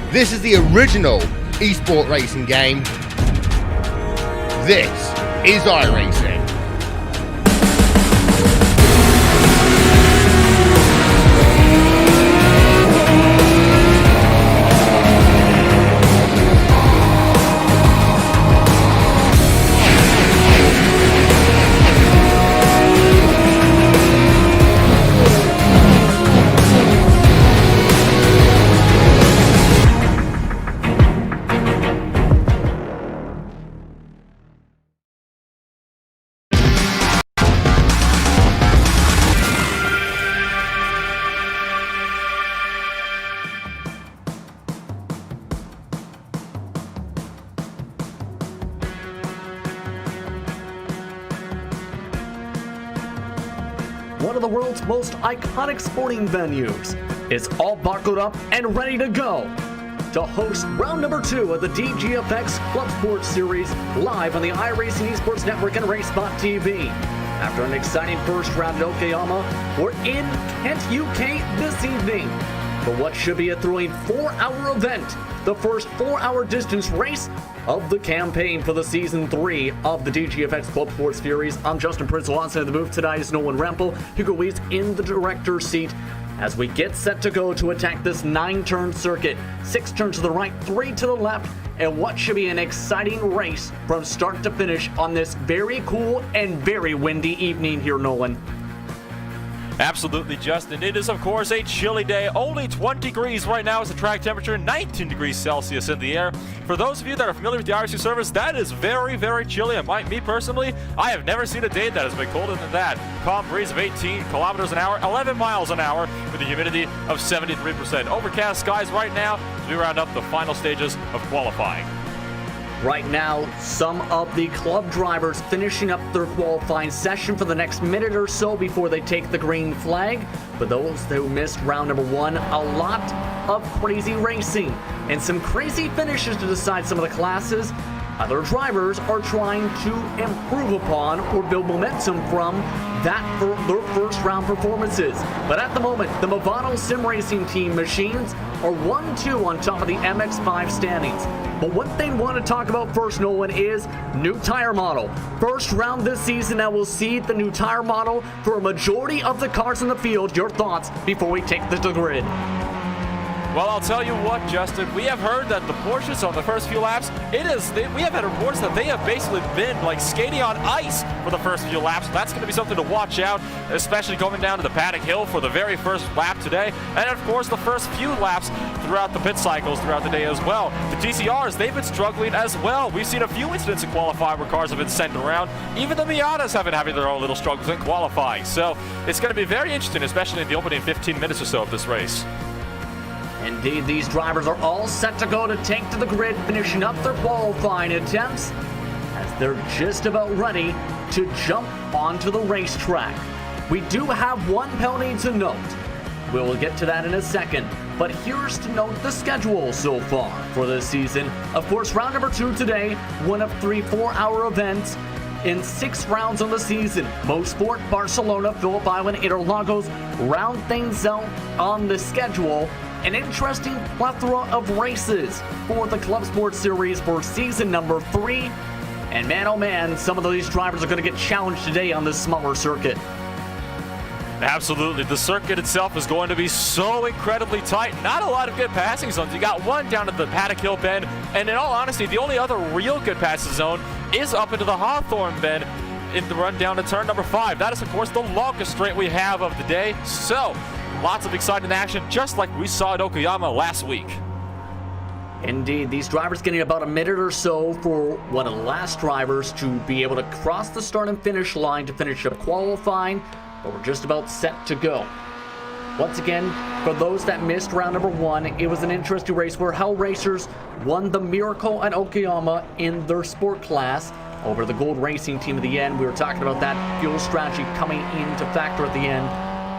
This is the original esport racing game. This is iRacing. One of the world's most iconic sporting venues is all buckled up and ready to go to host round number 2 of the DGFX ClubSport Series live on the iRacing Esports Network and RacespotTV. After an exciting first round at Okayama, we're in Kent, UK this evening for what should be a thrilling 4-hour event, the first 4-hour distance race of the campaign for the Season 3 of the DGFX ClubSport Series. I'm Justin Prince. Alongside the booth tonight is Nolan Rempel. Hugo Wees in the director's seat as we get set to go to attack this 9-turn circuit. 6 turns to the right, 3 to the left, and what should be an exciting race from start to finish on this very cool and very windy evening here, Nolan. Absolutely, Justin. It is, of course, a chilly day. Only 20 degrees right now is the track temperature, 19 degrees Celsius in the air. For those of you that are familiar with the iRacing service, that is very, very chilly. And me personally, I have never seen a day that has been colder than that. Calm breeze of 18 kilometers an hour, 11 miles an hour, with a humidity of 73%. Overcast skies right now as we round up the final stages of qualifying. Right now, some of the club drivers finishing up their qualifying session for the next minute or so before they take the green flag. But those who missed round number 1, a lot of crazy racing and some crazy finishes to decide some of the classes. Other drivers are trying to improve upon or build momentum from that for their first round performances. But at the moment, the Movado Sim Racing Team machines are 1-2 on top of the MX-5 standings. But what they want to talk about first, Nolan, is new tire model. First round this season that will see the new tire model for a majority of the cars in the field. Your thoughts before we take this to the grid? Well, I'll tell you what, Justin, we have heard that the Porsches on the first few laps, we have had reports that they have basically been like skating on ice for the first few laps. That's going to be something to watch out, especially going down to the Paddock Hill for the very first lap today. And of course, the first few laps throughout the pit cycles throughout the day as well. The TCRs, they've been struggling as well. We've seen a few incidents in qualifying where cars have been sent around. Even the Miatas have been having their own little struggles in qualifying. So it's going to be very interesting, especially in the opening 15 minutes or so of this race. Indeed, these drivers are all set to go to take to the grid, finishing up their qualifying attempts as they're just about ready to jump onto the racetrack. We do have one penalty to note. We will get to that in a second, but here's to note the schedule so far for this season. Of course, round number 2 today, one of 3 4-hour events in 6 rounds on the season. Mosport, Barcelona, Phillip Island, Interlagos round things out on the schedule. An interesting plethora of races for the ClubSport Series for season number 3. And man, oh man, some of these drivers are going to get challenged today on this smaller circuit. Absolutely. The circuit itself is going to be so incredibly tight. Not a lot of good passing zones. You got one down at the Paddock Hill bend, and in all honesty, the only other real good passing zone is up into the Hawthorne bend in the run down to turn number 5. That is, of course, the longest straight we have of the day. So, lots of exciting action, just like we saw at Okayama last week. Indeed, these drivers getting about a minute or so for one of the last drivers to be able to cross the start and finish line to finish up qualifying, but we're just about set to go. Once again, for those that missed round number 1, it was an interesting race where Hell Racers won the Miracle at Okayama in their sport class over the Gold Racing Team at the end. We were talking about that fuel strategy coming into factor at the end.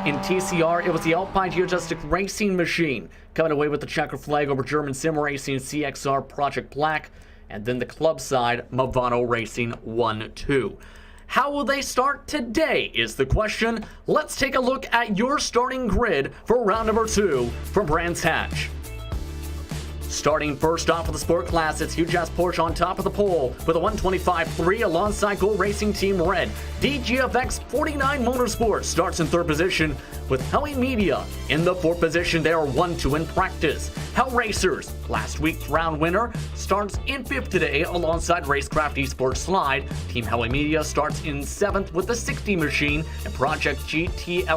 In TCR, it was the Alpine Geodesic Racing Machine coming away with the checker flag over German Sim Racing CXR Project Black, and then the club side, Movado Racing 1-2. How will they start today is the question. Let's take a look at your starting grid for round number 2 from Brands Hatch. Starting first off with the Sport Class, it's Huge Ass Porsche on top of the pole with a 125.3 alongside Gold Racing Team Red. DGFX 49 Motorsports starts in third position with Helly Media in the fourth position. They are 1-2 in practice. Hell Racers, last week's round winner, starts in fifth today alongside Racecraft Esports Slide. Team Helly Media starts in seventh with the 60 machine, and Project GT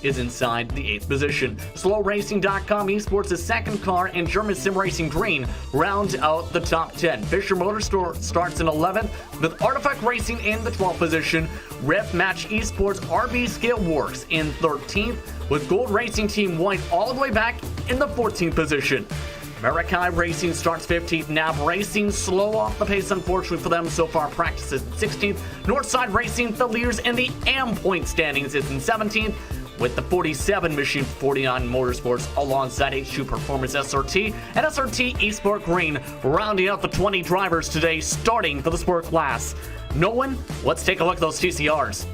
is inside the eighth position. SlowRacing.com Esports' second car and German Sim Racing Green round out the top 10. Fisher Motorsport starts in 11th with Artifact Racing in the 12th position. Rev Match Esports RB Scaleworks in 13th with Gold Racing Team White all the way back in the 14th position. Marikai Racing starts 15th. Nav Racing slow off the pace, unfortunately for them so far. Practices 16th. Northside Racing, the leaders in the AM point standings, is in 17th with the 47 machine 49 Motorsports alongside H2 Performance SRT and SRT Esport Green, rounding out the 20 drivers today, starting for the Sport Class. Nolan, let's take a look at those TCRs.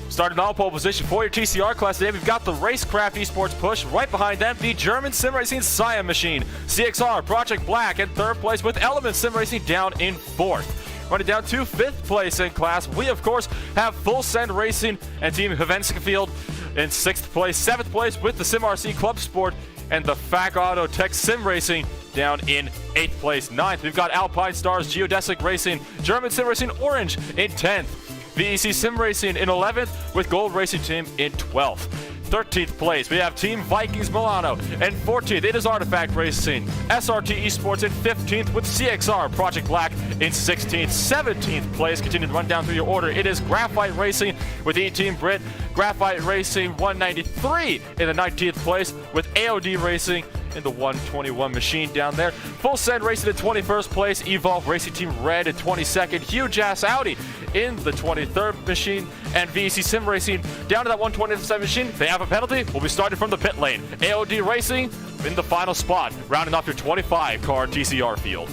Starting on pole position for your TCR class today, we've got the Racecraft Esports Push. Right behind them, the German Sim Racing Siam Machine. CXR, Project Black in third place with Element Sim Racing down in fourth. Running down to fifth place in class, we of course have Full Send Racing and Team Havenska in sixth place. Seventh place with the RacespotTV ClubSport and the FAC Auto Tech Sim Racing down in 8th place. 9th, we've got Alpine Stars Geodesic Racing, German Sim Racing Orange in 10th. VEC Sim Racing in 11th with Gold Racing Team in 12th. 13th place, we have Team Vikings Milano. And 14th, it is Artifact Racing. SRT Esports in 15th with CXR Project Black in 16th. 17th place, continue to run down through your order. It is Graphite Racing with E-Team Brit. Graphite Racing 193 in the 19th place with AOD Racing in the 121 machine down there. Full Send Racing in 21st place. Evolve Racing Team Red in 22nd. Huge Ass Audi in the 23rd machine. And VEC Sim Racing down to that 127 machine. They have a penalty. We'll be starting from the pit lane. AOD Racing in the final spot, rounding off your 25 car TCR field.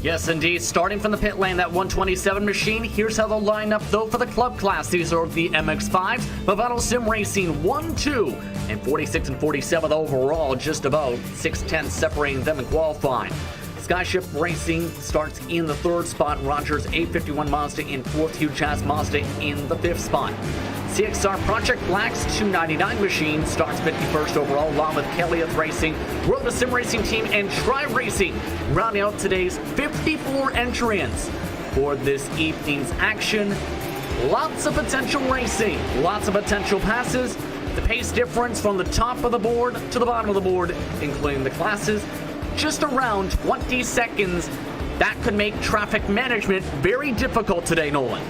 Yes, indeed. Starting from the pit lane, that 127 machine. Here's how they'll line up, though, for the club class. These are the MX-5s. Movado Sim Racing 1, 2, and 46 and 47 overall, just about 6/10 separating them in qualifying. Skyship Racing starts in the third spot. Rogers 851 Mazda in fourth. Huge Ass Mazda in the fifth spot. CXR Project Black's 299 machine starts 51st overall, along with Kellyeth Racing, World of Sim Racing Team, and Tri Racing, rounding out today's 54 entrants for this evening's action. Lots of potential racing, lots of potential passes. The pace difference from the top of the board to the bottom of the board, including the classes, just around 20 seconds. That could make traffic management very difficult today, Nolan.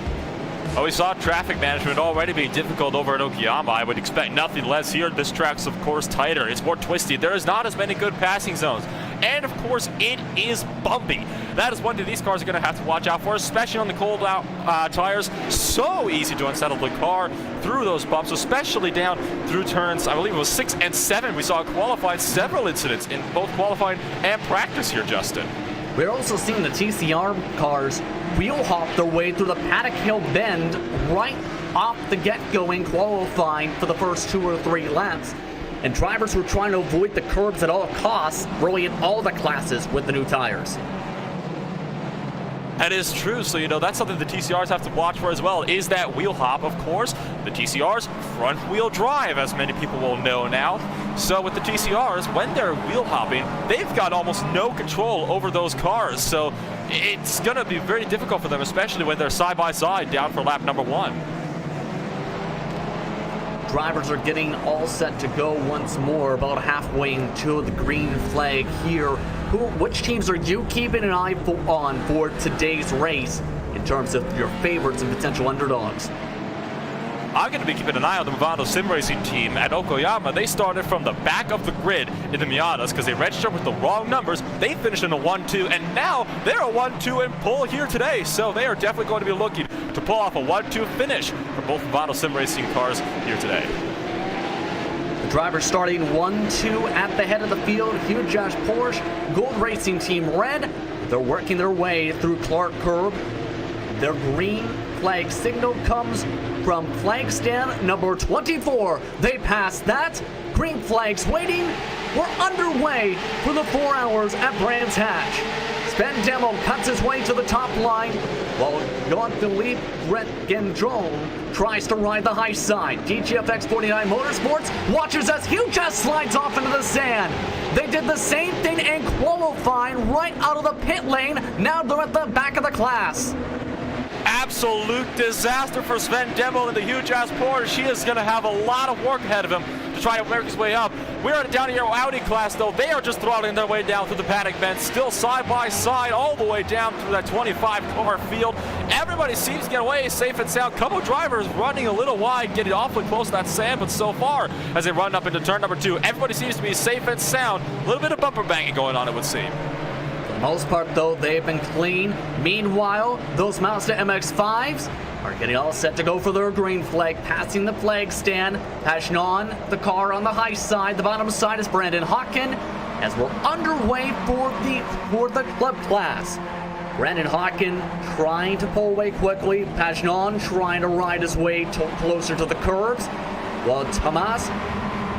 Oh, we saw traffic management already be difficult over at Okayama. I would expect nothing less here. This track's, of course, tighter. It's more twisty. There is not as many good passing zones. And, of course, it is bumpy. That is one thing these cars are going to have to watch out for, especially on the cold-out tires. So easy to unsettle the car through those bumps, especially down through turns, I believe it was 6 and 7. We saw qualified several incidents in both qualifying and practice here, Justin. We're also seeing the TCR cars wheel hop their way through the Paddock Hill Bend right off the get-go in qualifying for the first 2 or 3 laps. And drivers were trying to avoid the curbs at all costs, really in all the classes with the new tires. That is true, so that's something the TCRs have to watch for as well, is that wheel hop. Of course, the TCRs front wheel drive, as many people will know now. So with the TCRs, when they're wheel hopping, they've got almost no control over those cars. So it's going to be very difficult for them, especially when they're side by side down for lap number 1. Drivers are getting all set to go once more, about halfway into the green flag here. Which teams are you keeping an eye on for today's race in terms of your favorites and potential underdogs? I'm going to be keeping an eye on the Movado Sim Racing team at Okayama. They started from the back of the grid in the Miatas because they registered with the wrong numbers. They finished in a 1-2, and now they're a 1-2 and pull here today. So they are definitely going to be looking to pull off a 1-2 finish for both Movado Sim Racing cars here today. The drivers starting 1-2 at the head of the field. Huge Ass Porsche, Gold Racing Team Red. They're working their way through Clark Curb. Their green flag signal comes from flag stand number 24. They pass that green flags waiting. We're underway for the 4 hours at Brands Hatch. Sven Demo cuts his way to the top line, while Jean-Philippe Gendron tries to ride the high side. DGFX 49 Motorsports watches as Hugh just slides off into the sand. They did the same thing in qualifying right out of the pit lane. Now they're at the back of the class. Absolute disaster for Sven Demo in the huge-ass Porsche. She is going to have a lot of work ahead of him to try to work his way up. We're down here Audi class, though. They are just throttling their way down through the paddock bend, still side by side, all the way down through that 25-car field. Everybody seems to get away safe and sound. Couple drivers running a little wide, getting awfully close to that sand, but so far, as they run up into turn number 2, everybody seems to be safe and sound. A little bit of bumper banging going on, it would seem. For the most part, though, they've been clean. Meanwhile, those Mazda MX-5s are getting all set to go for their green flag, passing the flag stand. Passing on the car on the high side. The bottom side is Brandon Hawken, as we're underway for the club class. Brandon Hawken trying to pull away quickly. Pagnon trying to ride his way closer to the curves, while Tomas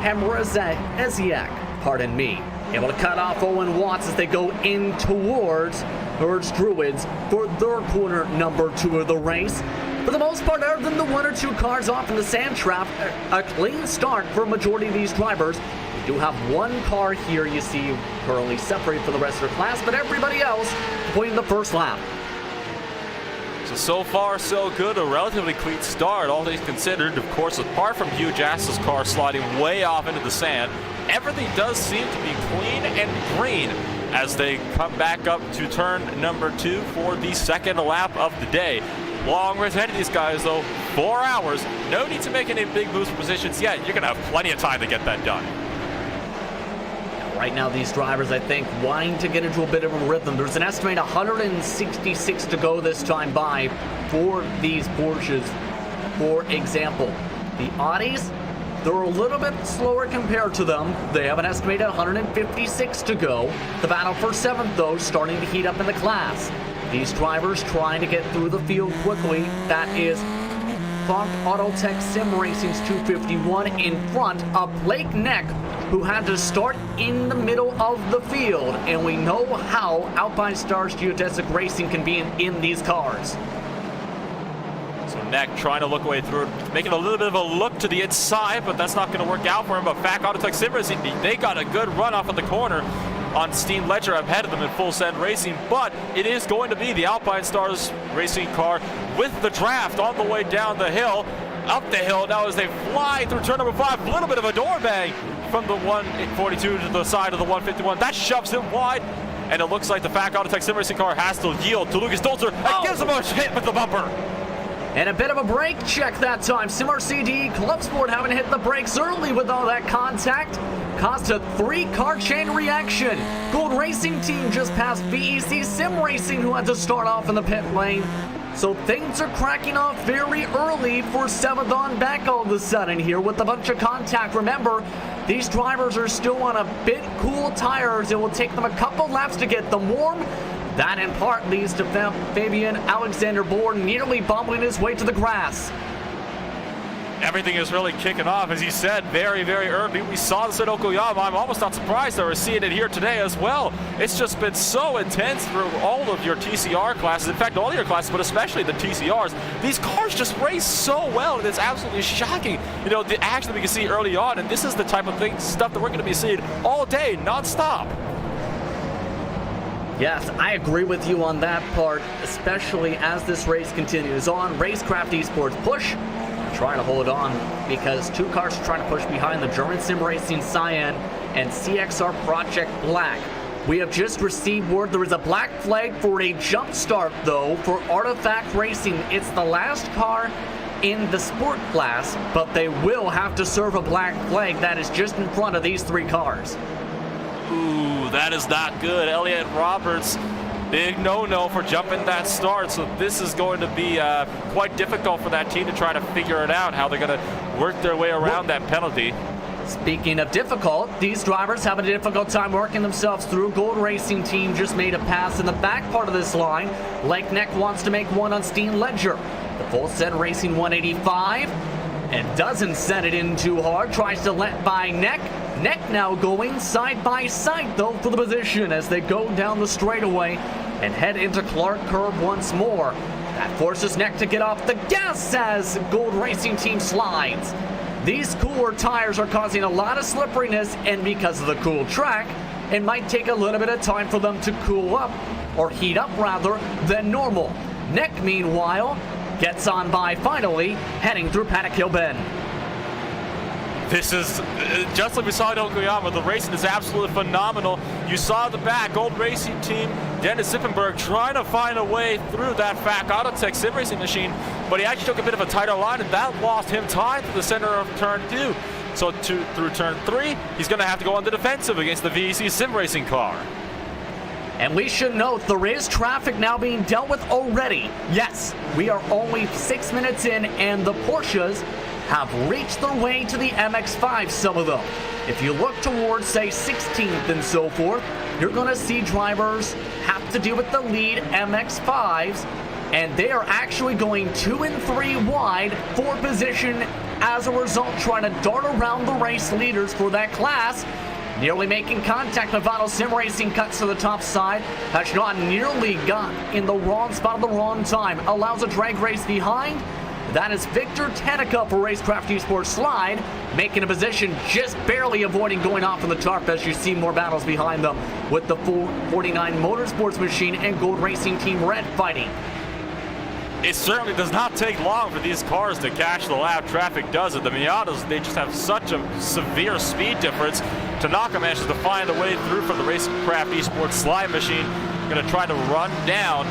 Hemraziak, pardon me, able to cut off Owen Watts as they go in towards Druids for their corner number 2 of the race. For the most part, other than the 1 or 2 cars off in the sand trap, a clean start for a majority of these drivers. We do have 1 car here you see currently separated from the rest of their class, but everybody else completing the first lap. So far, so good. A relatively clean start, all things considered. Of course, apart from Hugh Jass's car sliding way off into the sand, everything does seem to be clean and green as they come back up to turn number 2 for the second lap of the day. Long race ahead of these guys, though. 4 hours. No need to make any big boost positions yet. You're going to have plenty of time to get that done. Right now, these drivers, I think, wanting to get into a bit of a rhythm. There's an estimated 166 to go this time by for these Porsches. For example, the Audis, they're a little bit slower compared to them. They have an estimated 156 to go. The battle for 7th, though, starting to heat up in the class. These drivers trying to get through the field quickly. That is Funk Autotech Sim Racing's 251 in front of Blake Neck, who had to start in the middle of the field. And we know how Alpine Stars Geodesic Racing can be in these cars. So Neck trying to look away through it, making a little bit of a look to the inside, but that's not going to work out for him. But Funk Autotech Sim Racing, they got a good run off of the corner on Steam Ledger ahead of them in Full Send Racing, but it is going to be the Alpine Stars Racing car with the draft on the way down the hill, up the hill now as they fly through turn number 5. A little bit of a door bang from the 142 to the side of the 151. That shoves him wide, and it looks like the Funk Autotech Sim Racing car has to yield to Lucas Dolzer and gives him a hit with the bumper. And a bit of a brake check that time. SimRCD ClubSport having hit the brakes early with all that contact. Caused a 3-car chain reaction. Gold Racing Team just passed VEC Sim Racing, who had to start off in the pit lane. So things are cracking off very early for 7th on back all of a sudden here with a bunch of contact. Remember, these drivers are still on a bit cool tires. It will take them a couple laps to get them warm. That in part leads to Fabian Alexander Bourne nearly bumbling his way to the grass. Everything is really kicking off, as he said, very, very early. We saw this at Okoyama. I'm almost not surprised that we're seeing it here today as well. It's just been so intense through all of your TCR classes. In fact, all your classes, but especially the TCRs. These cars just race so well, and it's absolutely shocking. You know, the action that we can see early on, and this is the type of stuff that we're going to be seeing all day, nonstop. Yes, I agree with you on that part, especially as this race continues on. Racecraft Esports push, trying to hold on because 2 cars are trying to push behind the German Sim Racing Cyan and CXR Project Black. We have just received word there is a black flag for a jump start, though, for Artifact Racing. It's the last car in the sport class, but they will have to serve a black flag that is just in front of these 3 cars. Ooh, that is not good. Elliott Roberts, big no-no for jumping that start. So this is going to be quite difficult for that team to try to figure it out, how they're going to work their way around that penalty. Speaking of difficult, these drivers have a difficult time working themselves through. Gold Racing Team just made a pass in the back part of this line. Lake Neck wants to make one on Steam Ledger. The Full Set Racing 185 and doesn't send it in too hard. Tries to let by Neck. Neck now going side by side though for the position as they go down the straightaway and head into Clark Curve once more. That forces Neck to get off the gas as Gold Racing Team slides. These cooler tires are causing a lot of slipperiness, and because of the cool track, it might take a little bit of time for them to cool up, or heat up rather, than normal. Neck, meanwhile, gets on by finally, heading through Paddock Hill Bend. This is, just like we saw at Okayama, the racing is absolutely phenomenal. You saw the back, Gold Racing Team, Dennis Zippenberg trying to find a way through that fat Autotech sim racing machine, but he actually took a bit of a tighter line, and that lost him time to the center of turn 2. So through turn 3, he's going to have to go on the defensive against the VEC sim racing car. And we should note, there is traffic now being dealt with already. Yes, we are only 6 minutes in, and the Porsches have reached their way to the MX-5, some of them. If you look towards, say, 16th and so forth, you're going to see drivers have to deal with the lead MX-5s, and they are actually going 2 and 3 wide for position as a result, trying to dart around the race leaders for that class. Nearly making contact. Nevada Sim Racing cuts to the top side. Has not nearly got in the wrong spot at the wrong time. Allows a drag race behind. That is Victor Tanica for Racecraft Esports Slide, making a position, just barely avoiding going off in the tarp as you see more battles behind them with the 449 Motorsports machine and Gold Racing Team Red fighting. It certainly does not take long for these cars to catch the lap. Traffic does it. The Miatas, they just have such a severe speed difference. Tanaka manages to find a way through from the Racecraft Esports Slide machine. Going to try to run down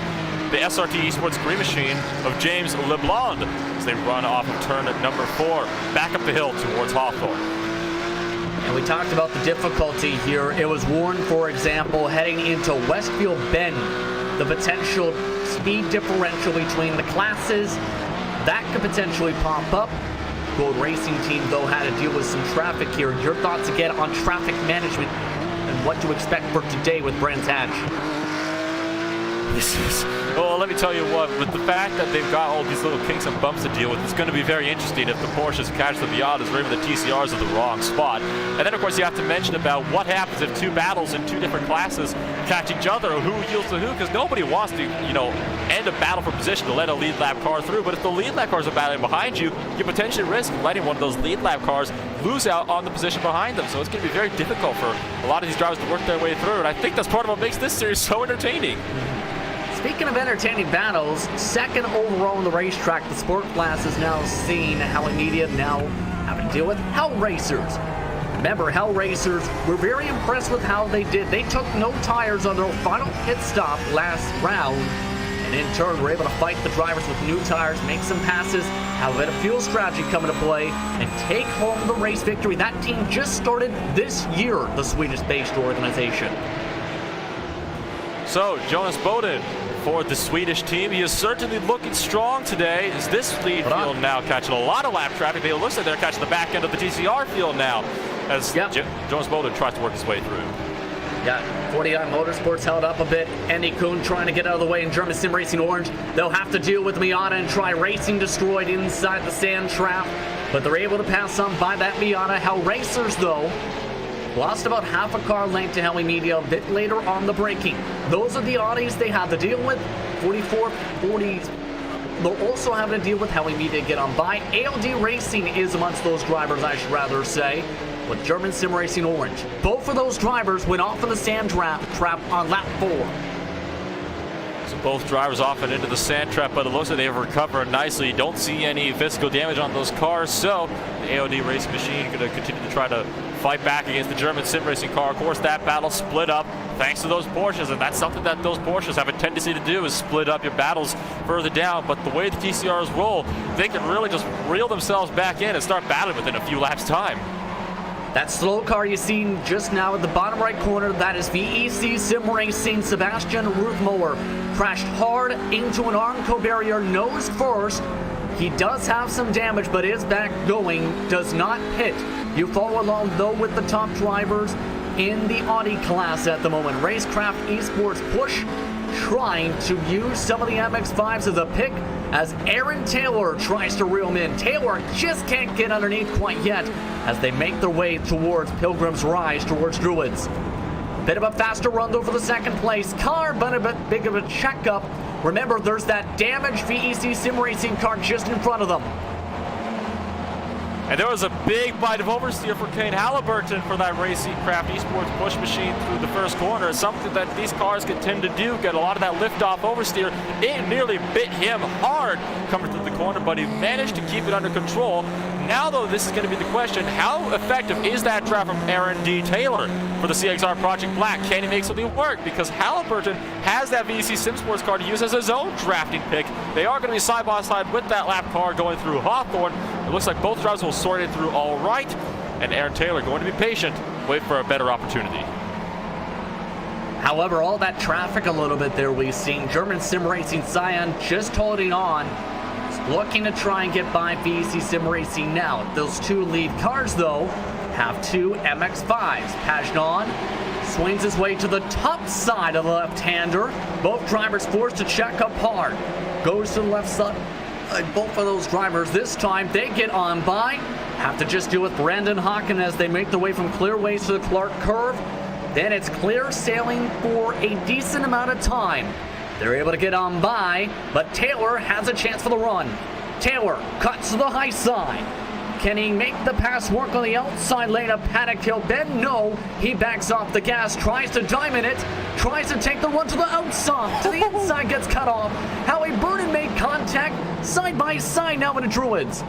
the SRT Esports Green machine of James LeBlanc as they run off of turn at number 4, back up the hill towards Hawthorne. And we talked about the difficulty here. It was warned, for example, heading into Westfield Bend, the potential speed differential between the classes. That could potentially pop up. Gold Racing Team, though, had to deal with some traffic here. Your thoughts again on traffic management and what to expect for today with Brands Hatch? This is, well, let me tell you what, with the fact that they've got all these little kinks and bumps to deal with, it's going to be very interesting if the Porsches catch the Miatas or even the TCRs at the wrong spot. And then, of course, you have to mention about what happens if 2 battles in 2 different classes catch each other, or who yields to who, because nobody wants to, end a battle for position to let a lead lap car through. But if the lead lap cars are battling behind you, you potentially risk letting one of those lead lap cars lose out on the position behind them. So it's going to be very difficult for a lot of these drivers to work their way through. And I think that's part of what makes this series so entertaining. Speaking of entertaining battles, second overall on the racetrack, the sport class is now seen Howie Media now having to deal with Hell Racers. Remember, Hell Racers were very impressed with how they did. They took no tires on their final pit stop last round, and in turn were able to fight the drivers with new tires, make some passes, have a bit of fuel strategy come into play, and take home the race victory. That team just started this year, the Swedish-based organization. So, Jonas Bowden for the Swedish team. He is certainly looking strong today. Is this lead field now catching a lot of lap traffic? It looks like they're catching the back end of the TCR field now as Jonas Bowden tries to work his way through. Got 49 Motorsports held up a bit. Andy Kuhn trying to get out of the way in German Sim Racing Orange. They'll have to deal with Miata and try Racing Destroyed inside the sand trap, but they're able to pass on by that Miata. Hell Racers, though, lost about half a car length to Helly Media a bit later on the braking. Those are the Audis they have to deal with. 44, 40s. They'll also have to deal with Helly Media get on by. ALD Racing is amongst those drivers, I should rather say, with German Sim Racing Orange. Both of those drivers went off in the sand trap on lap 4. So both drivers off and into the sand trap, but it looks like they've recovered nicely. You don't see any physical damage on those cars, so the AOD Racing Machine going to continue to try to fight back against the German Sim Racing car. Of course, that battle split up thanks to those Porsches, and that's something that those Porsches have a tendency to do, is split up your battles further down. But the way the TCRs roll, they can really just reel themselves back in and start battling within a few laps' time. That slow car you see just now at the bottom right corner, that is VEC Sim Racing. Sebastian Ruthmower crashed hard into an Armco barrier nose first. He does have some damage, but is back going, does not hit. You follow along, though, with the top drivers in the Audi class at the moment. Racecraft Esports push, trying to use some of the MX-5s as a pick as Aaron Taylor tries to reel him in. Taylor just can't get underneath quite yet as they make their way towards Pilgrim's Rise, towards Druids. Bit of a faster run though for the second place car, but a bit big of a checkup. Remember, there's that damaged VEC Sim Racing car just in front of them. And there was a big bite of oversteer for Kane Halliburton for that Racing Craft Esports push machine through the first corner. It's something that these cars can tend to do, get a lot of that lift-off oversteer. It nearly bit him hard coming through the corner, but he managed to keep it under control. Now, though, this is going to be the question. How effective is that draft from Aaron D. Taylor for the CXR Project Black? Can he make something work? Because Halliburton has that VEC Sim Sports car to use as his own drafting pick. They are going to be side-by-side with that lap car going through Hawthorne. It looks like both drivers will sort it through all right. And Aaron Taylor going to be patient, wait for a better opportunity. However, all that traffic a little bit there we've seen. German Sim Racing Cyan just holding on. Looking to try and get by VEC Sim Racing now. Those two lead cars, though, have two MX-5s. Pagnon swings his way to the top side of the left-hander. Both drivers forced to check up hard. Goes to the left side. Both of those drivers this time, they get on by. Have to just deal with Brandon Hawken as they make their way from Clearways to the Clark Curve. Then it's clear sailing for a decent amount of time. They're able to get on by, but Taylor has a chance for the run. Taylor cuts to the high side. Can he make the pass work on the outside lane of Paddock Hill Bend? No, he backs off the gas, tries to diamond it, tries to take the run to the outside. To the inside, gets cut off. Howie Burden made contact, side by side now with the Druids.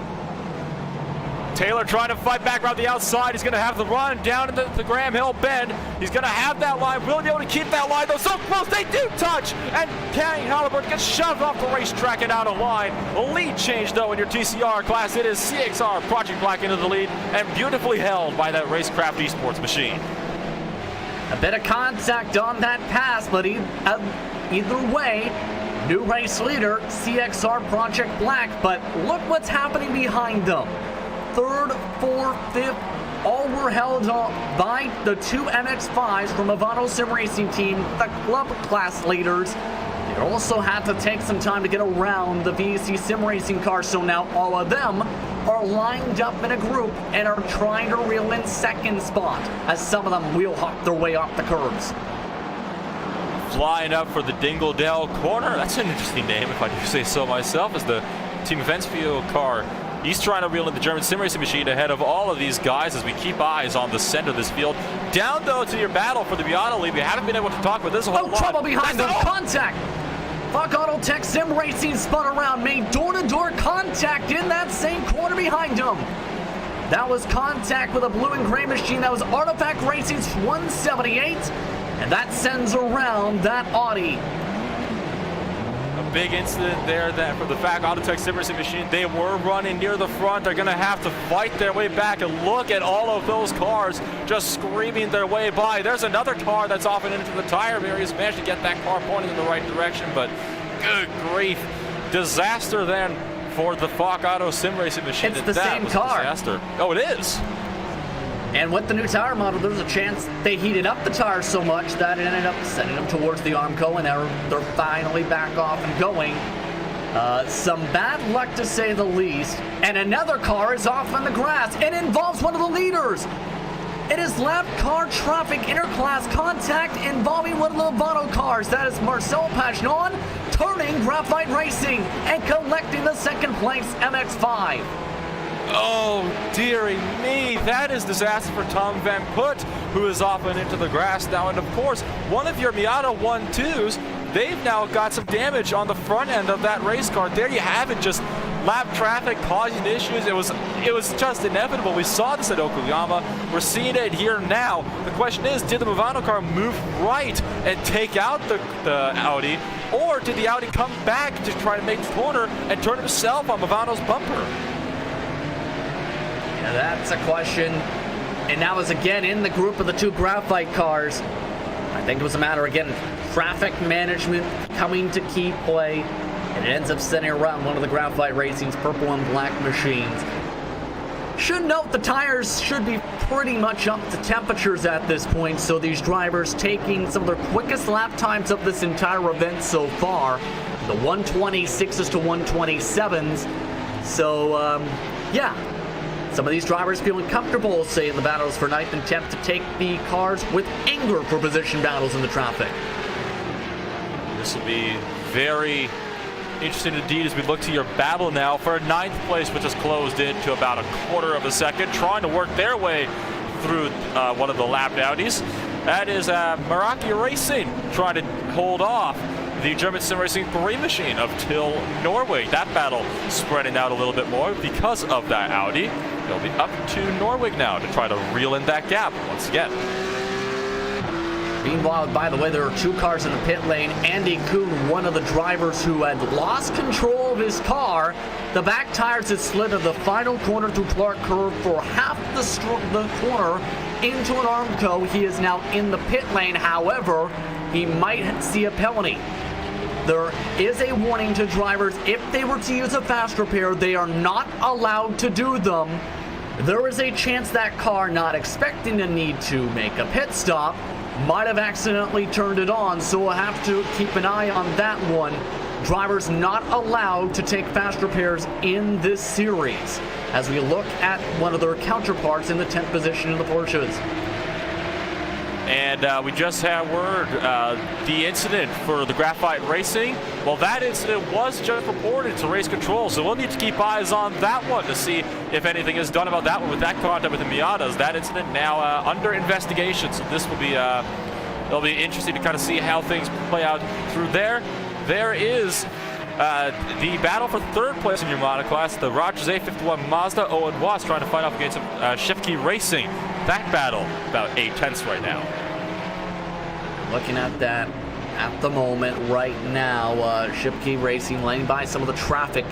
Taylor trying to fight back around the outside. He's going to have the run down into the Graham Hill Bend. He's going to have that line. Will he be able to keep that line, though? So close. They do touch. And Kane Halliburton gets shoved off the racetrack and out of line. The lead change, though, in your TCR class. It is CXR Project Black into the lead and beautifully held by that Racecraft Esports machine. A bit of contact on that pass, but either way, new race leader, CXR Project Black. But look what's happening behind them. Third, fourth, fifth, all were held up by the two MX-5s from Movado Sim Racing Team, the club class leaders. They also had to take some time to get around the VEC Sim Racing car, so now all of them are lined up in a group and are trying to reel in second spot as some of them wheel hop their way off the curbs. Flying up for the Dingledale corner. That's an interesting name, if I do say so myself, as the Team Events Field car. He's trying to reel in the German Sim Racing machine ahead of all of these guys as we keep eyes on the center of this field. Down, though, to your battle for the Viana lead. We haven't been able to talk about this a whole lot. Trouble behind them. Contact. Buck Auto Tech Sim Racing spun around, made door-to-door contact in that same corner behind him. That was contact with a blue and gray machine. That was Artifact Racing's 178. And that sends around that Audi. Big incident there that for the FAC Autotech Sim Racing machine. They were running near the front. They're going to have to fight their way back, and look at all of those cars just screaming their way by. There's another car that's off and into the tire barrier. He's managed to get that car pointing in the right direction, but good grief. Disaster then for the FAC Auto Sim Racing machine. It's the same car. Disaster. Oh, it is. And with the new tire model, there's a chance they heated up the tires so much that it ended up sending them towards the Armco, and they're finally back off and going. Some bad luck to say the least. And another car is off on the grass. It involves one of the leaders. It is lap car traffic interclass contact involving one of the Movado cars. That is Marcel Pagnon turning Graphite Racing and collecting the second place MX-5. Oh, dearie me. That is disaster for Tom Van Put, who is off and into the grass now. And, of course, one of your Miata 1-2s, they've now got some damage on the front end of that race car. There you have it, just lap traffic causing issues. It was just inevitable. We saw this at Okuyama. We're seeing it here now. The question is, did the Movado car move right and take out the Audi, or did the Audi come back to try to make the corner and turn himself on Movado's bumper? Yeah, that's a question. And that was again in the group of the two graphite cars. I think it was a matter, again, traffic management coming to key play. And it ends up sending around one of the Graphite Racing's purple and black machines. Should note the tires should be pretty much up to temperatures at this point, so these drivers taking some of their quickest lap times of this entire event so far. The 126s to 127s. So, yeah. Some of these drivers feeling comfortable, say, in the battles for 9th and 10th to take the cars with anger for position battles in the traffic. This will be very interesting indeed as we look to your battle now for 9th place, which is closed in to about a quarter of a second, trying to work their way through one of the lap Audis. That is IVRA Racing trying to hold off the German sim racing 3 machine of Till Norway. That battle spreading out a little bit more because of that Audi. They'll be up to Norway now to try to reel in that gap once again. Meanwhile, by the way, there are 2 cars in the pit lane. Andy Kuhn, one of the drivers who had lost control of his car. The back tires had slid at the final corner through Clark Curve for half the corner into an Armco. He is now in the pit lane. However, he might see a penalty. There is a warning to drivers. If they were to use a fast repair, they are not allowed to do them. There is a chance that car, not expecting to need to make a pit stop, might have accidentally turned it on, so we'll have to keep an eye on that one. Drivers not allowed to take fast repairs in this series as we look at one of their counterparts in the 10th position in the Porsches. And we just had word, the incident for the Graphite Racing, well, that incident was just reported to Race Control, so we'll need to keep eyes on that one to see if anything is done about that one with that contact with the Miatas. That incident now under investigation, so this will be, it'll be interesting to kind of see how things play out through there. There is the battle for 3rd place in your Yamaha class, the Rogers A51 Mazda, Owen Watts trying to fight off against Shifke Racing. That battle about 8/10 right now. Looking at that at the moment right now, Shipkey Racing laying by some of the traffic.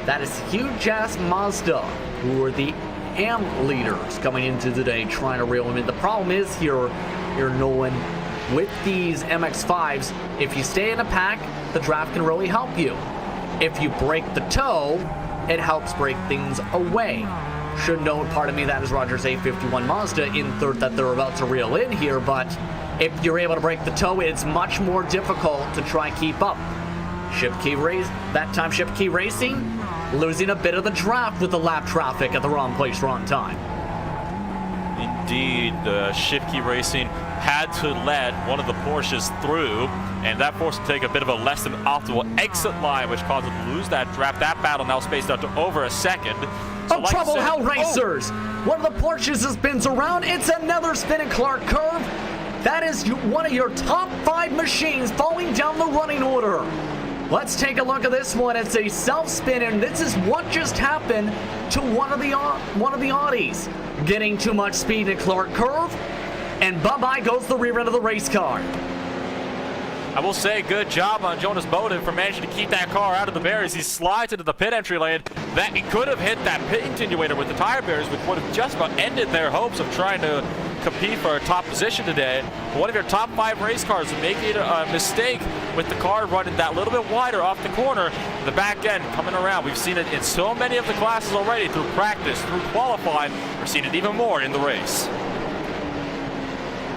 That is huge ass Mazda, who are the AM leaders coming into today trying to reel them in. The problem is here Nolan, with these MX-5s, if you stay in a pack, the draft can really help you. If you break the toe, it helps break things away. Should know, part of me, that is Rogers A51 Mazda in 3rd that they're about to reel in here, but if you're able to break the toe, it's much more difficult to try and keep up. That time Shipkey Racing losing a bit of the draft with the lap traffic at the wrong place, wrong time. Indeed, the Shipkey Racing had to let one of the Porsches through, and that forced to take a bit of a less than optimal exit line, which caused them to lose that draft. That battle now spaced out to over a second. So like trouble, Hell Racers! One of the Porsches has spins around. It's another spin in Clark Curve. That is one of your top 5 machines falling down the running order. Let's take a look at this one. It's a self-spin, and this is what just happened to one of the Audis. Getting too much speed in Clark Curve, and bye-bye goes the rear end of the race car. I will say good job on Jonas Bowden for managing to keep that car out of the barriers. He slides into the pit entry lane. That he could have hit that pit continuator with the tire barriers, which would have just about ended their hopes of trying to compete for a top position today. One of your top 5 race cars making a mistake with the car running that little bit wider off the corner, the back end coming around. We've seen it in so many of the classes already through practice, through qualifying. We're seeing it even more in the race.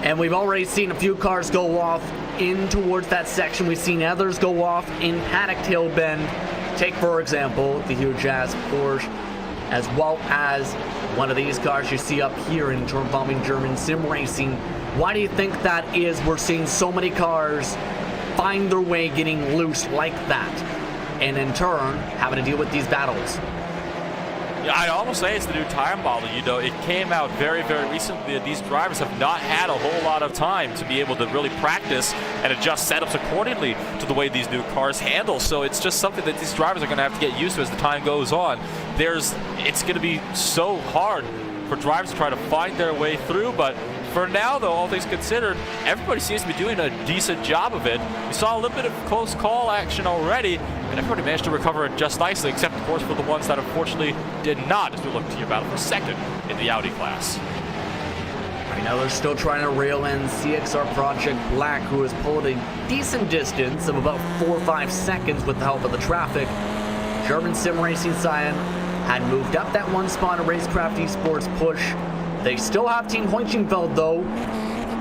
And we've already seen a few cars go off in towards that section. We've seen others go off in Paddock Tail Bend. Take, for example, the huge ass Porsche, as well as one of these cars you see up here in turn bombing German sim racing. Why do you think that is? We're seeing so many cars find their way getting loose like that, and in turn having to deal with these battles. Yeah, I'd almost say it's the new tire model. You know, it came out very, very recently that these drivers have not had a whole lot of time to be able to really practice and adjust setups accordingly to the way these new cars handle. So it's just something that these drivers are going to have to get used to as the time goes on. It's going to be so hard for drivers to try to find their way through, but for now, though, all things considered, everybody seems to be doing a decent job of it. We saw a little bit of close call action already, and everybody managed to recover it just nicely, except, of course, for the ones that unfortunately did not, as we look to your battle for 2nd in the Audi class. Right now, they're still trying to reel in CXR Project Black, who has pulled a decent distance of about 4 or 5 seconds with the help of the traffic. German sim racing side had moved up that one spot in Racecraft Esports push. They still have Team Hoichingfeld, though,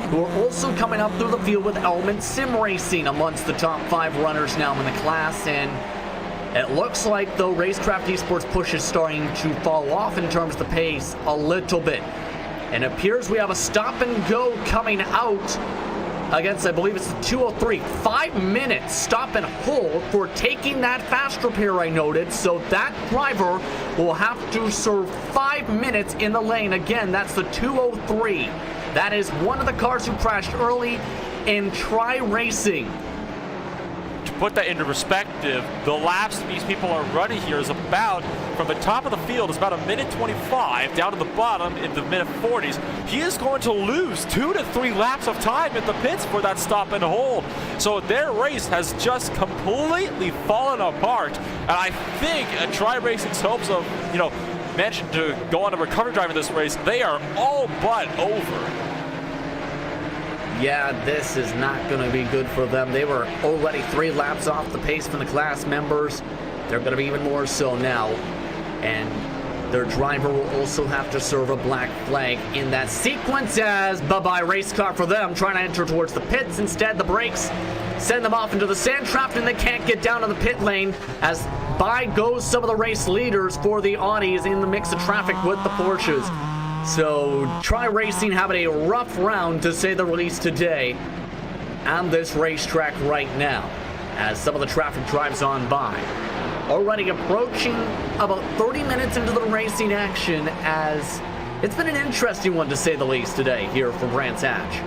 who are also coming up through the field with Element Sim Racing amongst the top 5 runners now in the class. And it looks like, though, Racecraft Esports push is starting to fall off in terms of the pace a little bit. And it appears we have a stop and go coming out against, I believe it's the 203. 5 minutes stop and hold for taking that fast repair I noted. So that driver will have to serve 5 minutes in the lane. Again, that's the 203. That is one of the cars who crashed early in Tri-Racing. To put that into perspective, the laps these people are running here is about, from the top of the field, is about 1:25 down to the bottom in the mid-40s. He is going to lose 2 to 3 laps of time in the pits for that stop and hold. So their race has just completely fallen apart. And I think Tri-Racing's hopes of, managing to go on a recovery drive in this race, they are all but over. Yeah, this is not going to be good for them. They were already 3 laps off the pace from the class members. They're going to be even more so now. And their driver will also have to serve a black flag in that sequence as bye-bye race car for them, trying to enter towards the pits. Instead, the brakes send them off into the sand trap, and they can't get down to the pit lane as by goes some of the race leaders for the Audis in the mix of traffic with the Porsches. So Tri-Racing having a rough round, to say the least, today on this racetrack right now as some of the traffic drives on by. Already approaching about 30 minutes into the racing action, as it's been an interesting one, to say the least, today here from Brands Hatch.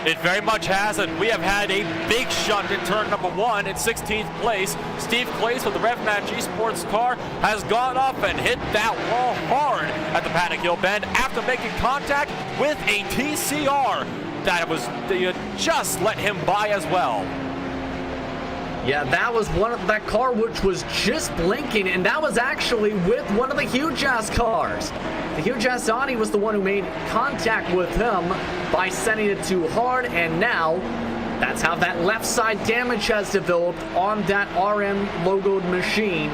It very much has, and we have had a big shunt in turn number 1 in 16th place. Steve Clace with the RevMatch Esports car has gone up and hit that wall hard at the Paddock Hill Bend after making contact with a TCR that just let him by as well. Yeah, that was that car which was just blinking, and that was actually with one of the huge-ass cars. The huge-ass Audi was the one who made contact with him by sending it too hard, and now that's how that left side damage has developed on that RM logoed machine.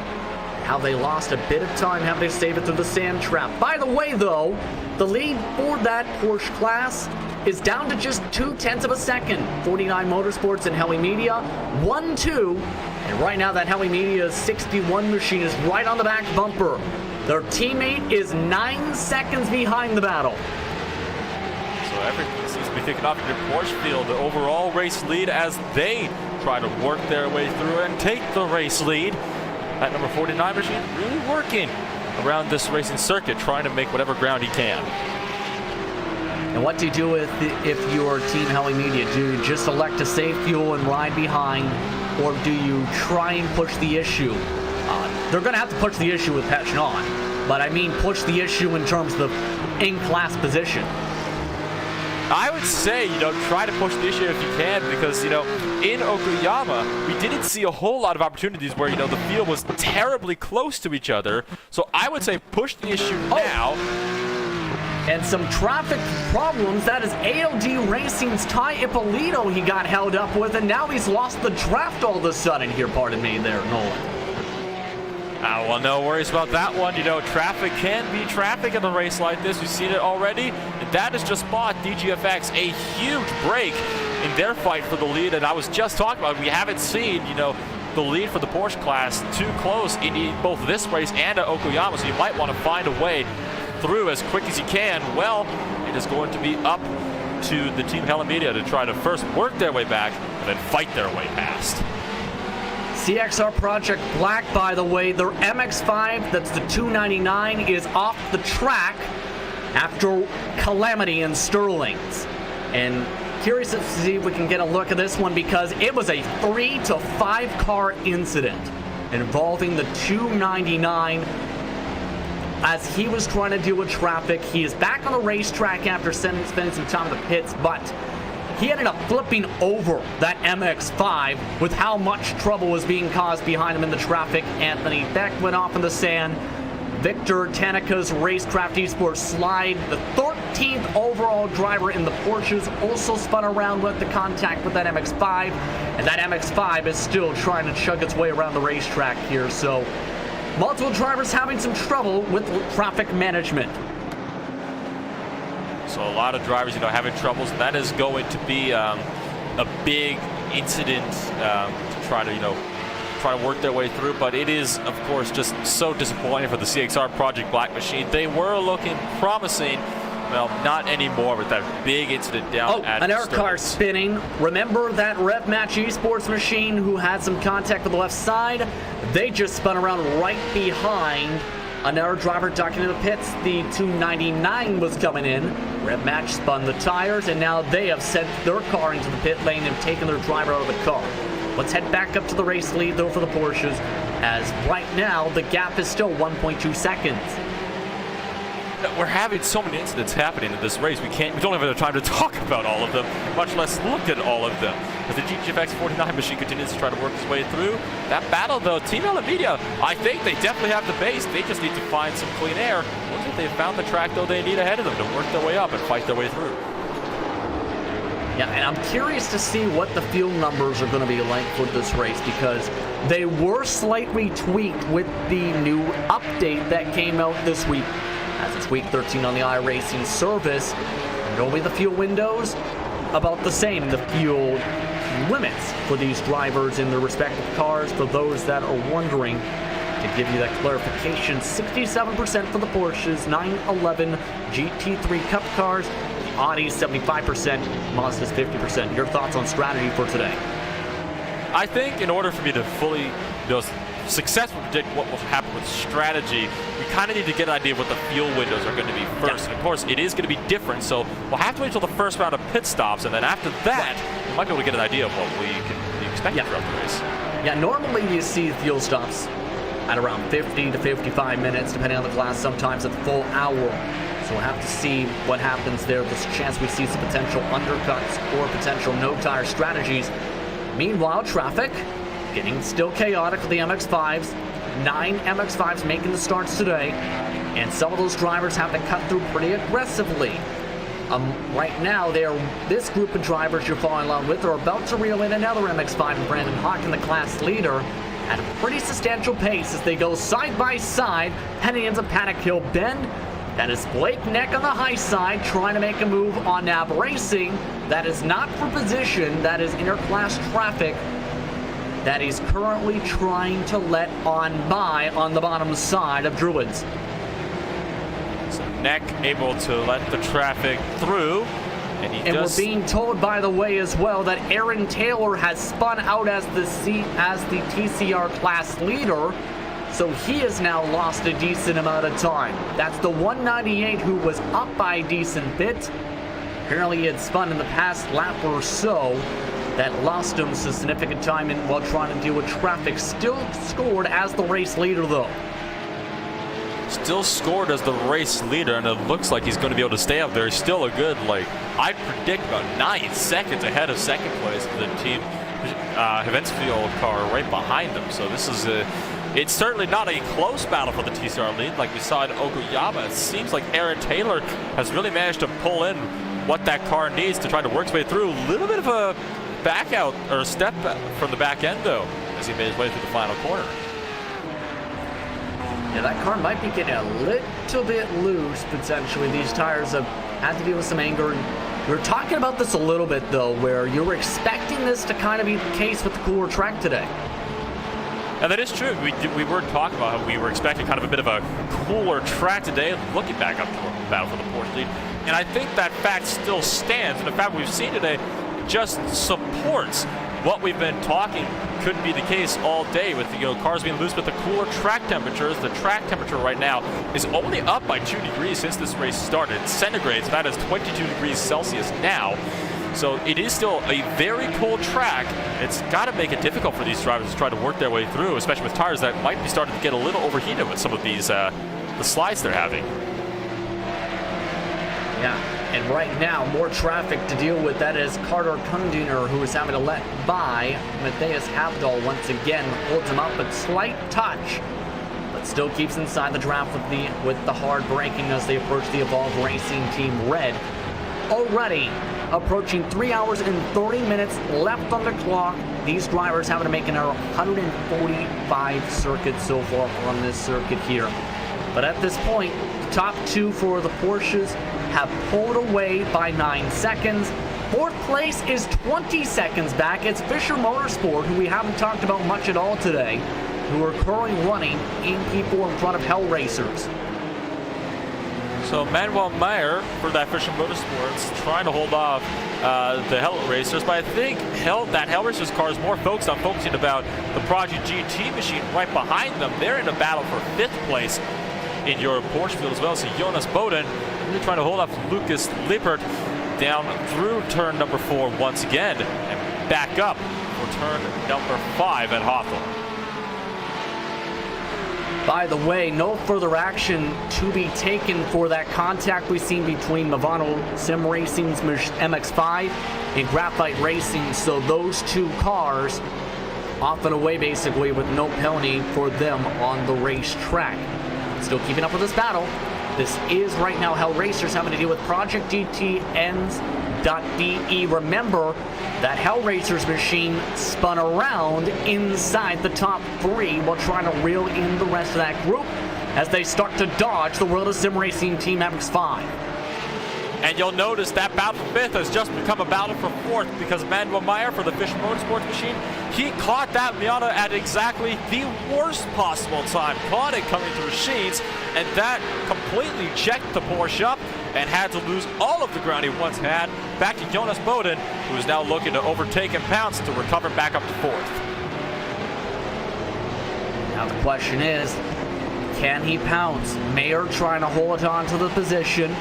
How they lost a bit of time having to save it through the sand trap. By the way, though, the lead for that Porsche class is down to just 0.2 of a second. 49 Motorsports and Heli Media 1-2, and right now that Heli Media 61 machine is right on the back bumper. Their teammate is 9 seconds behind the battle. So everything seems to be kicking off in your Porsche field. The overall race lead as they try to work their way through and take the race lead. That number 49 machine really working around this racing circuit, trying to make whatever ground he can. And what do you do if you're Team Heli Media? Do you just elect to save fuel and ride behind, or do you try and push the issue? They're going to have to push the issue with Petch on, but I mean push the issue in terms of in-class position. I would say, try to push the issue if you can, because, in Okayama, we didn't see a whole lot of opportunities where, the field was terribly close to each other. So I would say push the issue now. And some traffic problems. That is AOD Racing's Ty Ippolito he got held up with, and now he's lost the draft all of a sudden here, pardon me there, Nolan. Well, no worries about that one. Traffic can be traffic in a race like this. We've seen it already. And that has just bought DGFX a huge break in their fight for the lead. And I was just talking about, we haven't seen, the lead for the Porsche class too close in both this race and at Okayama. So you might want to find a way through as quick as you can. Well, it is going to be up to the Team Heli Media to try to first work their way back and then fight their way past. CXR Project Black, by the way, their MX-5, that's the 299, is off the track after calamity in Sterling's. And curious to see if we can get a look at this one, because it was a 3 to 5 car incident involving the 299 as he was trying to deal with traffic. He is back on the racetrack after spending some time in the pits, but he ended up flipping over that MX-5 with how much trouble was being caused behind him in the traffic. Anthony Beck went off in the sand. Victor Tanaka's Racecraft Esports slide, the 13th overall driver in the Porsches, also spun around with the contact with that MX-5. And that MX-5 is still trying to chug its way around the racetrack here. So multiple drivers having some trouble with traffic management. So a lot of drivers, having troubles. That is going to be a big incident to try to work their way through. But it is, of course, just so disappointing for the CXR Project Black Machine. They were looking promising. Well, not anymore with that big incident down at an air car spinning. Remember that Rev Match Esports machine who had some contact with the left side? They just spun around right behind another driver ducking in the pits. The 299 was coming in. Rev Match spun the tires, and now they have sent their car into the pit lane and taken their driver out of the car. Let's head back up to the race lead, though, for the Porsches, as right now the gap is still 1.2 seconds. We're having so many incidents happening in this race. We don't have enough time to talk about all of them, much less look at all of them. As the GTFX 49 machine continues to try to work its way through that battle, though, Team Media, I think they definitely have the base. They just need to find some clean air. Looks like they've found the track, though, they need ahead of them to work their way up and fight their way through. Yeah, and I'm curious to see what the fuel numbers are going to be like for this race, because they were slightly tweaked with the new update that came out this week. As it's week 13 on the iRacing service, normally the fuel windows about the same. The fuel limits for these drivers in their respective cars, for those that are wondering, to give you that clarification, 67% for the Porsches, 911 GT3 Cup cars, the Audis 75%, Mazda's 50%. Your thoughts on strategy for today? I think in order for me to fully successfully predict what will happen with strategy, we kind of need to get an idea of what the fuel windows are going to be first. And of course, it is going to be different, so we'll have to wait until the first round of pit stops, and then after that, we might be able to get an idea of what we can be expecting throughout the race. Yeah, normally you see fuel stops at around 50 to 55 minutes, depending on the class, sometimes a full hour. So we'll have to see what happens there. There's a chance we see some potential undercuts or potential no-tire strategies. Meanwhile, traffic getting still chaotic with the MX-5s. 9 MX-5s making the starts today, and some of those drivers have to cut through pretty aggressively. Right now, this group of drivers you're following along with are about to reel in another MX-5 and Brandon Hawkin, the class leader, at a pretty substantial pace as they go side by side, heading into Paddock Hill Bend. That is Blake Neck on the high side, trying to make a move on Nab Racing. That is not for position, that is interclass traffic that he's currently trying to let on by on the bottom side of Druids. So Neck able to let the traffic through, and we're being told, by the way, as well, that Aaron Taylor has spun out as the TCR class leader, so he has now lost a decent amount of time. That's the 198 who was up by a decent bit. Apparently he had spun in the past lap or so. That lost him some significant time while trying to deal with traffic. Still scored as the race leader, though. Still scored as the race leader, and it looks like he's going to be able to stay up there. He's still a good, I'd predict about 9 seconds ahead of second place for the team Hevensfield car right behind him. So this is it's certainly not a close battle for the TCR lead like we saw in Okuyama. It seems like Aaron Taylor has really managed to pull in what that car needs to try to work his way through. A little bit of a back out, or a step from the back end, though, as he made his way through the final corner. Yeah, that car might be getting a little bit loose, potentially. These tires have had to deal with some anger. And we were talking about this a little bit, though, where you were expecting this to kind of be the case with the cooler track today. And that is true. We were talking about how we were expecting kind of a bit of a cooler track today, looking back up to the battle for the Porsche lead. And I think that fact still stands. And the fact we've seen today just supports what we've been talking could be the case all day with the cars being loose with the cooler track temperatures. The track temperature right now is only up by 2 degrees since this race started. Centigrade, so that is 22 degrees Celsius now. So it is still a very cool track. It's got to make it difficult for these drivers to try to work their way through, especially with tires that might be starting to get a little overheated with some of these the slides they're having. Yeah, and right now, more traffic to deal with. That is Carter Kundiner, who is having to let by. Matthias Havdahl once again holds him up, but slight touch, but still keeps inside the draft with the hard braking as they approach the Evolve Racing Team Red. Already approaching 3 hours and 30 minutes left on the clock These drivers having to make another 145 circuits so far on this circuit here. But at this point, the top two for the Porsches have pulled away by 9 seconds. Fourth place is 20 seconds back. It's Fisher Motorsport, who we haven't talked about much at all today, who are currently running in P4 in front of Hell Racers. So Manuel Meyer for that Fisher Motorsports trying to hold off the Hell Racers, but I think that Hell Racers car is more focused on focusing about the Project GT machine right behind them. They're in a battle for 5th place in your Porsche field as well. So Jonas Boden really trying to hold off Lucas Lippert down through turn number 4 once again and back up for turn number 5 at Hawthorne. By the way, no further action to be taken for that contact we've seen between Movano Sim Racing's MX-5 and Graphite Racing. So those two cars off and away basically with no penalty for them on the racetrack. Still keeping up with this battle. This is right now Hell Racers having to deal with Project GT Ends.de. Remember that Hell Racers machine spun around inside the top 3 while trying to reel in the rest of that group as they start to dodge the World of Sim Racing Team MX-5. And you'll notice that battle for 5th has just become a battle for 4th because Manuel Meyer for the Fisher Motorsports machine, he caught that Miata at exactly the worst possible time. Caught it coming through sheets, and that completely checked the Porsche up and had to lose all of the ground he once had. Back to Jonas Boden, who is now looking to overtake and pounce to recover back up to 4th. Now the question is, can he pounce? Mayer trying to hold on to the position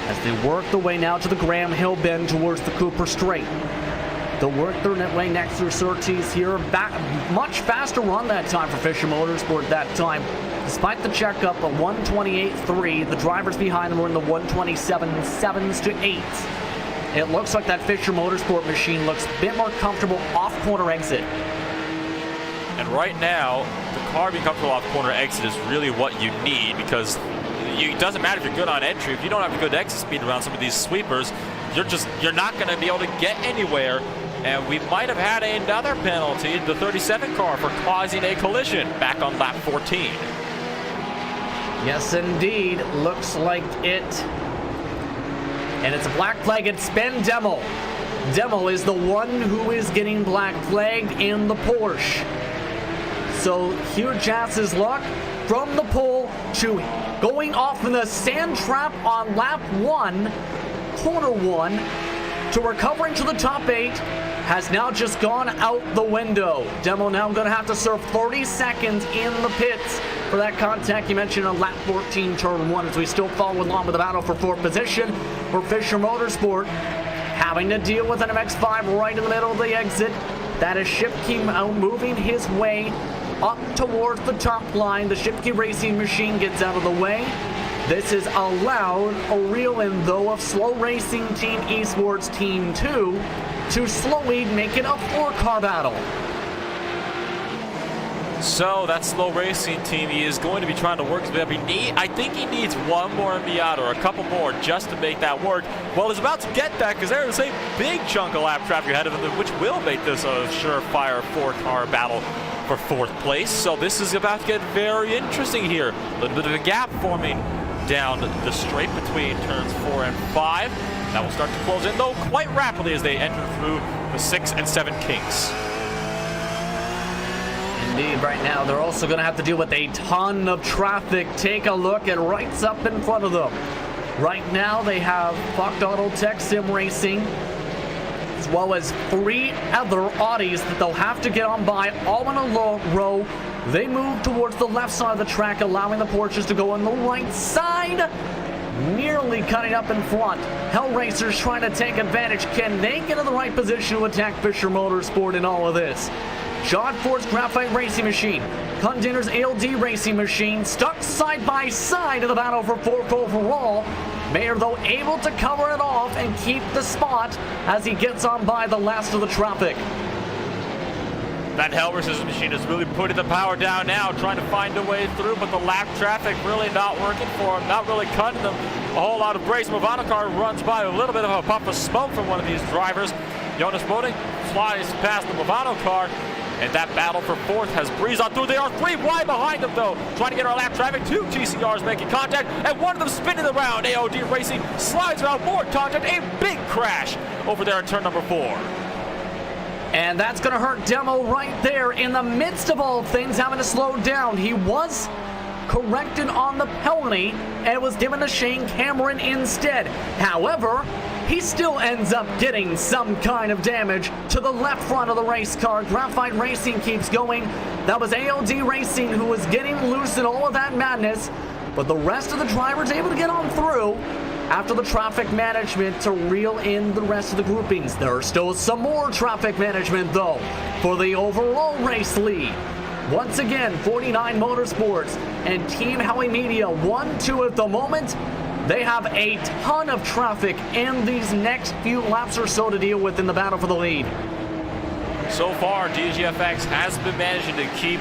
as they work their way now to the Graham Hill bend towards the Cooper Straight. They'll work their way next through Surtees here. Much faster run that time for Fisher Motorsport that time. Despite the checkup of 128.3, the drivers behind them were in the 127.7s to 8s. It looks like that Fisher Motorsport machine looks a bit more comfortable off corner exit. And right now, the car being comfortable off corner exit is really what you need because it doesn't matter if you're good on entry. If you don't have a good exit speed around some of these sweepers, you're not going to be able to get anywhere. And we might have had another penalty, the 37 car, for causing a collision back on lap 14. Yes, indeed. Looks like it. And it's a black flag. It's Ben Demmel. Demmel is the one who is getting black flagged in the Porsche. So Hugh Jass's luck from the pole to going off in the sand trap on lap 1, corner 1, to recovering to the top 8 has now just gone out the window. Demmel now going to have to serve 30 seconds in the pits for that contact you mentioned on lap 14, turn 1, as we still follow along with the battle for 4th position for Fisher Motorsport, having to deal with an MX-5 right in the middle of the exit. That is Shipke moving his way up towards the top line. The Shipke Racing machine gets out of the way. This is allowed a reel-in, though, of Slow Racing Team Esports Team 2 to slowly make it a 4-car battle. So that Slow Racing team, he is going to be trying to work his way up. I think he needs one more Miata or a couple more just to make that work. Well, he's about to get that because there's a big chunk of lap traffic ahead of him, which will make this a surefire 4-car battle for 4th place. So this is about to get very interesting here. A little bit of a gap forming down the straight between turns 4 and 5. That will start to close in, though, quite rapidly as they enter through the 6 and 7 kinks. Indeed, right now they're also going to have to deal with a ton of traffic. Take a look at Wright's up in front of them. Right now they have Fucked Auto Tech Sim Racing, as well as 3 other Audis that they'll have to get on by, all in a row. They move towards the left side of the track, allowing the Porsches to go on the right side, nearly cutting up in front. Hell Racers trying to take advantage. Can they get in the right position to attack Fisher Motorsport in all of this? John Ford's Graphite Racing Machine, Condinner's ALD Racing Machine, stuck side by side in the battle for 4th overall. Mayer, though, able to cover it off and keep the spot as he gets on by the last of the traffic. That Hell Racers machine is really putting the power down now, trying to find a way through, but the lap traffic really not working for him, not really cutting them a whole lot of brakes. Movano car runs by, a little bit of a puff of smoke from one of these drivers. Jonas Boden flies past the Movano car. And that battle for fourth has breezed on through. They are 3 wide behind them, though. Trying to get our lap traffic. 2 TCRs making contact, and one of them spinning around. AOD Racing slides around, more contact. A big crash over there in turn number 4. And that's going to hurt Demo right there in the midst of all things, having to slow down. He was corrected on the penalty and was given to Shane Cameron instead. However, he still ends up getting some kind of damage to the left front of the race car. Graphite Racing keeps going. That was AOD Racing who was getting loose in all of that madness, but the rest of the drivers able to get on through after the traffic management to reel in the rest of the groupings. There are still some more traffic management, though, for the overall race lead. Once again, 49 Motorsports and Team Heli Media 1-2 at the moment. They have a ton of traffic in these next few laps or so to deal with in the battle for the lead. So far, DGFX has been managing to keep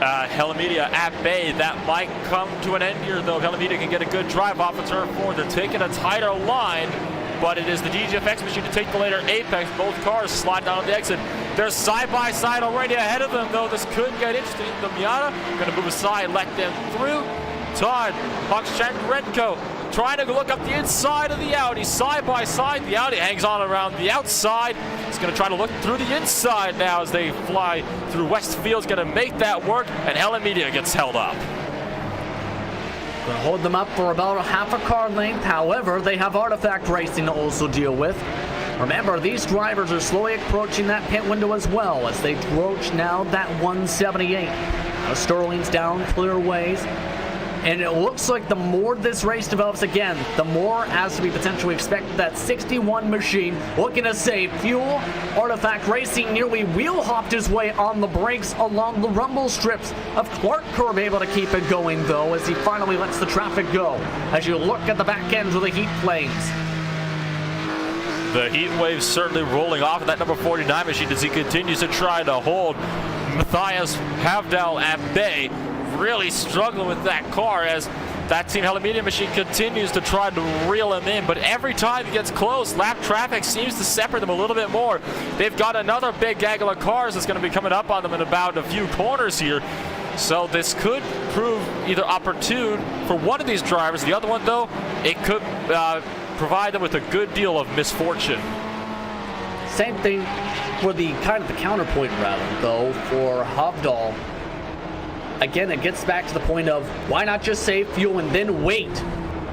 Heli Media at bay. That might come to an end here, though. Heli Media can get a good drive off of turn 4. They're taking a tighter line, but it is the DGFX machine to take the later apex. Both cars slide down on the exit. They're side by side already ahead of them, though. This could get interesting. The Miata going to move aside, let them through. Todd, Hochshank-Redco trying to look up the inside of the Audi, side by side. The Audi hangs on around the outside. He's going to try to look through the inside now as they fly through Westfield's going to make that work, and Heli Media gets held up. Going to hold them up for about a half a car length. However, they have Artifact Racing to also deal with. Remember, these drivers are slowly approaching that pit window as well as they approach now that 178. Now Sterling's down clear ways. And it looks like the more this race develops again, the more, as we potentially expect, that 61 machine looking to save fuel. Artifact Racing nearly wheel hopped his way on the brakes along the rumble strips of Clark Curb, able to keep it going, though, as he finally lets the traffic go. As you look at the back ends of the heat flames. The heat wave certainly rolling off of that number 49 machine as he continues to try to hold Matthias Havdal at bay. Really struggling with that car as that Team Heli Media machine continues to try to reel him in, but every time he gets close, lap traffic seems to separate them a little bit more. They've got another big gaggle of cars that's going to be coming up on them in about a few corners here. So this could prove either opportune for one of these drivers. The other one, though, it could provide them with a good deal of misfortune. Same thing for the kind of the counterpoint rather, though, for Havdal. Again, it gets back to the point of why not just save fuel and then wait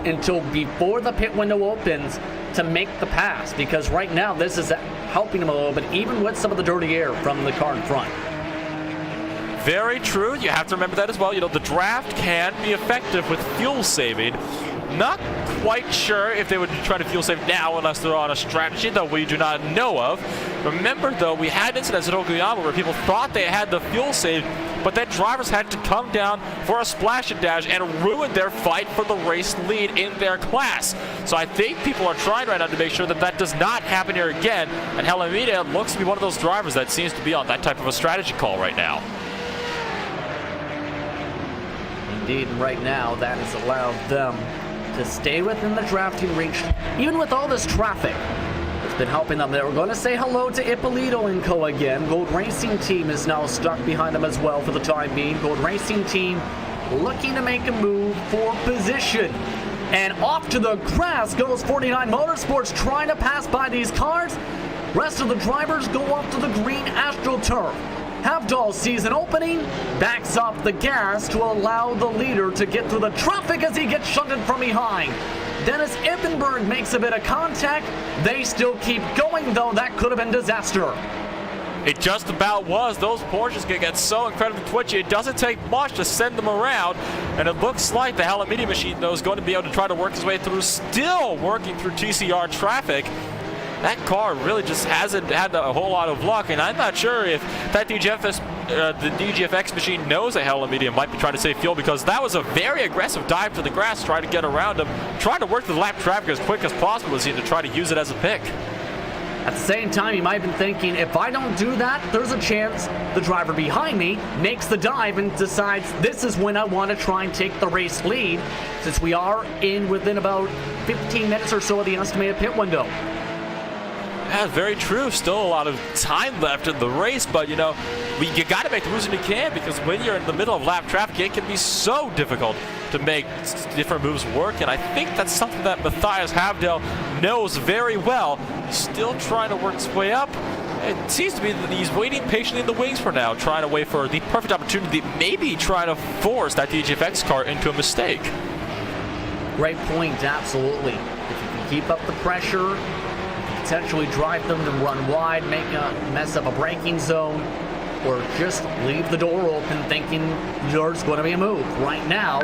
until before the pit window opens to make the pass, because right now this is helping him a little bit, even with some of the dirty air from the car in front. Very true. You have to remember that as well. You know, the draft can be effective with fuel saving. Not quite sure if they would try to fuel save now unless they're on a strategy that we do not know of. Remember, though, we had incidents at Okayama where people thought they had the fuel save, but then drivers had to come down for a splash and dash and ruin their fight for the race lead in their class. So I think people are trying right now to make sure that that does not happen here again, and Heli Media looks to be one of those drivers that seems to be on that type of a strategy call right now. Indeed, and right now that has allowed them to stay within the drafting range, even with all this traffic. It's been helping them. They were going to say hello to Ippolito and Co. again. Gold Racing Team is now stuck behind them as well for the time being. Gold Racing Team looking to make a move for position. And off to the grass goes 49 Motorsports, trying to pass by these cars. Rest of the drivers go off to the green AstroTurf. Havdal sees an opening, backs off the gas to allow the leader to get through the traffic as he gets shunted from behind. Dennis Ippenberg makes a bit of contact. They still keep going, though. That could have been disaster. It just about was. Those Porsches can get so incredibly twitchy. It doesn't take much to send them around. And it looks like the Heli Media machine, though, is going to be able to try to work his way through, still working through TCR traffic. That car really just hasn't had a whole lot of luck, and I'm not sure if that the DGFX machine knows that Heli Media might be trying to save fuel, because that was a very aggressive dive to the grass, trying to get around him, trying to work the lap traffic as quick as possible to try to use it as a pick. At the same time, you might have been thinking, if I don't do that, there's a chance the driver behind me makes the dive and decides this is when I want to try and take the race lead, since we are within about 15 minutes or so of the estimated pit window. Yeah, very true. Still a lot of time left in the race, but you know, you got to make the moves when you can, because when you're in the middle of lap traffic, it can be so difficult to make different moves work. And I think that's something that Matthias Havdell knows very well. He's still trying to work his way up. It seems to be that he's waiting patiently in the wings for now, trying to wait for the perfect opportunity, maybe trying to force that DGFX car into a mistake. Great point, absolutely. If you can keep up the pressure, potentially drive them to run wide, mess up a braking zone, or just leave the door open thinking there's going to be a move. Right now,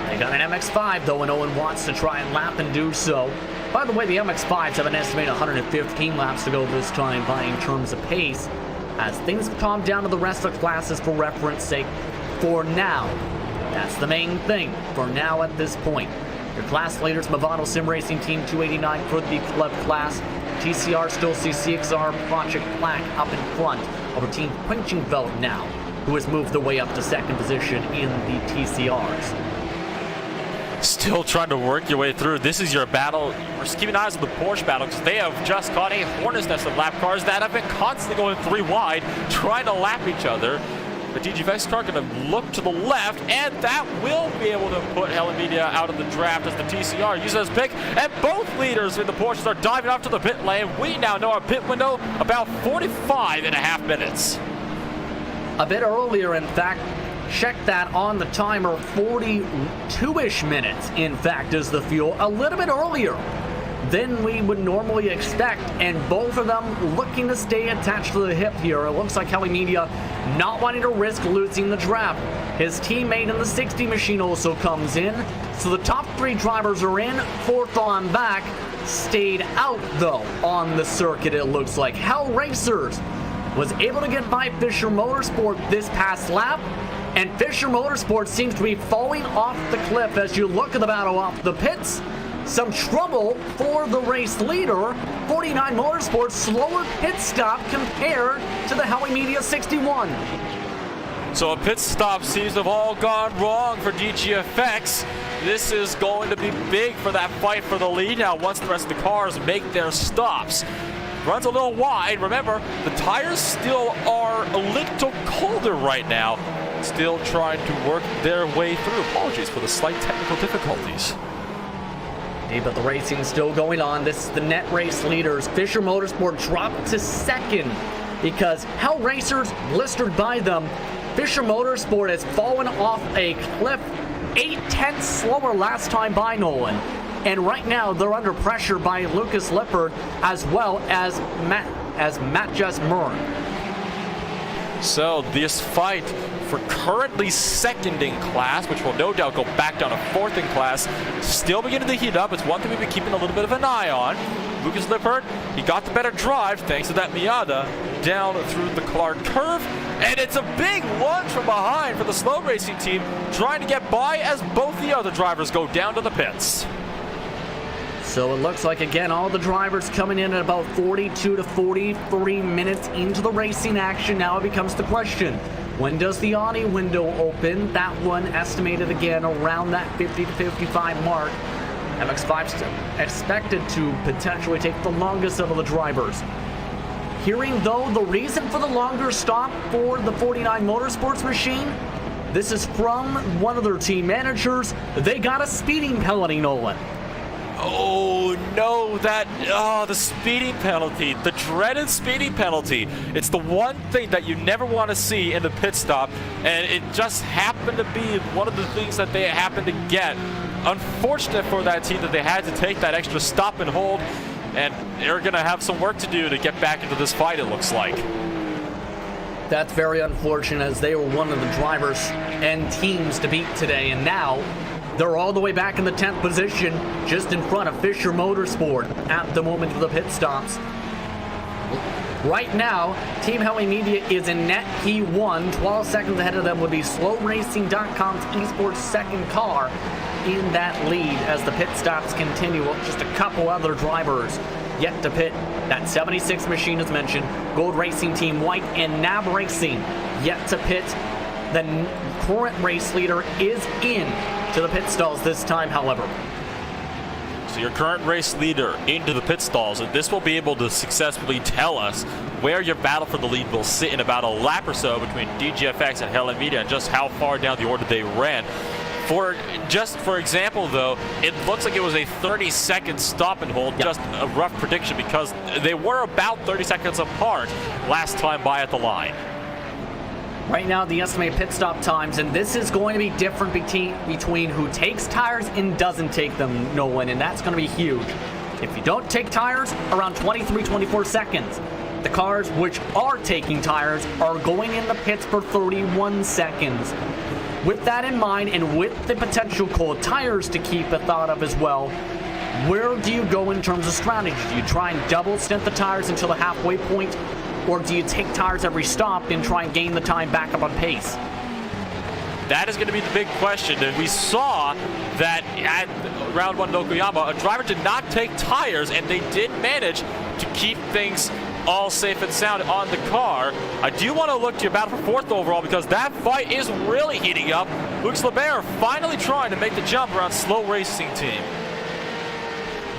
they got an MX-5 though, and Owen wants to try and lap and do so. By the way, the MX-5s have an estimated 115 laps to go this time by in terms of pace, as things calm down to the rest of the classes for reference sake for now. That's the main thing for now at this point. Your class leaders, Movado Sim Racing Team 289 for the club class. TCR still sees CXR Project Black up in front over Team Quenching Belt now, who has moved their way up to second position in the TCRs. Still trying to work your way through. This is your battle. We're just keeping eyes on the Porsche battle, because they have just caught a hornet's nest of lap cars that have been constantly going 3 wide, trying to lap each other. The DGFX car going to look to the left, and that will be able to put Hella Media out of the draft as the TCR uses his pick. And both leaders in the Porsches are diving off to the pit lane. We now know our pit window about 45.5 minutes. A bit earlier, in fact. Check that on the timer, 42-ish minutes, in fact, is the fuel. A little bit earlier than we would normally expect, and both of them looking to stay attached to the hip here. It looks like Heli Media not wanting to risk losing the draft. His teammate in the 60 machine also comes in, so the top 3 drivers are in. 4th on back stayed out, though, on the circuit, it looks like. Hell Racers was able to get by Fisher Motorsport this past lap, and Fisher Motorsport seems to be falling off the cliff as you look at the battle off the pits. Some trouble for the race leader. 49 Motorsport's slower pit stop compared to the Heli Media 61. So a pit stop seems to have all gone wrong for DGFX. This is going to be big for that fight for the lead now once the rest of the cars make their stops. Runs a little wide. Remember, the tires still are a little colder right now. Still trying to work their way through. Apologies for the slight technical difficulties. Hey, but the racing's still going on. This is the net race leaders. Fisher Motorsport dropped to second because Hell Racers blistered by them. Fisher Motorsport has fallen off a cliff 8/10 slower last time by Nolan. And right now they're under pressure by Lucas Lippard as well as Matt Just Murn. So this fight for currently second in class, which will no doubt go back down to 4th in class, still beginning to heat up. It's one thing we've been keeping a little bit of an eye on. Lucas Lippard, he got the better drive thanks to that Miata down through the Clark curve. And it's a big lunge from behind for the slow racing team, trying to get by as both the other drivers go down to the pits. So it looks like, again, all the drivers coming in at about 42 to 43 minutes into the racing action. Now it becomes the question, when does the Audi window open? That one estimated, again, around that 50 to 55 mark. MX-5 expected to potentially take the longest out of the drivers. Hearing, though, the reason for the longer stop for the 49 Motorsports machine, this is from one of their team managers. They got a speeding penalty, Nolan. Oh no, the speeding penalty, the dreaded speeding penalty. It's the one thing that you never want to see in the pit stop, and it just happened to be one of the things that they happened to get. Unfortunate for that team that they had to take that extra stop and hold, and they're going to have some work to do to get back into this fight, it looks like. That's very unfortunate, as they were one of the drivers and teams to beat today, and now they're all the way back in the 10th position, just in front of Fisher Motorsport at the moment of the pit stops. Right now, Team Heli Media is in net P1. 12 seconds ahead of them would be SlowRacing.com's esports second car in that lead as the pit stops continue. Just a couple other drivers yet to pit. That 76 machine is mentioned. Gold Racing Team White and NAB Racing yet to pit. The current race leader is in to the pit stalls this time, however. So so your current race leader, into the pit stalls, and this will be able to successfully tell us where your battle for the lead will sit in about a lap or so between DGFX and Hell Media, and just how far down the order they ran. For example, though, it looks like it was a 30-second stop and hold, just a rough prediction, because they were about 30 seconds apart last time by at the line. Right now, the estimated pit stop times, and this is going to be different between who takes tires and doesn't take them, Nolan, and that's going to be huge. If you don't take tires, around 23-24 seconds. The cars which are taking tires are going in the pits for 31 seconds. With that in mind, and with the potential cold tires to keep a thought of as well, where do you go in terms of strategy? Do you try and double stint the tires until the halfway point, or do you take tires every stop and try and gain the time back up on pace? That is going to be the big question, and we saw that at round 1 in Okayama, a driver did not take tires, and they did manage to keep things all safe and sound on the car. I do want to look to your battle for 4th overall, because that fight is really heating up. Luke Labert finally trying to make the jump around Slow Racing Team.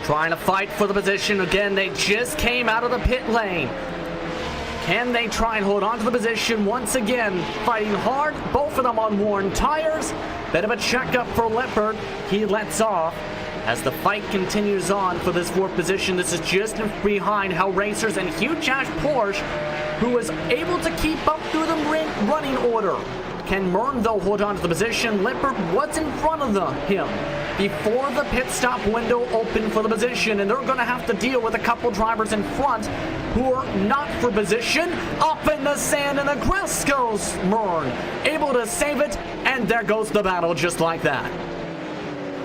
Trying to fight for the position. Again, they just came out of the pit lane. Can they try and hold on to the position once again? Fighting hard, both of them on worn tires. Bit of a checkup for Lippert. He lets off. As the fight continues on for this 4th position, this is just behind Hell Racers and Huge Ash Porsche, who is able to keep up through the running order. Can Mern, though, hold on to the position? Lippert was in front of him before the pit stop window opened for the position, and they're going to have to deal with a couple drivers in front who are not for position. Up in the sand, and the grass goes Mern, able to save it, and there goes the battle just like that.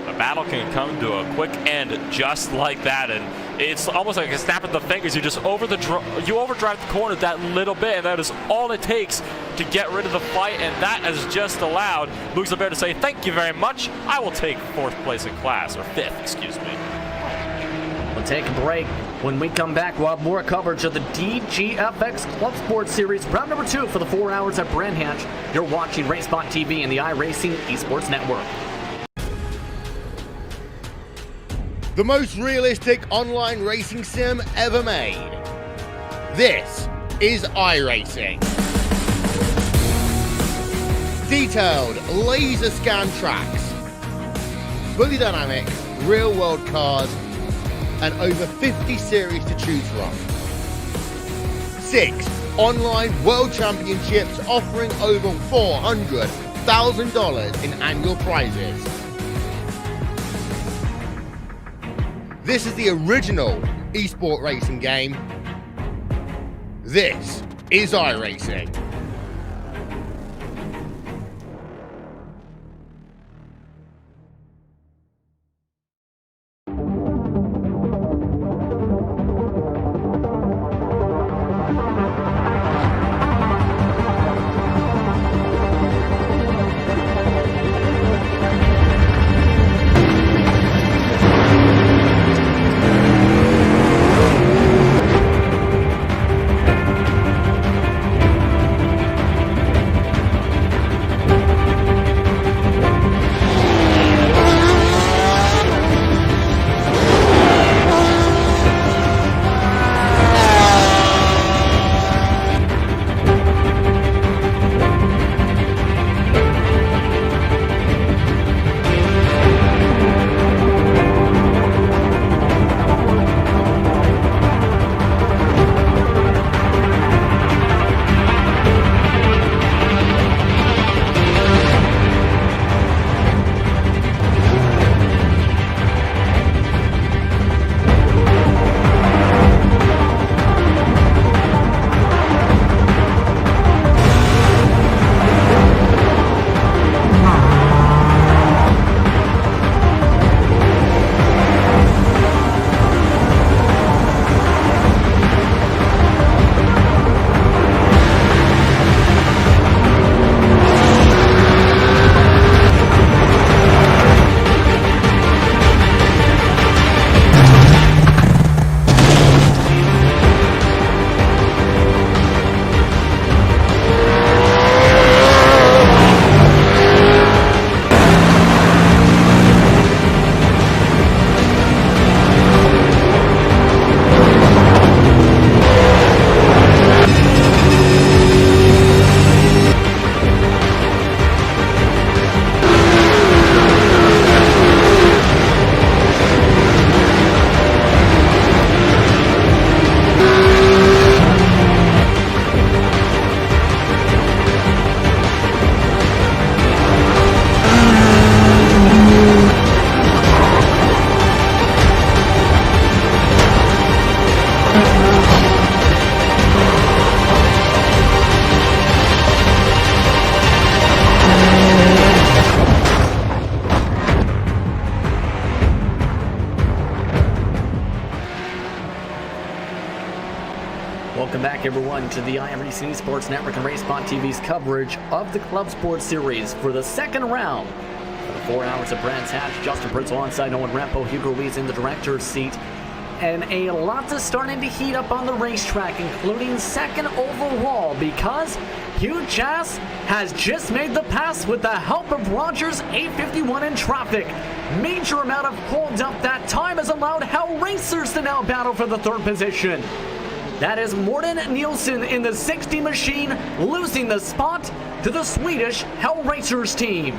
The battle can come to a quick end just like that, and it's almost like a snap of the fingers. You just overdrive the corner that little bit, and that is all it takes to get rid of the fight, and that has just allowed Luke Labert to say, "Thank you very much. I will take 4th place in class," or 5th, excuse me. We'll take a break. When we come back, we'll have more coverage of the DGFX Club Sport Series, round number 2 for the 4 hours at Brand Hatch. You're watching RacespotTV and the iRacing Esports Network. The most realistic online racing sim ever made. This is iRacing. Detailed laser scan tracks, fully dynamic real world cars, and over 50 series to choose from. 6 online world championships offering over $400,000 in annual prizes. This is the original esport racing game. This is iRacing. Welcome back, everyone, to the IVRA Sports Network and RacespotTV's coverage of the Club Sport Series for the second round. For the 4 hours of Brands Hatch, Justin Pritz alongside Owen Rempo, Hugo Ruiz in the director's seat. And a lot is starting to heat up on the racetrack, including second overall, because Hugh Jass has just made the pass with the help of Rogers 851 in traffic. Major amount of hold up that time has allowed Hell Racers to now battle for the third position. That is Morten Nielsen in the 60 machine, losing the spot to the Swedish Hell Racers team.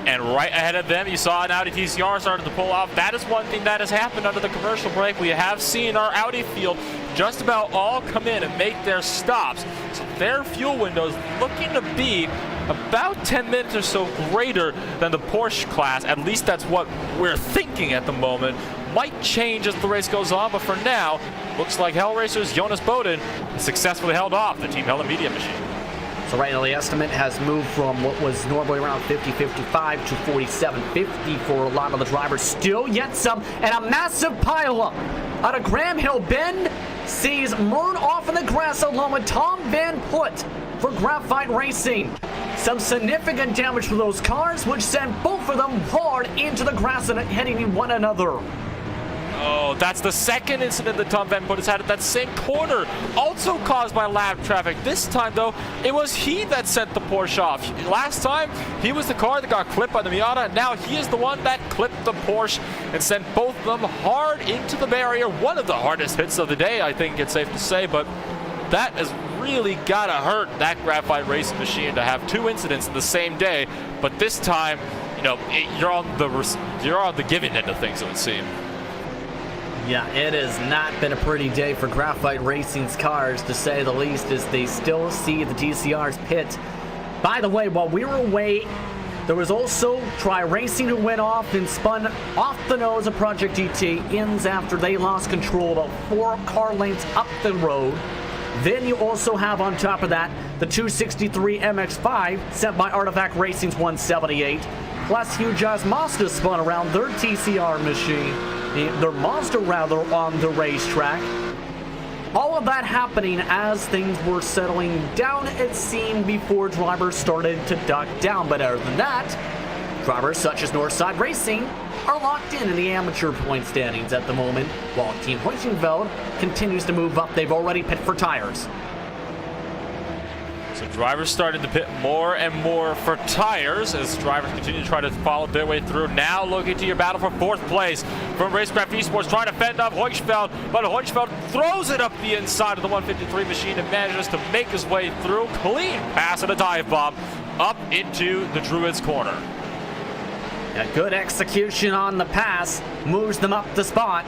And right ahead of them, you saw an Audi TCR started to pull off. That is one thing that has happened under the commercial break. We have seen our Audi field just about all come in and make their stops. So their fuel window is looking to be about 10 minutes or so greater than the Porsche class. At least that's what we're thinking at the moment. Might change as the race goes on, but for now, looks like Hell Racers' Jonas Boden successfully held off the Team Hella Media machine. So right now the estimate has moved from what was normally around 50-55 to 47-50 for a lot of the drivers. Still yet some, and a massive pileup out of Graham Hill Bend sees Mern off in the grass along with Tom Van Put for Graphite Racing. Some significant damage for those cars, which sent both of them hard into the grass and hitting one another. Oh, that's the second incident that Tom Van Put has had at that same corner, also caused by lap traffic. This time, though, it was he that sent the Porsche off. Last time, he was the car that got clipped by the Miata, and now he is the one that clipped the Porsche and sent both of them hard into the barrier. One of the hardest hits of the day, I think it's safe to say, but that has really gotta hurt that Graphite Racing machine to have two incidents in the same day. But this time, you know, you're on the giving end of things, it would seem. Yeah, it has not been a pretty day for Graphite Racing's cars, to say the least, as they still see the TCR's pit. By the way, while we were away, there was also Tri Racing who went off and spun off the nose of Project GT, ends after they lost control about 4 car lengths up the road. Then you also have on top of that the 263 MX-5 sent by Artifact Racing's 178, plus Hugh Jass Mazda spun around their TCR machine. Their Mazda rather, on the racetrack. All of that happening as things were settling down, it seemed, before drivers started to duck down. But other than that, drivers such as Northside Racing are locked in the amateur point standings at the moment, while Team Hoisenfeld continues to move up. They've already pit for tires. So drivers started to pit more and more for tires as drivers continue to try to follow their way through. Now looking to your battle for 4th place from Racecraft Esports, trying to fend off Hoisenfeld, but Hoisenfeld throws it up the inside of the 153 machine and manages to make his way through. Clean pass and a dive bomb up into the Druids corner. A good execution on the pass moves them up the spot.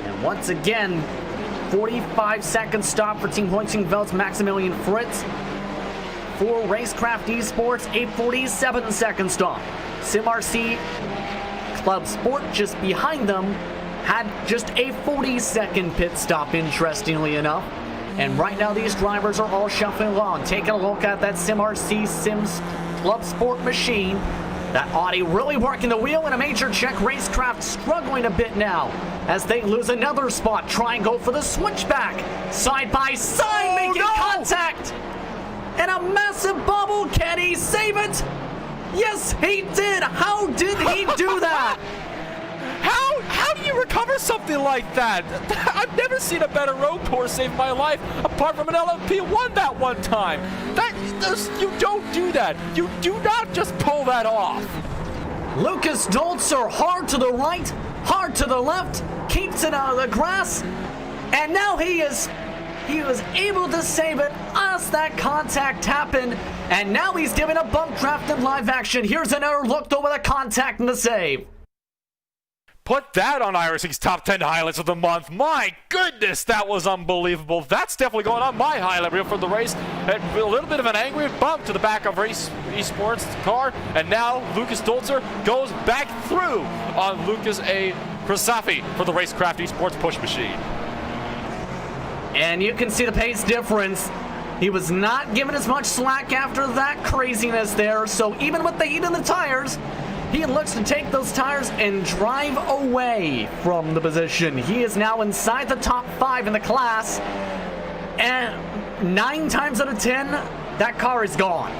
And once again, 45-second stop for Team Hoisenfeld's Maximilian Fritz. For Racecraft Esports, a 47-second stop. SimRC Club Sport just behind them had just a 40-second pit stop, interestingly enough. And right now these drivers are all shuffling along. Taking a look at that SimRC Sims Club Sport machine. That Audi really working the wheel in a major check. Racecraft struggling a bit now as they lose another spot. Try and go for the switchback. Side by side, making contact. And a massive bubble. Can he save it? Yes, he did. How did he do that? How do you recover something like that? I've never seen a better road course save my life apart from an LMP1 that one time. You don't do that. You do not just pull that off. Lucas Dolzer hard to the right, hard to the left, keeps it out of the grass, and now he was able to save it as that contact happened, and now he's giving a bump draft in live action. Here's another look though with a contact and the save. Put that on iRacing's top 10 highlights of the month. My goodness, that was unbelievable. That's definitely going on my highlight reel for the race. A little bit of an angry bump to the back of Race Esports car, and now Lucas Dolzer goes back through on Lucas A. Krasafi for the Racecraft Esports push machine. And you can see the pace difference. He was not given as much slack after that craziness there, so even with the heat in the tires, He looks to take those tires and drive away from the position. He is now inside the top 5 in the class, and 9 times out of 10, that car is gone.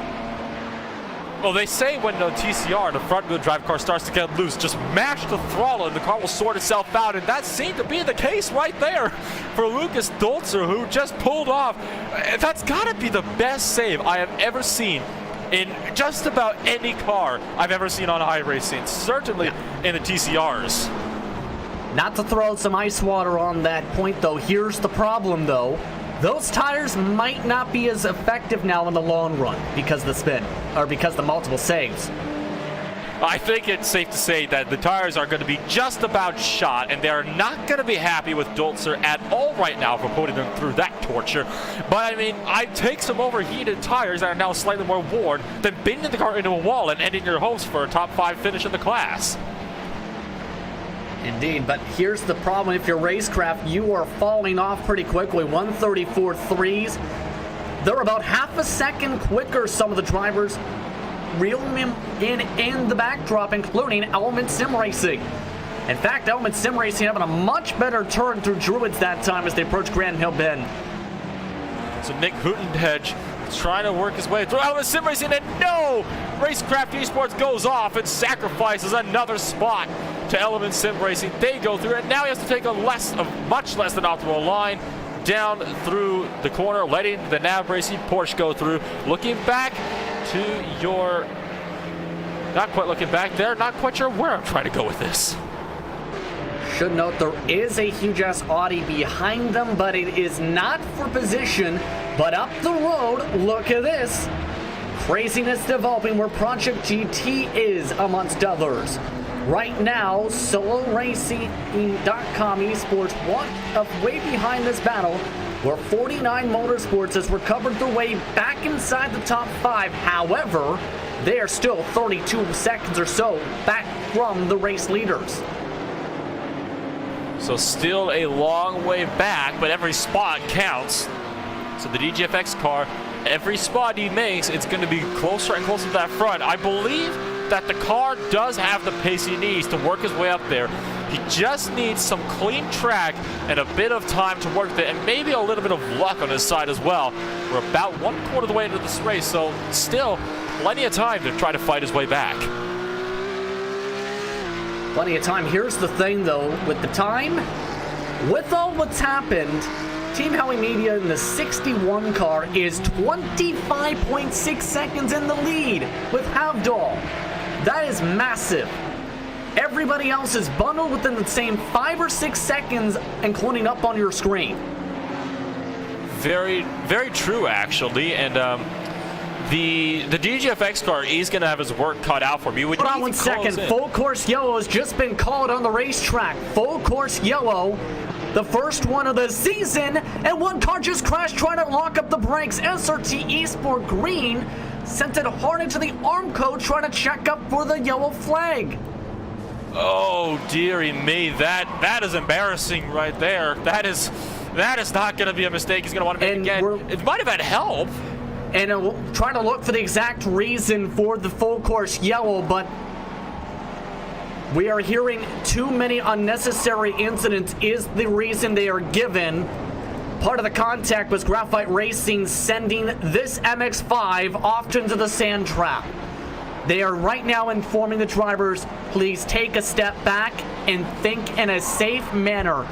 Well, they say when the TCR, the front-wheel drive car, starts to get loose, just mash the throttle and the car will sort itself out, and that seemed to be the case right there for Lucas Dolzer, who just pulled off. That's got to be the best save I have ever seen in just about any car I've ever seen on iRacing, certainly in the TCRs. Not to throw some ice water on that point, though, here's the problem, though. Those tires might not be as effective now in the long run because of the spin, or because of the multiple saves. I think it's safe to say that the tires are going to be just about shot, and they're not going to be happy with Dolzer at all right now for putting them through that torture. But I mean, I'd take some overheated tires that are now slightly more worn than bending the car into a wall and ending your hopes for a top 5 finish in the class. Indeed, but here's the problem. If you're Racecraft, you are falling off pretty quickly. 134.3s. They're about half a second quicker, some of the drivers reeling in the backdrop, including Element Sim Racing. In fact, Element Sim Racing having a much better turn through Druids that time as they approach Grand Hill Bend. So Nick Hutendedge trying to work his way through Element Sim Racing, and no! Racecraft Esports goes off and sacrifices another spot to Element Sim Racing. They go through it. Now he has to take a much less than optimal line down through the corner, letting the Nav Racing Porsche go through. Looking back to your... Not quite looking back there. Not quite sure where I'm trying to go with this. Should note there is a huge-ass Audi behind them, but it is not for position. But up the road, look at this. Craziness developing where Project GT is, amongst others. Right now, SoloRacing.com Esports way behind this battle, where 49 Motorsports has recovered their way back inside the top 5. However, they are still 32 seconds or so back from the race leaders. So still a long way back, but every spot counts. So the DGFX car, every spot he makes, it's going to be closer and closer to that front. I believe that the car does have the pace he needs to work his way up there. He just needs some clean track and a bit of time to work with it, and maybe a little bit of luck on his side as well. We're about 1/4 of the way into this race, so still plenty of time to try to fight his way back. Plenty of time. Here's the thing, though, with the time, with all what's happened, Team Howie Media in the 61 car is 25.6 seconds in the lead with Havdahl. That is massive. Everybody else is bundled within the same 5 or 6 seconds, including up on your screen. Very, very true, actually. And the DGFX car is going to have his work cut out for me. Hold on 1 second. Full course yellow has just been called on the racetrack. Full course yellow. The first one of the season, and one car just crashed trying to lock up the brakes. SRT Esport Green sent it hard into the arm code trying to check up for the yellow flag. Oh, dearie me. That is embarrassing right there. That is not going to be a mistake he's going to want to make again. It might have had help. And trying to look for the exact reason for the full course yellow, but we are hearing too many unnecessary incidents is the reason they are given. Part of the contact was Graphite Racing sending this MX-5 off into the sand trap. They are right now informing the drivers, please take a step back and think in a safe manner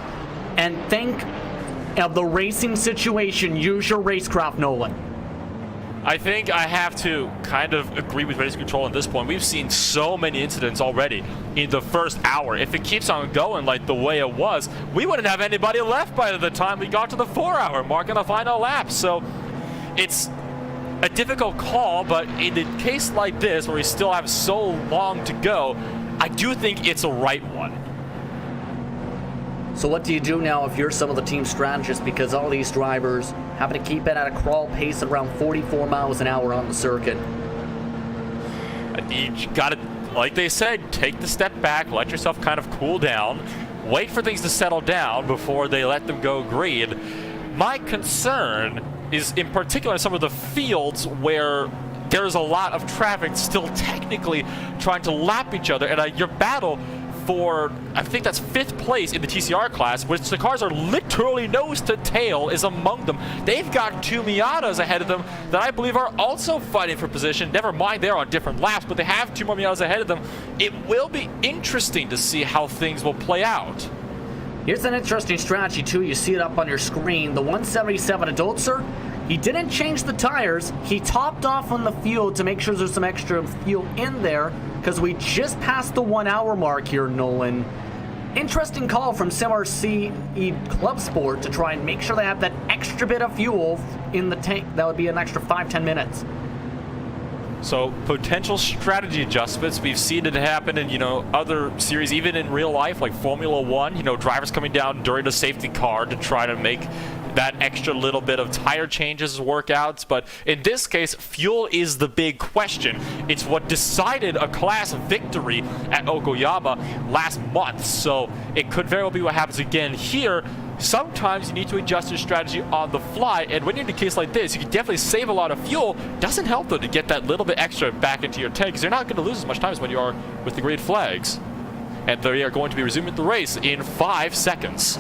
and think of the racing situation. Use your racecraft, Nolan. I think I have to kind of agree with Race Control at this point. We've seen so many incidents already in the first hour. If it keeps on going like the way it was, we wouldn't have anybody left by the time we got to the 4-hour mark in the final lap. So it's a difficult call, but in a case like this where we still have so long to go, I do think it's a right one. So what do you do now if you're some of the team strategists, because all these drivers having to keep it at a crawl pace at around 44 miles an hour on the circuit? You got to, like they said, take the step back, let yourself kind of cool down, wait for things to settle down before they let them go green. My concern is in particular some of the fields where there's a lot of traffic still technically trying to lap each other, and your battle for, I think that's 5th place in the TCR class, which the cars are literally nose to tail, is among them. They've got 2 Miatas ahead of them that I believe are also fighting for position. Never mind, they're on different laps, but they have 2 more Miatas ahead of them. It will be interesting to see how things will play out. Here's an interesting strategy too. You see it up on your screen. The 177 Adultzer, he didn't change the tires. He topped off on the fuel to make sure there's some extra fuel in there, because we just passed the 1 hour mark here, Nolan. Interesting call from RacespotTV ClubSport to try and make sure they have that extra bit of fuel in the tank. That would be an extra 5-10 minutes. So potential strategy adjustments, we've seen it happen in, other series, even in real life, like Formula 1, drivers coming down during the safety car to try to make that extra little bit of tire changes work out. But in this case, fuel is the big question. It's what decided a class victory at Okoyama last month. So it could very well be what happens again here. Sometimes you need to adjust your strategy on the fly, and when you're in a case like this, you can definitely save a lot of fuel. Doesn't help, though, to get that little bit extra back into your tank, because you're not going to lose as much time as when you are with the green flags. And they are going to be resuming the race in 5 seconds.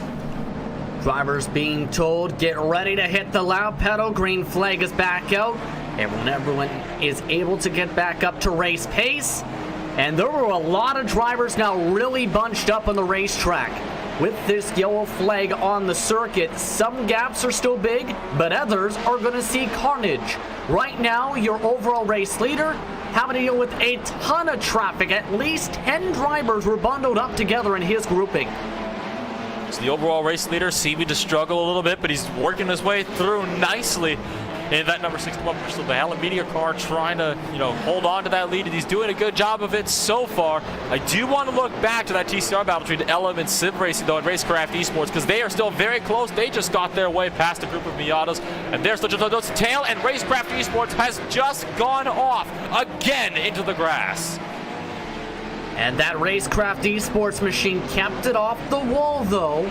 Drivers being told, get ready to hit the loud pedal. Green flag is back out. And when everyone is able to get back up to race pace. And there were a lot of drivers now really bunched up on the racetrack. With this yellow flag on the circuit, some gaps are still big, but others are going to see carnage. Right now, your overall race leader having to deal with a ton of traffic. At least 10 drivers were bundled up together in his grouping. So the overall race leader seeming to struggle a little bit, but he's working his way through nicely in that number 6 bumper. So the Helen Media car trying to, hold on to that lead, and he's doing a good job of it so far. I do want to look back to that TCR battle between LM and Sim Racing, though, and Racecraft Esports, because they are still very close. They just got their way past a group of Miatas, and they're still just on those tail, and Racecraft Esports has just gone off again into the grass. And that Racecraft Esports machine kept it off the wall, though.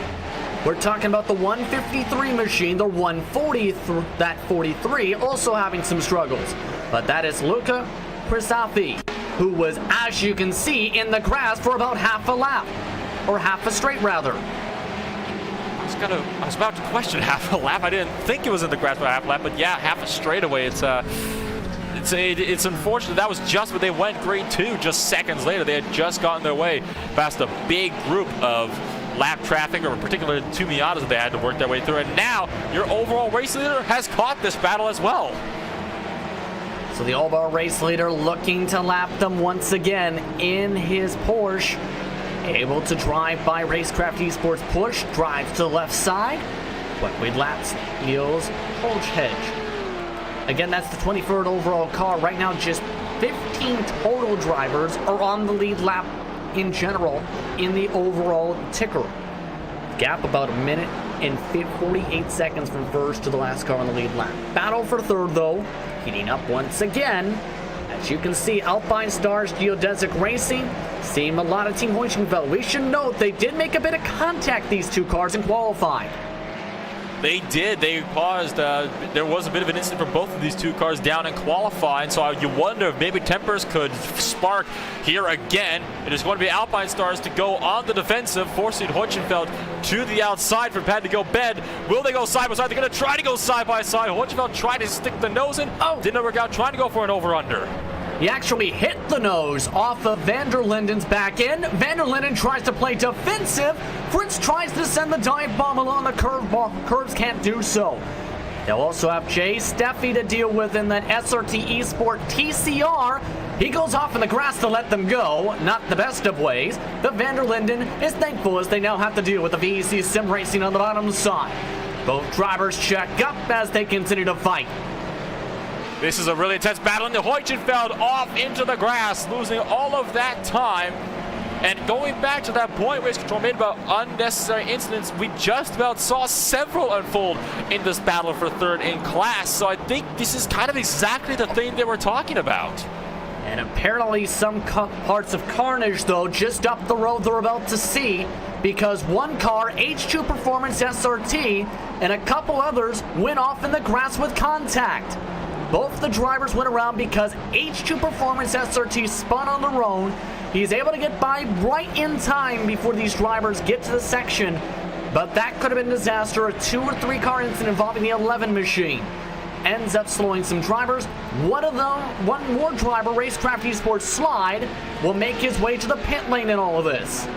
We're talking about the 153 machine, the 140, that 43, also having some struggles. But that is Luca Prisafi, who was, as you can see, in the grass for about half a lap. Or half a straight, rather. I was about to question half a lap. I didn't think it was in the grass for half a lap, but yeah, half a straightaway. It's unfortunate. That was just when they went grade 2, just seconds later. They had just gotten their way past a big group of lap traffic, or particularly 2 Miatas that they had to work their way through. And now your overall race leader has caught this battle as well. So the overall race leader looking to lap them once again in his Porsche. Able to drive by Racecraft Esports push, drives to the left side. Quickly laps Neil's Holch Hedge. Again, that's the 23rd overall car. Right now, just 15 total drivers are on the lead lap in general in the overall ticker. Gap about 1 minute and 48 seconds from first to the last car on the lead lap. Battle for third, though, heating up once again. As you can see, Alpine Stars Geodesic Racing, seeing a lot of Team Hoichenfeld. We should note they did make a bit of contact, these two cars, in qualifying. They did. They paused. There was a bit of an incident for both of these two cars down in qualifying, so you wonder if maybe tempers could spark here again. It is going to be Alpine Stars to go on the defensive, forcing Hoichenfeld to the outside for Pat to go bed. Will they go side by side? They're going to try to go side by side. Hoichenfeld tried to stick the nose in. Oh, didn't work out. Trying to go for an over-under. He actually hit the nose off of Vander Linden's back end. Vander Linden tries to play defensive. Fritz tries to send the dive bomb along the curve. Curves can't do so. They'll also have Jay Steffi to deal with in that SRT Esport TCR. He goes off in the grass to let them go. Not the best of ways. But Vander Linden is thankful as they now have to deal with the VEC Sim Racing on the bottom side. Both drivers check up as they continue to fight. This is a really intense battle, and the Hoichenfeld off into the grass, losing all of that time. And going back to that point Race Control made about unnecessary incidents, we just about saw several unfold in this battle for third in class. So I think this is kind of exactly the thing they were talking about. And apparently some parts of carnage, though, just up the road they're about to see, because one car, H2 Performance SRT, and a couple others went off in the grass with contact. both the drivers went around because H2 Performance SRT spun on their own. He's able to get by right in time before these drivers get to the section, but that could have been a disaster. A 2 or 3 car incident involving the 11 machine ends up slowing some drivers. One more driver, Racecraft Esports Slide, will make his way to the pit lane in all of this.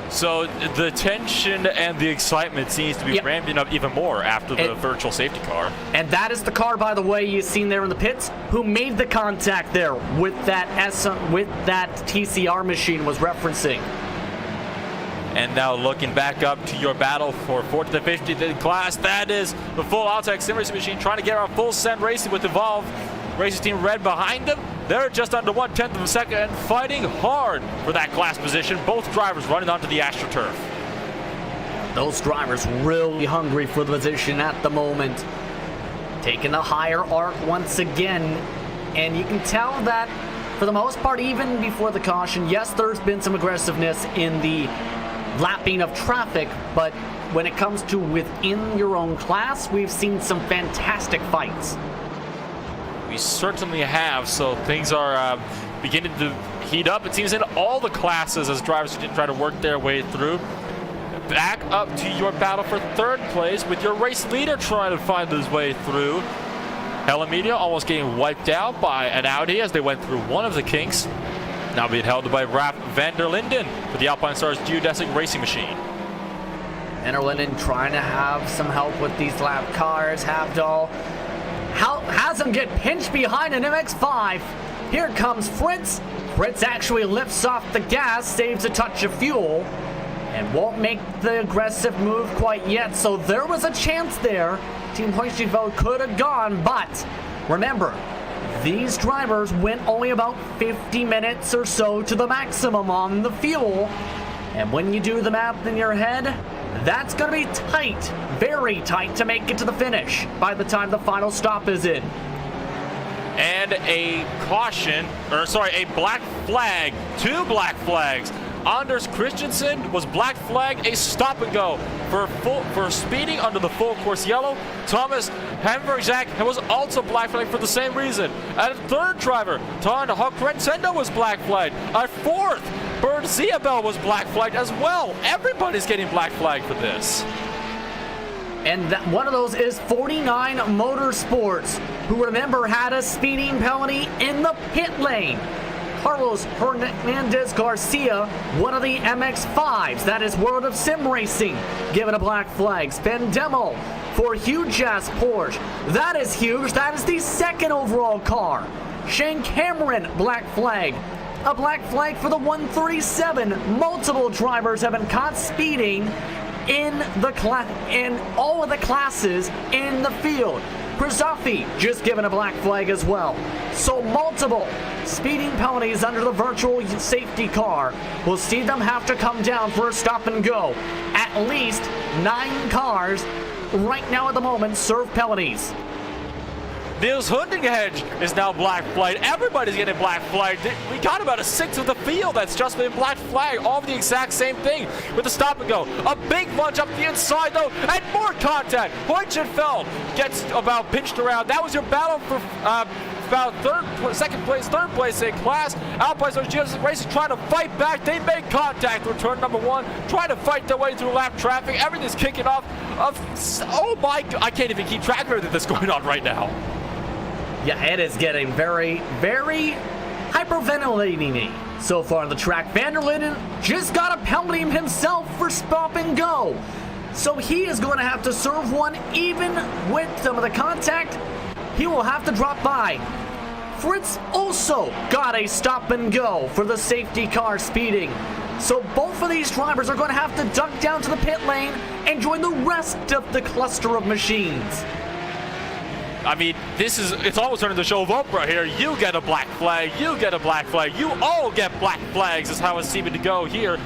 So the tension and the excitement seems to be ramping up even more after the virtual safety car. And that is the car, by the way, you've seen there in the pits, who made the contact there with that TCR machine was referencing. And now looking back up to your battle for 4th to 50th class, that is the full Altec Sim Racing machine trying to get our full send racing with Evolve Racing Team Red behind them. They're just under 1/10 of a second and fighting hard for that class position. Both drivers running onto the AstroTurf. Those drivers really hungry for the position at the moment. Taking the higher arc once again. And you can tell that for the most part, even before the caution, yes, there's been some aggressiveness in the lapping of traffic, but when it comes to within your own class, we've seen some fantastic fights. We certainly have, so things are beginning to heat up. It seems in all the classes as drivers try to work their way through. Back up to your battle for 3rd place with your race leader trying to find his way through. Hella Media almost getting wiped out by an Audi as they went through one of the kinks. Now being held by Raf van der Linden with the Alpine Stars geodesic racing machine. Van der Linden trying to have some help with these lap cars. Havdahl has him get pinched behind an MX-5. Here comes Fritz. Fritz actually lifts off the gas, saves a touch of fuel, and won't make the aggressive move quite yet. So there was a chance there. Team Hoichtivo could have gone, but remember, these drivers went only about 50 minutes or so to the maximum on the fuel. And when you do the math in your head, that's going to be tight, very tight to make it to the finish by the time the final stop is in. And a caution, or sorry, a black flag, 2 black flags. Anders Christensen was black flagged a stop and go for speeding under the full course yellow. Thomas Hamburg-Jack was also black flagged for the same reason. And a 3rd driver, Ton Hokrensendo, was black flagged. A 4th, Bernd Ziabel, was black flagged as well. Everybody's getting black flagged for this. And one of those is 49 Motorsports, who remember had a speeding penalty in the pit lane. Carlos Hernandez Garcia, one of the MX-5s, that is World of Sim Racing, given a black flag. Sven Demmel for Huge Ass Porsche, that is huge, that is the 2nd overall car. Shane Cameron, black flag. A black flag for the 137. Multiple drivers have been caught speeding in all of the classes in the field. Krzyzoffi just given a black flag as well. So multiple speeding penalties under the virtual safety car. We'll see them have to come down for a stop and go. At least 9 cars right now at the moment serve penalties. Niels Hundinghedge is now black flagged. Everybody's getting black flagged. We got about a 1/6 of the field that's just been black flagged. All the exact same thing with the stop and go. A big bunch up the inside though, and more contact. Hoichenfeld gets about pinched around. That was your battle for about 2nd place, 3rd place in class. Alpine Stars geodesic racing trying to fight back. They make contact with turn number 1, trying to fight their way through lap traffic. Everything's kicking off. Oh my, I can't even keep track of everything that's going on right now. Yeah, it is getting very, very hyperventilating so far on the track. Van der Linden just got a penalty himself for stop and go. So he is going to have to serve one even with some of the contact. He will have to drop by. Fritz also got a stop and go for the safety car speeding. So both of these drivers are going to have to duck down to the pit lane and join the rest of the cluster of machines. I mean, it's almost turning the show of Oprah here. You get a black flag, you get a black flag, you all get black flags is how it's seeming to go here.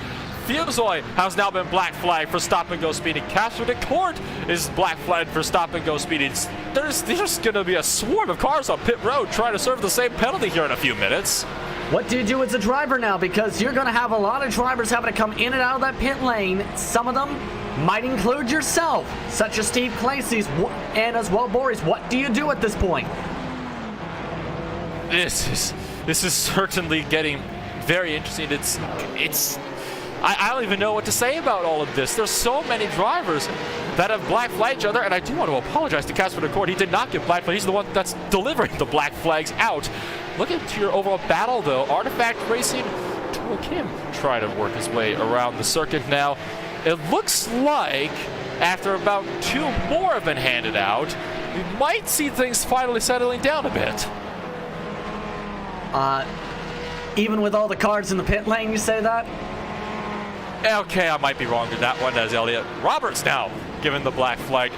Fusoy has now been black flagged for stop and go speeding. Casper de Court is black flagged for stop and go speeding. There's going to be a swarm of cars on pit road trying to serve the same penalty here in a few minutes. What do you do as a driver now? Because you're going to have a lot of drivers having to come in and out of that pit lane. Some of them might include yourself, such as Steve Clacy's and as well Boris. What do you do at this point? This is certainly getting very interesting. I don't even know what to say about all of this. There's so many drivers that have black flagged each other, and I do want to apologize to Casper DeCord. He did not get black flags. He's the one that's delivering the black flags out. Look at your overall battle, though. Artifact Racing, Tua Kim trying to work his way around the circuit now. It looks like after about 2 more have been handed out, we might see things finally settling down a bit. Even with all the cars in the pit lane, you say that? Okay, I might be wrong in that one, as Elliot Roberts now given the black flag.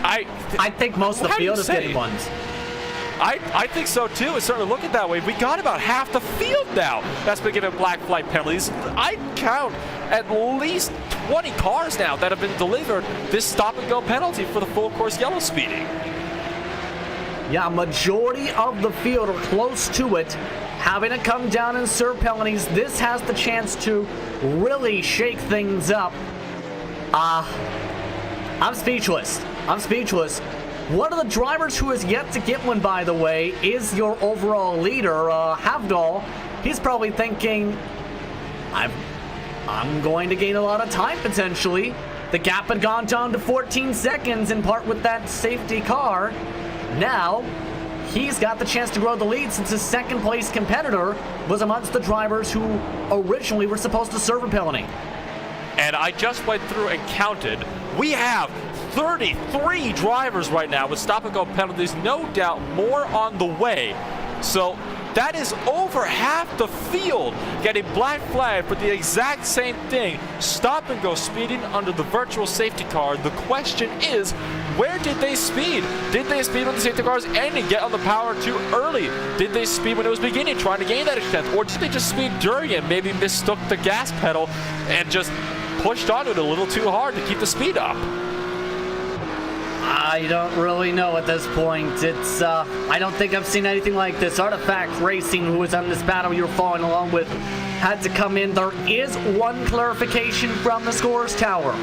I think most of the field is getting ones. I think so too. It's certainly looking that way. We got about half the field now that's been given black flag penalties. I count at least 20 cars now that have been delivered this stop and go penalty for the full course yellow speeding. Yeah, majority of the field are close to it, having to come down and serve penalties. This has the chance to really shake things up. I'm speechless. One of the drivers who has yet to get one, by the way, is your overall leader, Havdahl. He's probably thinking, I'm going to gain a lot of time potentially. The gap had gone down to 14 seconds in part with that safety car. Now, he's got the chance to grow the lead since his second place competitor was amongst the drivers who originally were supposed to serve a penalty. And I just went through and counted. We have 33 drivers right now with stop and go penalties, no doubt more on the way. So that is over half the field getting black flag for the exact same thing. Stop and go speeding under the virtual safety car. The question is, where did they speed? Did they speed when the safety car was ending, get on the power too early? Did they speed when it was beginning, trying to gain that extent? Or did they just speed during it, maybe mistook the gas pedal and just pushed onto it a little too hard to keep the speed up? I don't really know at this point. I don't think I've seen anything like this. Artifact Racing, who was on this battle you're following along with, had to come in. There is one clarification from the scores tower.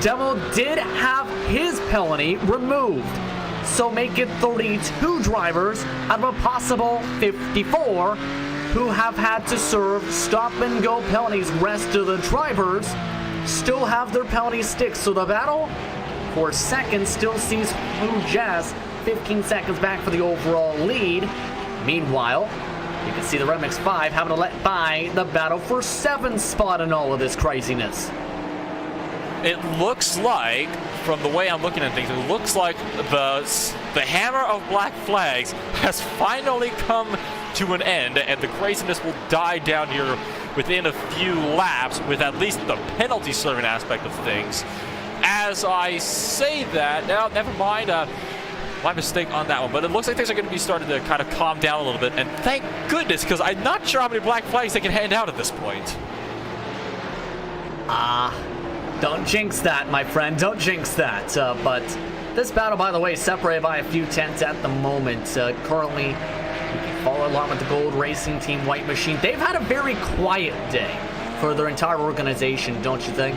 Demo did have his penalty removed, so make it 32 drivers out of a possible 54 who have had to serve stop and go penalties. Rest of the drivers still have their penalty sticks, so the battle for second still sees Blue Jazz 15 seconds back for the overall lead. Meanwhile, you can see the Red Mix 5 having to let by the battle for 7th spot in all of this craziness. It looks like, from the way I'm looking at things, it looks like the hammer of black flags has finally come to an end, and the craziness will die down here within a few laps with at least the penalty serving aspect of things. As I say that, now never mind, my mistake on that one, but it looks like things are going to be starting to kind of calm down a little bit, and thank goodness, because I'm not sure how many black flags they can hand out at this point. Don't jinx that, my friend. Don't jinx that. But this battle, by the way, is separated by a few tenths at the moment. Currently, you can follow along with the Gold Racing Team White Machine. They've had a very quiet day for their entire organization, don't you think?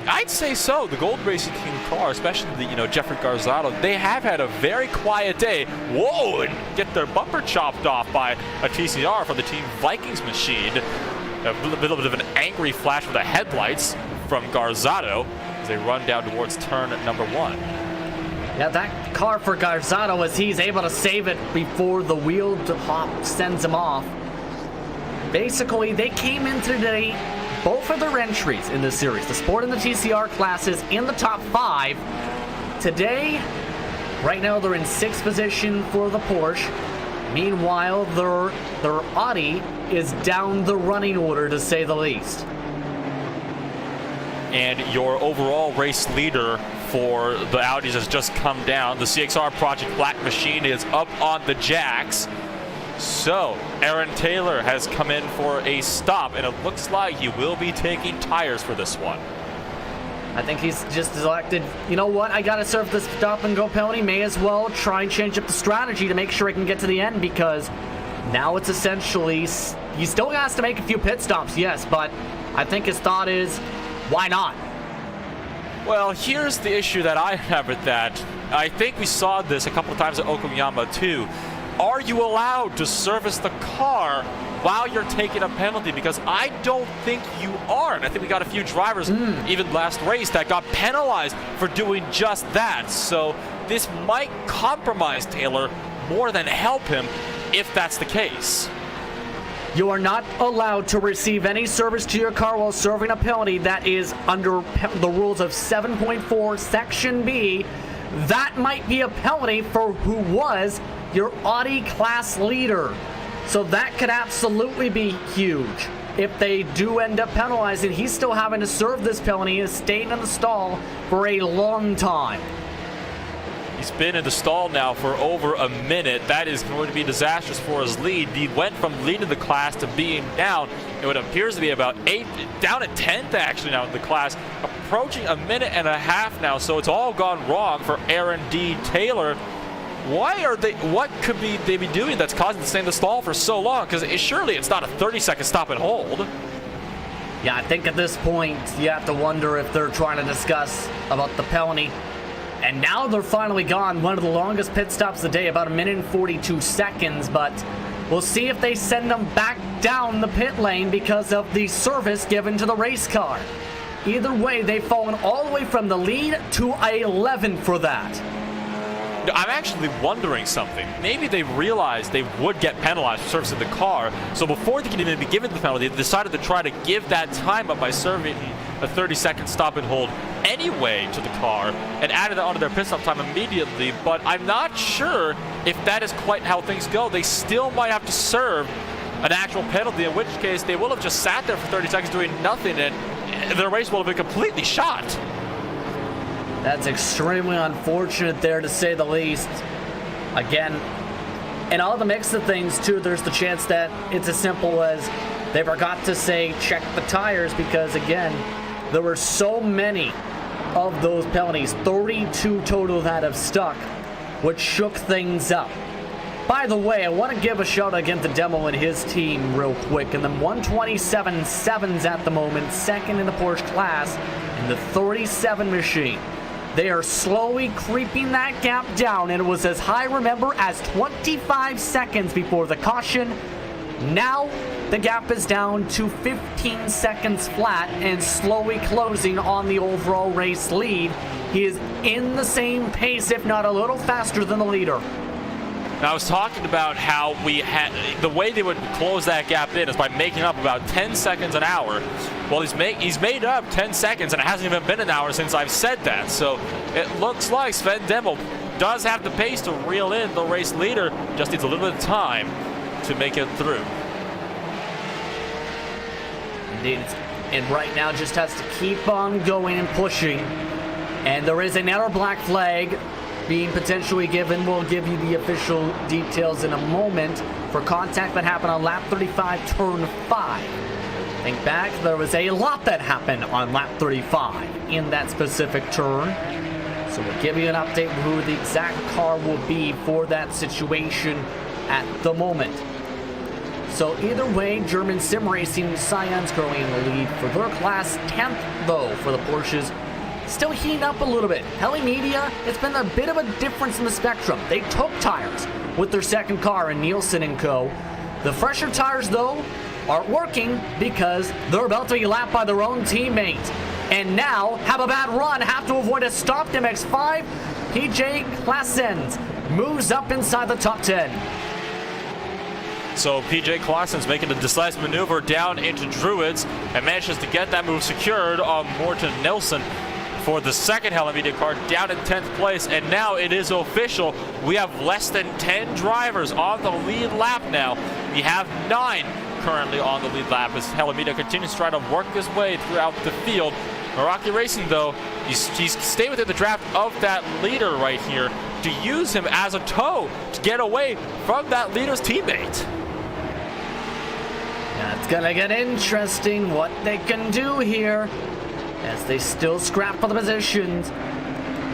I'd say so. The Gold Racing Team car, especially the, Jeffrey Garzado, they have had a very quiet day. Whoa, and get their bumper chopped off by a TCR from the Team Vikings machine. A little bit of an angry flash with the headlights from Garzado as they run down towards turn number 1. Yeah, that car for Garzado, as he's able to save it before the wheel hop sends him off. Basically, they came in today, both of their entries in this series, the Sport and the TCR classes, in the top 5. Today, right now, they're in 6th position for the Porsche. Meanwhile, their Audi is down the running order, to say the least. And your overall race leader for the Audis has just come down. The CXR Project Black Machine is up on the jacks. So, Aaron Taylor has come in for a stop, and it looks like he will be taking tires for this one. I think he's just elected, you know what, I gotta serve this stop and go penalty, may as well try and change up the strategy to make sure I can get to the end, because now it's essentially, he still has to make a few pit stops, yes, but I think his thought is, why not? Well, here's the issue that I have with that. I think we saw this a couple of times at Okayama too. are you allowed to service the car while you're taking a penalty? Because I don't think you are. And I think we got a few drivers, even last race, that got penalized for doing just that. So this might compromise Taylor more than help him if that's the case. You are not allowed to receive any service to your car while serving a penalty. That is under the rules of 7.4 Section B. That might be a penalty for who was your Audi class leader. So that could absolutely be huge. If they do end up penalizing, he's still having to serve this penalty. He has stayed in the stall for a long time. He's been in the stall now for over a minute. That is going to be disastrous for his lead. He went from leading the class to being down. It appears to be about 8, down at 10th actually now in the class, approaching a minute and a half now. So it's all gone wrong for Aaron D. Taylor. What could they be doing that's causing them to stay in the stall for so long? Because surely it's not a 30-second stop and hold. Yeah, I think at this point you have to wonder if they're trying to discuss about the penalty. And now they're finally gone. One of the longest pit stops of the day, about 1 minute and 42 seconds. But we'll see if they send them back down the pit lane because of the service given to the race car. Either way, they've fallen all the way from the lead to 11 for that. I'm actually wondering something. Maybe they realized they would get penalized for servicing the car, so before they can even be given the penalty, they decided to try to give that time up by serving a 30-second stop and hold anyway to the car and added that onto their pit stop time immediately. But I'm not sure if that is quite how things go. They still might have to serve an actual penalty, in which case they will have just sat there for 30 seconds doing nothing, and their race will have been completely shot. That's extremely unfortunate there, to say the least. Again, in all the mix of things, too, there's the chance that it's as simple as they forgot to say check the tires, because, again, there were so many of those penalties, 32 total that have stuck, which shook things up. By the way, I want to give a shout out again to Demo and his team real quick. And the 127.7s at the moment, second in the Porsche class, in the 37 machine. They are slowly creeping that gap down, and it was as high, remember, as 25 seconds before the caution. Now the gap is down to 15 seconds flat and slowly closing on the overall race lead. He is in the same pace, if not a little faster than the leader. Now, I was talking about how the way they would close that gap in is by making up about 10 seconds an hour. Well, he's made up 10 seconds, and it hasn't even been an hour since I've said that. So it looks like Sven Demo does have the pace to reel in the race leader. Just needs a little bit of time to make it through. Indeed, and right now just has to keep on going and pushing. And there is another black flag being potentially given. We'll give you the official details in a moment for contact that happened on lap 35, turn 5. Think back, there was a lot that happened on lap 35 in that specific turn. So we'll give you an update of who the exact car will be for that situation at the moment. So either way, German Sim Racing Scions currently in the lead for their class. 10th, though, for the Porsches. Still heating up a little bit. Heli Media, it's been a bit of a difference in the spectrum. They took tires with their second car in Nielsen and co. The fresher tires, though, aren't working because they're about to be lapped by their own teammate. And now have a bad run, have to avoid a stop. MX5, PJ Claessens moves up inside the top 10. So PJ Claessen's making a decisive maneuver down into Druids and manages to get that move secured on Morten Nilsson for the second Heli Media car down in 10th place. And now it is official. We have less than 10 drivers on the lead lap now. We have 9 currently on the lead lap as Heli Media continues to try to work his way throughout the field. Meraki Racing, though, he's staying within the draft of that leader right here to use him as a tow to get away from that leader's teammate. Yeah, it's gonna get interesting what they can do here as they still scrap for the positions.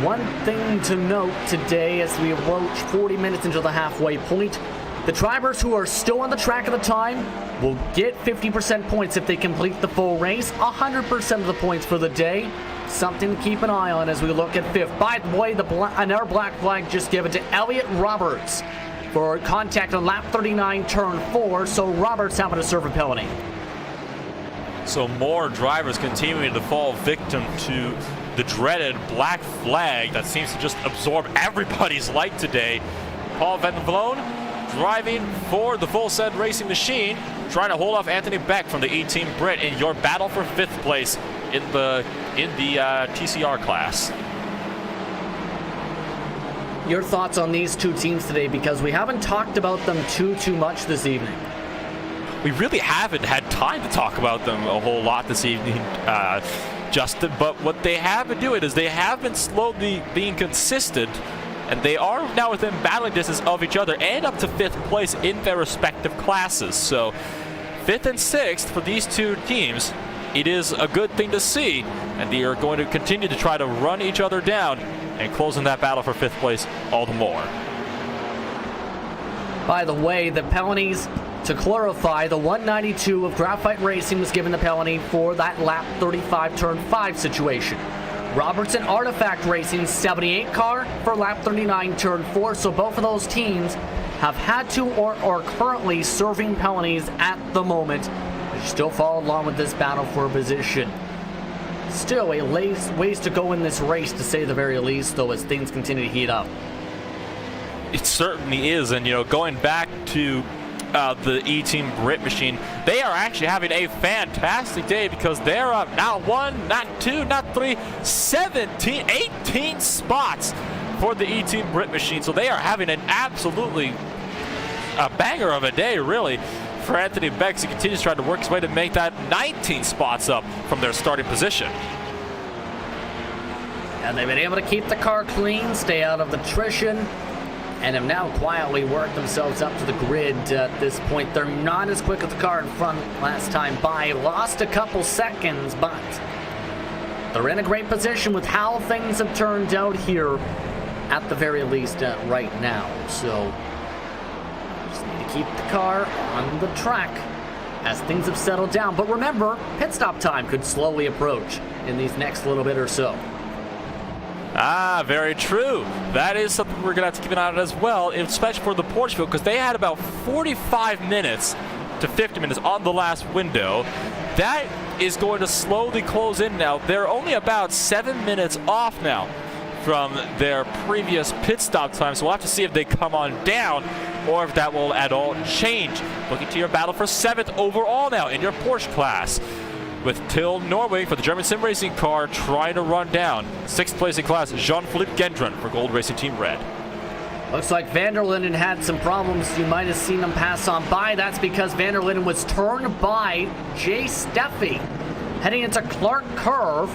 One thing to note today as we approach 40 minutes into the halfway point, the drivers who are still on the track at the time will get 50% points if they complete the full race, 100% of the points for the day. Something to keep an eye on as we look at 5th. By the way, another black flag just given to Elliott Roberts for contact on lap 39, turn 4, so Roberts having to serve a penalty. So more drivers continuing to fall victim to the dreaded black flag that seems to just absorb everybody's light today. Paul Van Vloon driving for the Full Send Racing Machine, trying to hold off Anthony Beck from the E-Team Brit in your battle for 5th place in the TCR class. Your thoughts on these two teams today, because we haven't talked about them too much this evening. We really haven't had time to talk about them a whole lot this evening, Justin, but what they have been doing is they have been slowly being consistent, and they are now within battling distance of each other and up to 5th place in their respective classes. So 5th and 6th for these two teams, it is a good thing to see, and they are going to continue to try to run each other down and closing that battle for 5th place all the more. By the way, the penalties, to clarify, the 192 of Graphite Racing was given the penalty for that lap 35 turn 5 situation. Roberts and Artifact Racing 78 car for lap 39 turn 4, so both of those teams have had to or are currently serving penalties at the moment. They still follow along with this battle for position. Still a ways to go in this race, to say the very least, though, as things continue to heat up. It certainly is, and going back to the E-Team Brit Machine, they are actually having a fantastic day because they're up not 1, not 2, not 3, 17, 18 spots for the E-Team Brit Machine. So they are having an absolutely a banger of a day, really, for Anthony Beck. He continues trying to work his way to make that 19 spots up from their starting position. And they've been able to keep the car clean, stay out of attrition, and have now quietly worked themselves up to the grid at this point. They're not as quick as the car in front last time by. Lost a couple seconds, but they're in a great position with how things have turned out here, at the very least right now. So just need to keep the car on the track as things have settled down. But remember, pit stop time could slowly approach in these next little bit or so. Ah, very true. That is something we're going to have to keep an eye on as well, especially for the Porsche field, because they had about 45 minutes to 50 minutes on the last window. That is going to slowly close in now. They're only about 7 minutes off now from their previous pit stop time, so we'll have to see if they come on down or if that will at all change. Looking to your battle for 7th overall now in your Porsche class, with Till Norway for the German sim racing car trying to run down 6th place in class, Jean-Philippe Gendron for Gold Racing Team Red. Looks like Van der Linden had some problems. You might have seen him pass on by. That's because Van der Linden was turned by Jay Steffi heading into Clark Curve,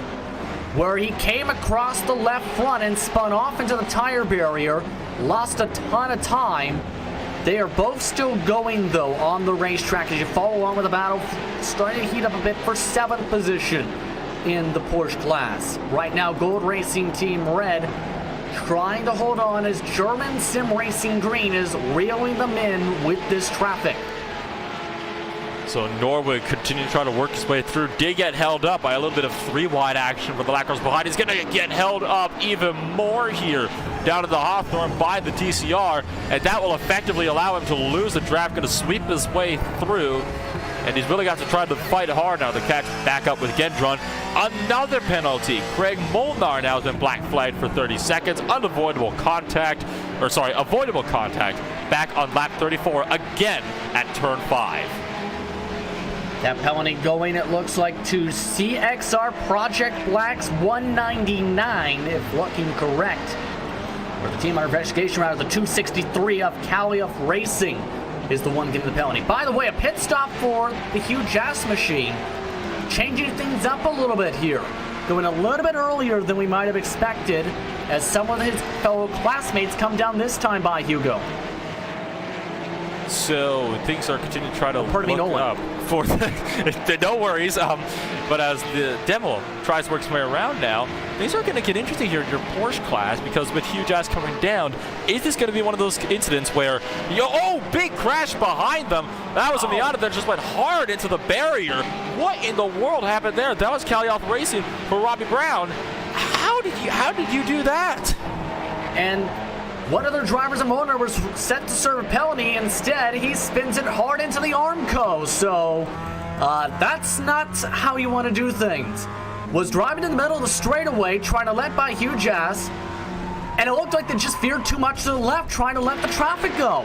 where he came across the left front and spun off into the tire barrier, lost a ton of time. They are both still going, though, on the racetrack as you follow along with the battle, starting to heat up a bit for 7th position in the Porsche class. Right now, Gold Racing Team Red trying to hold on as German Sim Racing Green is reeling them in with this traffic. So Norwood continuing to try to work his way through. Did get held up by a little bit of 3-wide action for the black cars behind. He's going to get held up even more here down to the Hawthorne by the TCR, and that will effectively allow him to lose the draft. Going to sweep his way through, and he's really got to try to fight hard now to catch back up with Gendron. Another penalty. Craig Molnar now has been black flagged for 30 seconds. Avoidable contact back on lap 34 again at turn 5. That penalty going, it looks like, to CXR Project Black's 199, if looking correct. For the team under investigation round of the 263 of Calliope Racing is the one getting the penalty. By the way, a pit stop for the Hugh Jass machine, changing things up a little bit here. Going a little bit earlier than we might have expected, as some of his fellow classmates come down this time by Hugo. So things are continuing to try to look up for the no worries. But as the demo tries to work its way around now, things are going to get interesting here in your Porsche class, because with Hugh Jass coming down, is this going to be one of those incidents where, big crash behind them. That was a Miata that just went hard into the barrier. What in the world happened there? That was Calliope Racing for Robbie Brown. How did you do that? And One of their drivers and motor was set to serve a penalty. Instead, he spins it hard into the Armco. So that's not how you want to do things. Was driving in the middle of the straightaway, trying to let by huge ass, and it looked like they just veered too much to the left, trying to let the traffic go.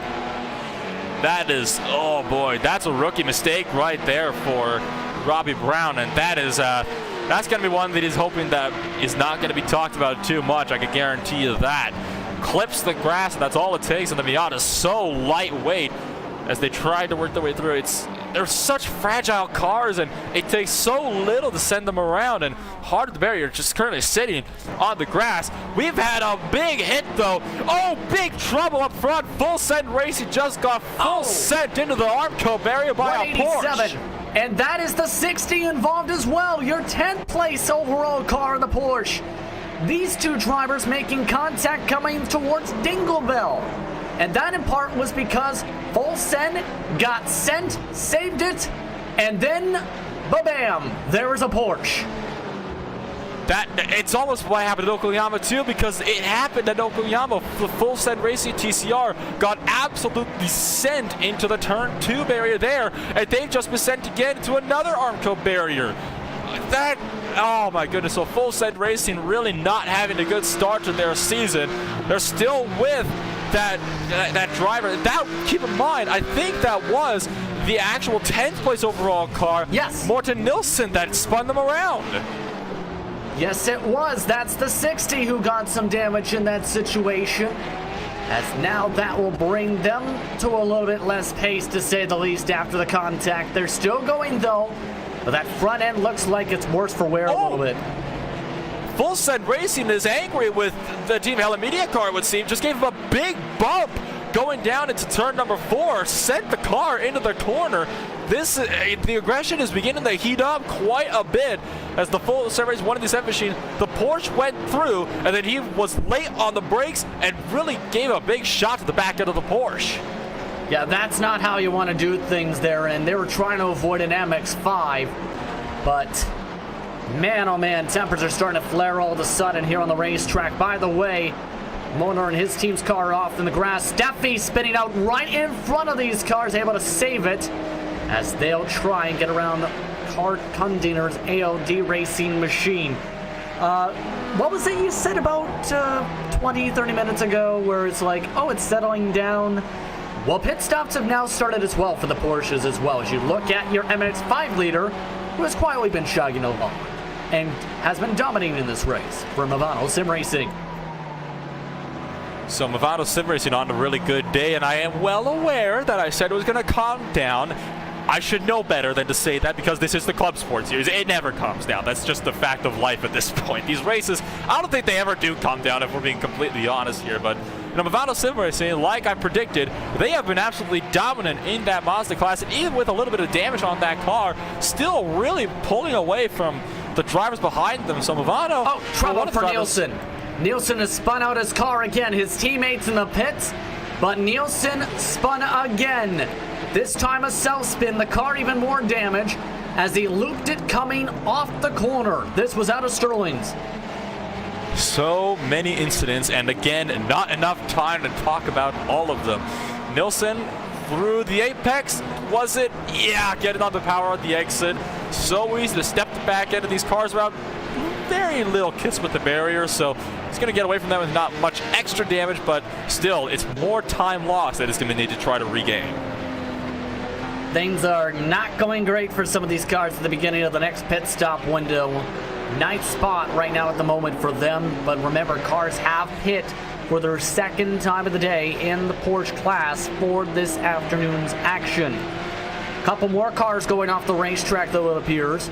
That is, oh boy, that's a rookie mistake right there for Robbie Brown, and that is that's going to be one that he's hoping that is not going to be talked about too much. I can guarantee you that. Clips the grass, and that's all it takes, and the Miata is so lightweight as they try to work their way through. They're such fragile cars, and it takes so little to send them around, and Heart of the Barrier just currently sitting on the grass. We've had a big hit, though. Oh, big trouble up front. Full Send Racing just got full sent into the Armco barrier by a Porsche. And that is the 60 involved as well. Your 10th place overall car in the Porsche. These two drivers making contact coming towards Dinglebell. And that in part was because Full Send got sent, saved it, and then ba-bam, there was a Porsche. It's almost what happened at Okoyama too, because it happened at Okoyama. The Full Send Racing TCR got absolutely sent into the turn 2 barrier there, and they've just been sent again to another Armco barrier. Oh my goodness, so Full Send Racing really not having a good start to their season. They're still with that driver. Keep in mind, I think that was the actual 10th place overall car. Yes. Morten Nilsson that spun them around. Yes, it was. That's the 60 who got some damage in that situation. As now that will bring them to a little bit less pace, to say the least, after the contact. They're still going, though, but that front end looks like it's worse for wear a little bit. Full Send Racing is angry with the Team Hella Media car, it would seem. Just gave him a big bump going down into turn number 4, sent the car into the corner. The aggression is beginning to heat up quite a bit as the Full Send Racing 187 machine. The Porsche went through, and then he was late on the brakes and really gave a big shot to the back end of the Porsche. Yeah, that's not how you want to do things there, and they were trying to avoid an MX-5, but man, oh man, temperatures are starting to flare all of a sudden here on the racetrack. By the way, Monar and his team's car off in the grass. Steffi spinning out right in front of these cars, able to save it as they'll try and get around Kart Kundiner's ALD racing machine. What was it you said about 20-30 minutes ago where it's like, oh, it's settling down? Well, pit stops have now started as well for the Porsches as well. As you look at your MX-5 leader, who has quietly been chugging along and has been dominating this race for Movado Sim Racing. So Movado Sim Racing on a really good day, and I am well aware that I said it was going to calm down. I should know better than to say that, because this is the Club Sport Series. It never calms down. That's just the fact of life at this point. These races, I don't think they ever do calm down, if we're being completely honest here. But Movado Sim Racing, like I predicted, they have been absolutely dominant in that Mazda class, and even with a little bit of damage on that car, still really pulling away from the drivers behind them. So Movado... Oh, trouble for Nielsen. Nielsen has spun out his car again. His teammates in the pits, but Nielsen spun again. This time a self spin, the car even more damage as he looped it coming off the corner. This was out of Sterling's. So many incidents, and again, not enough time to talk about all of them. Nilsson through the apex, was it? Yeah, getting on the power on the exit. So easy to step the back end of these cars around. Very little kiss with the barrier, so he's going to get away from them with not much extra damage, but still, it's more time lost that he's going to need to try to regain. Things are not going great for some of these cars at the beginning of the next pit stop window. Ninth spot right now at the moment for them, but remember, cars have hit for their second time of the day in the Porsche class for this afternoon's action. A couple more cars going off the racetrack, though, it appears.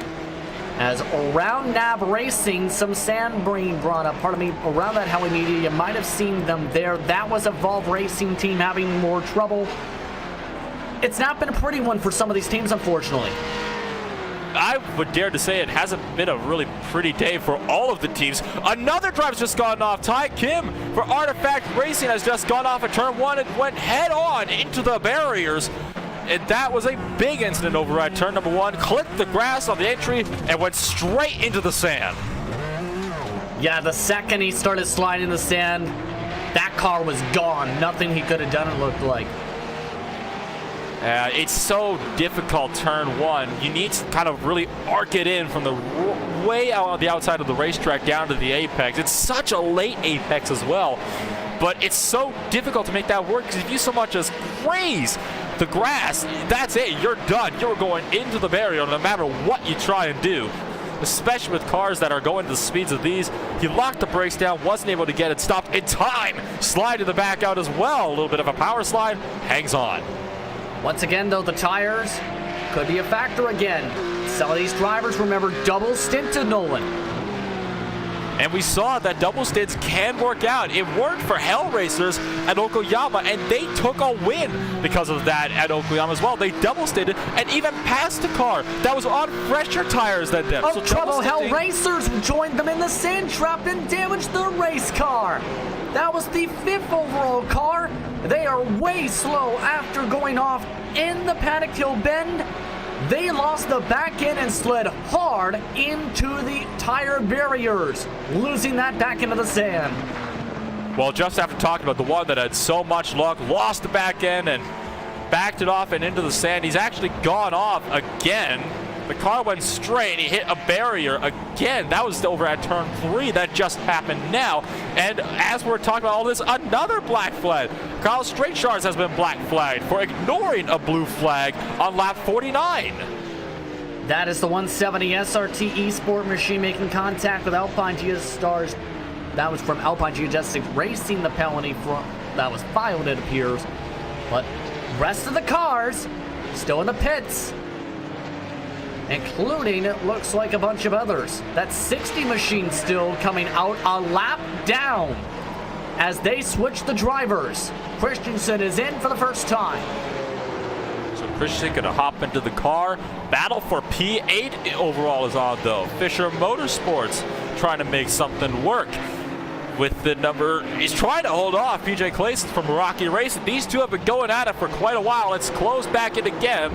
As around NAB Racing, some sand being brought up. Pardon me, around that Heli Media, you might have seen them there. That was Evolve Racing team having more trouble. It's not been a pretty one for some of these teams, unfortunately. I would dare to say it hasn't been a really pretty day for all of the teams. Another drive's just gone off. Ty Kim for Artifact Racing has just gone off at turn 1 and went head on into the barriers. And that was a big incident over at turn number 1. Clipped the grass on the entry and went straight into the sand. Yeah, the second he started sliding in the sand, that car was gone. Nothing he could have done, it looked like. It's so difficult, turn one. You need to kind of really arc it in from the way out on the outside of the racetrack down to the apex. It's such a late apex as well, but it's so difficult to make that work because if you so much as graze the grass, that's it. You're done. You're going into the barrier no matter what you try and do, especially with cars that are going to the speeds of these. He locked the brakes down, wasn't able to get it stopped in time. Slide to the back out as well. A little bit of a power slide. Hangs on. Once again, though, the tires could be a factor again. Some of these drivers, remember, double stinted, Nolan. And we saw that double stints can work out. It worked for Hell Racers at Okoyama, and they took a win because of that at Okoyama as well. They double stinted and even passed a car that was on fresher tires than them. So trouble, Hell Racers joined them in the sand trap and damaged the race car. That was the 5th overall car. They are way slow after going off in the Paddock Hill Bend. They lost the back end and slid hard into the tire barriers, losing that back into the sand. Well, just after talking about the one that had so much luck, lost the back end and backed it off and into the sand, he's actually gone off again. The car went straight, he hit a barrier again. That was over at turn 3. That just happened now. And as we're talking about all this, another black flag. Kyle Straightshards has been black flagged for ignoring a blue flag on lap 49. That is the 170 SRT Esport machine making contact with Alpine Geostars. That was from Alpine Geodesics Racing, the penalty that was filed, it appears. But rest of the cars still in the pits, including, it looks like, a bunch of others. That 60 machine still coming out a lap down as they switch the drivers. Christensen is in for the first time. So Christensen gonna hop into the car. Battle for P8 overall is on, though. Fisher Motorsports trying to make something work with the number. He's trying to hold off PJ Clayson from Meraki Racing. These two have been going at it for quite a while. It's closed back in again.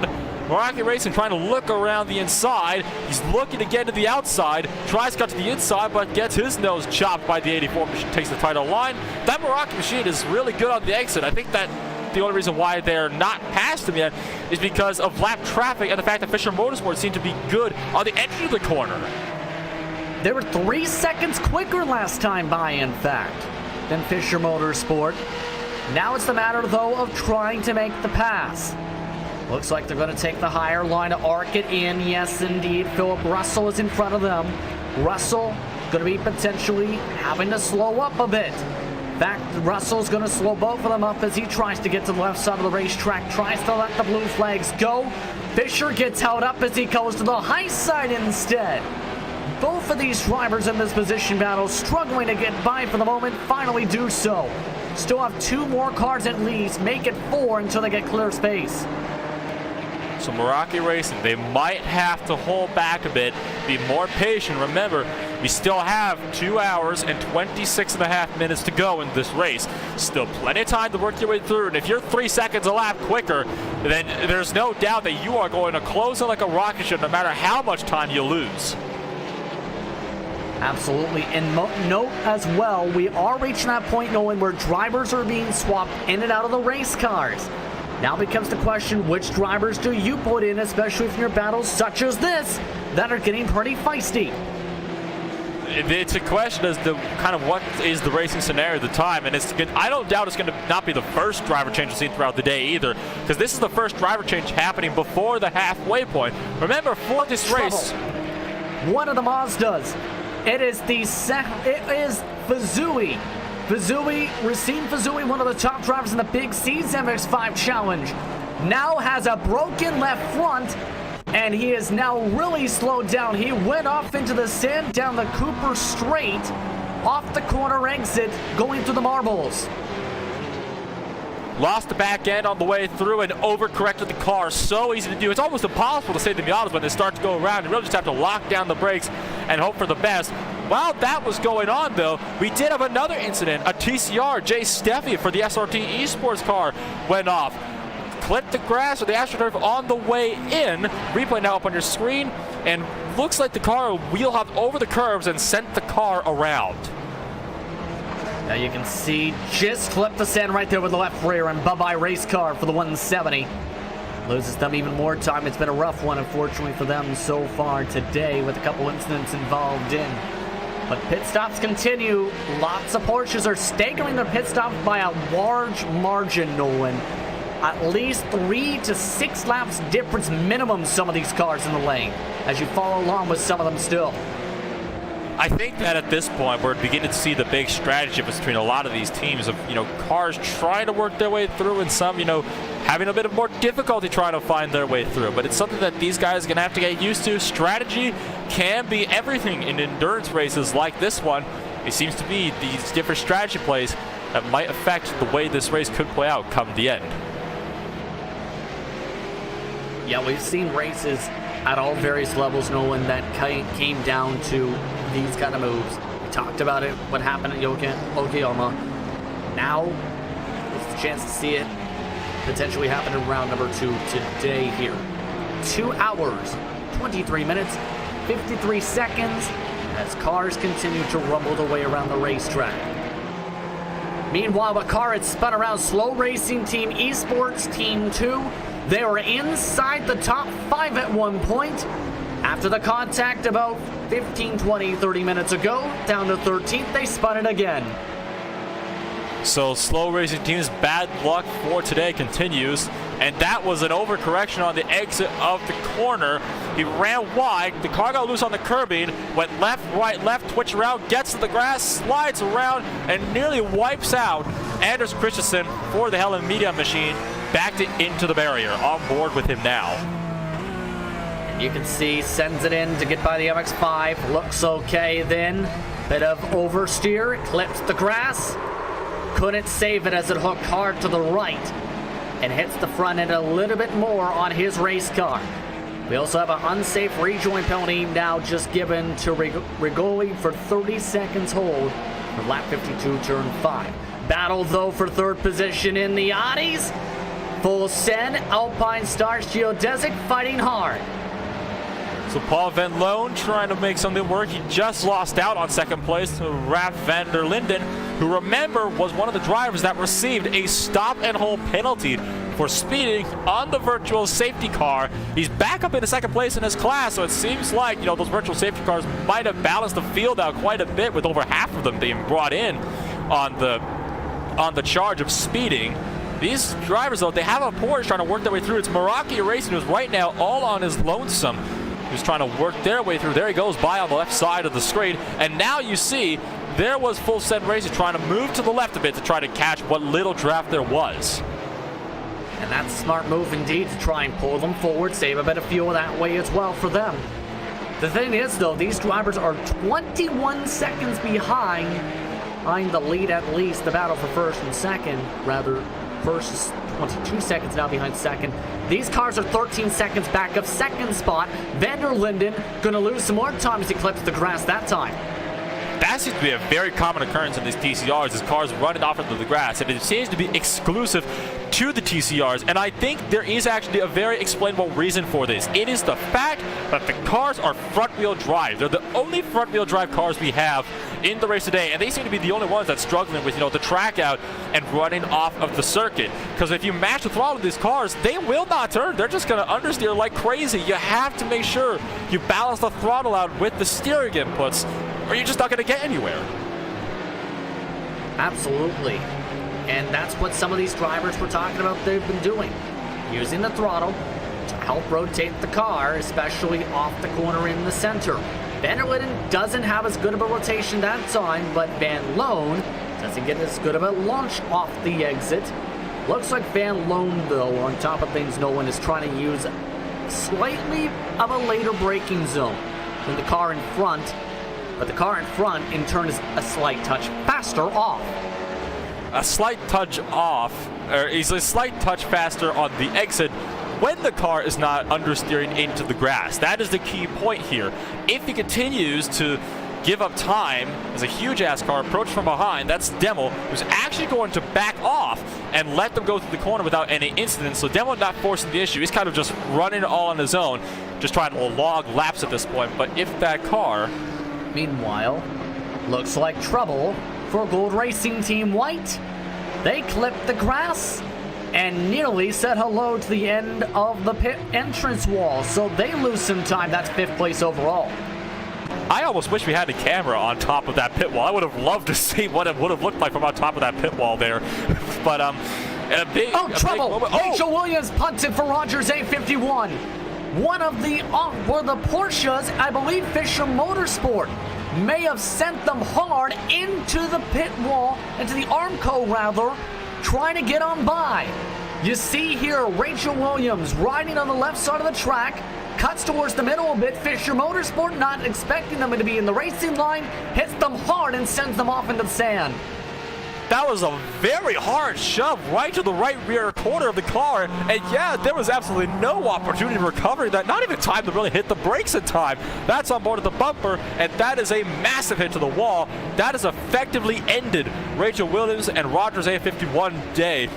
Meraki Racing trying to look around the inside. He's looking to get to the outside. Tries to cut to the inside, but gets his nose chopped by the 84 machine. Takes the title line. That Meraki machine is really good on the exit. I think that the only reason why they're not past him yet is because of lap traffic and the fact that Fisher Motorsport seemed to be good on the entry of the corner. They were 3 seconds quicker last time by, in fact, than Fisher Motorsport. Now it's the matter, though, of trying to make the pass. Looks like they're going to take the higher line to arc it in. Yes, indeed. Philip Russell is in front of them. Russell going to be potentially having to slow up a bit. In fact, Russell's going to slow both of them up as he tries to get to the left side of the racetrack, tries to let the blue flags go. Fisher gets held up as he goes to the high side instead. Both of these drivers in this position battle struggling to get by for the moment, finally do so. Still have 2 more cars at least, make it 4 until they get clear space. So Meraki Racing, they might have to hold back a bit, be more patient. Remember, we still have 2 hours and 26.5 minutes to go in this race. Still plenty of time to work your way through, and if you're 3 seconds a lap quicker, then there's no doubt that you are going to close it like a rocket ship no matter how much time you lose. Absolutely, and note as well, we are reaching that point knowing where drivers are being swapped in and out of the race cars. Now becomes the question, which drivers do you put in, especially if your battles such as this that are getting pretty feisty? It's a question as to kind of what is the racing scenario at the time, and I don't doubt it's going to not be the first driver change we've seen throughout the day either, because this is the first driver change happening before the halfway point. Remember, for this race, one of the Mazdas. It is Fazui. Racine Fazui, one of the top drivers in the Big C's MX-5 Challenge, now has a broken left front, and he is now really slowed down. He went off into the sand down the Cooper Straight, off the corner exit, going through the marbles. Lost the back end on the way through and overcorrected the car. So easy to do. It's almost impossible to save the Miatas when they start to go around. You really just have to lock down the brakes and hope for the best. While that was going on, though, we did have another incident. A TCR, Jay Steffi for the SRT Esports car went off. Clipped the grass with the AstroTurf on the way in. Replay now up on your screen. And looks like the car wheel hopped over the curbs and sent the car around. Now you can see just flip the sand right there with the left rear, and bye-bye race car for the 170. Loses them even more time. It's been a rough one, unfortunately, for them so far today, with a couple incidents involved in. But pit stops continue. Lots of Porsches are staggering their pit stops by a large margin, Nolan. At least 3 to 6 laps difference minimum, some of these cars in the lane, as you follow along with some of them still. I think that at this point we're beginning to see the big strategy between a lot of these teams of, cars trying to work their way through, and some, having a bit of more difficulty trying to find their way through. But it's something that these guys are going to have to get used to. Strategy can be everything in endurance races like this one. It seems to be these different strategy plays that might affect the way this race could play out come the end. Yeah, we've seen races at all various levels, Nolan, that came down to these kind of moves. We talked about it, what happened at Yokohama. Now, it's the chance to see it potentially happen in round number 2 today here. 2 hours, 23 minutes, 53 seconds, as cars continue to rumble their way around the racetrack. Meanwhile, a car had spun around Slow Racing Team Esports Team 2. They were inside the top 5 at one point. After the contact about 15, 20, 30 minutes ago, down to 13th, they spun it again. So Slow Racing Team's bad luck for today continues, and that was an overcorrection on the exit of the corner. He ran wide, the car got loose on the curbing, went left, right, left, twitch around, gets to the grass, slides around, and nearly wipes out Anders Christensen for the Helen Media Machine. Backed it into the barrier. On board with him now. And you can see, sends it in to get by the MX-5. Looks okay then. Bit of oversteer, clips the grass. Couldn't save it as it hooked hard to the right and hits the front end a little bit more on his race car. We also have an unsafe rejoin penalty now just given to Rigoli for 30 seconds hold for lap 52, turn 5. Battle though for third position in the Audis. Full Sen, Alpine Stars, Geodesic fighting hard. So Paul Van Loon trying to make something work. He just lost out on second place to Raf van der Linden, who, remember, was one of the drivers that received a stop and hold penalty for speeding on the virtual safety car. He's back up into second place in his class, so it seems like, those virtual safety cars might have balanced the field out quite a bit, with over half of them being brought in on the charge of speeding. These drivers, though, they have a Porsche trying to work their way through. It's Meraki Racing, who's right now all on his lonesome, who's trying to work their way through. There he goes by on the left side of the screen. And now you see there was Full Set Racing trying to move to the left a bit to try to catch what little draft there was. And that's a smart move indeed, to try and pull them forward, save a bit of fuel that way as well for them. The thing is, though, these drivers are 21 seconds behind the lead, at least. The battle for first and second, rather. First is 22 seconds now behind second. These cars are 13 seconds back of second spot. Van der Linden gonna lose some more time as he clips the grass that time. That seems to be a very common occurrence in these TCRs, is cars running off into the grass, and it seems to be exclusive to the TCRs, and I think there is actually a very explainable reason for this. It is the fact that the cars are front-wheel drive. They're the only front-wheel drive cars we have in the race today, and they seem to be the only ones that's struggling with, the track out and running off of the circuit. Because if you match the throttle of these cars, they will not turn. They're just going to understeer like crazy. You have to make sure you balance the throttle out with the steering inputs, or you're just not going to get anywhere. Absolutely. And that's what some of these drivers we're talking about they've been doing. Using the throttle to help rotate the car, especially off the corner in the center. Van der Linden doesn't have as good of a rotation that time, but Van Loon doesn't get as good of a launch off the exit. Looks like Van Loon, though, on top of things, no one is trying to use slightly of a later braking zone than the car in front. But the car in front, in turn, is a slight touch faster off. A slight touch off, or is a slight touch faster on the exit when the car is not understeering into the grass. That is the key point here. If he continues to give up time as a huge-ass car approach from behind, that's Demo, who's actually going to back off and let them go through the corner without any incidents. So Demo not forcing the issue. He's kind of just running all on his own, just trying to log laps at this point. But if that car... Meanwhile, looks like trouble for Gold Racing Team White. They clipped the grass and nearly said hello to the end of the pit entrance wall. So they lose some time. That's 5th place overall. I almost wish we had a camera on top of that pit wall. I would have loved to see what it would have looked like from on top of that pit wall there. But trouble! Rachel Williams punted for Rogers A51. One of the Porsches, I believe Fisher Motorsport, may have sent them hard into the pit wall, into the Armco rather, trying to get on by. You see here Rachel Williams riding on the left side of the track, cuts towards the middle a bit. Fisher Motorsport, not expecting them to be in the racing line, hits them hard and sends them off into the sand. That was a very hard shove right to the right rear corner of the car. And yeah, there was absolutely no opportunity to recover that. Not even time to really hit the brakes in time. That's on board of the bumper, and that is a massive hit to the wall. That has effectively ended Rachel Williams and Rogers A51 day,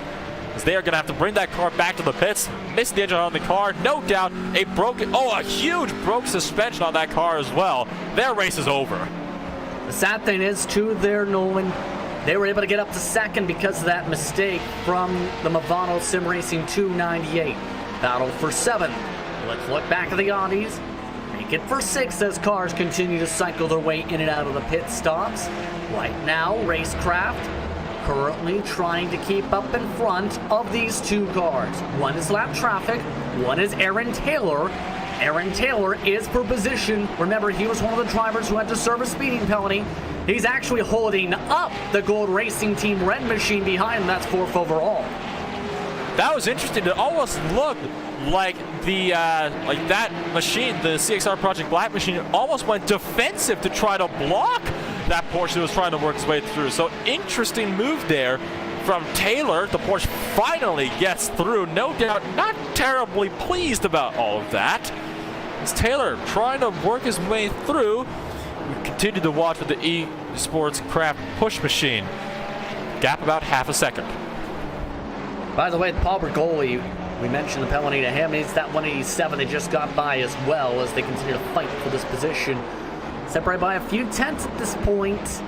as they are going to have to bring that car back to the pits. Missed the engine on the car, no doubt. A huge broke suspension on that car as well. Their race is over. The sad thing is, too, there, Nolan, they were able to get up to second because of that mistake from the Movano Sim Racing 298. Battle for 7. Let's look back at the Audis. Make it for 6 as cars continue to cycle their way in and out of the pit stops. Right now, Racecraft currently trying to keep up in front of these 2 cars. One is lap traffic, one is Aaron Taylor. Aaron Taylor is for position. Remember, he was one of the drivers who had to serve a speeding penalty. He's actually holding up the Gold Racing Team Red machine behind him. That's 4th overall. That was interesting. It almost looked like that machine, the CXR Project Black machine, almost went defensive to try to block that Porsche that was trying to work its way through. So interesting move there from Taylor. The Porsche finally gets through. No doubt not terribly pleased about all of that. It's Taylor trying to work his way through. We continue to watch with the eSports Craft push machine. Gap about half a second. By the way, Paul Bergoli, we mentioned the penalty to him. It's that 187 they just got by as well as they continue to fight for this position. Separated by a few tenths at this point.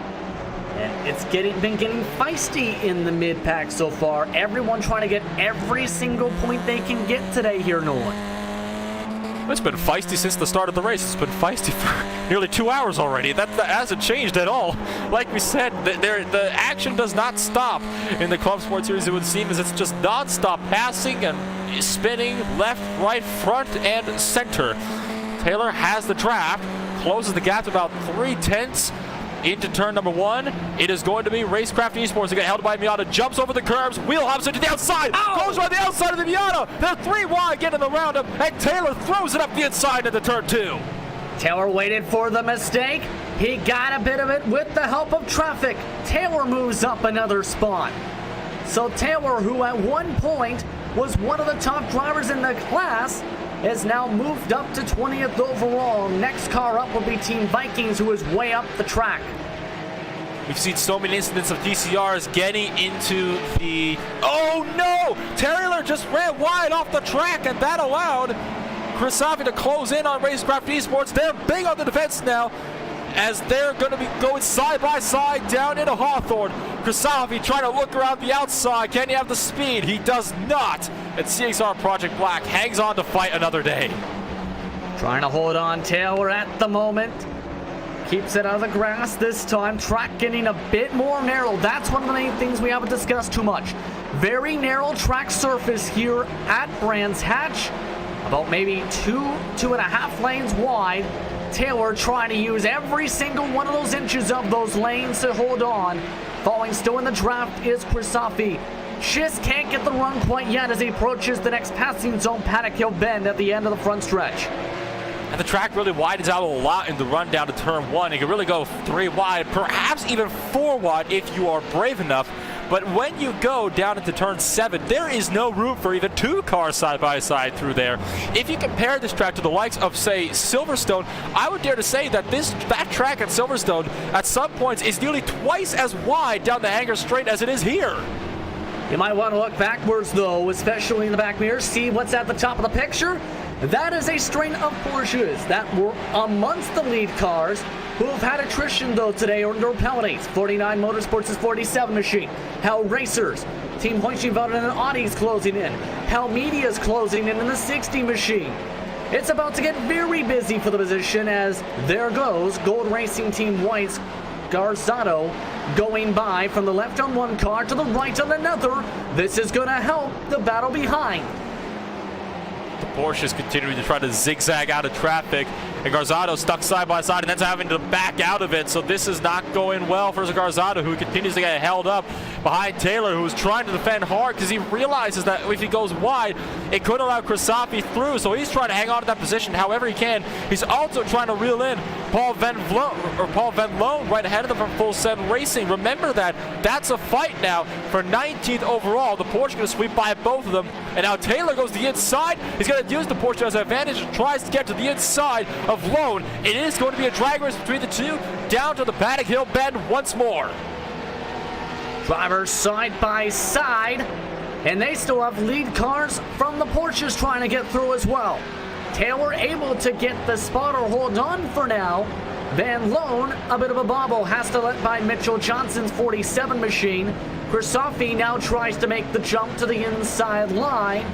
And it's been getting feisty in the mid-pack so far. Everyone trying to get every single point they can get today here, Nolan. It's been feisty since the start of the race. It's been feisty for nearly 2 hours already. That hasn't changed at all. Like we said, the action does not stop in the Club Sport Series. It would seem as it's just non-stop passing and spinning left, right, front, and center. Taylor has the draft, closes the gap to about 3/10 into turn number 1. It is going to be Racecraft Esports. They get held by Miata, jumps over the curbs, wheel hops into the outside, goes by the outside of the Miata. They're 3 wide getting around him, and Taylor throws it up the inside into turn 2. Taylor waited for the mistake. He got a bit of it with the help of traffic. Taylor moves up another spot. So Taylor, who at one point was one of the top drivers in the class, has now moved up to 20th overall. Next car up will be Team Vikings, who is way up the track. We've seen so many incidents of DCRs getting into the... Oh no! Taylor just ran wide off the track, and that allowed Krisafi to close in on Racecraft Esports. They're big on the defense now, as they're going to be going side by side down into Hawthorne. Krisafi trying to look around the outside. Can he have the speed? He does not. And CXR Project Black hangs on to fight another day. Trying to hold on Taylor at the moment. Keeps it out of the grass this time. Track getting a bit more narrow. That's one of the main things we haven't discussed too much. Very narrow track surface here at Brands Hatch. About maybe 2.5 lanes wide. Taylor trying to use every single one of those inches of those lanes to hold on. Falling still in the draft is Krisafi. Just can't get the run quite yet as he approaches the next passing zone, Paddock Hill Bend, at the end of the front stretch. And the track really widens out a lot in the run down to turn 1. You can really go 3 wide, perhaps even 4 wide if you are brave enough. But when you go down into turn 7, there is no room for even 2 cars side by side through there. If you compare this track to the likes of, say, Silverstone, I would dare to say that that track at Silverstone at some points is nearly twice as wide down the Hanger Straight as it is here. You might want to look backwards, though, especially in the back mirror, see what's at the top of the picture. That is a string of Porsches that were amongst the lead cars who've had attrition though today under penalties. 49 Motorsports' 47 machine. Hell Racers, Team Hoicheveld and Audis closing in. Hell Media's closing in the 60 machine. It's about to get very busy for the position as there goes Gold Racing Team White's Garzado going by from the left on one car to the right on another. This is going to help the battle behind. The Porsche is continuing to try to zigzag out of traffic, and Garzado stuck side by side and then having to back out of it. So this is not going well for Garzado, who continues to get held up behind Taylor, who is trying to defend hard because he realizes that if he goes wide, it could allow Kristofi through. So he's trying to hang on to that position however he can. He's also trying to reel in Paul Van Loon right ahead of them from Full Send Racing. Remember that's a fight now for 19th overall. The Porsche going to sweep by both of them, and now Taylor goes to the inside. He's going to use the Porsche as an advantage and tries to get to the inside of Loan. It is going to be a drag race between the two down to the Paddock Hill Bend once more. Drivers side by side, and they still have lead cars from the Porsches trying to get through as well. Taylor able to get the spot or hold on for now. Van Loon, a bit of a bobble, has to let by Mitchell Johnson's 47 machine. Kristofi now tries to make the jump to the inside line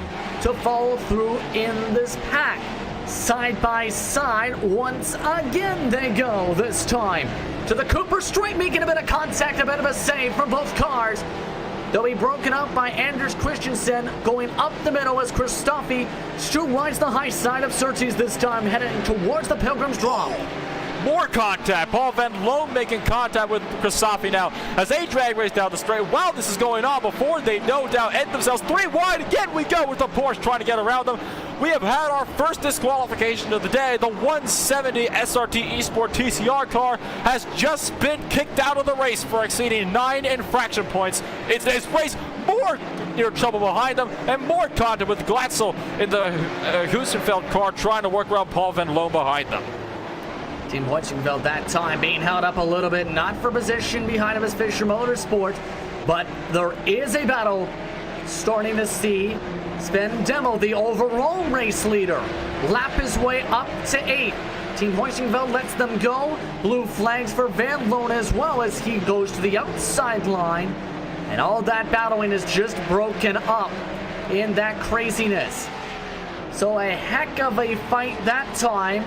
to follow through in this pack. Side by side, once again they go, this time to the Cooper Straight, making a bit of contact, a bit of a save from both cars. They'll be broken up by Anders Christensen going up the middle as Kristofi still rides the high side of Surtees this time, heading towards the Pilgrim's Drop. More contact. Paul Van Loon making contact with Kristofi now as they drag race down the straight. While this is going on, before they no doubt end themselves 3 wide, again we go with the Porsche trying to get around them. We have had our first disqualification of the day. The 170 SRT Esport TCR car has just been kicked out of the race for exceeding 9 infraction points in today's race. More near trouble behind them and more contact with Glatzel in the Husenfeld car trying to work around Paul Van Loon behind them. Team Hoicheveld that time being held up a little bit, not for position behind him as Fisher Motorsport, but there is a battle starting to see Sven Demmel, the overall race leader, lap his way up to 8. Team Hoicheveld lets them go. Blue flags for Van Loon as well as he goes to the outside line. And all that battling is just broken up in that craziness. So a heck of a fight that time,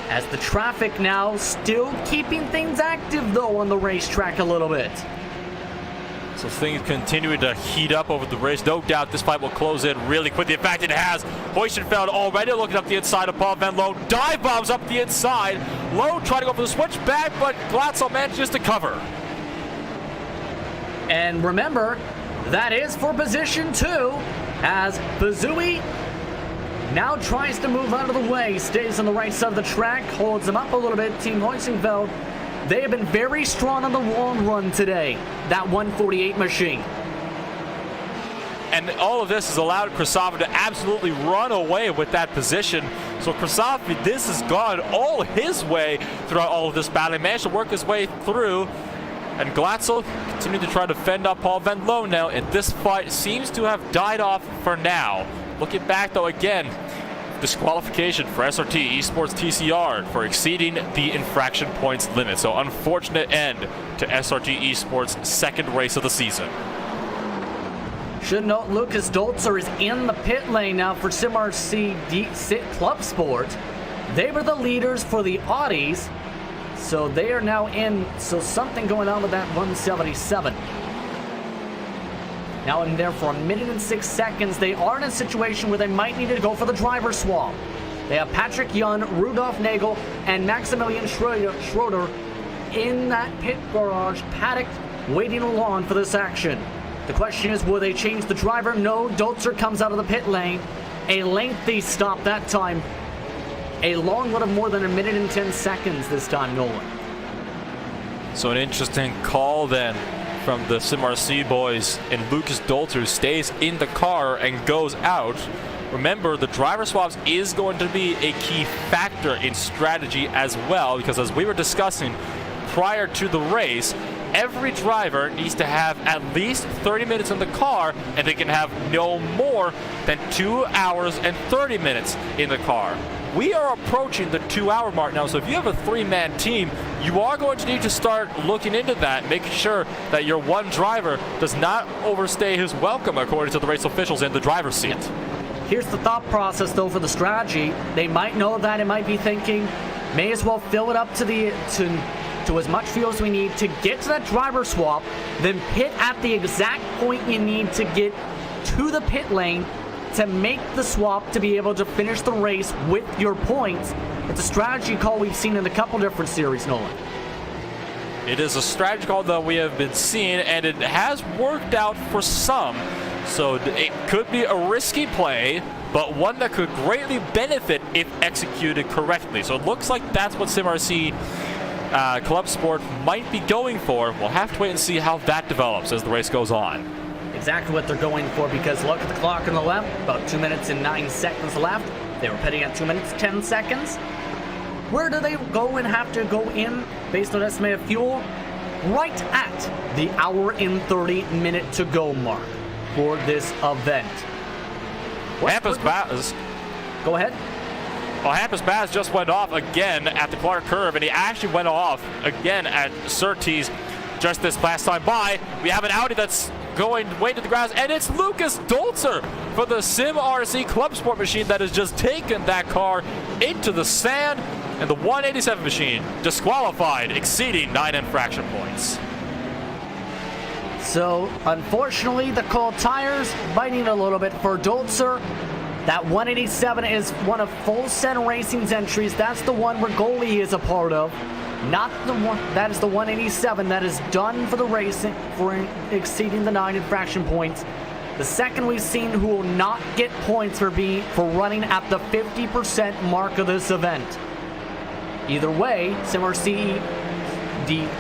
as the traffic now still keeping things active though on the racetrack a little bit. So things continuing to heat up over the race. No doubt this fight will close in really quickly. In fact, it has. Hoicheveld already looking up the inside of Paul Van Loon. Dive bombs up the inside. Lowe trying to go for the switchback, but Glatzel manages to cover. And remember, that is for position 2, as Bazooey now tries to move out of the way, stays on the right side of the track, holds him up a little bit. Team Hoicheveld, they have been very strong on the long run today, that 148 machine. And all of this has allowed Kristofi to absolutely run away with that position. So Kristofi, this has gone all his way throughout all of this battle. He managed to work his way through. And Glatzel continuing to try to fend off Paul Van Loon now. And this fight seems to have died off for now. Looking back though, again, disqualification for SRT Esports TCR for exceeding the infraction points limit. So unfortunate end to SRT Esports' second race of the season. Should note Lucas Dolzer is in the pit lane now for SimRC ClubSport. They were the leaders for the Audis, so they are now in. So something going on with that 177. Now in there for 1 minute and 6 seconds. They are in a situation where they might need to go for the driver swap. They have Patrick Young, Rudolf Nagel, and Maximilian Schroeder in that pit garage paddock waiting along for this action. The question is, will they change the driver? No, Dolzer comes out of the pit lane. A lengthy stop that time. A long one of more than 1 minute and 10 seconds this time, Nolan. So an interesting call then from the SimRC boys, and Lucas Dolzer stays in the car and goes out. Remember, the driver swaps is going to be a key factor in strategy as well, because as we were discussing prior to the race, every driver needs to have at least 30 minutes in the car, and they can have no more than 2 hours and 30 minutes in the car. we are approaching the 2-hour mark now. So if you have a 3-man team, you are going to need to start looking into that, making sure that your one driver does not overstay his welcome, according to the race officials in the driver's seat. Here's the thought process, though, for the strategy. They might know that and might be thinking, may as well fill it up to as much fuel as we need to get to that driver swap, then pit at the exact point you need to get to the pit lane to make the swap to be able to finish the race with your points. It's a strategy call we've seen in a couple different series, Nolan. It is a strategy call that we have been seeing, and it has worked out for some. So it could be a risky play, but one that could greatly benefit if executed correctly. So it looks like that's what SimRC ClubSport might be going for. We'll have to wait and see how that develops as the race goes on. Exactly what they're going for, because look at the clock on the left, about 2 minutes and 9 seconds left. They were pitting at 2 minutes 10 seconds. Where do they go and have to go in based on estimated fuel? Right at the hour and 30 minute to go mark for this event. Hampus Baz. Go ahead. Well, Hampus Baz just went off again at the Clark Curve, and he actually went off again at Surtees just this last time by. We have an Audi that's going way to the grass, and it's Lucas Dolzer for the SimRC ClubSport machine that has just taken that car into the sand, and the 187 machine disqualified, exceeding 9 infraction points. So, unfortunately, the cold tires biting a little bit for Dolzer. That 187 is one of Full Send Racing's entries. That's the one Rigoli is a part of. Not the one, that is the 187 that is done for the racing for exceeding the 9 infraction points. The second we've seen who will not get points for running at the 50% mark of this event. Either way, SimRC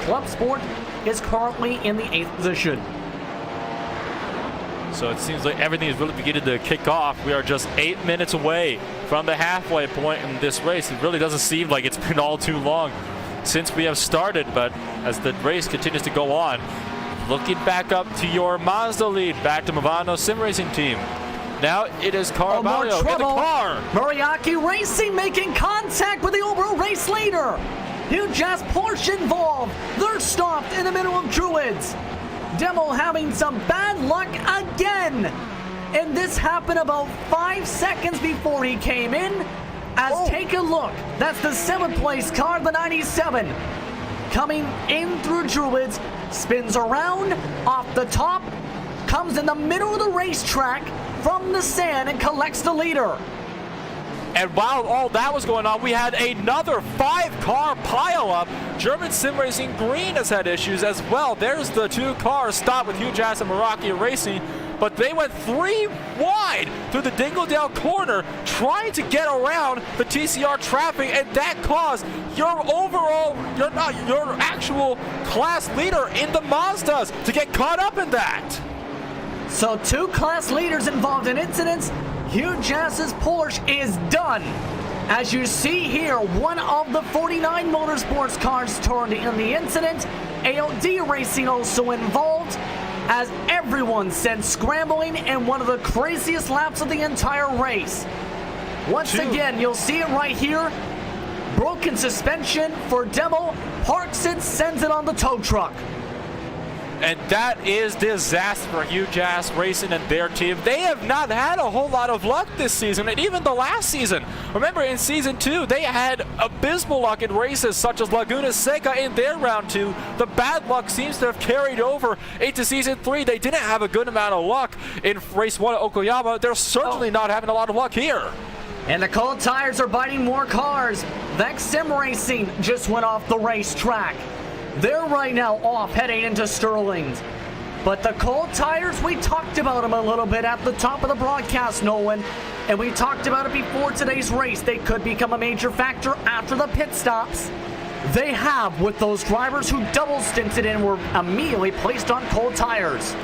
ClubSport is currently in the 8th position. So it seems like everything is really beginning to kick off. We are just 8 minutes away from the halfway point in this race. It really doesn't seem like it's been all too long since we have started, but as the race continues to go on, looking back up to your Mazda lead, back to Movano Sim Racing team. Now it is Caraballo in the car. Moriaki Racing making contact with the overall race leader. Huge ass Porsche involved. They're stopped in the middle of Druids. Demo having some bad luck again. And this happened about 5 seconds before he came in. Take a look. That's the 7th place car, the 97. Coming in through Druids, spins around off the top, comes in the middle of the racetrack from the sand and collects the leader. And while all that was going on, we had another 5-car pileup. German Sim Racing Green has had issues as well. There's the 2 cars stopped with Huge Ass and Meraki Racing, but they went 3 wide through the Dingledale corner trying to get around the TCR traffic, and that caused your actual class leader in the Mazdas to get caught up in that. So 2 class leaders involved in incidents. Huge Ass's Porsche is done. As you see here, one of the 49 Motorsports cars turned in the incident. ALD Racing also involved, as everyone sent scrambling in one of the craziest laps of the entire race. Once again, you'll see it right here. Broken suspension for Demo. Parks it, sends it on the tow truck. And that is disaster for Huge Ass Racing and their team. They have not had a whole lot of luck this season, and even the last season. Remember, in Season 2, they had abysmal luck in races such as Laguna Seca in their Round 2. The bad luck seems to have carried over into Season 3. They didn't have a good amount of luck in Race 1 at Okoyama. They're certainly not having a lot of luck here. And the cold tires are biting more cars. Vex Sim Racing just went off the racetrack. They're right now off heading into Sterling's. But the cold tires, we talked about them a little bit at the top of the broadcast, Nolan. And we talked about it before today's race. They could become a major factor after the pit stops. They have, with those drivers who double stinted and were immediately placed on cold tires.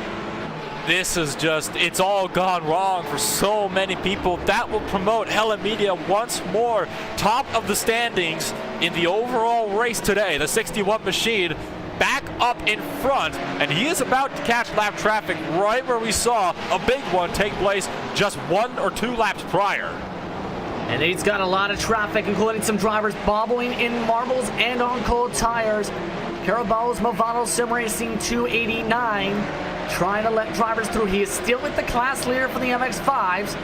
This is just, it's all gone wrong for so many people. That will promote Helen Media once more top of the standings in the overall race today. The 61 machine back up in front, and he is about to catch lap traffic right where we saw a big one take place just 1 or 2 laps prior. And he's got a lot of traffic, including some drivers bobbling in marbles and on cold tires. Caraballo's Movado Sim Racing 289 trying to let drivers through. He is still with the class leader for the MX-5s.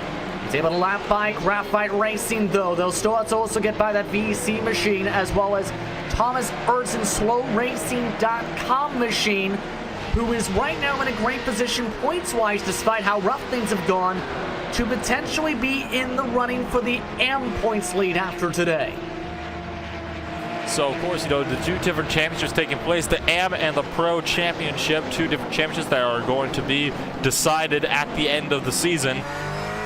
He's able to lap by Graphite Racing, though. They'll still have to also get by that VC machine, as well as Thomas Ertzen's SlowRacing.com machine, who is right now in a great position points-wise, despite how rough things have gone, to potentially be in the running for the AM points lead after today. So, of course, the two different championships taking place, the AM and the Pro Championship, two different championships that are going to be decided at the end of the season.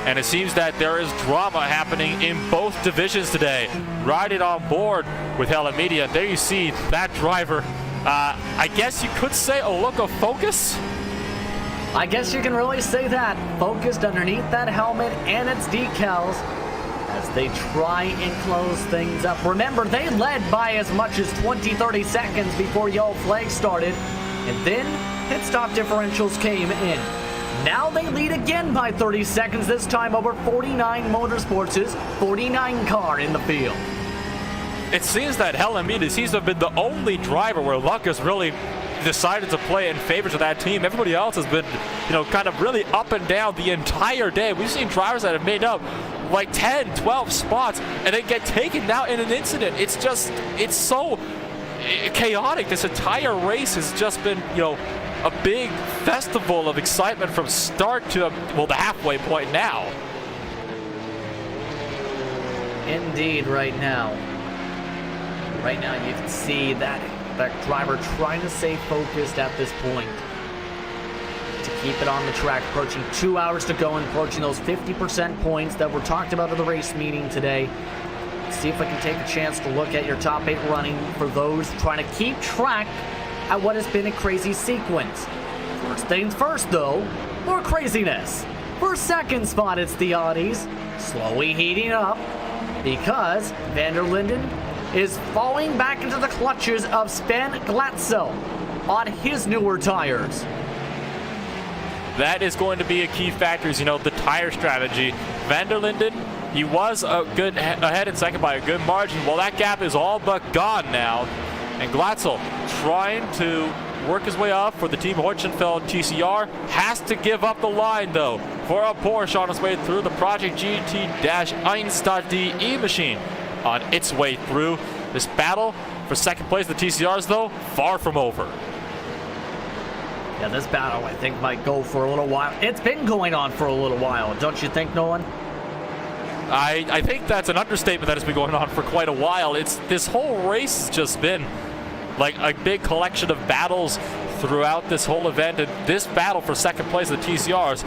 And it seems that there is drama happening in both divisions today. Riding on board with Hella Media, there you see that driver. I guess you could say a look of focus. I guess you can really say that. Focused underneath that helmet and its decals as they try and close things up. Remember, they led by as much as 20-30 seconds before yellow flag started, and then pit stop differentials came in. Now they lead again by 30 seconds, this time over 49 Motorsports' 49 car in the field. It seems that Hella Media seems to have been the only driver where luck has really decided to play in favor to that team. Everybody else has been, kind of really up and down the entire day. We've seen drivers that have made up like 10, 12 spots and they get taken out in an incident. It's so chaotic. This entire race has just been, a big festival of excitement from start to, the halfway point now. Indeed, right now you can see that driver trying to stay focused at this point to keep it on the track. Approaching 2 hours to go and approaching those 50% points that were talked about at the race meeting today. Let's see if I can take a chance to look at your top 8 running for those trying to keep track at what has been a crazy sequence. First things first, though, more craziness. For second spot, it's the Audis, slowly heating up because Van der Linden is falling back into the clutches of Sven Glatzel on his newer tires. That is going to be a key factor, the tire strategy. Van der Linden, he was ahead in second by a good margin. Well, that gap is all but gone now. And Glatzel trying to work his way up for the Team Hoichenfeld TCR. Has to give up the line, though, for a Porsche on its way through the Project GT-1.de machine on its way through. This battle for second place, the TCRs, though, far from over. Yeah, this battle, I think, might go for a little while. It's been going on for a little while, don't you think, Nolan? I think that's an understatement that has been going on for quite a while. This whole race has just been like a big collection of battles throughout this whole event, and this battle for second place of the TCRs,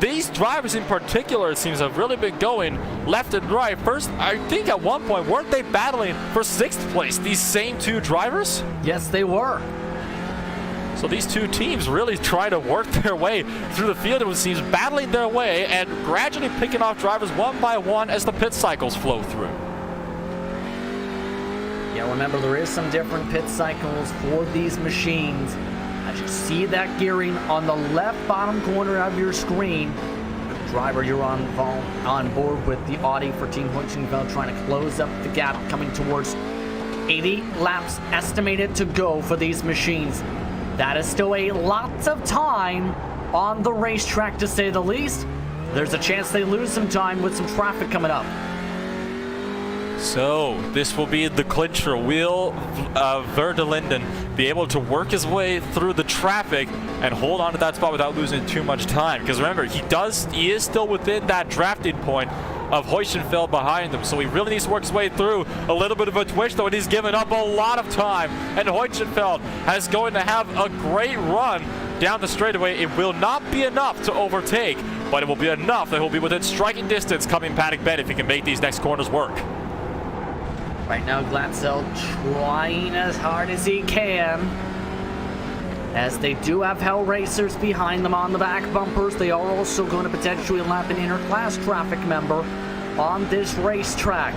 these drivers in particular, it seems, have really been going left and right. First, I think at one point, weren't they battling for 6th place, these same two drivers? Yes, they were. So these two teams really try to work their way through the field. It seems battling their way and gradually picking off drivers one by one as the pit cycles flow through. Yeah, remember, there is some different pit cycles for these machines. As you see that gearing on the left bottom corner of your screen, driver, you're on board with the Audi for Team Hoichenfeld, trying to close up the gap, coming towards 80 laps estimated to go for these machines. That is still a lot of time on the racetrack, to say the least. There's a chance they lose some time with some traffic coming up. So this will be the clincher. Will Van der Linden be able to work his way through the traffic and hold on to that spot without losing too much time? Because remember, he is still within that drafting point of Hoichenfeld behind him, so he really needs to work his way through. A little bit of a twitch, though, and he's given up a lot of time, and Hoichenfeld is going to have a great run down the straightaway. It will not be enough to overtake, but it will be enough that he'll be within striking distance coming Paddock Bend if he can make these next corners work. Right now, Glatzel trying as hard as he can, as they do have Hell Racers behind them on the back bumpers. They are also going to potentially lap an interclass traffic member on this racetrack.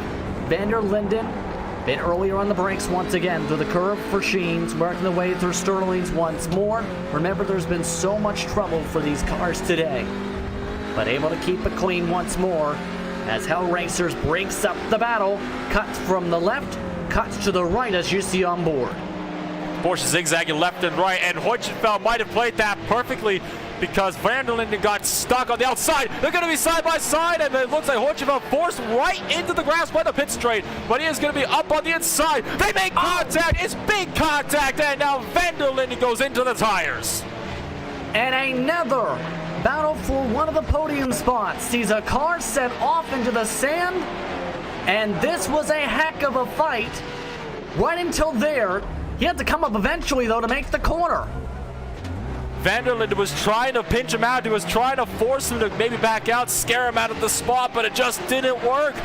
Van der Linden, a bit earlier on the brakes once again through the curve for Sheens, working their way through Sterling's once more. Remember, there's been so much trouble for these cars today, but able to keep it clean once more. as Hell Racers breaks up the battle, cuts from the left, cuts to the right as you see on board. Porsche zigzagging left and right, and Hoichenfeld might have played that perfectly because Van der Linden got stuck on the outside. They're going to be side by side, and it looks like Hoichenfeld forced right into the grass by the pit straight, but he is going to be up on the inside. They make contact. It's big contact, and now Van der Linden goes into the tires. And another battle for one of the podium spots sees a car set off into the sand, and this was a heck of a fight right until there. He had to come up eventually, though, to make the corner. Van der Linden was trying to pinch him out. He was trying to force him to maybe back out, scare him out of the spot, but it just didn't work.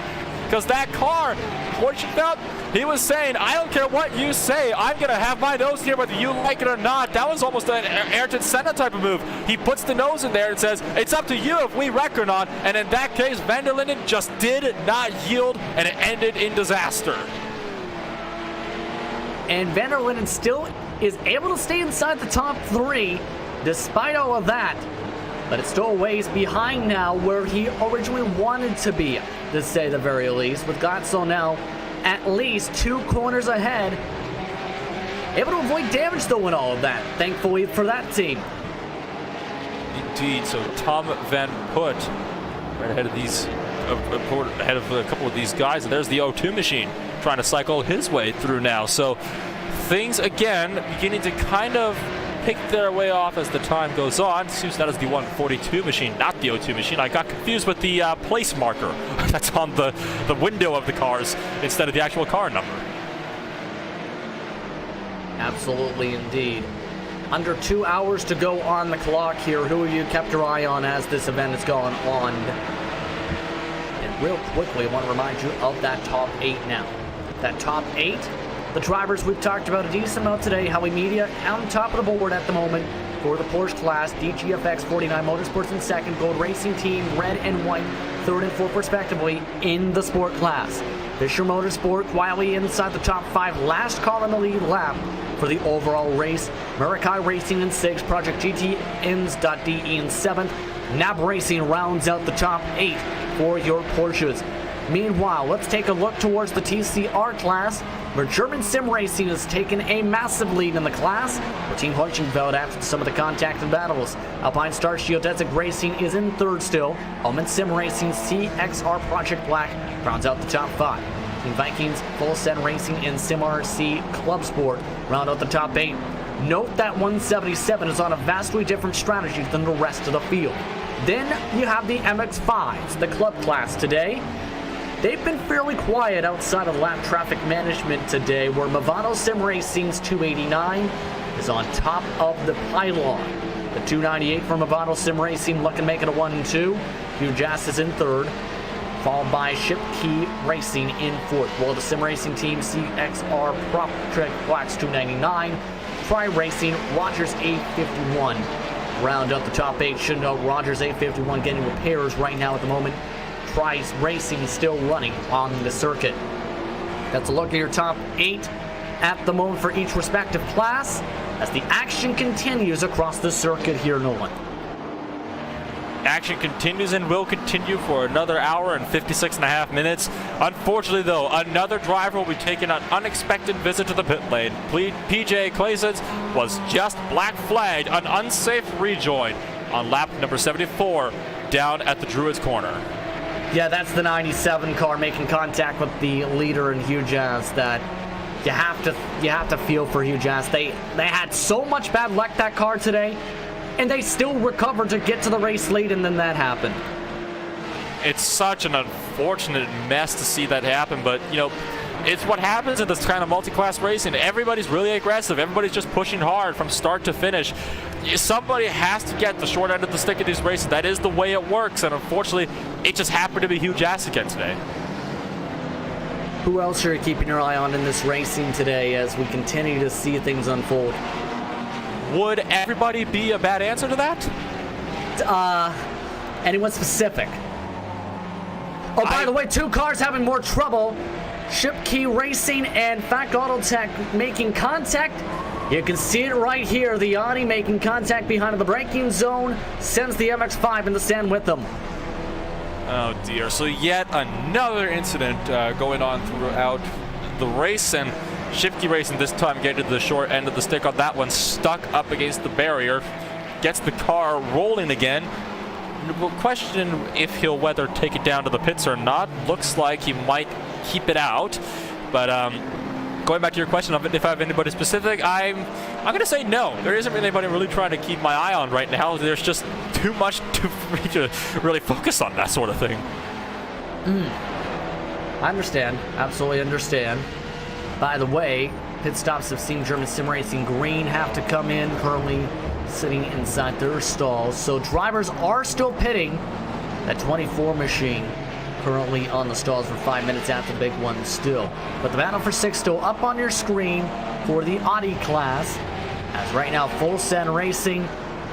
Because that car, Hoichenfeld, he was saying, I don't care what you say, I'm going to have my nose here whether you like it or not. That was almost an Ayrton Senna type of move. He puts the nose in there and says, it's up to you if we wreck or not. And in that case, Van der Linden just did not yield, and it ended in disaster. And Van der Linden still is able to stay inside the top 3 despite all of that. But it's still a ways behind now where he originally wanted to be, to say the very least, with Glatzel now at least 2 corners ahead. Able to avoid damage though in all of that, thankfully for that team. Indeed, so Tom Van Put right ahead of these, ahead of a couple of these guys, and there's the O2 machine trying to cycle his way through now. So things again beginning to kind of pick their way off as the time goes on. Seems that is the 142 machine, not the O2 machine. I got confused with the place marker that's on the window of the cars instead of the actual car number. Absolutely indeed. Under 2 hours to go on the clock here. Who have you kept your eye on as this event has gone on? And real quickly, I want to remind you of that top 8 now. That top 8, the drivers we've talked about a decent amount today. Howie Media on top of the board at the moment for the Porsche class. DGFX 49 Motorsports in second. Gold Racing Team, red and white, third and fourth respectively in the sport class. Fisher Motorsport quietly inside the top 5. Last car on the lead lap for the overall race. Murakami Racing in 6th. Project GT Ins.de in 7th. NAB Racing rounds out the top 8 for your Porsches. Meanwhile, let's take a look towards the TCR class, where German Sim Racing has taken a massive lead in the class, where Team Hoichenfeld after some of the contact and battles. Alpine Star Geodesic Racing is in 3rd still. Omen Sim Racing, CXR Project Black rounds out the top 5. Team Vikings, Full Send Racing, and Sim RC ClubSport round out the top 8. Note that 177 is on a vastly different strategy than the rest of the field. Then you have the MX-5s, the club class today. They've been fairly quiet outside of lap traffic management today, where Movado Sim Racing's 289 is on top of the pylon. The 298 from Movado Sim Racing looking to make it a 1 and 2. Hugh Jass is in 3rd, followed by Ship Key Racing in 4th. While the Sim Racing Team CXR Prop Trek Blacks 299, Tri Racing, Rogers 851 round up the top 8. Should note Rogers 851 getting repairs right now at the moment. Price Racing is still running on the circuit. That's a look at your top 8 at the moment for each respective class as the action continues across the circuit here, Nolan. Action continues and will continue for another hour and 56.5 minutes. Unfortunately, though, another driver will be taking an unexpected visit to the pit lane. PJ Claesens was just black flagged, an unsafe rejoin on lap number 74 down at the Druids corner. Yeah, that's the 97 car making contact with the leader in Hugh Jass. That you have to feel for Hugh Jass. They had so much bad luck, that car today, and they still recovered to get to the race lead, and then that happened. It's such an unfortunate mess to see that happen, but you know, it's what happens in this kind of multi-class racing. Everybody's really aggressive. Everybody's just pushing hard from start to finish. Somebody has to get the short end of the stick of these races. That is the way it works, and unfortunately, it just happened to be Hugh Jass again today. Who else are you keeping your eye on in this racing today as we continue to see things unfold? Would everybody be a bad answer to that? Anyone specific? Oh, by the way, 2 cars having more trouble. Ship Key Racing and Fact Auto Tech making contact. You can see it right here. The Audi making contact behind the braking zone. Sends the MX-5 in the stand with them. Oh dear, so yet another incident going on throughout the race, and Shifty Racing this time getting to the short end of the stick on that one, stuck up against the barrier, gets the car rolling again. We'll question if he'll whether take it down to the pits or not. Looks like he might keep it out, but going back to your question of if I have anybody specific, I'm going to say no. There isn't anybody really trying to keep my eye on right now. There's just too much for me to really focus on that sort of thing. I understand. Absolutely understand. By the way, pit stops of Team German Sim Racing Green have to come in, currently sitting inside their stalls. So drivers are still pitting. That 24 machine currently on the stalls for 5 minutes after the big one still. But the battle for 6 still up on your screen for the Audi class. As right now, Full Send Racing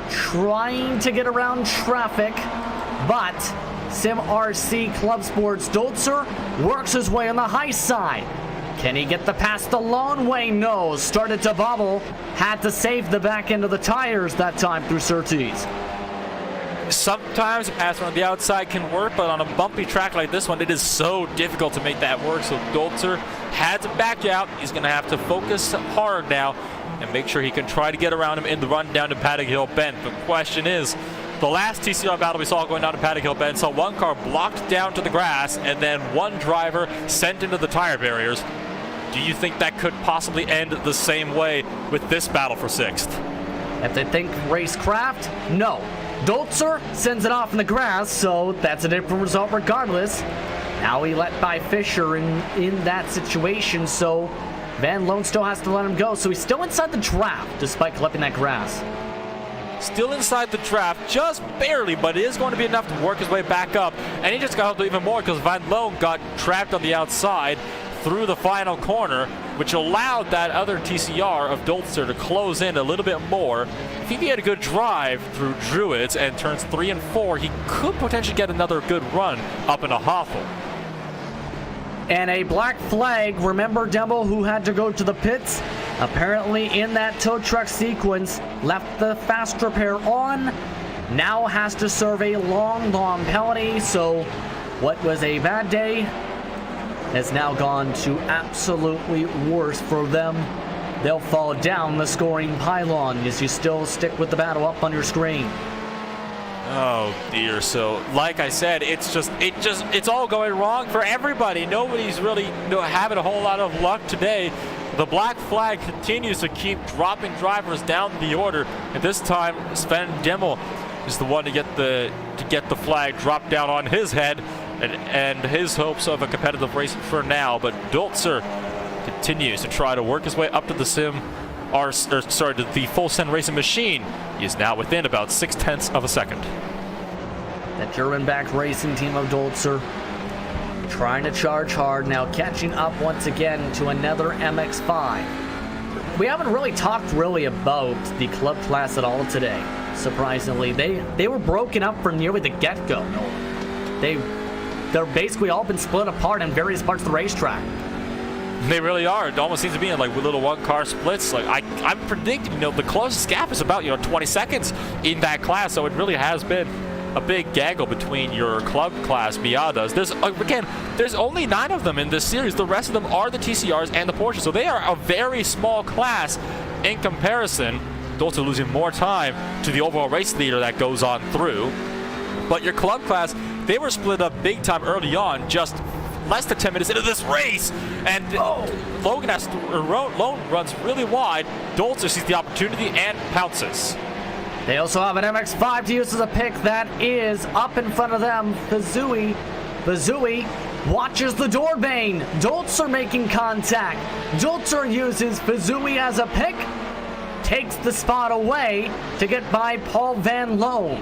trying to get around traffic, but Sim RC Club Sports Dolzer works his way on the high side. Can he get the pass the long way? No. Started to bobble. Had to save the back end of the tires that time through Surtees. Sometimes a pass on the outside can work, but on a bumpy track like this one, it is so difficult to make that work. So Dolzer had to back out. He's going to have to focus hard now and make sure he can try to get around him in the run down to Paddock Hill Bend. The question is, the last TCR battle we saw going down to Paddock Hill Bend saw one car blocked down to the grass and then one driver sent into the tire barriers. Do you think that could possibly end the same way with this battle for 6th? If they think racecraft, no. Dolzer sends it off in the grass, so that's a different result regardless. Now he let by Fisher in that situation, so Van Loon still has to let him go. So he's still inside the draft despite clipping that grass. Still inside the draft, just barely, but it is going to be enough to work his way back up. And he just got up even more because Van Loon got trapped on the outside through the final corner, which allowed that other TCR of Dolzer to close in a little bit more. If he had a good drive through Druids and turns 3 and 4, he could potentially get another good run up into Hoffel. And a black flag, remember Demo, who had to go to the pits? Apparently in that tow truck sequence, left the fast repair on, now has to serve a long penalty. So what was a bad day has now gone to absolutely worse for them. They'll fall down the scoring pylon as you still stick with the battle up on your screen. Oh dear, so like I said, it's all going wrong for everybody. Nobody's really having a whole lot of luck today. The black flag continues to keep dropping drivers down the order, and this time Sven Demmel is the one to get the flag dropped down on his head and his hopes of a competitive race for now. But Dolzer continues to try to work his way up to the to the Full Send Racing machine. He is now within about 0.6 of a second. That German-backed racing team of Dolzer trying to charge hard, now catching up once again to another MX-5. We haven't really talked about the club class at all today. Surprisingly, they were broken up from nearly the get-go. They're basically all been split apart in various parts of the racetrack. They really are. It almost seems to be in like little one-car splits. Like I'm predicting, the closest gap is about 20 seconds in that class. So it really has been a big gaggle between your club class Miatas. There's only 9 of them in this series. The rest of them are the TCRs and the Porsches. So they are a very small class in comparison. Dolzer losing more time to the overall race leader that goes on through. But your club class, they were split up big time early on, just less than 10 minutes into this race. And Logan runs really wide. Dolzer sees the opportunity and pounces. They also have an MX-5 to use as a pick that is up in front of them. Fazui watches the door bane. Dolzer making contact. Dolzer uses Fazui as a pick, takes the spot away to get by Paul Van Loon.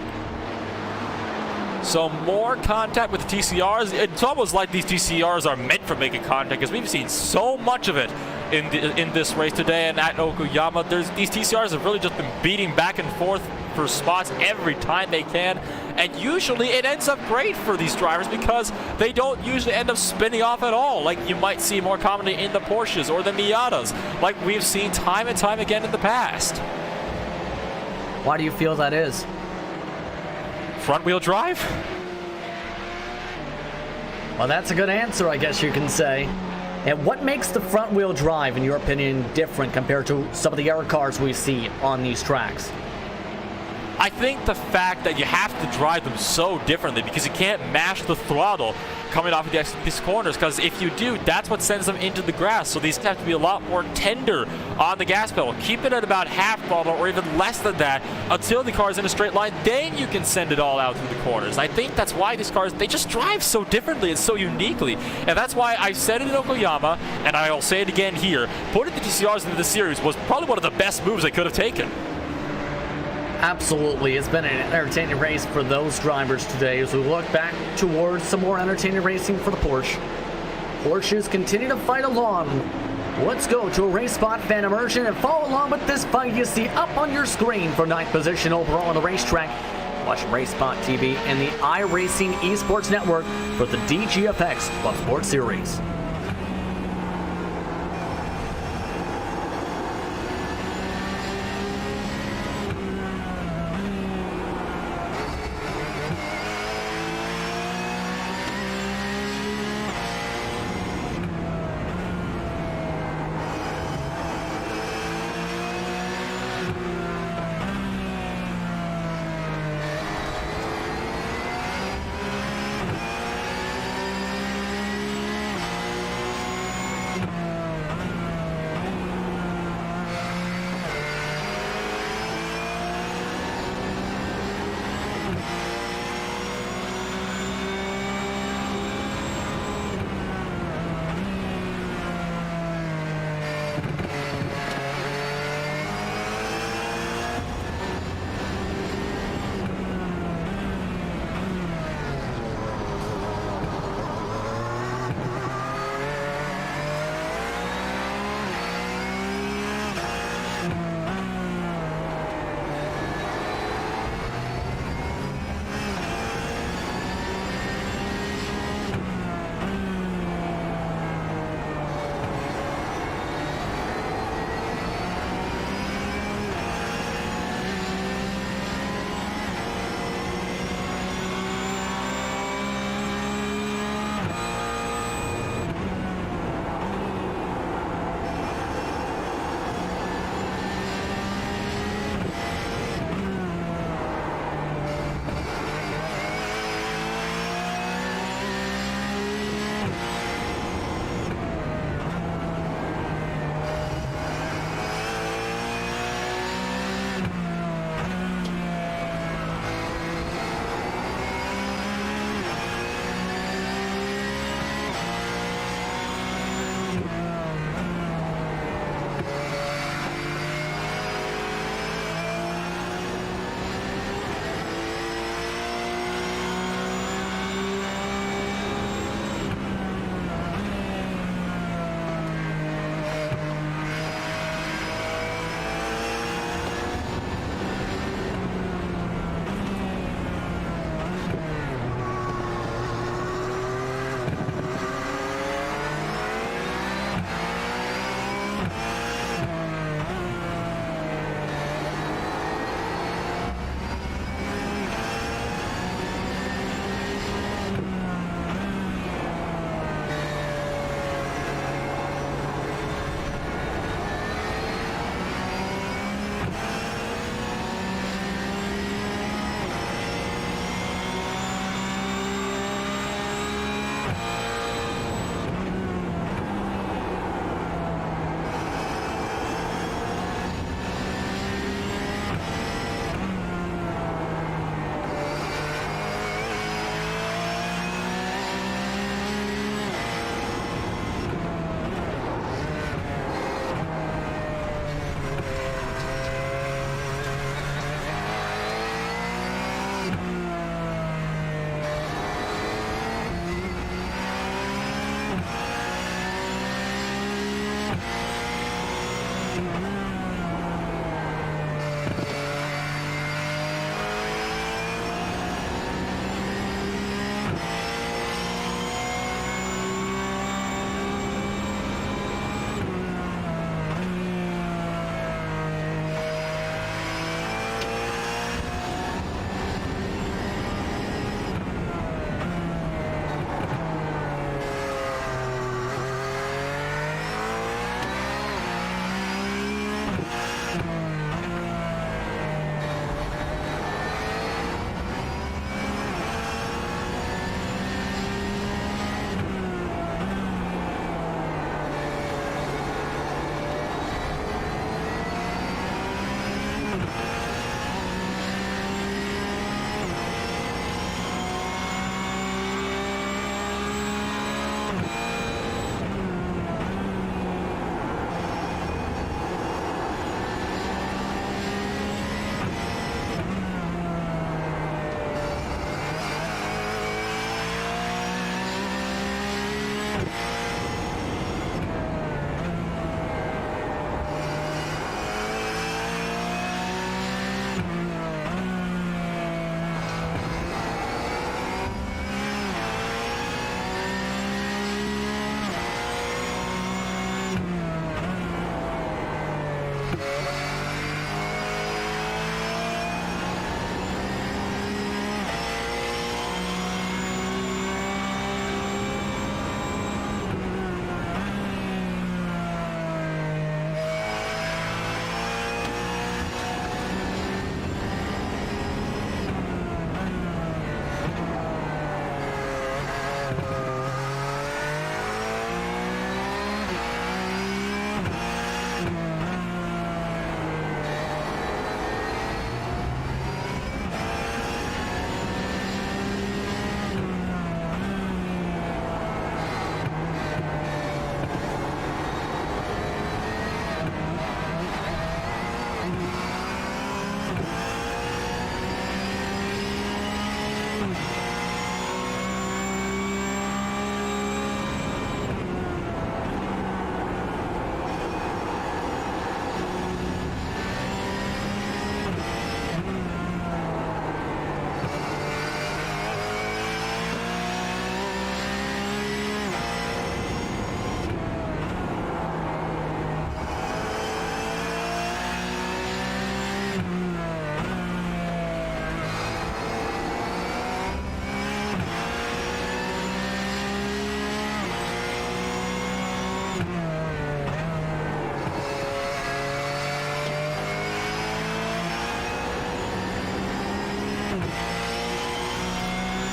So more contact with the TCRs. It's almost like these TCRs are meant for making contact, because we've seen so much of it in this race today. And at Okuyama, these TCRs have really just been beating back and forth for spots every time they can. And usually it ends up great for these drivers because they don't usually end up spinning off at all, like you might see more commonly in the Porsches or the Miatas, like we've seen time and time again in the past. Why do you feel that is? Front wheel drive? Well, that's a good answer, I guess you can say. And what makes the front-wheel drive, in your opinion, different compared to some of the other cars we see on these tracks? I think the fact that you have to drive them so differently because you can't mash the throttle coming off of these corners, because if you do, that's what sends them into the grass. So these have to be a lot more tender on the gas pedal. Keep it at about half throttle or even less than that until the car is in a straight line. Then you can send it all out through the corners. I think that's why these cars, they just drive so differently and so uniquely. And that's why I said it in Yokohama, and I'll say it again here, putting the GCRs into the series was probably one of the best moves they could have taken. Absolutely. It's been an entertaining race for those drivers today as we look back towards some more entertaining racing for the Porsche. Porsches continue to fight along. Let's go to a Race Spot fan immersion and follow along with this fight you see up on your screen for 9th position overall on the racetrack. Watch RacespotTV and the iRacing Esports Network for the DGFX Club Sport Series.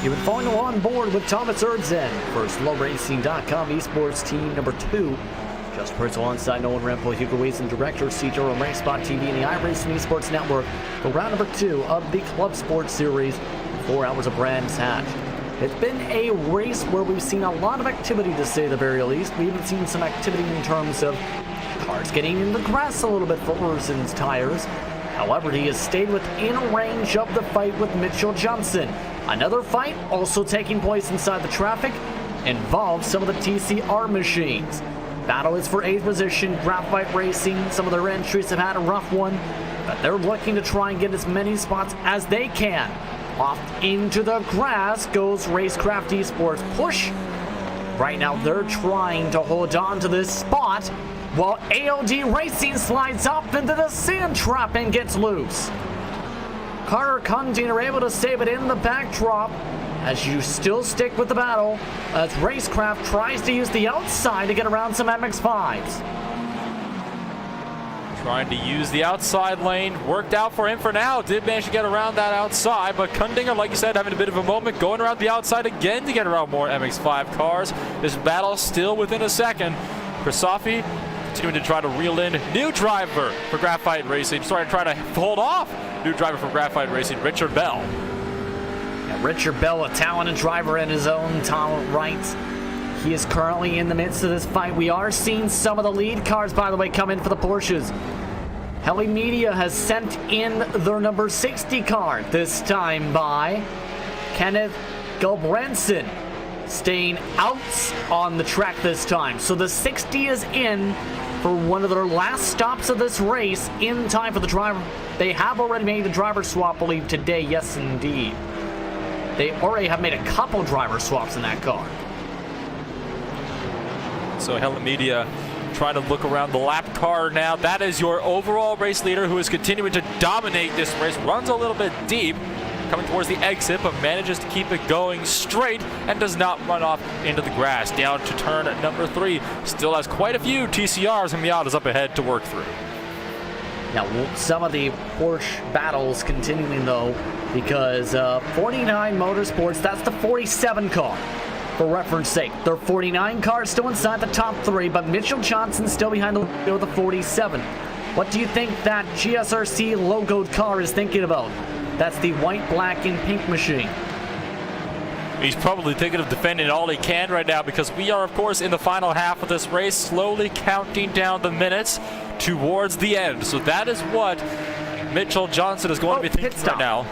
You've been following on board with Thomas Erdzen for SlowRacing.com Esports Team number 2. Just Prince alongside Nolan Rempel, Hugo Wason, Director, CTO on RacespotTV and the iRacing Esports Network for round number 2 of the Club Sport Series, 4 hours of Brands Hatch. It's been a race where we've seen a lot of activity, to say the very least. We've even seen some activity in terms of cars getting in the grass a little bit for Erdzen's tires. However, he has stayed within range of the fight with Mitchell Johnson. Another fight, also taking place inside the traffic, involves some of the TCR machines. Battle is for 8th position. Graphite Racing, some of their entries have had a rough one, but they're looking to try and get as many spots as they can. Off into the grass goes Racecraft Esports. Push. Right now, they're trying to hold on to this spot, while ALD Racing slides up into the sand trap and gets loose. Carter Cundian are able to save it in the backdrop as you still stick with the battle as Racecraft tries to use the outside to get around some MX-5s. Trying to use the outside lane. Worked out for him for now. Did manage to get around that outside, but Cundinger, like you said, having a bit of a moment, going around the outside again to get around more MX-5 cars. This battle still within a second. Kristofi continuing to try to reel in new driver for Graphite Racing. Trying to hold off new driver for Graphite Racing, Richard Bell. Yeah, Richard Bell, a talented driver in his own talent right. He is currently in the midst of this fight. We are seeing some of the lead cars, by the way, come in for the Porsches. Heli Media has sent in their number 60 car, this time by Kenneth Gulbranson, staying out on the track this time. So the 60 is in for one of their last stops of this race in time for the driver. They have already made the driver swap, I believe, today. Yes, indeed. They already have made a couple driver swaps in that car. So Helen Media trying to look around the lap car now. That is your overall race leader who is continuing to dominate this race. Runs a little bit deep, coming towards the exit, but manages to keep it going straight and does not run off into the grass. Down to turn number 3. Still has quite a few TCRs and Miatas up ahead to work through. Now, some of the Porsche battles continuing, though, because 49 Motorsports, that's the 47 car. For reference sake, there are 49 cars still inside the top 3, but Mitchell Johnson's still behind the wheel with the 47. What do you think that GSRC logoed car is thinking about? That's the white, black, and pink machine. He's probably thinking of defending all he can right now, because we are, of course, in the final half of this race, slowly counting down the minutes towards the end. So that is what Mitchell Johnson is going to be thinking right now.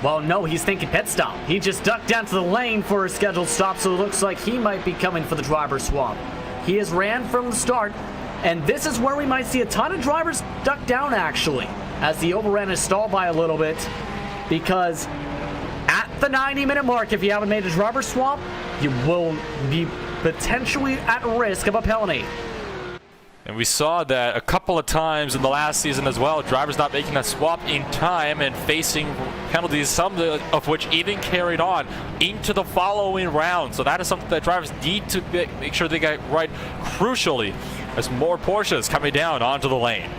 Well, no, he's thinking pit stop. He just ducked down to the lane for a scheduled stop, so it looks like he might be coming for the driver swap. He has ran from the start, and this is where we might see a ton of drivers duck down, actually, as the overrun is stalled by a little bit, because at the 90-minute mark, if you haven't made a driver swap, you will be potentially at risk of a penalty. And we saw that a couple of times in the last season as well, drivers not making that swap in time and facing penalties, some of which even carried on into the following round. So that is something that drivers need to make sure they get right, crucially, as more Porsches coming down onto the lane.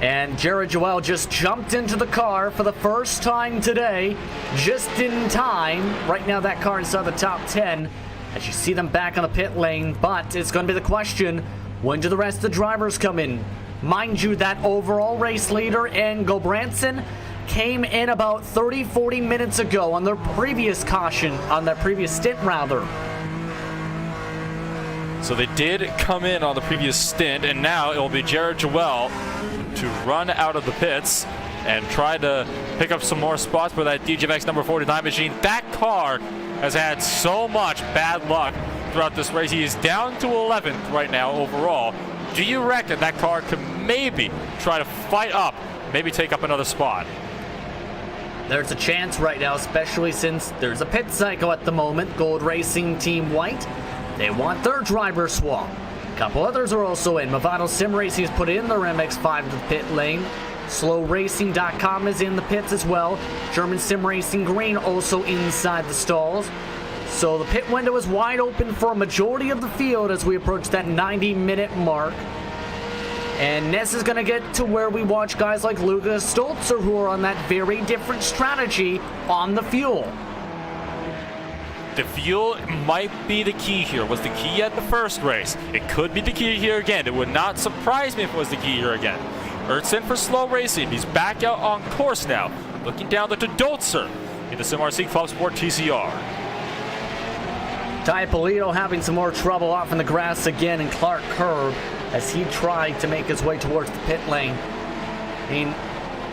And Jared Joel just jumped into the car for the first time today, just in time. Right now that car is inside the top 10. As you see them back on the pit lane, but it's going to be the question, when do the rest of the drivers come in? Mind you, that overall race leader and Gulbranson came in about 30-40 minutes ago on their previous caution, on their previous stint rather. So they did come in on the previous stint, and now it will be Jared Joel to run out of the pits and try to pick up some more spots for that DGFX number 49 machine. That car has had so much bad luck throughout this race. He is down to 11th right now overall. Do you reckon that car could maybe try to fight up, maybe take up another spot? There's a chance right now, especially since there's a pit cycle at the moment. Gold Racing Team White, they want their driver swap. A couple others are also in. Movado Sim Racing has put in their MX-5 to the pit lane. SlowRacing.com is in the pits as well. German Sim Racing Green also inside the stalls. So the pit window is wide open for a majority of the field as we approach that 90-minute mark. And this is going to get to where we watch guys like Lukas Stolzer, who are on that very different strategy on the fuel. The fuel might be the key here. Was the key at the first race? It could be the key here again. It would not surprise me if it was the key here again. Ertz in for slow racing. He's back out on course now. Looking down the Dolzer in the RacespotTV ClubSport TCR. Ty Polito having some more trouble off in the grass again, and Clark Curb as he tried to make his way towards the pit lane. I mean,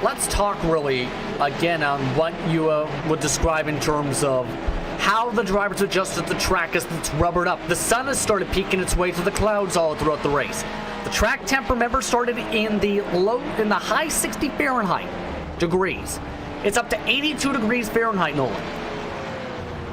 let's talk really again on what you would describe in terms of how the drivers adjusted the track as it's rubbered up. The sun has started peeking its way through the clouds all throughout the race. The track temp, remember, started in the high 60 Fahrenheit degrees. It's up to 82 degrees Fahrenheit, Nolan.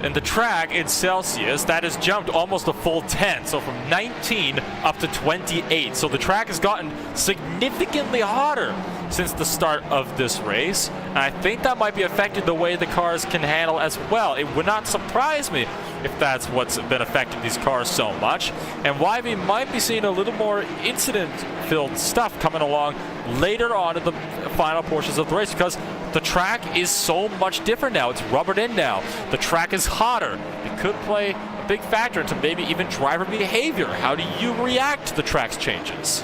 And the track in Celsius, that has jumped almost a full 10, so from 19 up to 28. So the track has gotten significantly hotter since the start of this race, and I think that might be affecting the way the cars can handle as well. It would not surprise me if that's what's been affecting these cars so much, and why we might be seeing a little more incident-filled stuff coming along later on in the final portions of the race, because the track is so much different now. It's rubbered in now. The track is hotter. It could play a big factor into maybe even driver behavior. How do you react to the track's changes?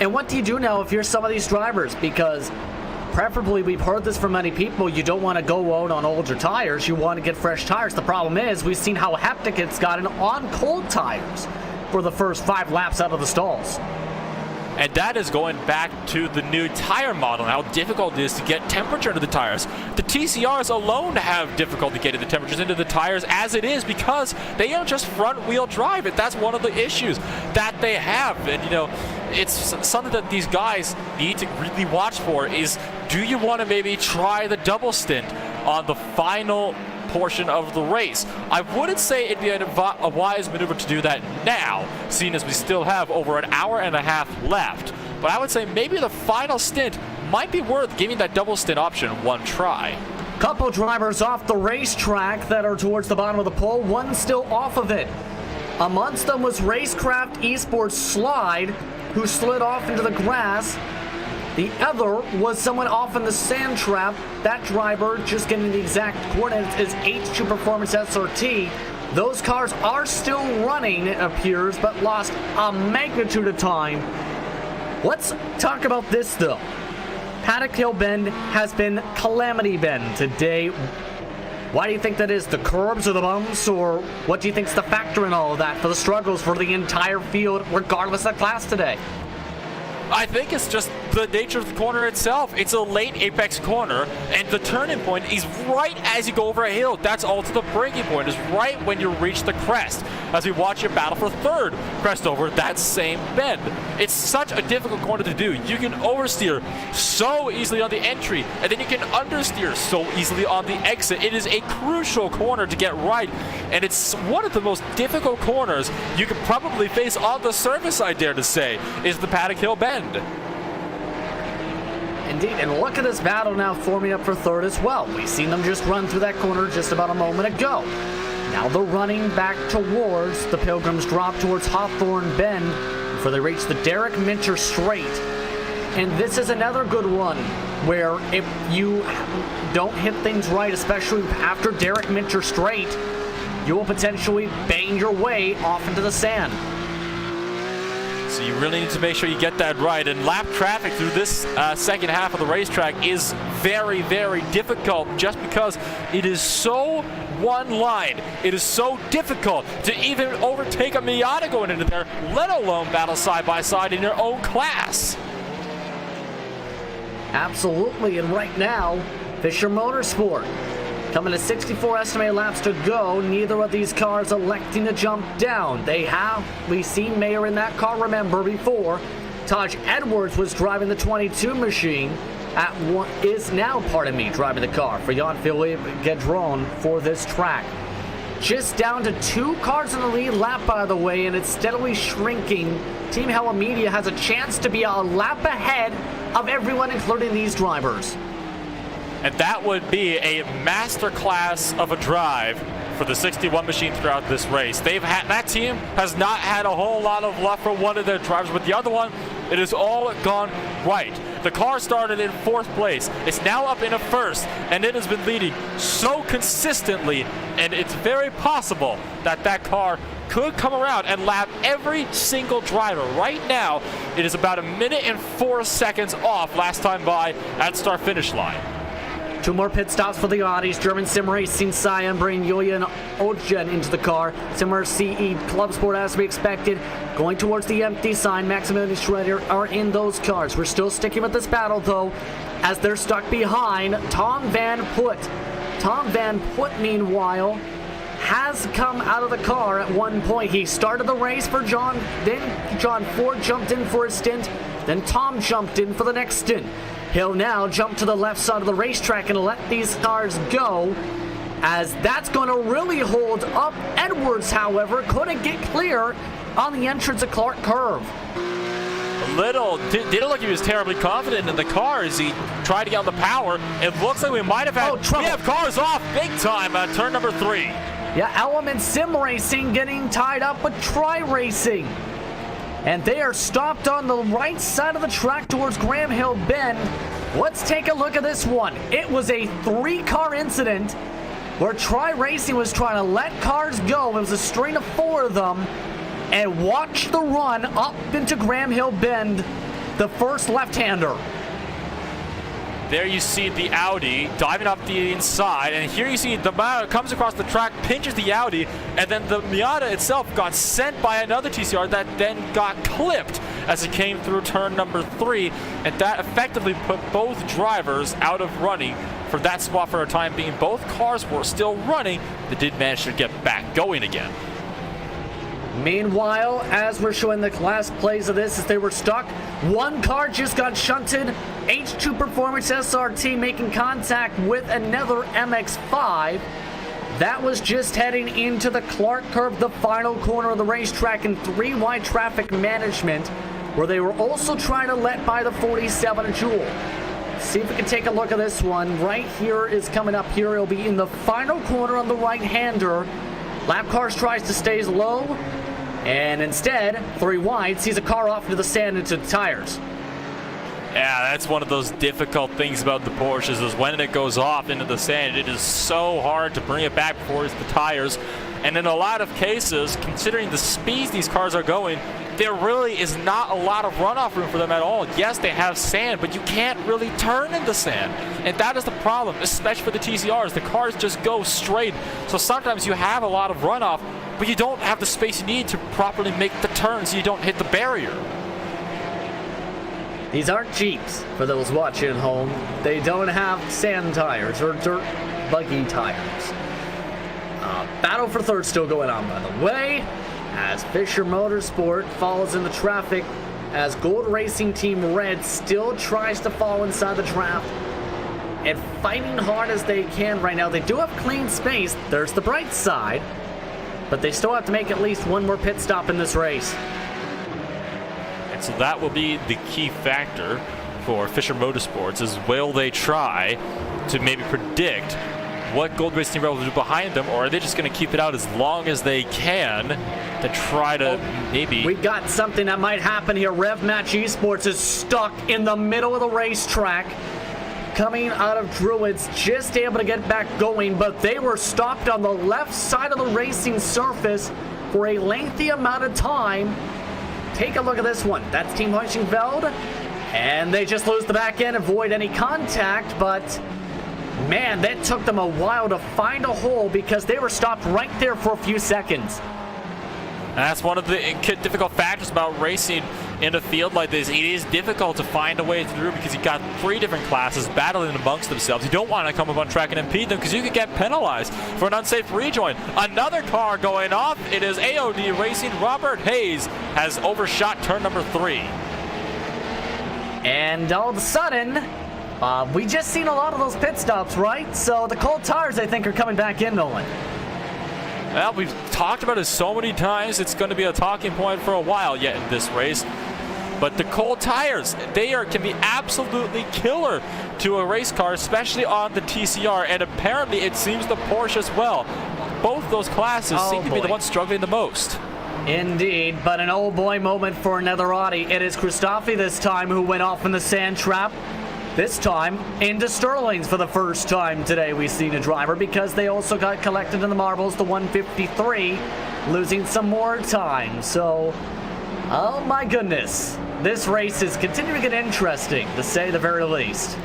And what do you do now if you're some of these drivers? Because preferably, we've heard this from many people, you don't want to go out on older tires. You want to get fresh tires. The problem is we've seen how hectic it's gotten on cold tires for the first 5 laps out of the stalls. And that is going back to the new tire model and how difficult it is to get temperature into the tires. The TCRs alone have difficulty getting the temperatures into the tires as it is, because they are just front-wheel drive. And that's one of the issues that they have. And, you know, it's something that these guys need to really watch for is, do you want to maybe try the double stint on the final portion of the race? I wouldn't say it'd be a wise maneuver to do that now, seeing as we still have over an hour and a half left. But I would say maybe the final stint might be worth giving that double stint option one try. Couple drivers off the racetrack that are towards the bottom of the pole, one still off of it. Amongst them was Racecraft Esports Slide, who slid off into the grass. The other was someone off in the sand trap. That driver, just getting the exact coordinates, is H2 Performance SRT. Those cars are still running, it appears, but lost a magnitude of time. Let's talk about this, though. Paddock Hill Bend has been Calamity Bend today. Why do you think that is? The curbs or the bumps, or what do you think is the factor in all of that for the struggles for the entire field, regardless of class today? I think it's just the nature of the corner itself. It's a late apex corner, and the turning point is right as you go over a hill. That's also the breaking point, is right when you reach the crest, as we watch you battle for third crest over that same bend. It's such a difficult corner to do. You can oversteer so easily on the entry, and then you can understeer so easily on the exit. It is a crucial corner to get right, and it's one of the most difficult corners you could probably face on the surface, I dare to say, is the Paddock Hill Bend. Indeed, and look at this battle now forming up for third as well. We've seen them just run through that corner just about a moment ago. Now they're running back towards the Pilgrims Drop, towards Hawthorne Bend, before they reach the Derek Mincher Straight. And this is another good one where if you don't hit things right, especially after Derek Mincher Straight, you will potentially bang your way off into the sand. So you really need to make sure you get that right. And lap traffic through this second half of the racetrack is very, very difficult, just because it is so one line. It is so difficult to even overtake a Miata going into there, let alone battle side by side in your own class. Absolutely, and right now, Fisher Motorsport coming to 64 estimated laps to go. Neither of these cars electing to jump down. We've seen Mayer in that car, remember, before. Taj Edwards was driving the 22 machine. Driving the car for Jean-Philippe Guedron for this track. Just down to 2 cars in the lead lap, by the way, and it's steadily shrinking. Team Hella Media has a chance to be a lap ahead of everyone, including these drivers. And that would be a masterclass of a drive for the 61 machine throughout this race. That team has not had a whole lot of luck for one of their drivers, but the other one, it has all gone right. The car started in 4th place. It's now up in a 1st, and it has been leading so consistently, and it's very possible that that car could come around and lap every single driver. Right now, it is about 1 minute and 4 seconds off last time by at start-finish line. 2 more pit stops for the Audis. German Sim Racing Cyan bringing Julian Ogen into the car. Similar CE ClubSport as to be expected. Going towards the empty sign. Maximilian Schroeder are in those cars. We're still sticking with this battle though, as they're stuck behind Tom Van Put. Tom Van Put, meanwhile, has come out of the car at one point. He started the race for John, then John Ford jumped in for a stint, then Tom jumped in for the next stint. He'll now jump to the left side of the racetrack and let these cars go, as that's going to really hold up. Edwards, however, couldn't get clear on the entrance of Clark Curve. Didn't look like he was terribly confident in the car as he tried to get on the power. It looks like we might have had, we have cars off big time at turn number 3. Yeah, Element Sim Racing getting tied up with Tri Racing. And they are stopped on the right side of the track towards Graham Hill Bend. Let's take a look at this one. It was a 3-car incident where Tri Racing was trying to let cars go. It was a string of 4 of them. And watch the run up into Graham Hill Bend, the first left-hander. There you see the Audi diving up the inside, and here you see the Miata comes across the track, pinches the Audi, and then the Miata itself got sent by another TCR that then got clipped as it came through turn number 3, and that effectively put both drivers out of running for that spot for a time being. Both cars were still running, but did manage to get back going again. Meanwhile, as we're showing the last plays of this, as they were stuck, one car just got shunted. H2 Performance SRT making contact with another MX-5. That was just heading into the Clark Curve, the final corner of the racetrack in 3-wide traffic management, where they were also trying to let by the 47 Jewel. See if we can take a look at this one. Right here is coming up here. It'll be in the final corner on the right-hander. Lap Cars tries to stay low, and instead, 3 wide, sees a car off into the sand into the tires. Yeah, that's one of those difficult things about the Porsches, is when it goes off into the sand, it is so hard to bring it back before it's the tires. And in a lot of cases, considering the speeds these cars are going, there really is not a lot of runoff room for them at all. Yes, they have sand, but you can't really turn in the sand. And that is the problem, especially for the TCRs. The cars just go straight. So sometimes you have a lot of runoff, but you don't have the space you need to properly make the turns so you don't hit the barrier. These aren't Jeeps, for those watching at home. They don't have sand tires or dirt buggy tires. Battle for third still going on, by the way, as Fisher Motorsport follows in the traffic, as Gold Racing Team Red still tries to fall inside the trap and fighting hard as they can right now. They do have clean space. There's the bright side, but they still have to make at least one more pit stop in this race. And so that will be the key factor for Fisher Motorsports, is will they try to maybe predict what Gold Racing Team Red will do behind them, or are they just going to keep it out as long as they can to try to maybe... We got something that might happen here. Rev Match Esports is stuck in the middle of the racetrack. Coming out of Druids, just able to get back going, but they were stopped on the left side of the racing surface for a lengthy amount of time. Take a look at this one. That's Team Heuschenfeld, and they just lose the back end, avoid any contact, but man, that took them a while to find a hole because they were stopped right there for a few seconds. And that's one of the difficult factors about racing in a field like this. It is difficult to find a way through because you've got 3 different classes battling amongst themselves. You don't want to come up on track and impede them because you could get penalized for an unsafe rejoin. Another car going off. It is AOD Racing. Robert Hayes has overshot turn number 3. And all of a sudden, we just seen a lot of those pit stops, right? So the cold tires, I think, are coming back in, Nolan. Well, we've talked about it so many times, it's going to be a talking point for a while yet in this race. But the cold tires, can be absolutely killer to a race car, especially on the TCR, and apparently it seems the Porsche as well. Both those classes seem to be the ones struggling the most. Indeed, but an oh boy moment for another Audi. It is Christophe this time who went off in the sand trap. This time into Sterling's for the first time today we've seen a driver, because they also got collected in the marbles, the 153, losing some more time. So, oh my goodness, this race is continuing to get interesting, to say the very least.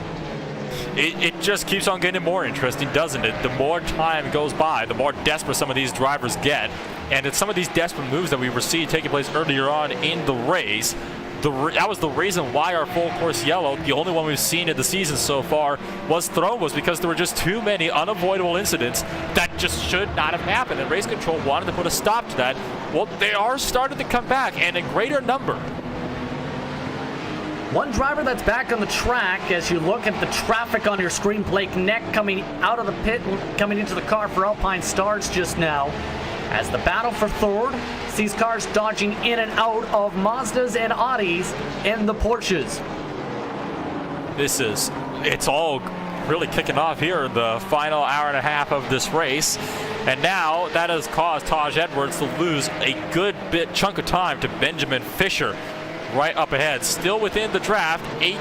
It just keeps on getting more interesting, doesn't it? The more time goes by, the more desperate some of these drivers get. And it's some of these desperate moves that we were seeing taking place earlier on in the race. That was the reason why our full course yellow, the only one we've seen in the season so far, was thrown, was because there were just too many unavoidable incidents that just should not have happened. And race control wanted to put a stop to that. Well, they are starting to come back, and in greater number. One driver that's back on the track, as you look at the traffic on your screen, Blake Neck coming out of the pit, coming into the car for Alpine Stars just now, as the battle for third sees cars dodging in and out of Mazdas and Audis and the Porsches. It's all really kicking off here in the final hour and a half of this race. And now that has caused Taj Edwards to lose a good chunk of time to Benjamin Fisher. Right up ahead, still within the draft, 8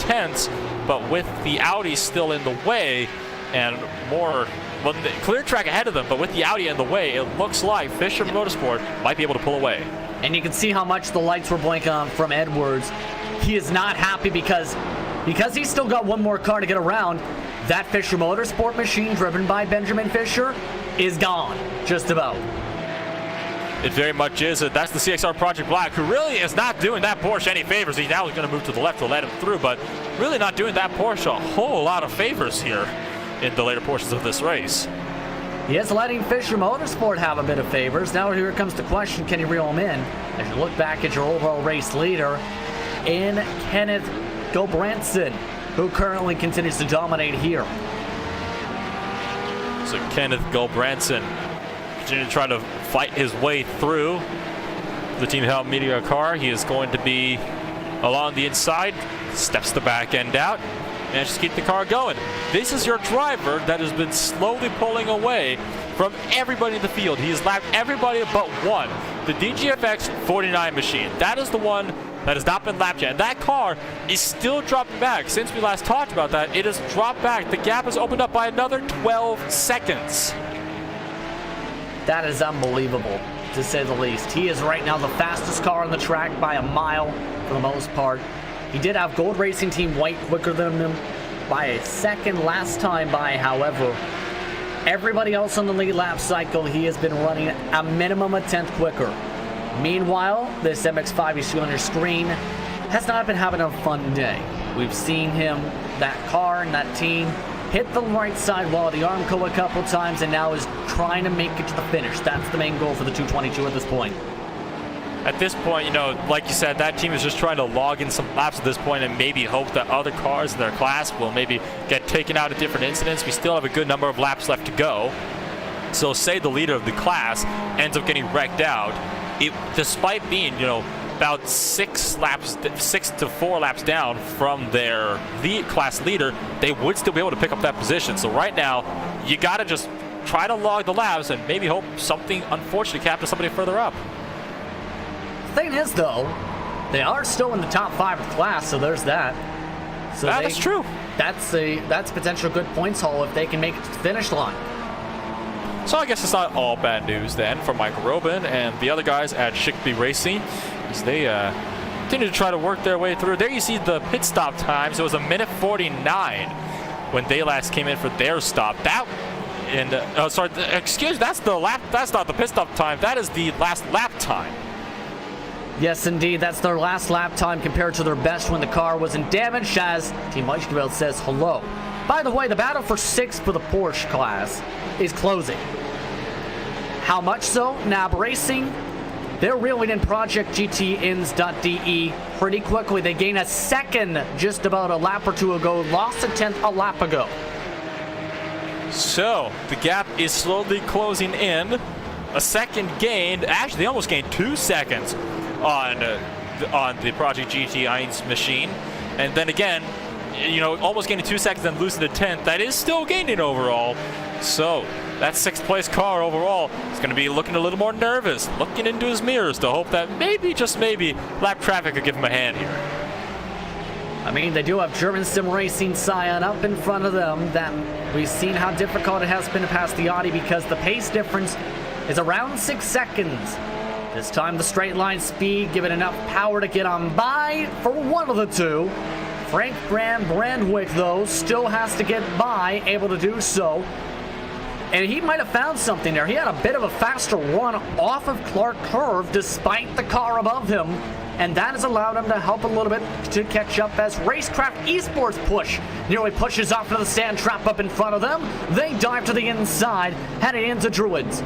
tenths, but with the Audi still in the way and more, well, the clear track ahead of them, but with the Audi in the way, it looks like Fisher Motorsport might be able to pull away. And you can see how much the lights were blinking on from Edwards. He is not happy because he's still got one more car to get around. That Fisher Motorsport machine driven by Benjamin Fisher is gone, just about. It very much is. That's the CXR Project Black, who really is not doing that Porsche any favors. He now is going to move to the left to let him through, but really not doing that Porsche a whole lot of favors here in the later portions of this race. He is letting Fisher Motorsport have a bit of favors. Now here comes the question, can you reel him in? As you look back at your overall race leader in Kenneth Gulbrandsen, who currently continues to dominate here. So Kenneth Gulbrandsen continuing to try to fight his way through the Team Help Media car. He is going to be along the inside, steps the back end out, and just keep the car going. This is your driver that has been slowly pulling away from everybody in the field. He has lapped everybody but one, the DGFX 49 machine. That is the one that has not been lapped yet. And that car is still dropping back. Since we last talked about that, it has dropped back. The gap has opened up by another 12 seconds. That is unbelievable, to say the least. He is right now the fastest car on the track by a mile for the most part. He did have Gold Racing Team White quicker than him by a second last time by, however. Everybody else on the lead lap cycle, he has been running a minimum of 10th quicker. Meanwhile, this MX-5 you see on your screen has not been having a fun day. We've seen him, that car and that team, hit the right side wall of the Armco a couple times, and now is trying to make it to the finish. That's the main goal for the 222 at this point. At this point, you know, like you said, that team is just trying to log in some laps at this point and maybe hope that other cars in their class will maybe get taken out of different incidents. We still have a good number of laps left to go. So say the leader of the class ends up getting wrecked out, despite being, you know, about 6 to 4 laps down from their class leader, they would still be able to pick up that position. So right now, you got to just try to log the laps and maybe hope something unfortunate can happen to somebody further up. The thing is, though, they are still in the top 5 of the class, so there's that. So that's true. That's potential good points haul if they can make it to the finish line. So I guess it's not all bad news then for Michael Robin and the other guys at Shikby Racing, as they continue to try to work their way through. There you see the pit stop times. It was 1:49 when they last came in for their stop. That's the lap. That's not the pit stop time. That is the last lap time. Yes, indeed. That's their last lap time compared to their best when the car wasn't damaged, as Team Weichgeweld says hello. By the way, the battle for 6th for the Porsche class is closing. How much so? NAB Racing, they're reeling in Project GTINS.de pretty quickly. They gain a second just about a lap or two ago, lost a 10th a lap ago. So the gap is slowly closing in. A second gained. Actually, they almost gained 2 seconds on the Project GTINS machine. And then again, almost gaining 2 seconds and losing to 10th. That is still gaining overall. So that 6th place car overall is going to be looking a little more nervous, looking into his mirrors to hope that maybe, just maybe, lap traffic could give him a hand here. I mean, they do have German Sim Racing Scion up in front of them. That we've seen how difficult it has been to pass the Audi because the pace difference is around 6 seconds. This time the straight line speed, giving enough power to get on by for one of the two. Frank Brandwick, though, still has to get by, able to do so. And he might have found something there. He had a bit of a faster run off of Clark Curve despite the car above him. And that has allowed him to help a little bit to catch up as Racecraft Esports push. Nearly pushes off to the sand trap up in front of them. They dive to the inside, heading into Druids.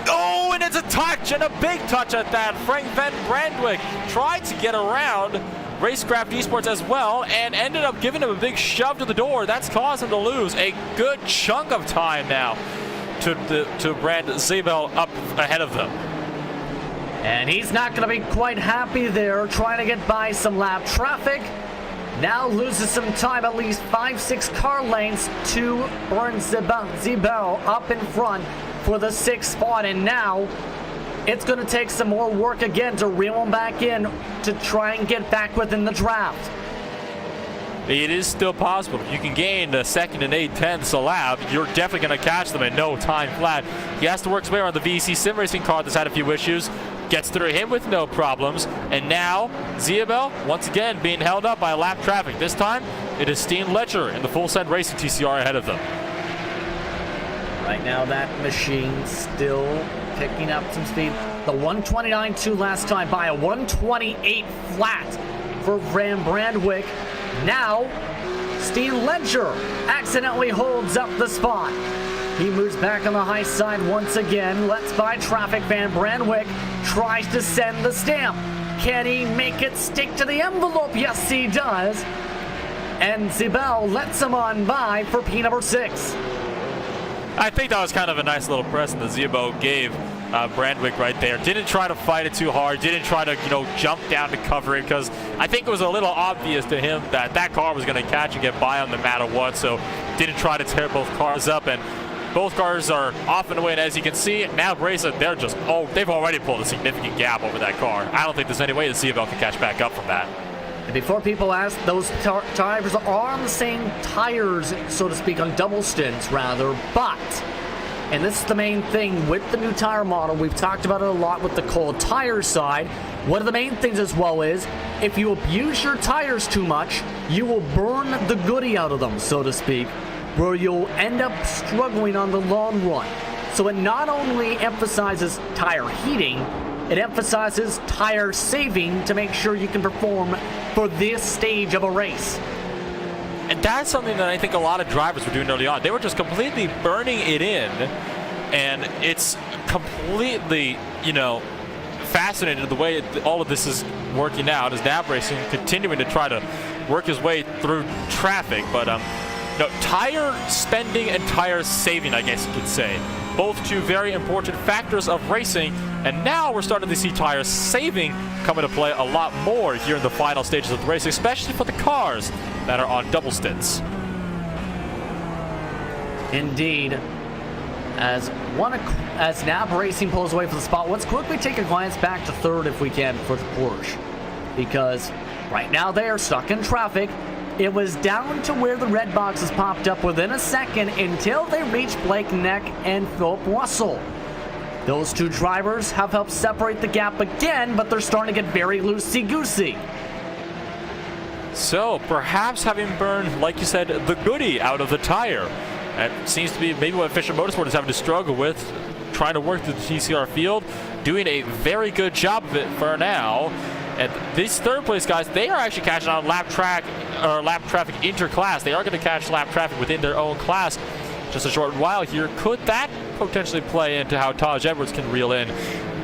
Oh, and it's a touch, and a big touch at that. Frank Van Brandwick tried to get around Racecraft Esports as well and ended up giving him a big shove to the door. That's caused him to lose a good chunk of time now to Brad Zabel up ahead of them. And he's not going to be quite happy there, trying to get by some lap traffic. Now loses some time, at least 5-6 car lengths to Bernd Zabel up in front for the 6th spot. And now it's going to take some more work again to reel him back in to try and get back within the draft. It is still possible. If you can gain the 2nd and 8/10ths a lap, you're definitely going to catch them in no time flat. He has to work his way around the VEC Sim Racing car that's had a few issues. Gets through him with no problems. And now, Zabel, once again, being held up by lap traffic. This time, it is Steen Ledger in the Full Send Racing TCR ahead of them. Right now, that machine still picking up some speed. The 129.2 last time by a 128 flat for Van Brandwick. Now, Steen Ledger accidentally holds up the spot. He moves back on the high side once again, lets by traffic. Van Brandwick tries to send the stamp. Can he make it stick to the envelope? Yes, he does. And Zabel lets him on by for P number 6. I think that was kind of a nice little present that Zabel gave Brandwick right there. Didn't try to fight it too hard. Didn't try to, jump down to cover it, because I think it was a little obvious to him that that car was going to catch and get by him no matter what. So didn't try to tear both cars up, and both cars are off and away. And as you can see, now Braza, they've already pulled a significant gap over that car. I don't think there's any way that Zabel can catch back up from that. And before people ask, those tires are on the same tires, so to speak, on double stints rather, but, and this is the main thing with the new tire model, we've talked about it a lot with the cold tire side. One of the main things as well is, if you abuse your tires too much, you will burn the goodie out of them, so to speak, where you'll end up struggling on the long run. So it not only emphasizes tire heating, it emphasizes tire saving to make sure you can perform for this stage of a race. And that's something that I think a lot of drivers were doing early on. They were just completely burning it in, and it's completely, fascinating the way all of this is working out as Nav Racing continuing to try to work his way through traffic. But tire spending and tire saving, I guess you could say, both two very important factors of racing, and now we're starting to see tire saving come into play a lot more here in the final stages of the race, especially for the cars that are on double stints. Indeed. As Nav Racing pulls away from the spot, let's quickly take a glance back to third if we can for the Porsche, because right now they are stuck in traffic. It was down to where the red boxes popped up within a second until they reached Blake Neck and Philip Russell. Those two drivers have helped separate the gap again, but they're starting to get very loosey-goosey. So perhaps having burned, like you said, the goodie out of the tire. That seems to be maybe what Fisher Motorsport is having to struggle with, trying to work through the TCR field, doing a very good job of it for now. And these third place guys, they are actually catching on lap traffic interclass. They are going to catch lap traffic within their own class just a short while here. Could that potentially play into how Taj Edwards can reel in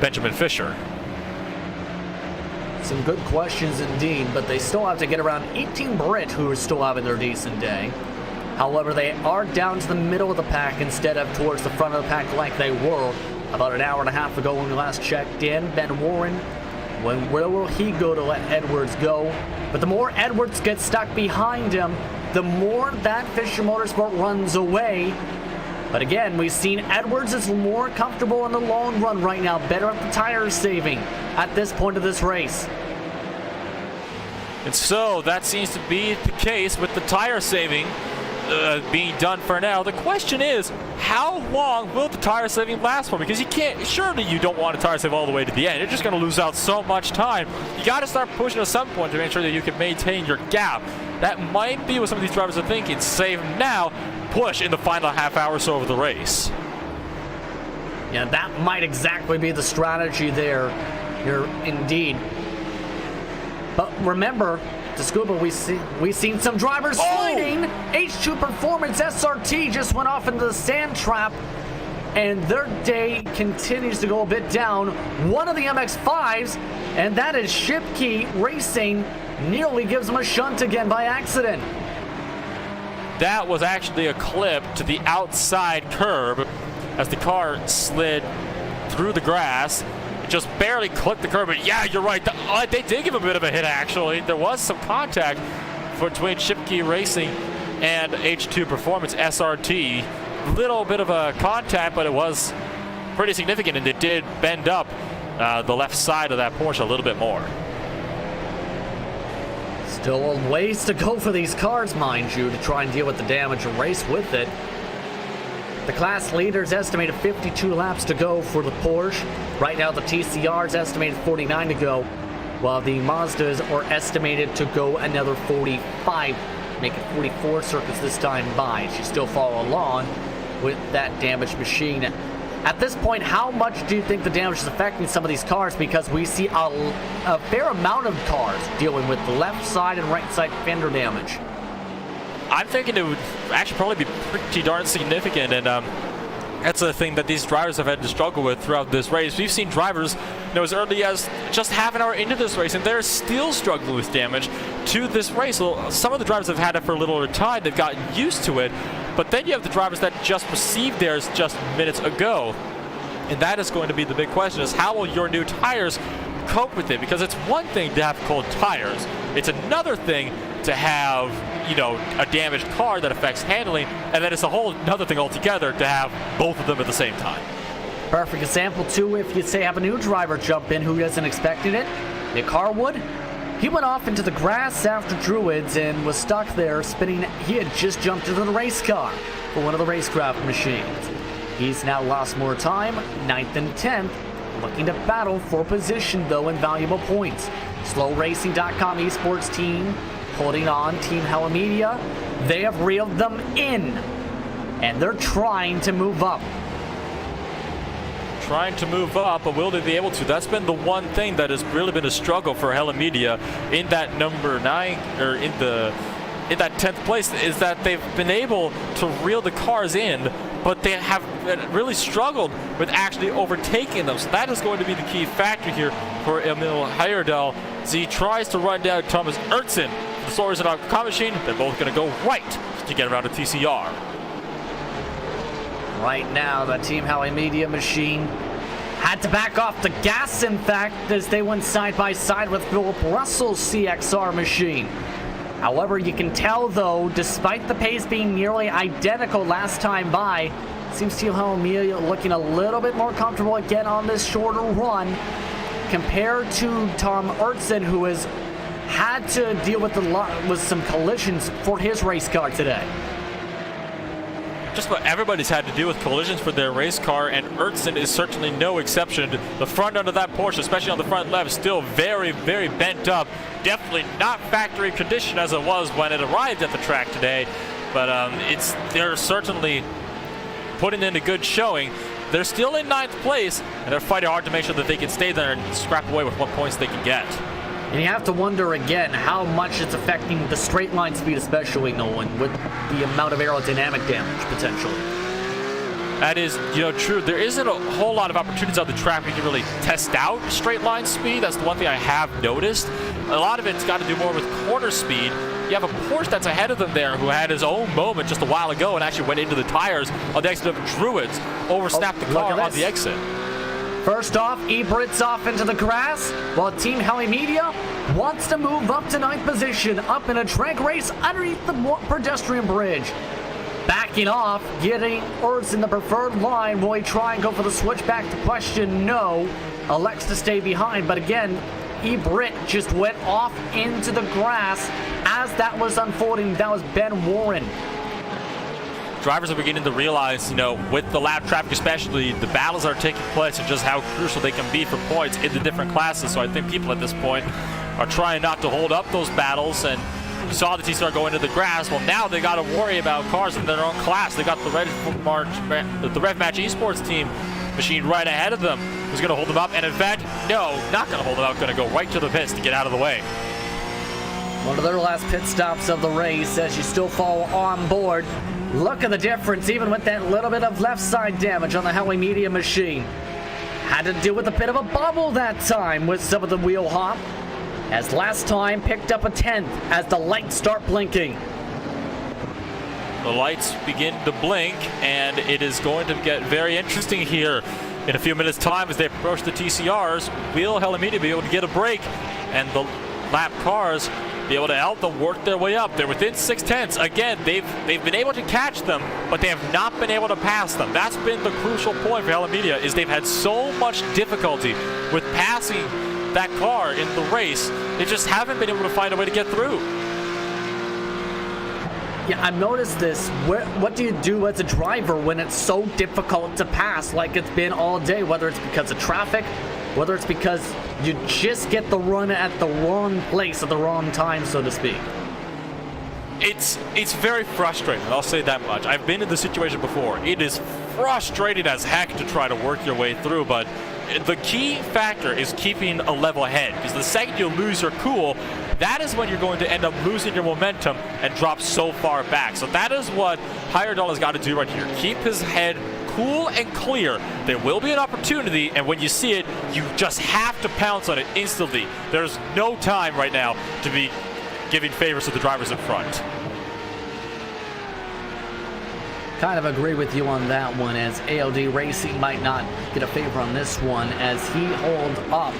Benjamin Fisher? Some good questions indeed, but they still have to get around 18 Brit, who are still having their decent day. However, they are down to the middle of the pack instead of towards the front of the pack like they were about an hour and a half ago when we last checked in. Ben Warren, where will he go to let Edwards go? But the more Edwards gets stuck behind him, the more that Fisher Motorsport runs away. But again, we've seen Edwards is more comfortable in the long run right now, better at the tire saving at this point of this race. And so that seems to be the case with the tire saving being done for now. The question is, how long will the tire saving last for? Because you can't, surely you don't want to tire save all the way to the end. You're just going to lose out so much time. You got to start pushing at some point to make sure that you can maintain your gap. That might be what some of these drivers are thinking. Save now, push in the final half hour or so of the race. Yeah, that might exactly be the strategy there. Here, indeed. But remember, to Scuba, we've seen some drivers sliding. H2 Performance SRT just went off into the sand trap, and their day continues to go a bit down. One of the MX-5s, and that is Shipkey Racing, nearly gives them a shunt again by accident. That was actually a clip to the outside curb as the car slid through the grass. It just barely clipped the curb, but yeah, you're right. They did give a bit of a hit, actually. There was some contact between Shipkey Racing and H2 Performance SRT. Little bit of a contact, but it was pretty significant, and it did bend up the left side of that Porsche a little bit more. Still a ways to go for these cars, mind you, to try and deal with the damage and race with it. The class leaders estimated 52 laps to go for the Porsche. Right now the TCR's estimated 49 to go, while the Mazdas are estimated to go another 45, making 44 circuits this time by. She still follow along with that damaged machine. At this point, how much do you think the damage is affecting some of these cars? Because we see a fair amount of cars dealing with the left side and right side fender damage. I'm thinking it would actually probably be pretty darn significant, and that's the thing that these drivers have had to struggle with throughout this race. We've seen drivers, as early as just half an hour into this race, and they're still struggling with damage to this race. So some of the drivers have had it for a little time. They've gotten used to it, but then you have the drivers that just received theirs just minutes ago, and that is going to be the big question: is how will your new tires cope with it? Because it's one thing to have cold tires, it's another thing to have, a damaged car that affects handling, and then it's a whole another thing altogether to have both of them at the same time. Perfect example too, if you say have a new driver jump in who isn't expecting it. Nick Harwood, he went off into the grass after Druids and was stuck there spinning. He had just jumped into the race car for one of the racecraft machines. He's now lost more time, 9th and 10th, looking to battle for position though and valuable points. SlowRacing.com esports team holding on. Team Hella Media, they have reeled them in, and they're trying to move up. But will they be able to? That's been the one thing that has really been a struggle for Hella Media in that number 9, or in that 10th place, is that they've been able to reel the cars in, but they have really struggled with actually overtaking them. So that is going to be the key factor here for Emil Heyerdahl as he tries to run down Thomas Ertzen. The Stories in our car machine, they're both going to go right to get around the TCR. Right now, the Team Hella Media machine had to back off the gas, in fact, as they went side by side with Philip Russell's CXR machine. However, you can tell, though, despite the pace being nearly identical last time by, it seems Team Hella Media looking a little bit more comfortable again on this shorter run compared to Tom Ertzen, who has had to deal with some collisions for his race car today. Just about everybody's had to deal with collisions for their race car, and Ertzen is certainly no exception. The front end of that Porsche, especially on the front left, still very, very bent up. Definitely not factory condition as it was when it arrived at the track today, but they're certainly putting in a good showing. They're still in 9th place, and they're fighting hard to make sure that they can stay there and scrap away with what points they can get. And you have to wonder again how much it's affecting the straight line speed, especially, Nolan, with the amount of aerodynamic damage potentially. That is, true. There isn't a whole lot of opportunities on the track where you can really test out straight line speed. That's the one thing I have noticed. A lot of it's got to do more with corner speed. You have a Porsche that's ahead of them there who had his own moment just a while ago and actually went into the tires on the exit of Druids, oversnapped the car on the exit. First off, IVRA's off into the grass, while Team Heli Media wants to move up to 9th position, up in a drag race underneath the pedestrian bridge. Backing off, getting Urs in the preferred line. Will he try and go for the switchback? The question, no. Elects to stay behind, but again, IVRA just went off into the grass as that was unfolding. That was Ben Warren. Drivers are beginning to realize, with the lap traffic especially, the battles that are taking place and just how crucial they can be for points in the different classes. So I think people at this point are trying not to hold up those battles, and you saw the T-Star go into the grass. Well, now they got to worry about cars in their own class. They got the Rev Match Esports team machine right ahead of them, who's going to hold them up. And in fact, no, not going to hold them up, going to go right to the pits to get out of the way. One of their last pit stops of the race as you still fall on board. Look at the difference, even with that little bit of left side damage on the Heli Media machine. Had to deal with a bit of a bubble that time with some of the wheel hop, as last time picked up a 10th as the lights start blinking. The lights begin to blink, and it is going to get very interesting here in a few minutes' time as they approach the TCRs. Will Heli Media be able to get a break, and the lap cars be able to help them work their way up? They're within 6/10. Again, they've been able to catch them, but they have not been able to pass them. That's been the crucial point for Heli Media, is they've had so much difficulty with passing that car in the race. They just haven't been able to find a way to get through. Yeah, I've noticed this. What do you do as a driver when it's so difficult to pass like it's been all day? Whether it's because of traffic, whether it's because you just get the run at the wrong place at the wrong time, so to speak. It's very frustrating, I'll say that much. I've been in this situation before. It is frustrating as heck to try to work your way through, but the key factor is keeping a level head, because the second you lose your cool, that is when you're going to end up losing your momentum and drop so far back. So that is what Heyerdahl has got to do right here. Keep his head cool and clear. There will be an opportunity, and when you see it, you just have to pounce on it instantly. There's no time right now to be giving favors to the drivers in front. Kind of agree with you on that one, as ALD Racing might not get a favor on this one, as he holds up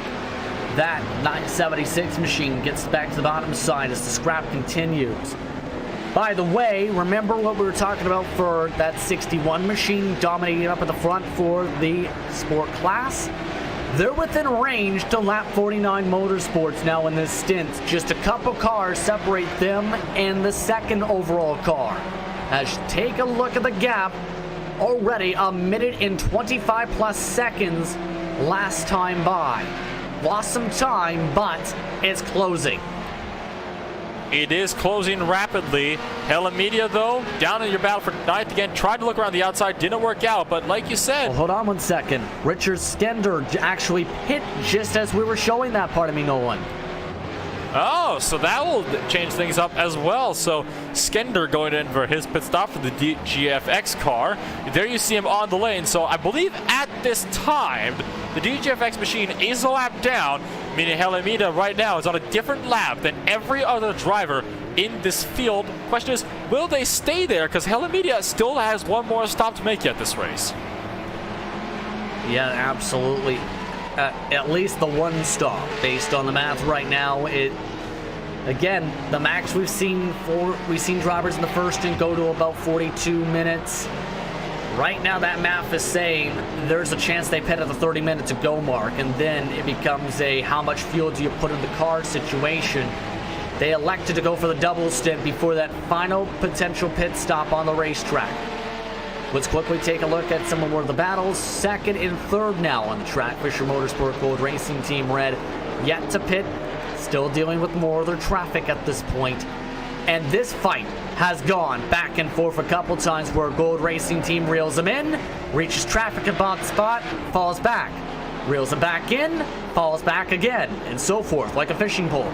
that 976 machine, gets back to the bottom side as the scrap continues. By the way, remember what we were talking about for that 61 machine dominating up at the front for the sport class? They're within range to lap 49 Motorsports now in this stint. Just a couple cars separate them and the second overall car. As you take a look at the gap, already a minute and 25 plus seconds last time by. Lost some time, but it's closing. It is closing rapidly. Heli Media, though, down in your battle for 9th again. Tried to look around the outside, didn't work out, but like you said... Well, hold on one second. Richard Skender actually pit just as we were showing that part of me, Nolan. Oh, so that will change things up as well. So Skender going in for his pit stop for the DGFX car. There you see him on the lane. So I believe at this time, the DGFX machine is a lap down, meaning Heli Media right now is on a different lap than every other driver in this field. Question is, will they stay there? Because Heli Media still has one more stop to make yet this race. Yeah, absolutely. At least the one stop, based on the math right now. Again, the max we've seen drivers in the first stint go to about 42 minutes. Right now, that math is saying there's a chance they pit at the 30-minute to go mark, and then it becomes a how much fuel do you put in the car situation. They elected to go for the double stint before that final potential pit stop on the racetrack. Let's quickly take a look at some more of the battles. Second and third now on the track. Fisher Motorsport Gold Racing Team Red yet to pit. Still dealing with more of their traffic at this point. And this fight has gone back and forth a couple times where Gold Racing Team reels him in, reaches traffic about the spot, falls back. Reels him back in, falls back again, and so forth, like a fishing pole.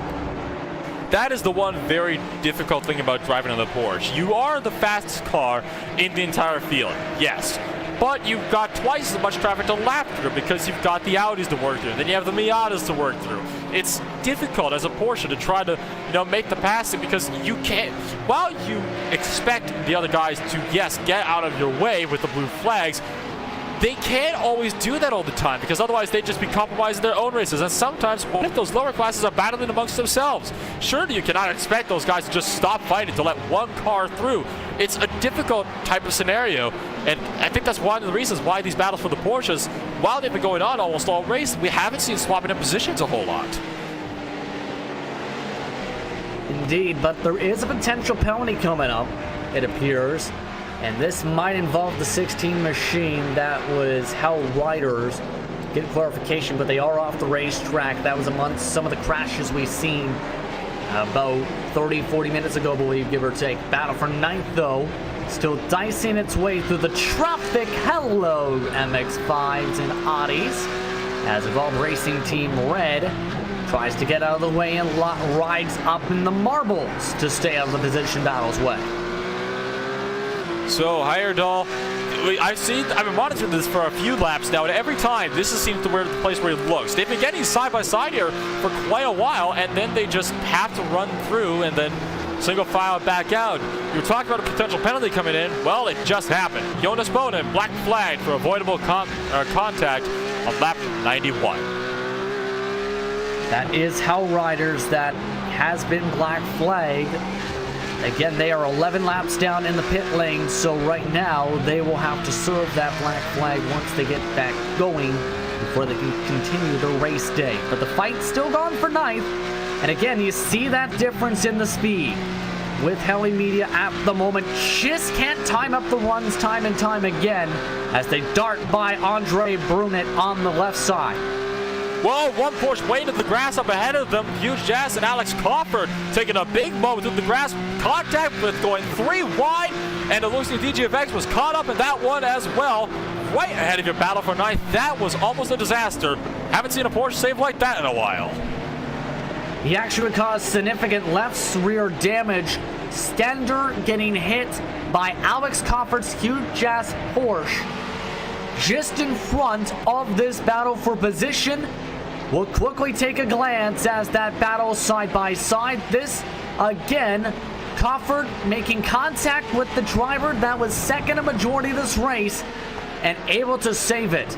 That is the one very difficult thing about driving on the Porsche. You are the fastest car in the entire field, yes. But you've got twice as much traffic to lap through because you've got the Audis to work through. Then you have the Miatas to work through. It's difficult as a Porsche to try to, make the passing because you can't. While you expect the other guys to, yes, get out of your way with the blue flags, they can't always do that all the time, because otherwise they'd just be compromising their own races. And sometimes, what if those lower classes are battling amongst themselves? Surely you cannot expect those guys to just stop fighting to let one car through. It's a difficult type of scenario, and I think that's one of the reasons why these battles for the Porsches, while they've been going on almost all race, we haven't seen swapping in positions a whole lot. Indeed, but there is a potential penalty coming up, it appears. And this might involve the 16 machine that was Hell Riders. Get clarification, but they are off the racetrack. That was amongst some of the crashes we've seen about 30-40 minutes ago, I believe, give or take. Battle for 9th, though. Still dicing its way through the traffic. Hello, MX-5s and Audis. As Evolved Racing Team Red tries to get out of the way and rides up in the marbles to stay out of the position battle's way. So Heyerdahl, I've been monitoring this for a few laps now, and every time this seems to be the place where he looks. They've been getting side by side here for quite a while, and then they just have to run through and then single file back out. You were talking about a potential penalty coming in. Well, it just happened. Jonas Bonin, black flag for avoidable contact on lap 91. That is Hell Riders that has been black flagged. Again, they are 11 laps down in the pit lane, so right now they will have to serve that black flag once they get back going before they can continue the race day. But the fight's still going for 9th, and again, you see that difference in the speed. With Heli Media at the moment, just can't time up the runs time and time again as they dart by Andre Brunet on the left side. Well, one Porsche way into the grass up ahead of them. Huge Jazz and Alex Crawford taking a big moment through the grass. Contact with going 3 wide, and it looks like DGFX was caught up in that one as well. Right ahead of your battle for 9th. That was almost a disaster. Haven't seen a Porsche save like that in a while. He actually caused significant left rear damage. Stender getting hit by Alex Crawford's huge Jazz Porsche just in front of this battle for position. We'll quickly take a glance as that battle side by side. This, again, Crawford making contact with the driver that was second a majority of this race and able to save it.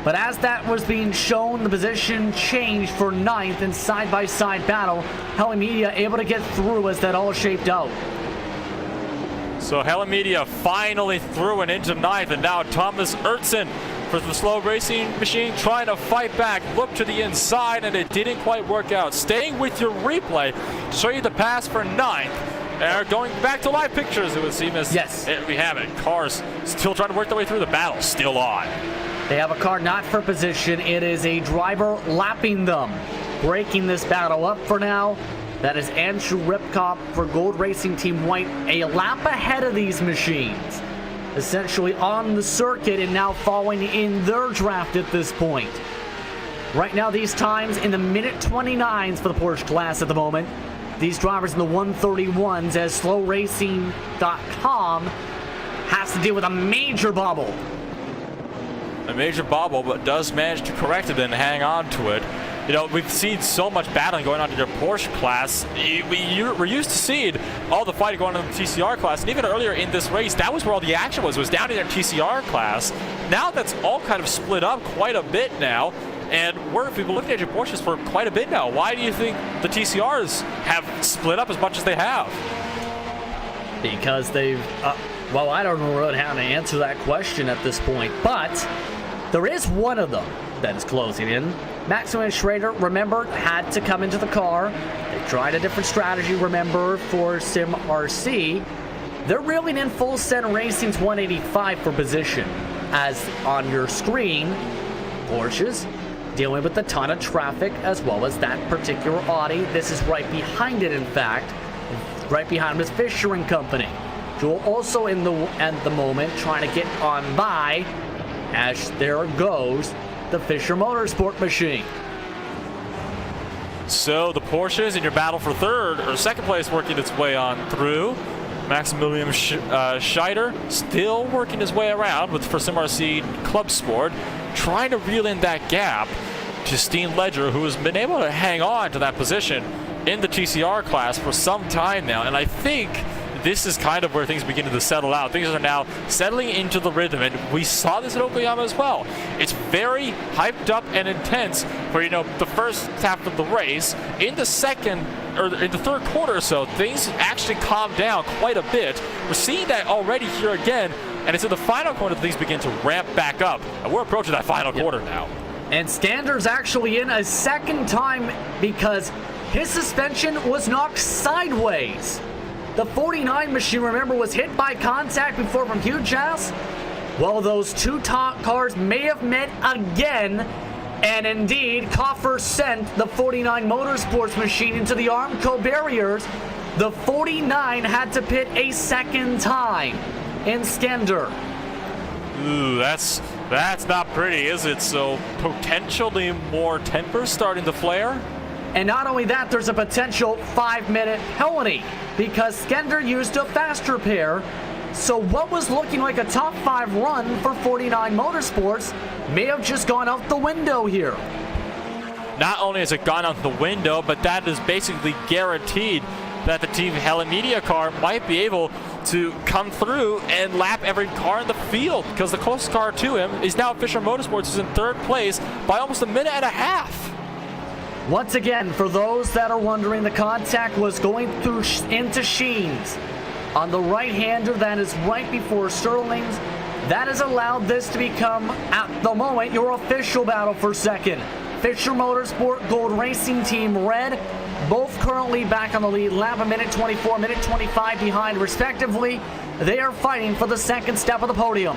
But as that was being shown, the position changed for 9th in side-by-side battle. Heli Media able to get through as that all shaped out. So Heli Media finally through and into 9th, and now Thomas Ertzen for the slow racing machine trying to fight back. Look to the inside, and it didn't quite work out. Staying with your replay to show you the pass for 9th. Going back to live pictures, it would seem as yes, we have it. Cars still trying to work their way through the battle, still on. They have a car not for position. It is a driver lapping them, breaking this battle up for now. That is Andrew Ripkop for Gold Racing Team White, a lap ahead of these machines, essentially on the circuit and now following in their draft at this point. Right now, these times in the minute 29s for the Porsche class at the moment. These drivers in the 131s as slowracing.com has to deal with a major bobble. A major bobble, but does manage to correct it and hang on to it. You know, we've seen so much battling going on in your Porsche class. We're used to seeing all the fighting going on in the TCR class, and even earlier in this race, that was where all the action was down in their TCR class. Now that's all kind of split up quite a bit now, and we've been looking at your Porsches for quite a bit now. Why do you think the TCRs have split up as much as they have? Because they've, well, I don't know really how to answer that question at this point, but there is one of them that is closing in. Maximilian Schrader, remember, had to come into the car. They tried a different strategy, remember, for Sim RC. They're reeling in full send Racing's 185 for position. As on your screen, Porsches dealing with a ton of traffic as well as that particular Audi. This is right behind it, in fact. Right behind him is Fisher & Company. Joel also at the moment trying to get on by as there goes the Fisher Motorsport machine. So the Porsches in your battle for second place working its way on through. Maximilian Scheider still working his way around for SimRC ClubSport, trying to reel in that gap to Steen Ledger, who has been able to hang on to that position in the TCR class for some time now. And I think this is kind of where things begin to settle out. Things are now settling into the rhythm, and we saw this at Okayama as well. It's very hyped up and intense for, the first half of the race. In the second, or in the third quarter or so, things actually calm down quite a bit. We're seeing that already here again, and it's in the final quarter that things begin to ramp back up. And we're approaching that final quarter now. And Skander's actually in a second time because his suspension was knocked sideways. The 49 machine, remember, was hit by contact before from Huge Ass. Well, those two top cars may have met again, and indeed, Coffer sent the 49 Motorsports machine into the Armco barriers. The 49 had to pit a second time in Skander. Ooh, that's not pretty, is it? So potentially more tempers starting to flare. And not only that, there's a potential 5-minute penalty because Skander used a faster pair. So what was looking like a top 5 run for 49 Motorsports may have just gone out the window here. Not only has it gone out the window, but that is basically guaranteed that the Team Hella Media car might be able to come through and lap every car in the field, because the closest car to him is now Fisher Motorsports, who's in third place by almost a minute and a half. Once again, for those that are wondering, the contact was going through into Sheen's. On the right-hander, that is right before Sterling's. That has allowed this to become, at the moment, your official battle for second. Fisher Motorsport, Gold Racing Team Red, both currently back on the lead. Lap a minute 24, minute 25 behind, respectively. They are fighting for the second step of the podium.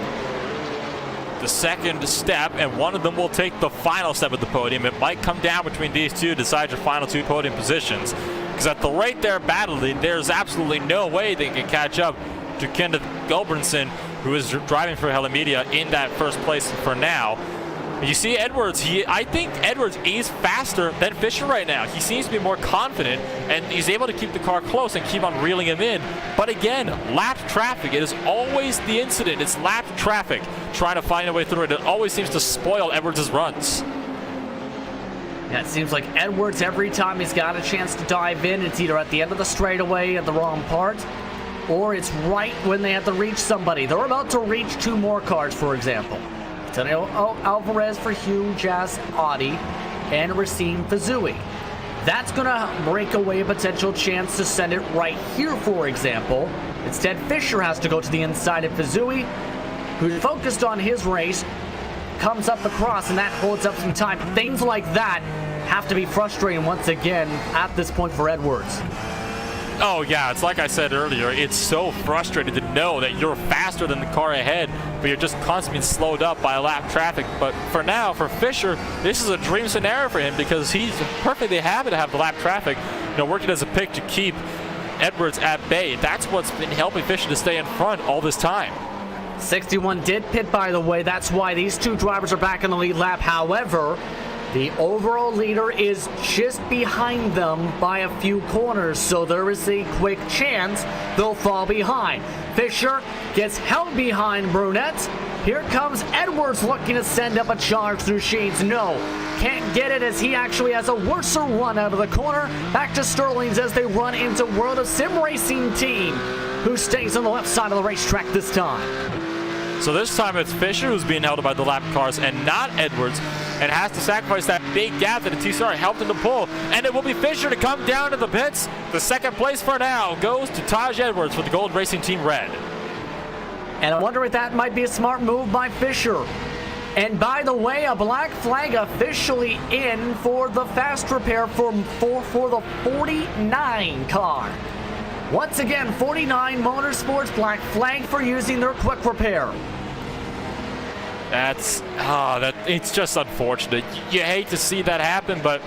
The second step, and one of them will take the final step of the podium. It might come down between these two to decide your final two podium positions. Because at the rate they're battling, there's absolutely no way they can catch up to Kenneth Gulbranson, who is driving for Hella Media in that first place for now. You see Edwards, I think Edwards is faster than Fisher right now. He seems to be more confident, and he's able to keep the car close and keep on reeling him in. But again, lapped traffic. It is always the incident. It's lapped traffic trying to find a way through it. It always seems to spoil Edwards' runs. Yeah, it seems like Edwards, every time he's got a chance to dive in, it's either at the end of the straightaway at the wrong part, or it's right when they have to reach somebody. They're about to reach two more cars, for example. Antonio Alvarez for Huge Ass Audi and Racine Fazui. That's going to break away a potential chance to send it right here, for example. Instead, Fisher has to go to the inside of Fazui, who's focused on his race, comes up across, and that holds up some time. Things like that have to be frustrating once again at this point for Edwards. Oh yeah, it's like I said earlier, it's so frustrating to know that you're faster than the car ahead, but you're just constantly slowed up by lap traffic. But for now, for Fisher, this is a dream scenario for him because he's perfectly happy to have the lap traffic, working as a pick to keep Edwards at bay. That's what's been helping Fisher to stay in front all this time. 61 did pit, by the way. That's why these two drivers are back in the lead lap. However, the overall leader is just behind them by a few corners, so there is a quick chance they'll fall behind. Fisher gets held behind Brunette. Here comes Edwards looking to send up a charge through Sheens. No, can't get it as he actually has a worse run out of the corner. Back to Sterling's as they run into World of Sim Racing Team, who stays on the left side of the racetrack this time. So this time it's Fisher who's being held by the lap cars and not Edwards, and has to sacrifice that big gap that the TCR helped him to pull. And it will be Fisher to come down to the pits. The second place for now goes to Taj Edwards for the Gold Racing Team Red. And I wonder if that might be a smart move by Fisher. And by the way, a black flag officially in for the fast repair for the 49 car. Once again, 49 Motorsports black flag for using their quick repair. It's just unfortunate. You hate to see that happen, but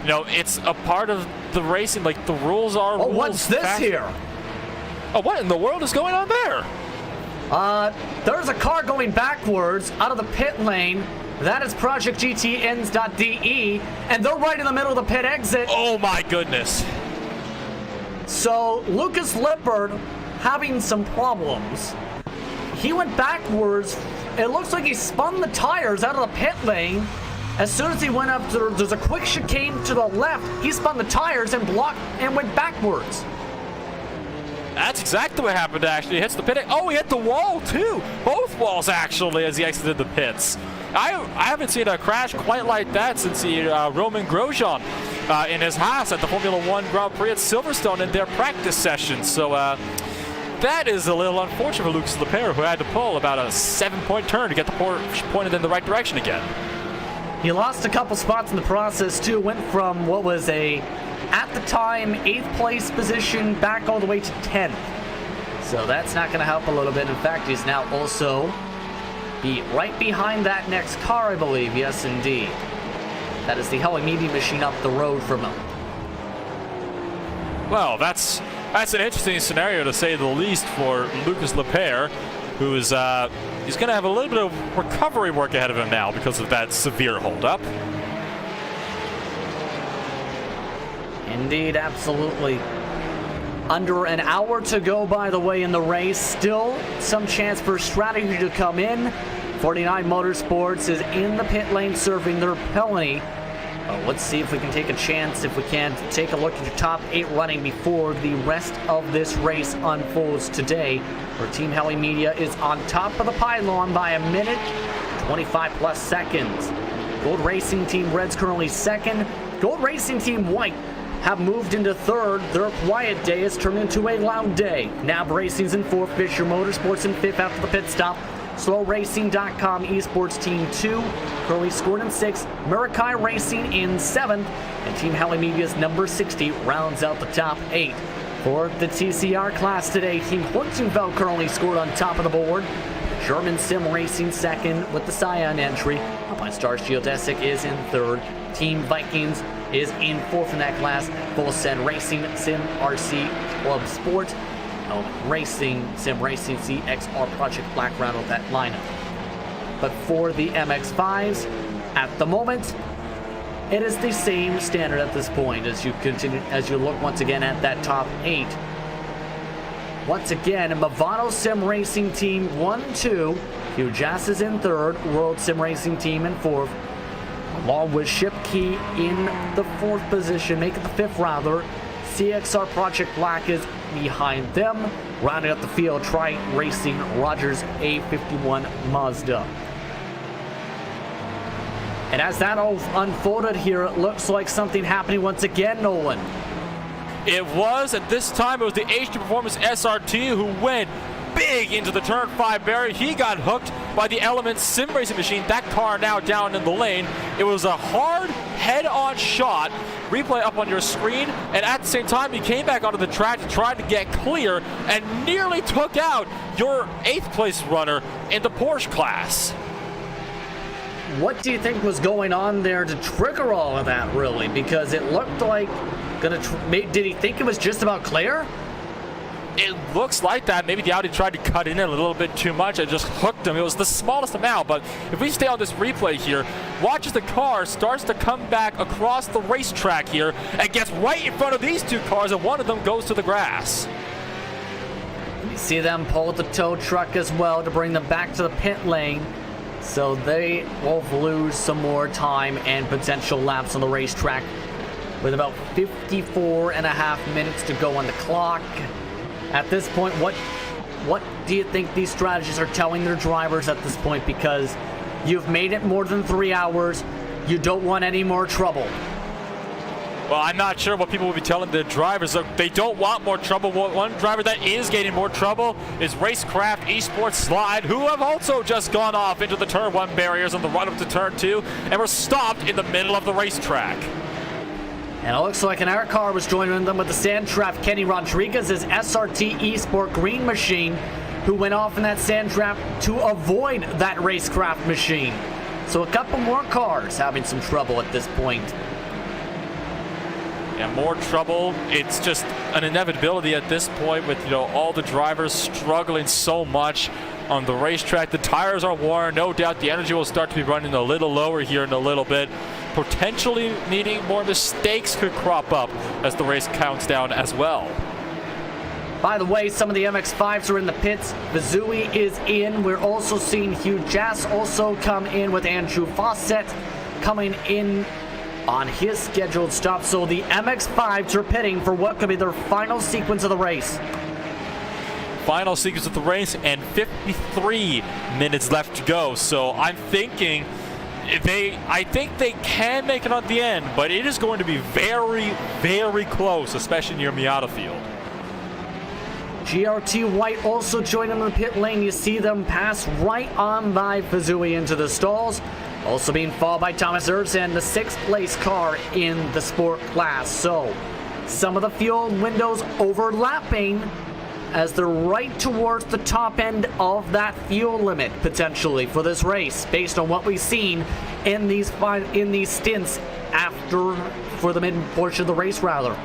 it's a part of the racing. Like, the rules are rules. What's this here? Oh, what in the world is going on there? There's a car going backwards out of the pit lane. That is Project GTNs.de, and they're right in the middle of the pit exit. Oh my goodness. So Lucas Lippard having some problems. He went backwards. It looks like he spun the tires out of the pit lane. As soon as he went up, there's a quick chicane to the left. He spun the tires and blocked and went backwards. That's exactly what happened, actually. He hits the pit. Oh, he hit the wall, too. Both walls, actually, as he exited the pits. I haven't seen a crash quite like that since Roman Grosjean in his Haas at the Formula 1 Grand Prix at Silverstone in their practice session. So that is a little unfortunate for Lucas Lepere, who had to pull about a 7-point turn to get the Porsche pointed in the right direction again. He lost a couple spots in the process, too. Went from what was at the time, 8th place position back all the way to 10th. So that's not going to help a little bit. In fact, he's now also right behind that next car, I believe. Yes, indeed. That is the Heli Media machine up the road from him. Well, that's an interesting scenario, to say the least, for Lucas Lepere, who is he's going to have a little bit of recovery work ahead of him now because of that severe holdup. Indeed, absolutely. Under an hour to go, by the way, in the race. Still some chance for strategy to come in. 49 Motorsports is in the pit lane serving their penalty. Let's see if we can take a chance, if we can take a look at your top 8 running before the rest of this race unfolds today, where Team Heli Media is on top of the pylon by a minute, 25 plus seconds. Gold Racing Team Red's currently second. Gold Racing Team White have moved into third. Their quiet day has turned into a loud day. NAB Racing's in fourth, Fisher Motorsports in fifth after the pit stop. SlowRacing.com Esports Team 2 currently scored in sixth. Murakei Racing in seventh. And Team Heli Media's number 60 rounds out the top 8. For the TCR class today, Team Hortenfeld currently scored on top of the board. German Sim Racing second with the Cyan entry. Alpine Stars Geodesic is in third. Team Vikings is in fourth in that class. Volsen Racing, Sim RC Club Sport, Racing, Sim Racing CXR Project Black round of that lineup. But for the MX-5s, at the moment, it is the same standard at this point as you continue, as you look once again at that top 8. Once again, Movado Sim Racing Team 1-2. Hugh Jass is in third. World Sim Racing Team in fourth. Along with Ship Key in the fourth position, making the fifth rather. CXR Project Black is behind them. Rounding up the field, Tri Racing Rogers A51 Mazda. And as that all unfolded here, it looks like something happening once again, Nolan. It was, at this time, it was the HD Performance SRT who went big into the turn 5 barrier. He got hooked by the Element Sim Racing machine. That car now down in the lane. It was a hard head-on shot. Replay up on your screen, and at the same time he came back onto the track to try to get clear and nearly took out your 8th place runner in the Porsche class. What do you think was going on there to trigger all of that, really? Because it looked like did he think it was just about clear? It looks like that. Maybe the Audi tried to cut in a little bit too much and just hooked him. It was the smallest amount, but if we stay on this replay here, watch as the car starts to come back across the racetrack here and gets right in front of these two cars, and one of them goes to the grass. You see them pull the tow truck as well to bring them back to the pit lane, so they will lose some more time and potential laps on the racetrack with about 54 and a half minutes to go on the clock. At this point, what do you think these strategies are telling their drivers at this point? Because you've made it more than 3 hours. You don't want any more trouble. Well, I'm not sure what people will be telling the drivers. They don't want more trouble. One driver that is getting more trouble is Racecraft Esports Slide, who have also just gone off into the turn 1 barriers on the run up to turn 2 and were stopped in the middle of the racetrack. And it looks like another car was joining them with the sand trap. Kenny Rodriguez's SRT Esport Green machine, who went off in that sand trap to avoid that Racecraft machine. So a couple more cars having some trouble at this point. Yeah, more trouble. It's just an inevitability at this point with, all the drivers struggling so much on the racetrack. The tires are worn. No doubt the energy will start to be running a little lower here in a little bit. Potentially needing more mistakes could crop up as the race counts down as well. By the way, some of the MX-5s are in the pits. Vizui is in. We're also seeing Hugh Jass also come in with Andrew Fawcett coming in on his scheduled stop. So the MX-5s are pitting for what could be their final sequence of the race. final sequence of the race and 53 minutes left to go. So I'm thinking I think they can make it on the end, but it is going to be very, very close, especially near Miata Field. GRT White also joined them in the pit lane. You see them pass right on by Fazui into the stalls. Also being followed by Thomas Erzen, the 6th place car in the sport class. So some of the fuel windows overlapping as they're right towards the top end of that fuel limit potentially for this race, based on what we've seen in these stints for the mid portion of the race rather.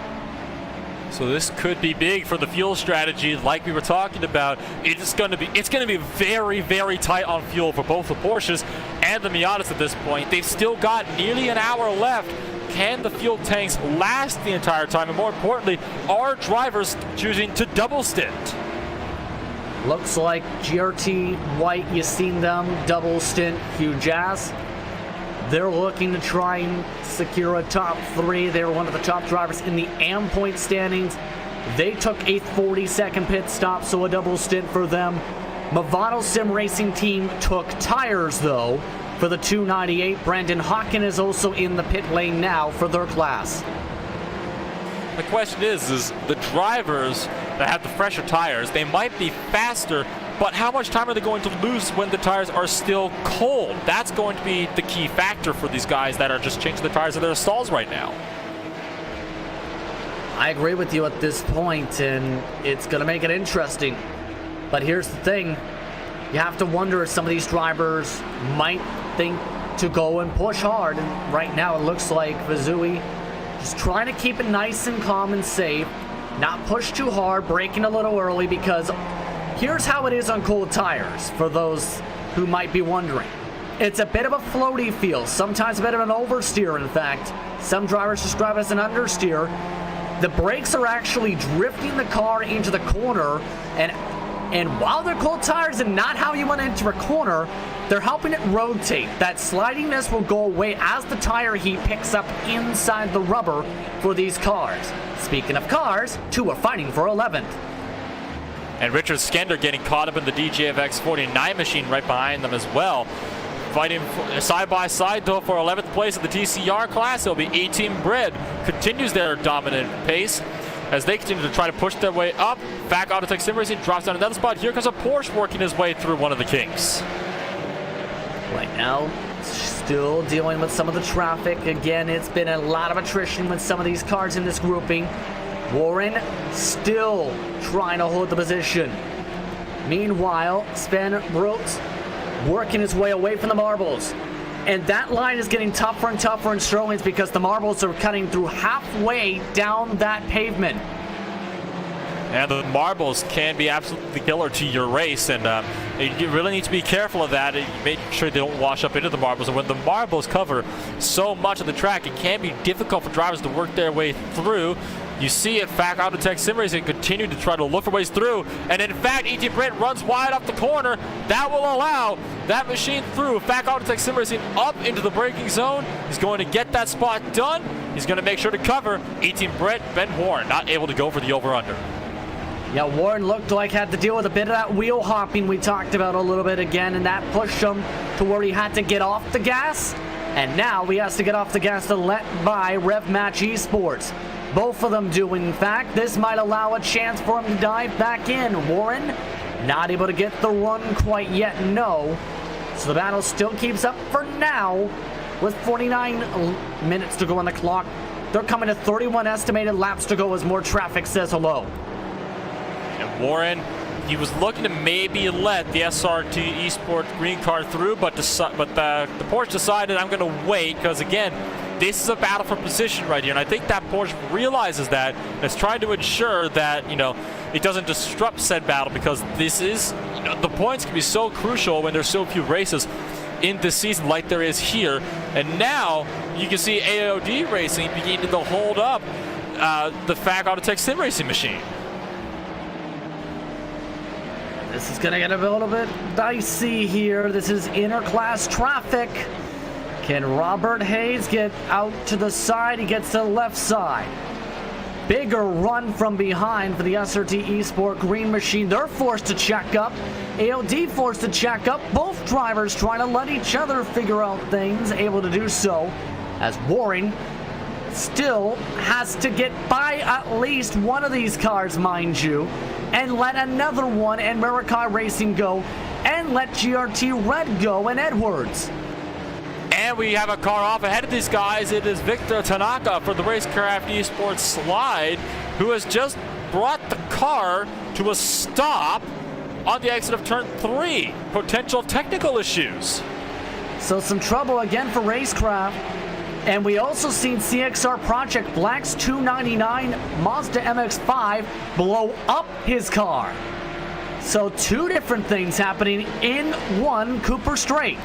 So this could be big for the fuel strategy, like we were talking about. It's going to be very, very tight on fuel for both the Porsches and the Miatas at this point. They've still got nearly an hour left. Can the fuel tanks last the entire time? And more importantly, are drivers choosing to double stint? Looks like GRT White, you've seen them double stint Hugh Jazz. They're looking to try and secure a top 3. They were one of the top drivers in the AM point standings. They took a 40-second pit stop, so a double stint for them. Movado Sim Racing Team took tires, though, for the 298. Brandon Hawken is also in the pit lane now for their class. The question is the drivers that have the fresher tires, they might be faster, but how much time are they going to lose when the tires are still cold? That's going to be the key factor for these guys that are just changing the tires of their stalls right now. I agree with you at this point, and it's going to make it interesting. But here's the thing. You have to wonder if some of these drivers might think to go and push hard. And right now it looks like Fazui just trying to keep it nice and calm and safe. Not push too hard, braking a little early, because here's how it is on cold tires, for those who might be wondering. It's a bit of a floaty feel, sometimes a bit of an oversteer, in fact. Some drivers describe it as an understeer. The brakes are actually drifting the car into the corner, and while they're cold tires and not how you want to enter a corner, they're helping it rotate. That slidiness will go away as the tire heat picks up inside the rubber for these cars. Speaking of cars, 2 are fighting for 11th. And Richard Skender getting caught up in the DJFX 49 machine right behind them as well. Fighting side by side though for 11th place in the TCR class. It'll be A-Team Bread. Continues their dominant pace as they continue to try to push their way up. Back Autotech Sim Racing drops down another spot. Here comes a Porsche working his way through one of the kinks. Right now, still dealing with some of the traffic. Again, it's been a lot of attrition with some of these cars in this grouping. Warren still trying to hold the position. Meanwhile, Sven Brooks working his way away from the marbles. And that line is getting tougher and tougher in Sterling's because the marbles are cutting through halfway down that pavement. And the marbles can be absolutely killer to your race, and you really need to be careful of that. Make sure they don't wash up into the marbles. And when the marbles cover so much of the track, it can be difficult for drivers to work their way through. You see it, Fact Autotech Sim Racing continue to try to look for ways through, and in fact, E.T. Brent runs wide up the corner. That will allow that machine through. Fact Autotech Sim Racing up into the braking zone. He's going to get that spot done. He's going to make sure to cover. E.T. Brent, Ben Warren, not able to go for the over-under. Yeah, Warren looked like had to deal with a bit of that wheel hopping we talked about a little bit again, and that pushed him to where he had to get off the gas. And now he has to get off the gas to let by Rev Match Esports. Both of them do, in fact. This might allow a chance for him to dive back in. Warren not able to get the run quite yet, no. So the battle still keeps up for now with 49 minutes to go on the clock. They're coming to 31 estimated laps to go as more traffic says hello. And Warren, he was looking to maybe let the SRT Esports green car through, but the Porsche decided, I'm going to wait, because again, this is a battle for position right here, and I think that Porsche realizes that and is trying to ensure that, it doesn't disrupt said battle, because this is, the points can be so crucial when there's so few races in this season like there is here. And now you can see AOD Racing beginning to hold up the Fact Autotech Sim Racing machine. This is going to get a little bit dicey here. This is interclass traffic. Can Robert Hayes get out to the side? He gets to the left side. bigger run from behind for the SRT Esport Green Machine. They're forced to check up. AOD forced to check up. Both drivers trying to let each other figure out things, able to do so, as Warren still has to get by at least one of these cars, mind you, and let another one and Marakai Racing go, and let GRT Red go and Edwards. And we have a car off ahead of these guys. It is Victor Tanaka for the Racecraft Esports Slide, who has just brought the car to a stop on the exit of turn 3. Potential technical issues. So some trouble again for Racecraft. And we also seen CXR Project Black's 299 Mazda MX-5 blow up his car. So two different things happening in one Cooper Straight.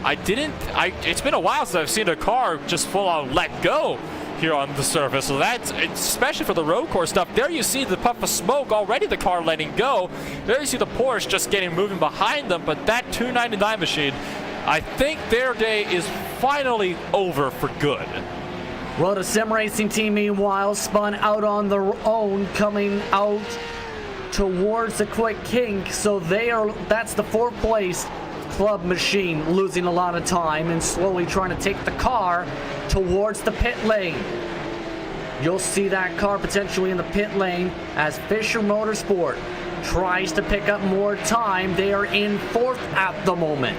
It's been a while since I've seen a car just full on let go here on the surface. So that's, especially for the road course stuff, there you see the puff of smoke, already the car letting go. There you see the Porsche just moving behind them, but that 299 machine, I think their day is finally over for good. Well, the Sim Racing team, meanwhile, spun out on their own, coming out towards the quick kink. So that's the 4th place Club Machine, losing a lot of time and slowly trying to take the car towards the pit lane. You'll see that car potentially in the pit lane as Fisher Motorsport tries to pick up more time. They are in 4th at the moment.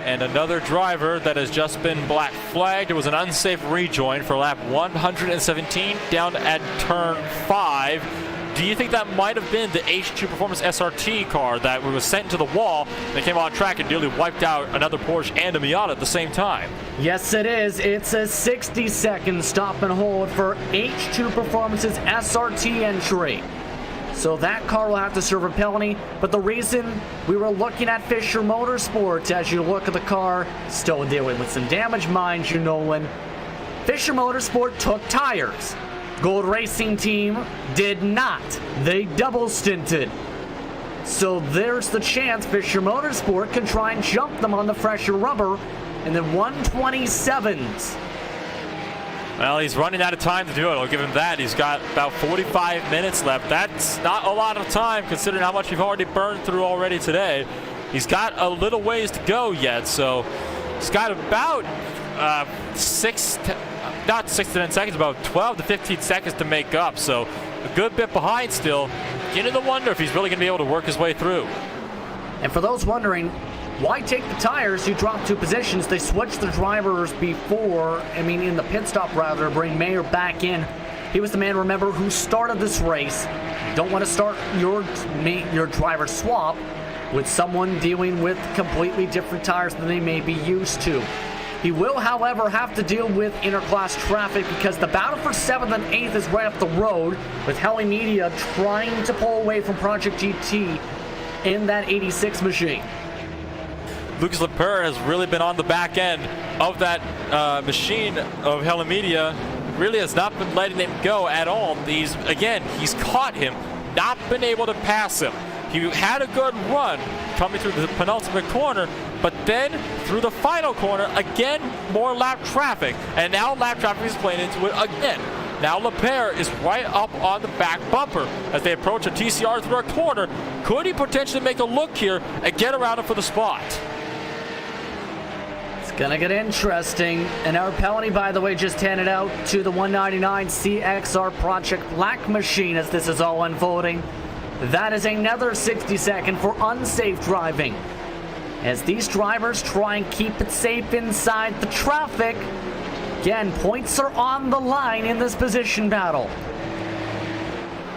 And another driver that has just been black flagged. It was an unsafe rejoin for lap 117 down at turn 5. Do you think that might have been the H2 Performance SRT car that was sent to the wall? They came on track and nearly wiped out another Porsche and a Miata at the same time. Yes, it is. It's a 60-second stop and hold for H2 Performance's SRT entry. So that car will have to serve a penalty. But the reason we were looking at Fisher Motorsport, as you look at the car, still dealing with some damage, mind you, Nolan. Fisher Motorsport took tires. Gold Racing Team did not. They double stinted. So there's the chance Fisher Motorsport can try and jump them on the fresher rubber in the 127s. Well, he's running out of time to do it. I'll give him that. He's got about 45 minutes left. That's not a lot of time considering how much we've already burned through already today. He's got a little ways to go yet, so he's got about not 6 to 10 seconds, about 12 to 15 seconds to make up. So a good bit behind still. Beginning to wonder if he's really going to be able to work his way through. And for those wondering, why take the tires? You drop 2 positions. They switched the drivers before, in the pit stop rather, to bring Mayer back in. He was the man, remember, who started this race. You don't want to start your driver swap with someone dealing with completely different tires than they may be used to. He will, however, have to deal with interclass traffic because the battle for 7th and 8th is right up the road, with Heli Media trying to pull away from Project GT in that 86 machine. Lucas Lepere has really been on the back end of that machine of Heli Media. Really has not been letting him go at all. He's caught him, not been able to pass him. He had a good run coming through the penultimate corner, but then through the final corner, again, more lap traffic. And now lap traffic is playing into it again. Now Lepere is right up on the back bumper as they approach a TCR through a corner. Could he potentially make a look here and get around him for the spot? It's gonna get interesting. And our penalty, by the way, just handed out to the 199 CXR Project Black machine as this is all unfolding. That is another 60-second for unsafe driving. As these drivers try and keep it safe inside the traffic. Again, points are on the line in this position battle.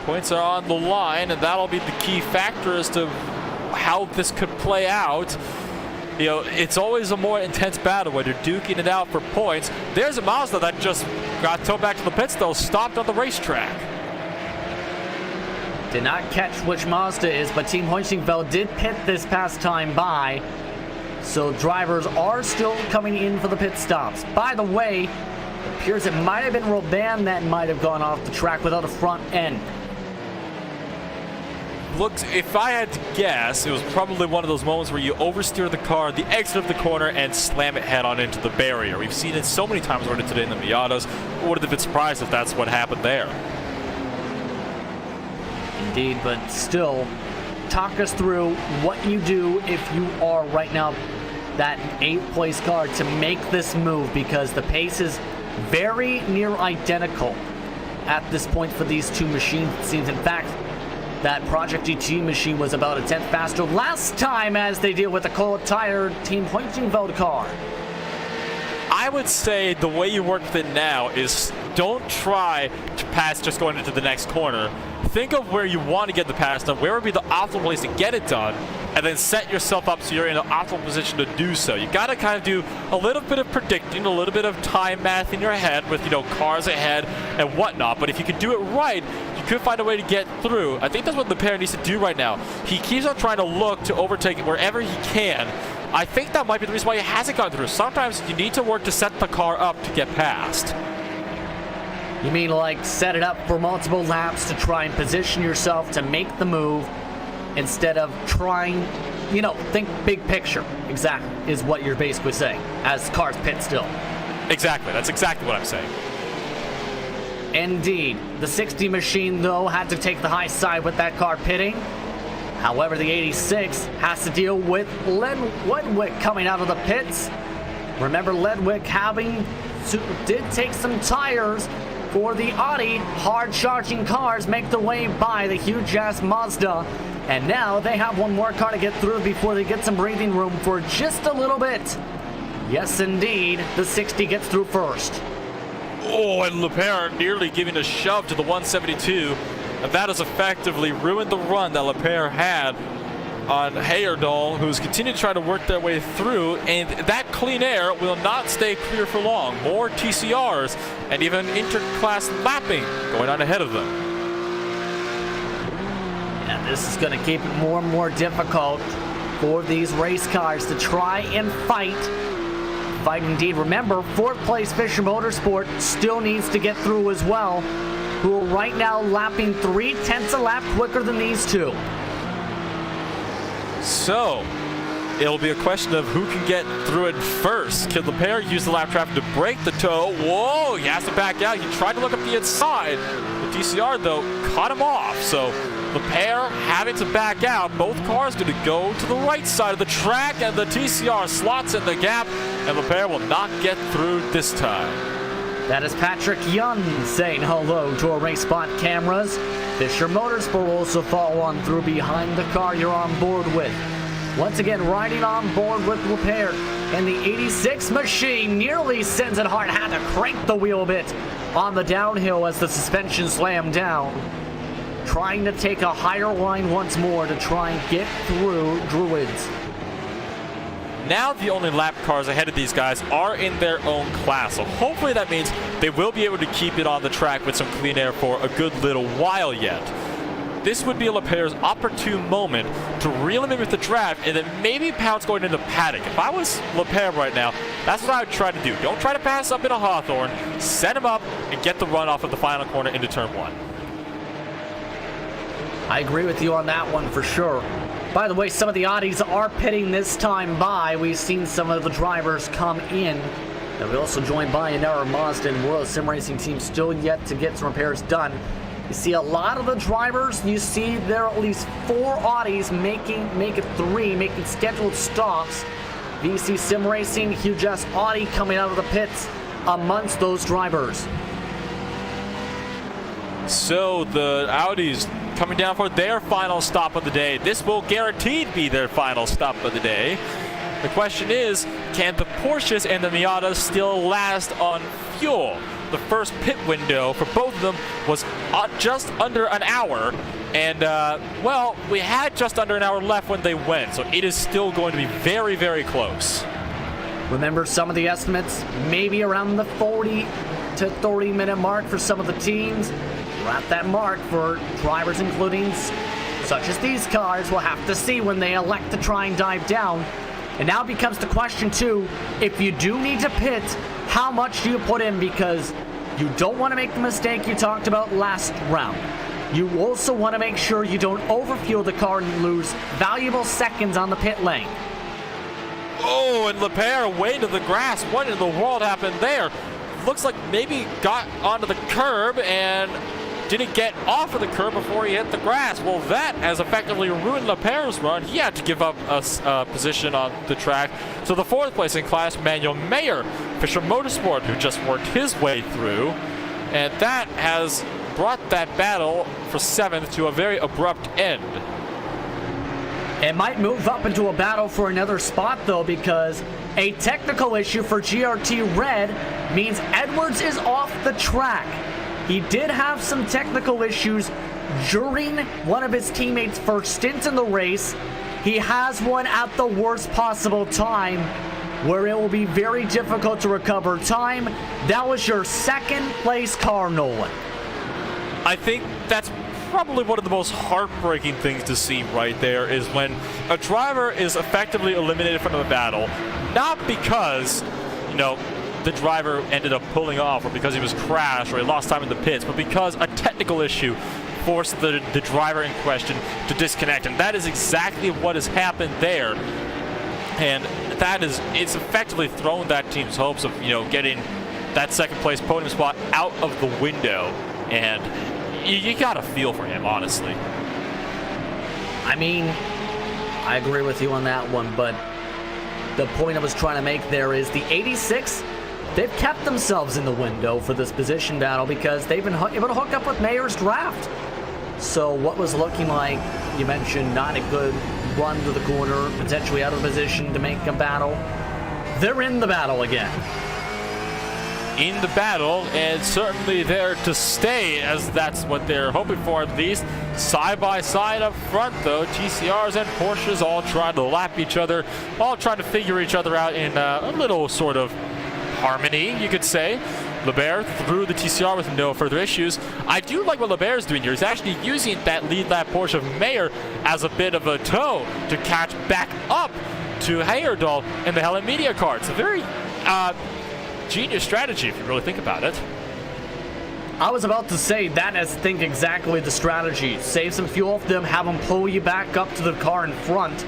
Points are on the line, and that'll be the key factor as to how this could play out. It's always a more intense battle when you're duking it out for points. There's a Mazda that just got towed back to the pits, though, stopped on the racetrack. Did not catch which Mazda is, but Team Hoistingfeld did pit this past time by. So drivers are still coming in for the pit stops. By the way, it appears it might have been Robin that might have gone off the track without a front end. looks, if I had to guess, it was probably one of those moments where you oversteer the car, the exit of the corner, and slam it head on into the barrier. We've seen it so many times already today in the Miatas. I would have been surprised if that's what happened there. Indeed, but still, talk us through what you do if you are right now that 8th place car to make this move, because the pace is very near identical at this point for these two machines. It seems, in fact, that Project GT machine was about a 10th faster last time as they deal with the cold tire Team Hoitingveld car. I would say the way you work with it now is don't try to pass just going into the next corner. Think of where you want to get the pass done, where would be the optimal place to get it done, and then set yourself up so you're in an optimal position to do so. You got to kind of do a little bit of predicting, a little bit of time math in your head with, cars ahead and whatnot. But if you can do it right, you could find a way to get through. I think that's what Lepere needs to do right now. He keeps on trying to look to overtake it wherever he can. I think that might be the reason why he hasn't gone through. Sometimes you need to work to set the car up to get past. You mean like set it up for multiple laps to try and position yourself to make the move instead of trying, think big picture. Exactly, is what you're basically saying as cars pit still. Exactly, that's exactly what I'm saying. Indeed. The 60 machine, though, had to take the high side with that car pitting. However, the 86 has to deal with Ledwick coming out of the pits. Remember, Ledwick did take some tires for the Audi. Hard-charging cars make their way by the huge-ass Mazda. And now they have one more car to get through before they get some breathing room for just a little bit. Yes, indeed, the 60 gets through first. Oh, and Lepere nearly giving a shove to the 172. And that has effectively ruined the run that Lepere had on Heyerdahl, who's continued to try to work their way through. And that clean air will not stay clear for long. More TCRs and even interclass lapping going on ahead of them. And this is going to keep it more and more difficult for these race cars to try and fight. Fight indeed. Remember, 4th place Fisher Motorsport still needs to get through as well, who are right now lapping 0.3 a lap quicker than these two. So, it'll be a question of who can get through it first. Can Lepere use the lap traffic to break the toe? Whoa, he has to back out. He tried to look up the inside. The DCR, though, cut him off. So, Lepere having to back out. Both cars going to go to the right side of the track, and the TCR slots in the gap, and Lepere will not get through this time. That is Patrick Young saying hello to our RacespotTV cameras. Fisher Motorsport will also follow on through behind the car you're on board with. Once again, riding on board with Lepere, and the 86 machine nearly sends it hard. Had to crank the wheel a bit on the downhill as the suspension slammed down. Trying to take a higher line once more to try and get through Druids. Now the only lap cars ahead of these guys are in their own class. So hopefully that means they will be able to keep it on the track with some clean air for a good little while yet. This would be Lepere's opportune moment to reel him in with the draft and then maybe pounce going into paddock. If I was Lepere right now, that's what I would try to do. Don't try to pass up in a Hawthorne. Set him up and get the run off of the final corner into turn 1. I agree with you on that one for sure. By the way, some of the Audis are pitting this time by. We've seen some of the drivers come in. And we also joined by another Mazda and World Sim Racing team still yet to get some repairs done. You see a lot of the drivers, you see there are at least 4 Audis making scheduled stops. VC Sim Racing, Huge S Audi coming out of the pits amongst those drivers. So the Audis coming down for their final stop of the day. This will guaranteed be their final stop of the day. The question is, can the Porsches and the Miatas still last on fuel? The first pit window for both of them was just under an hour. And, well, we had just under an hour left when they went. So it is still going to be very, very close. Remember, some of the estimates, maybe around the 40 to 30-minute mark for some of the teams. We're at that mark for drivers, including such as these cars. We'll have to see when they elect to try and dive down. And now becomes the question, too, if you do need to pit, how much do you put in? Because you don't want to make the mistake you talked about last round. you also want to make sure you don't overfuel the car and lose valuable seconds on the pit lane. Oh, and Lepere way to the grass. What in the world happened there? Looks like maybe got onto the curb and didn't get off of the curb before he hit the grass. Well, that has effectively ruined Lepere's run. He had to give up a position on the track. So the fourth place in class, Manuel Mayer, Fisher Motorsport, who just worked his way through. And that has brought that battle for 7th to a very abrupt end. It might move up into a battle for another spot, though, because a technical issue for GRT Red means Edwards is off the track. He did have some technical issues during one of his teammates' first stint in the race. He has one at the worst possible time, where it will be very difficult to recover time. That was your second place car, Nolan. I think that's probably one of the most heartbreaking things to see right there, is when a driver is effectively eliminated from the battle, not because, you know, the driver ended up pulling off or because he was crashed or he lost time in the pits, but because a technical issue forced the driver in question to disconnect. And that is exactly what has happened there. And it's effectively thrown that team's hopes of, you know, getting that second place podium spot out of the window. And you gotta feel for him, honestly. I mean, I agree with you on that one, but the point I was trying to make there is the 86, they've kept themselves in the window for this position battle because they've been able to hook up with Mayer's draft. So what was looking like, you mentioned, not a good run to the corner, potentially out of position to make a battle, they're in the battle again. In the battle, and certainly there to stay, as that's what they're hoping for at least. Side by side up front, though, TCRs and Porsches all trying to lap each other, all trying to figure each other out in a little sort of harmony, you could say. Lepere through the TCR with no further issues. I do like what Lepere's doing here. He's actually using that lead lap Porsche of Mayer as a bit of a tow to catch back up to Heyerdahl in the Hellen Media car. It's a very genius strategy if you really think about it. I was about to say that is, think exactly the strategy. Save some fuel off them, have them pull you back up to the car in front,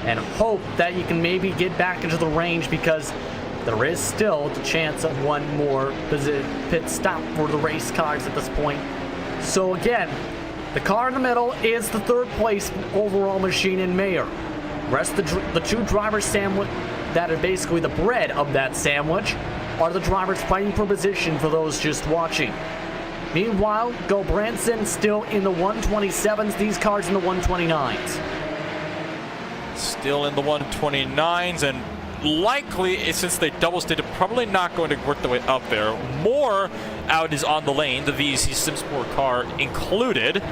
and hope that you can maybe get back into the range, because there is still the chance of one more pit stop for the race cars at this point. So again, the car in the middle is the third place overall machine in Mayer. Rest the two drivers sandwich that are basically the bread of that sandwich are the drivers fighting for position for those just watching. Meanwhile, Gobranson still in the 127s, these cars in the 129s. Still in the 129s, and likely, since they double stated, probably not going to work their way up there. More out is on the lane, the VEC SimSport car included.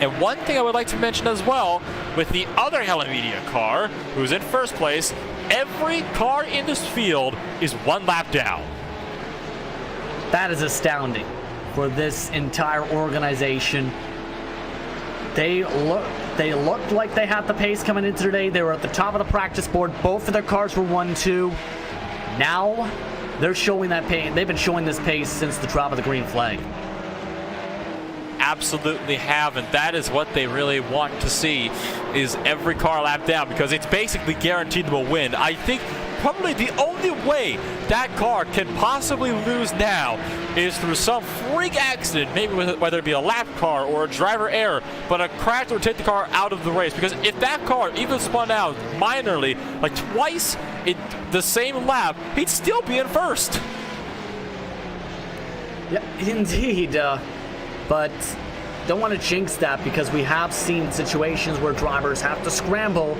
And one thing I would like to mention as well, with the other Hellen Media car, who's in first place, every car in this field is one lap down. That is astounding for this entire organization. They looked like they had the pace coming into today. They were at the top of the practice board. Both of their cars were 1-2. Now they're showing that pace. They've been showing this pace since the drop of the green flag. Absolutely have, and that is what they really want to see, is every car lap down, because it's basically guaranteed them a win. I think probably the only way that car can possibly lose now is through some freak accident, maybe whether it be a lap car or a driver error, but a crash that would take the car out of the race. Because if that car even spun out minorly, like twice in the same lap, he'd still be in first. Yeah, indeed. But don't want to jinx that, because we have seen situations where drivers have to scramble,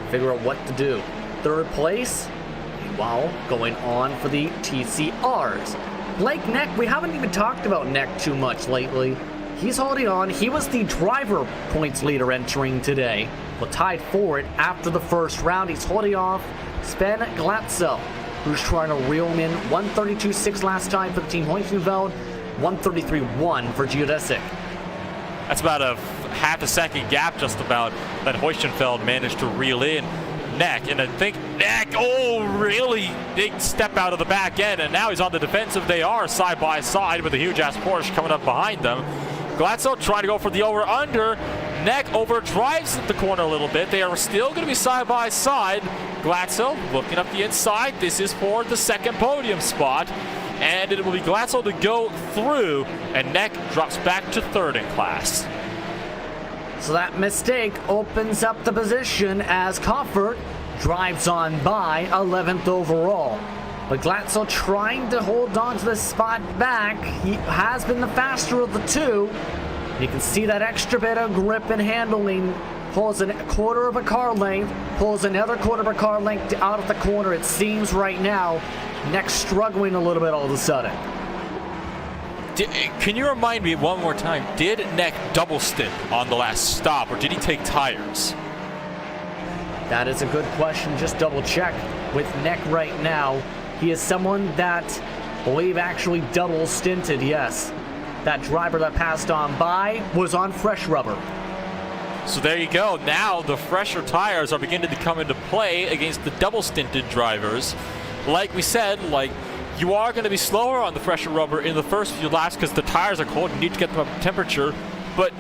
figure out what to do. Third place, meanwhile, going on for the TCRs. Blake Neck, we haven't even talked about Neck too much lately. He's holding on. He was the driver points leader entering today, but tied for it after the first round. He's holding off Sven Glatzel, who's trying to reel him in. 132.6 last time for the Team Hoinkenveld. 133.1 for Geodesic. That's about a half a second gap just about that Hoistenfeld managed to reel in Neck. And I think Neck, really big step out of the back end, and now he's on the defensive. They are side by side with a huge ass Porsche coming up behind them. Glatzel trying to go for the over-under. Neck overdrives the corner a little bit. They are still going to be side by side. Glatzel looking up the inside. This is for the second podium spot. And it will be Glatzel to go through, and Neck drops back to third in class. So that mistake opens up the position as Coffert drives on by 11th overall. But Glatzel trying to hold on to the spot back. He has been the faster of the two. You can see that extra bit of grip and handling. Pulls a quarter of a car length, pulls another quarter of a car length out of the corner. It seems right now, Neck struggling a little bit all of a sudden. Can you remind me one more time, did Neck double stint on the last stop, or did he take tires? That is a good question. Just double check with Neck right now. He is someone that I believe actually double stinted, yes. That driver that passed on by was on fresh rubber. So there you go. Now the fresher tires are beginning to come into play against the double stinted drivers. Like we said, you are going to be slower on the fresher rubber in the first few laps because the tires are cold. You need to get them up to temperature. But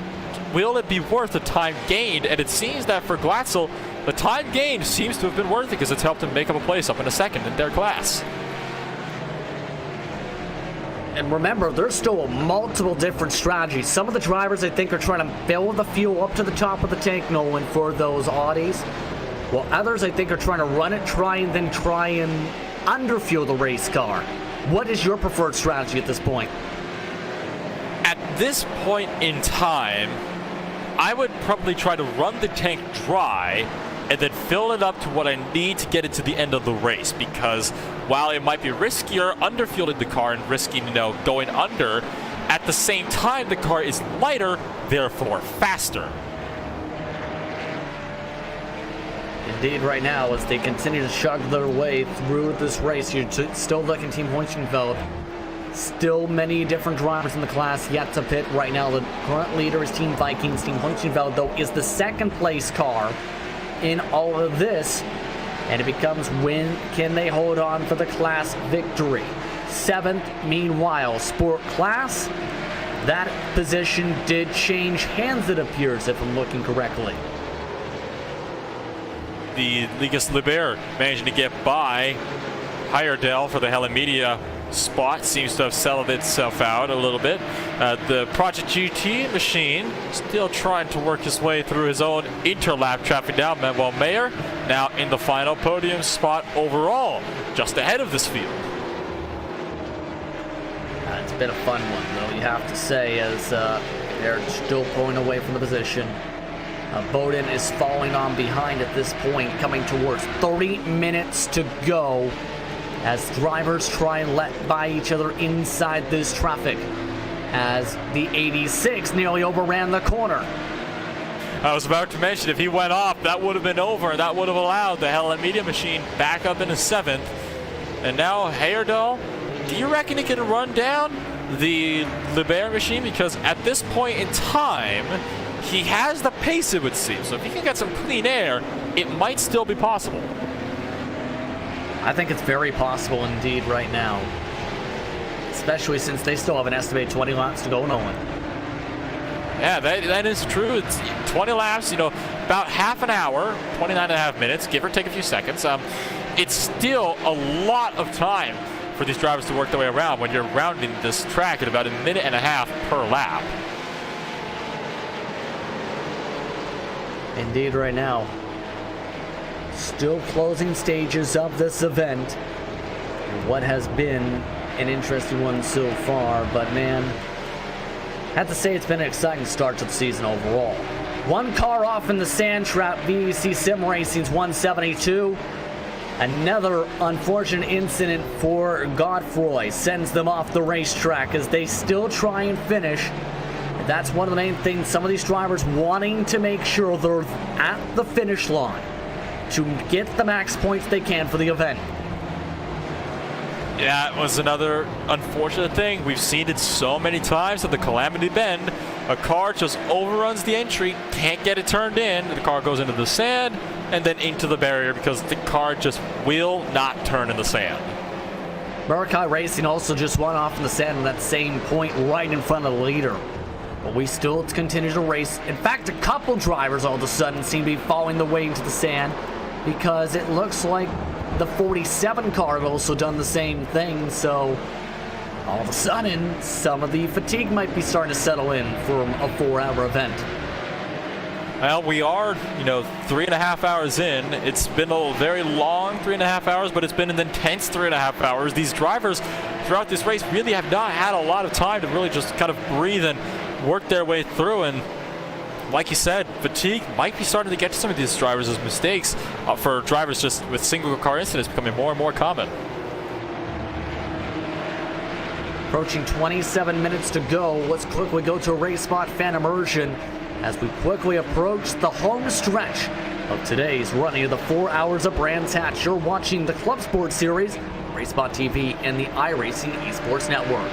will it be worth the time gained? And it seems that for Glatzel, the time gained seems to have been worth it because it's helped him make up a place up in a second in their class. And remember, there's still multiple different strategies. Some of the drivers, I think, are trying to fill the fuel up to the top of the tank, Nolan, for those Audis. While others, I think, are trying to run it, try and underfuel the race car. What is your preferred strategy at this point? At this point in time, I would probably try to run the tank dry and then fill it up to what I need to get it to the end of the race, because while it might be riskier underfueling the car and risking, going under, at the same time the car is lighter, therefore faster. Indeed, right now, as they continue to chug their way through this race, you're still looking Team Hoinchenfeld. Still many different drivers in the class yet to pit right now. The current leader is Team Vikings. Team Hoinchenfeld, though, is the second place car in all of this. And it becomes when can they hold on for the class victory. Seventh, meanwhile, Sport class. That position did change hands, it appears, if I'm looking correctly. The Ligas Liber managing to get by Heyerdahl for the Helen Media spot. Seems to have settled itself out a little bit. The Project GT machine still trying to work his way through his own interlap, traffic down Manuel Mayer. Now in the final podium spot overall, just ahead of this field. It's been a fun one, though, you have to say, as they're still pulling away from the position. Bowden is falling on behind at this point, coming towards 30 minutes to go as drivers try and let by each other inside this traffic, as the 86 nearly overran the corner. I was about to mention, if he went off, that would have been over. That would have allowed the Helen Media machine back up into seventh. And now Heyerdahl, do you reckon he can run down the Liber machine? Because at this point in time, he has the pace, it would seem. So if he can get some clean air, it might still be possible. I think it's very possible indeed right now. Especially since they still have an estimated 20 laps to go, Nolan. Yeah, that is true. It's 20 laps, about half an hour, 29.5 minutes, give or take a few seconds. It's still a lot of time for these drivers to work their way around when you're rounding this track at about a minute and a half per lap. Indeed, right now. Still closing stages of this event. What has been an interesting one so far, but man, have to say it's been an exciting start to the season overall. One car off in the sand trap, VEC Sim Racing's 172. Another unfortunate incident for Godfroy sends them off the racetrack as they still try and finish. That's one of the main things, some of these drivers wanting to make sure they're at the finish line to get the max points they can for the event. Yeah, it was another unfortunate thing. We've seen it so many times at the Calamity Bend. A car just overruns the entry, can't get it turned in. The car goes into the sand and then into the barrier because the car just will not turn in the sand. Murakai Racing also just went off in the sand at that same point right in front of the leader. but we still continue to race. In fact, a couple drivers all of a sudden seem to be falling the way into the sand, because it looks like the 47 car have also done the same thing. So all of a sudden, some of the fatigue might be starting to settle in from a 4-hour event. Well, we are, 3.5 hours in. It's been a very long 3.5 hours, but it's been an intense 3.5 hours. These drivers throughout this race really have not had a lot of time to really just kind of breathe and work their way through. And like you said, fatigue might be starting to get to some of these drivers as mistakes for drivers just with single car incidents becoming more and more common. Approaching 27 minutes to go. Let's quickly go to a race spot fan immersion as we quickly approach the home stretch of today's running of the 4 hours of Brands Hatch. You're watching the Club Sport Series, RacespotTV, and the iRacing Esports Network.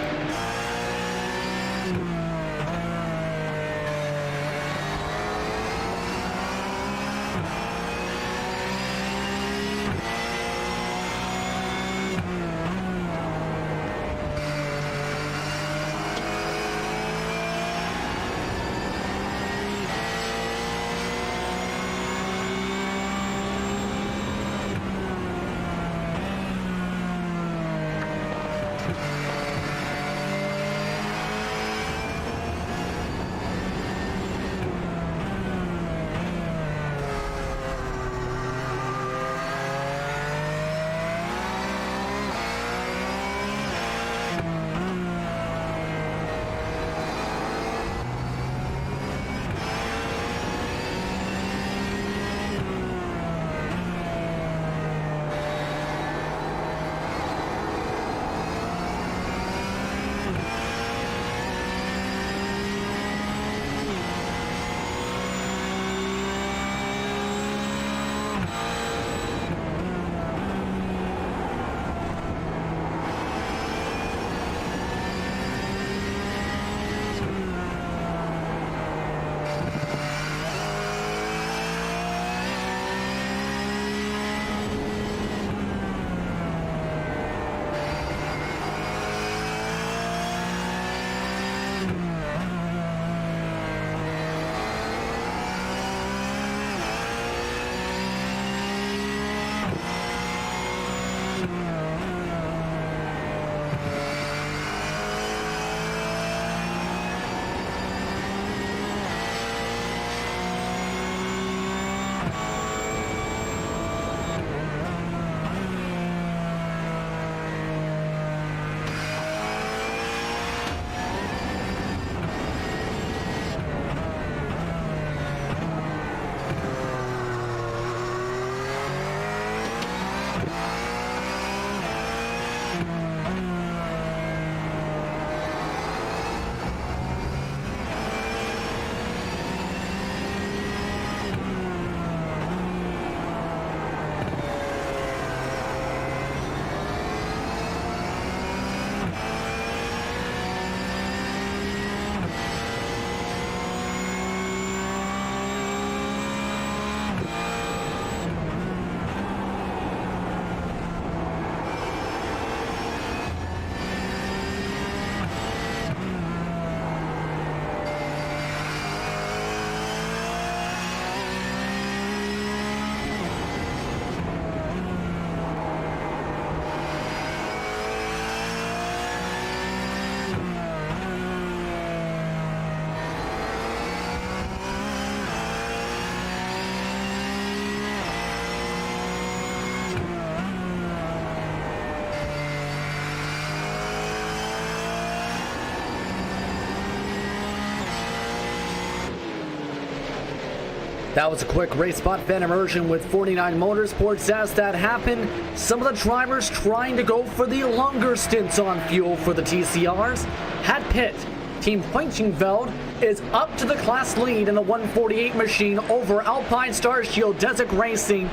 That was a quick race spot fan immersion with 49 Motorsports. As that happened, some of the drivers trying to go for the longer stints on fuel for the TCRs had pit. Team Hoinchenveld is up to the class lead in the 148 machine over Alpine Star Geodesic Racing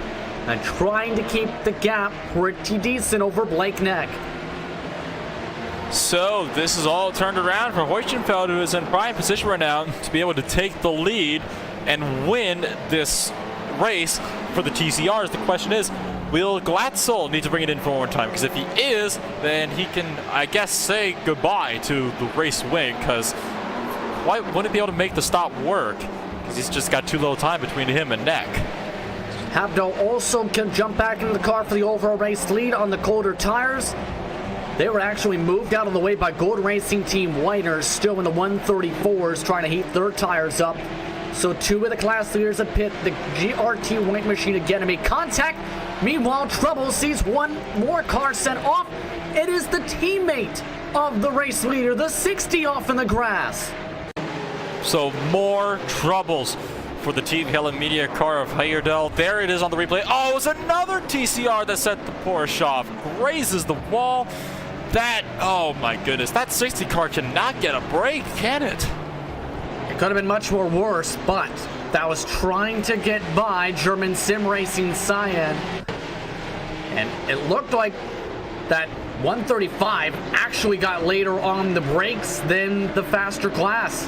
and trying to keep the gap pretty decent over Blake Neck. So this is all turned around for Hoinchenveld, who is in prime position right now to be able to take the lead and win this race for the TCRs. The question is, will Glatzel need to bring it in for one more time? Because if he is, then he can, I guess, say goodbye to the race win, because wouldn't be able to make the stop work because he's just got too little time between him and Neck. Habdo also can jump back into the car for the overall race lead on the colder tires. They were actually moved out of the way by Gold Racing Team Whiters, still in the 134s, trying to heat their tires up. So two of the class leaders at pit, the GRT White Machine again to make contact. Meanwhile, Trouble sees one more car sent off. It is the teammate of the race leader, the 60 off in the grass. So more troubles for the Team Helen Media car of Heyerdahl. There it is on the replay. Oh, it was another TCR that set the Porsche off. Grazes the wall. That, oh my goodness, that 60 car cannot get a break, can it? It could have been much more worse, but that was trying to get by German Sim Racing Cyan. And it looked like that 135 actually got later on the brakes than the faster class.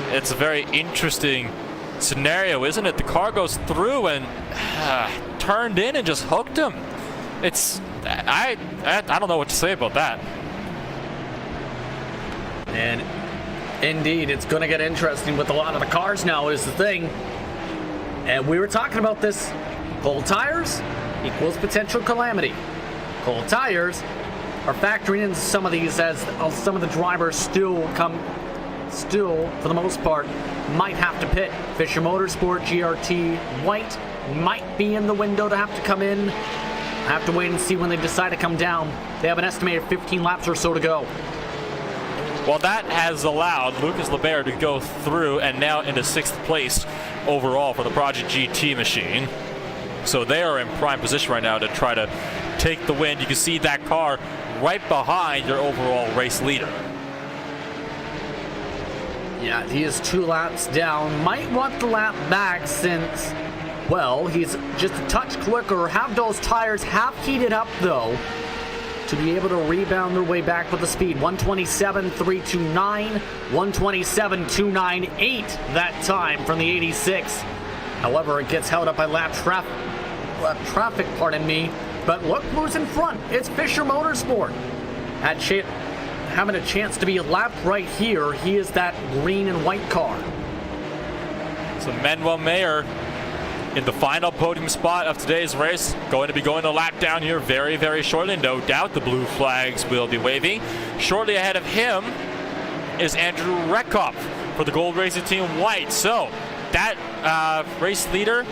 It's a very interesting scenario, isn't it? The car goes through and turned in and just hooked him. It's, I don't know what to say about that. And indeed, it's going to get interesting with a lot of the cars now is the thing. And we were talking about this. Cold tires equals potential calamity. Cold tires are factoring in some of these as some of the drivers still, for the most part, might have to pit. Fisher Motorsport, GRT, White might be in the window to have to come in. Have to wait and see when they decide to come down. They have an estimated 15 laps or so to go. Well, that has allowed Lucas Lebert to go through and now into 6th place overall for the Project GT machine. So they are in prime position right now to try to take the win. You can see that car right behind your overall race leader. Yeah, he is 2 laps down. Might want the lap back since, well, he's just a touch quicker. Have those tires half heated up, though, to be able to rebound their way back with the speed. 127.329, 127.298 that time from the 86. However, it gets held up by lap traffic, pardon me. But look who's in front. It's Fisher Motorsport. Having a chance to be lapped right here. He is that green and white car. So Manuel Mayer in the final podium spot of today's race, going to be going a lap down here very, very shortly. No doubt the blue flags will be waving. Shortly ahead of him is Andrew Reckhoff for the Gold Racing Team White. So that race leader,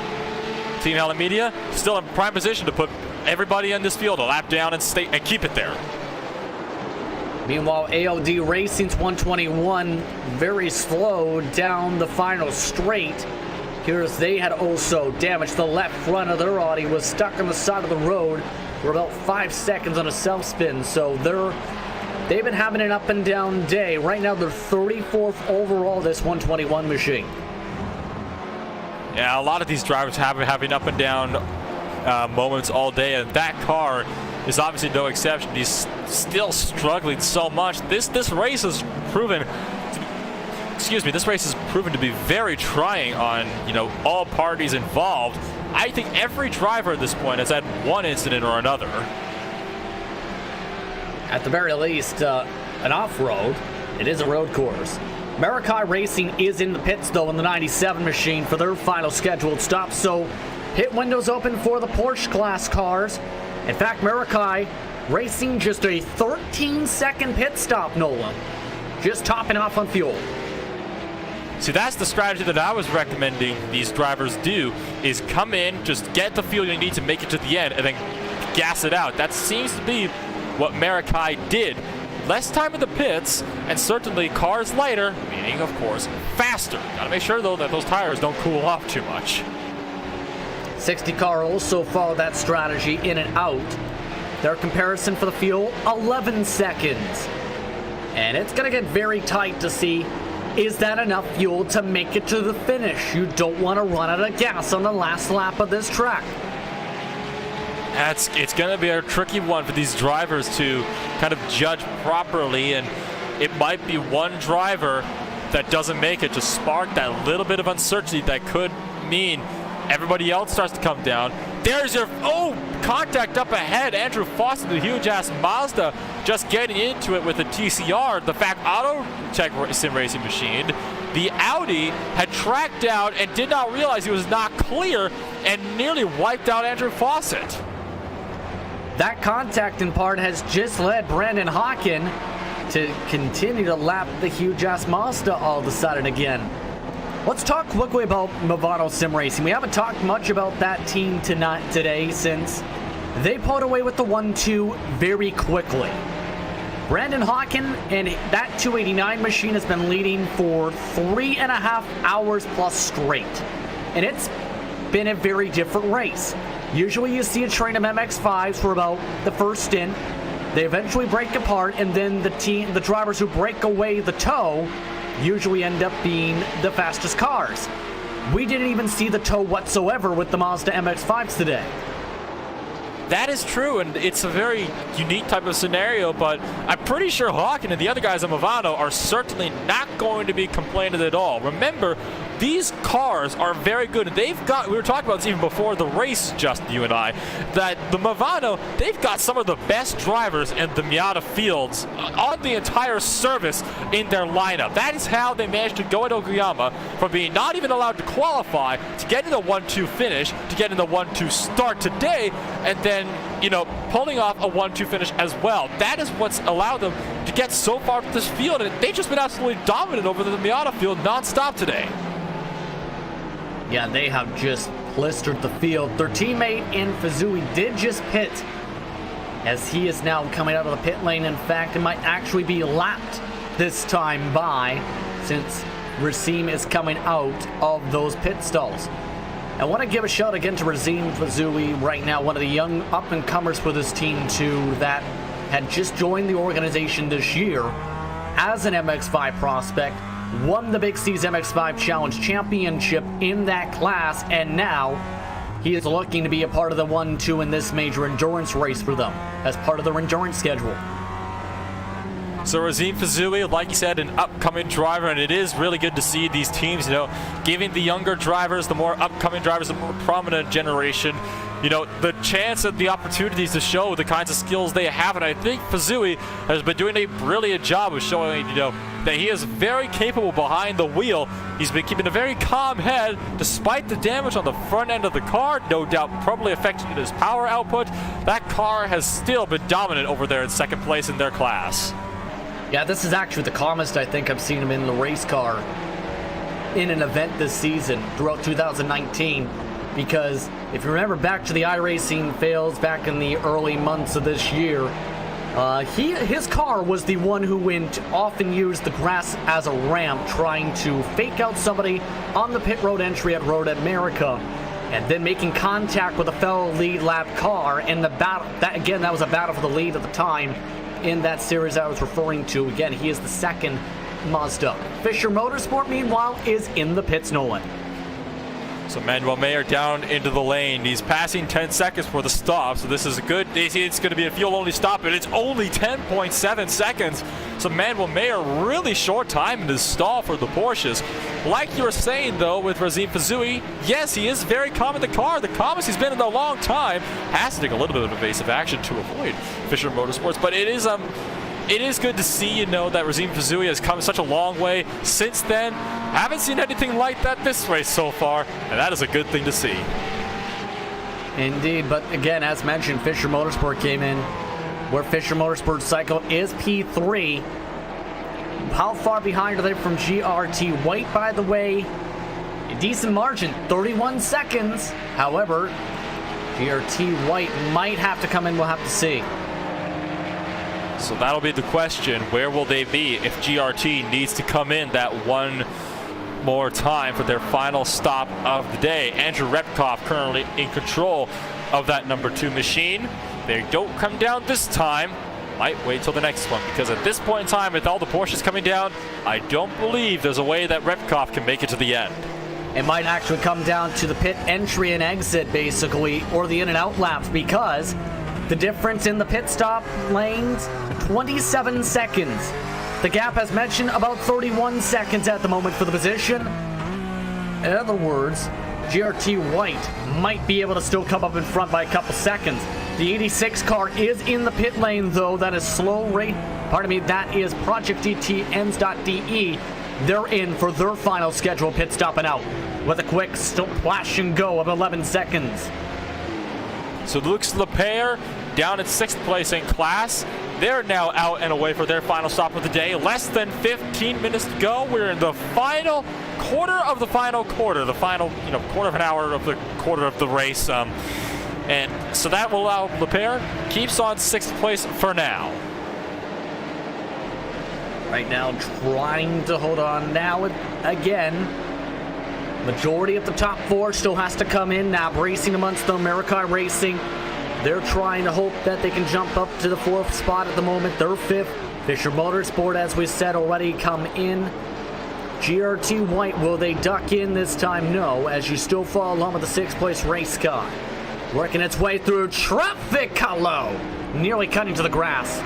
Team Helen Media, still in prime position to put everybody in this field a lap down and stay and keep it there. Meanwhile, ALD Racing's 121 very slow down the final straight. Here's they had also damaged the left front of their Audi, was stuck on the side of the road for about 5 seconds on a self-spin. So they've been having an up and down day. Right now they're 34th overall, this 121 machine. Yeah, a lot of these drivers have having up and down moments all day, and that car is obviously no exception. He's still struggling so much. This race has proven, this race has proven to be very trying on, all parties involved. I think every driver at this point has had one incident or another. At the very least, an off-road. It is a road course. Marikai Racing is in the pits, though, in the 97 machine for their final scheduled stop. So pit windows open for the Porsche class cars. In fact, Marikai Racing just a 13-second pit stop, Nolan. Just topping off on fuel. See, that's the strategy that I was recommending these drivers do, is come in, just get the fuel you need to make it to the end, and then gas it out. That seems to be what Marikai did. Less time in the pits, and certainly cars lighter, meaning, of course, faster. Gotta make sure, though, that those tires don't cool off too much. 60 car also followed that strategy in and out. Their comparison for the fuel, 11 seconds. And it's going to get very tight to see, is that enough fuel to make it to the finish? You don't want to run out of gas on the last lap of this track. It's going to be a tricky one for these drivers to kind of judge properly, and it might be one driver that doesn't make it to spark that little bit of uncertainty that could mean everybody else starts to come down. There's your, contact up ahead. Andrew Foster, the huge-ass Mazda, just getting into it with the TCR, the Fact Auto Tech Sim Racing machine, the Audi had tracked out and did not realize he was not clear and nearly wiped out Andrew Fawcett. That contact in part has just led Brandon Hawken to continue to lap the huge-ass Mazda all of a sudden again. Let's talk quickly about Movado Sim Racing. We haven't talked much about that team today since they pulled away with the 1-2 very quickly. Brandon Hawken and that 289 machine has been leading for 3.5 hours plus straight. And it's been a very different race. Usually you see a train of MX-5s for about the first stint. They eventually break apart, and then the drivers who break away the tow usually end up being the fastest cars. We didn't even see the tow whatsoever with the Mazda MX-5s today. That is true, and it's a very unique type of scenario, but I'm pretty sure Hawken and the other guys at Movado are certainly not going to be complaining at all. Remember, these cars are very good. They've got, we were talking about this even before the race, Justin, you and I, that the Movado, they've got some of the best drivers in the Miata fields on the entire service in their lineup. That is how they managed to go at Okayama from being not even allowed to qualify to getting the 1-2 finish, to getting the 1-2 start today, and then, you know, pulling off a 1-2 finish as well. That is what's allowed them to get so far from this field, and they've just been absolutely dominant over the Miata field non-stop today. Yeah, they have just blistered the field. Their teammate in Fuzui did just pit, as he is now coming out of the pit lane. In fact, it might actually be lapped this time by, since Racine is coming out of those pit stalls. I want to give a shout again to Razim Fazuli right now, one of the young up-and-comers for this team too, that had just joined the organization this year as an MX-5 prospect, won the Big C's MX-5 Challenge Championship in that class, and now he is looking to be a part of the 1-2 in this major endurance race for them as part of their endurance schedule. So Razim Fazui, like you said, an upcoming driver, and it is really good to see these teams, you know, giving the younger drivers, the more upcoming drivers, the more prominent generation, you know, the chance and the opportunities to show the kinds of skills they have. And I think Fazui has been doing a brilliant job of showing, you know, that he is very capable behind the wheel. He's been keeping a very calm head despite the damage on the front end of the car, no doubt probably affecting his power output. That car has still been dominant over there in second place in their class. Yeah, this is actually the calmest I think I've seen him in the race car in an event this season throughout 2019, because if you remember back to the iRacing fails back in the early months of this year, his car was the one who went off and used the grass as a ramp, trying to fake out somebody on the pit road entry at Road America, and then making contact with a fellow lead lap car in the battle. That was a battle for the lead at the time in that series I was referring to. Again, he is the second Mazda. Fisher Motorsport, meanwhile, is in the pits, Nolan. So Manuel Mayer down into the lane. He's passing 10 seconds for the stop, so this is a good, it's going to be a fuel-only stop, but it's only 10.7 seconds. So Manuel Mayer, really short time in his stall for the Porsches. Like you were saying, though, with Razim Fazui, yes, he is very calm in the car. The calmest he's been in a long time. Has to take a little bit of evasive action to avoid Fisher Motorsports, but it is good to see, you know, that Razim Fazui has come such a long way since then. Haven't seen anything like that this race so far, and that is a good thing to see. Indeed, but again, as mentioned, Fisher Motorsport came in where Fisher Motorsport's cycle is P3. How far behind are they from GRT White, by the way? A decent margin, 31 seconds. However, GRT White might have to come in, we'll have to see. So that'll be the question. Where will they be if GRT needs to come in that one more time for their final stop of the day? Andrew Repkoff currently in control of that number 2 machine. They don't come down this time. Might wait till the next one, because at this point in time, with all the Porsches coming down, I don't believe there's a way that Repkoff can make it to the end. It might actually come down to the pit entry and exit, basically, or the in and out laps, because the difference in the pit stop lanes, 27 seconds. The gap, as mentioned, about 31 seconds at the moment for the position. In other words, GRT White might be able to still come up in front by a couple seconds. The 86 car is in the pit lane, though. That is slow rate. Pardon me, that is Project DTMs.de. They're in for their final scheduled pit stop and out with a quick splash and go of 11 seconds. So Luke's LePere down in 6th place in class. They're now out and away for their final stop of the day. Less than 15 minutes to go. We're in the final quarter of the final quarter. The final, quarter of an hour of the quarter of the race. And so that will allow LePere keeps on 6th place for now. Right now trying to hold on now again. Majority of the top 4 still has to come in now. Racing amongst them, America Racing. They're trying to hope that they can jump up to the 4th spot at the moment. They're 5th. Fisher Motorsport, as we said, already come in. GRT White, will they duck in this time? No, as you still follow along with the 6th place race car. Working its way through traffic, hello! Nearly cutting to the grass.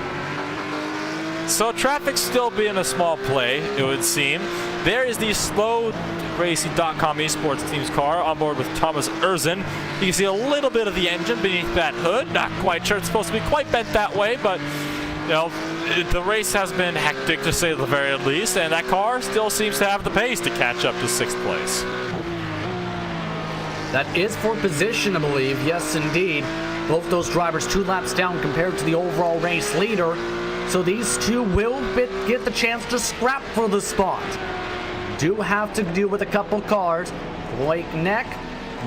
So traffic's still being a small play, it would seem. There is the slow Racing.com esports team's car on board with Thomas Erzin. You can see a little bit of the engine beneath that hood. Not quite sure it's supposed to be quite bent that way, but the race has been hectic to say the very least, and that car still seems to have the pace to catch up to 6th place. That is for position, I believe. Yes, indeed. Both those drivers 2 laps down compared to the overall race leader. So these two will get the chance to scrap for the spot. Do have to deal with a couple cars. Blake Neck,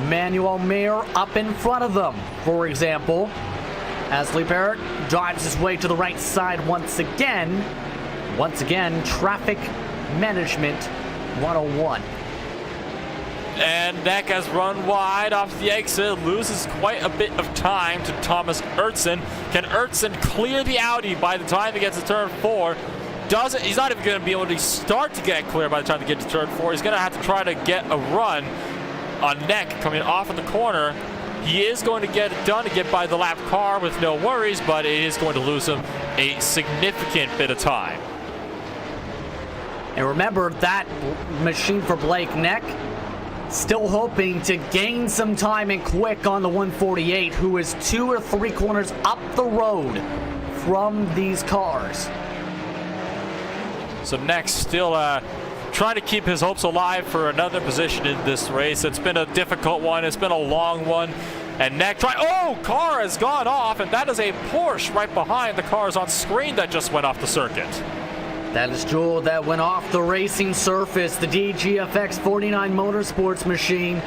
Manuel Mayer up in front of them, for example. As LePere drives his way to the right side once again. Once again, traffic management 101. And Neck has run wide off the exit, loses quite a bit of time to Thomas Erzin. Can Erzin clear the Audi by the time he gets to turn 4? He's not even going to be able to start to get clear by the time they get to turn 4. He's going to have to try to get a run on Neck coming off of the corner. He is going to get it done to get by the lap car with no worries, but it is going to lose him a significant bit of time. And remember that machine for Blake Neck, still hoping to gain some time and quick on the 148, who is 2 or 3 corners up the road from these cars. So next, still trying to keep his hopes alive for another position in this race. It's been a difficult one. It's been a long one. And Neck car has gone off, and that is a Porsche right behind the cars on screen that just went off the circuit. That is true. That went off the racing surface. The DGFX 49 Motorsports machine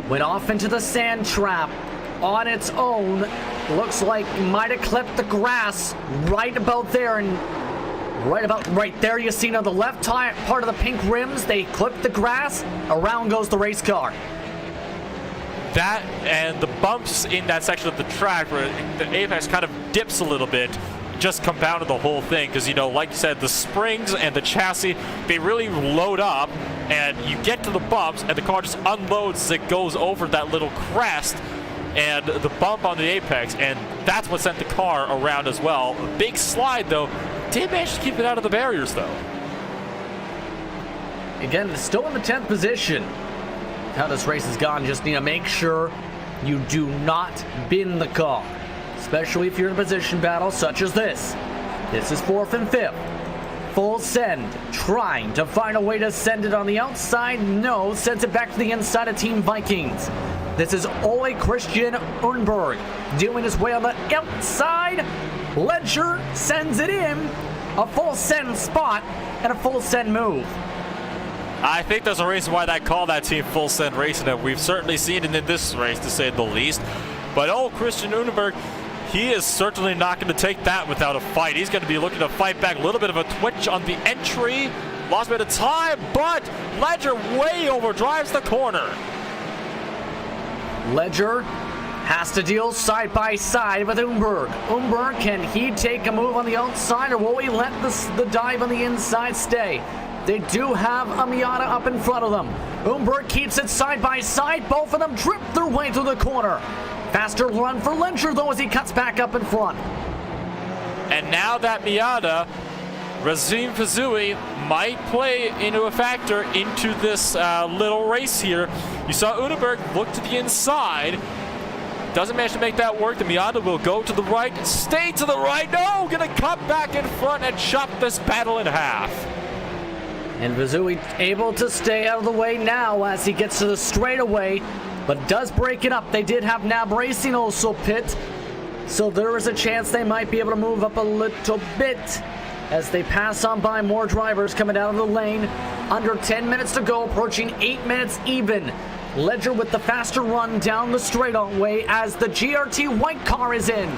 went off into the sand trap on its own. Looks like it might have clipped the grass right about there, and right there you see now the left part of the pink rims, they clip the grass, around goes the race car. That and the bumps in that section of the track where the apex kind of dips a little bit just compounded the whole thing, because like you said, the springs and the chassis, they really load up, and you get to the bumps and the car just unloads as it goes over that little crest and the bump on the apex, and that's what sent the car around as well. A big slide though. Did manage to keep it out of the barriers, though. Again, still in the 10th position. How this race has gone, just need to make sure you do not bin the car, especially if you're in a position battle such as this. This is 4th and 5th. Full send, trying to find a way to send it on the outside. No, sends it back to the inside of Team Vikings. This is Ole Christian Urnberg doing his way on the outside. Ledger sends it in. A full send spot and a full send move. I think there's a reason why they call that team full send racing, and we've certainly seen it in this race, to say the least. But Christian Urnberg, he is certainly not going to take that without a fight. He's going to be looking to fight back. A little bit of a twitch on the entry. Lost a bit of time, but Ledger way overdrives the corner. Ledger has to deal side by side with Urnberg. Urnberg, can he take a move on the outside, or will he let the dive on the inside stay? They do have a Miata up in front of them. Urnberg keeps it side by side. Both of them drip their way through the corner. Faster run for Ledger though as he cuts back up in front. And now that Miata Razim Fazui might play into a factor into this little race here. You saw Unenberg look to the inside. Doesn't manage to make that work. The Miata will go to the right, stay to the right. No, gonna cut back in front and chop this battle in half. And Fazui able to stay out of the way now as he gets to the straightaway, but does break it up. They did have Nab Racing also pit, so there is a chance they might be able to move up a little bit as they pass on by more drivers coming out of the lane. Under 10 minutes to go, approaching 8 minutes even. Ledger with the faster run down the straightaway as the GRT white car is in.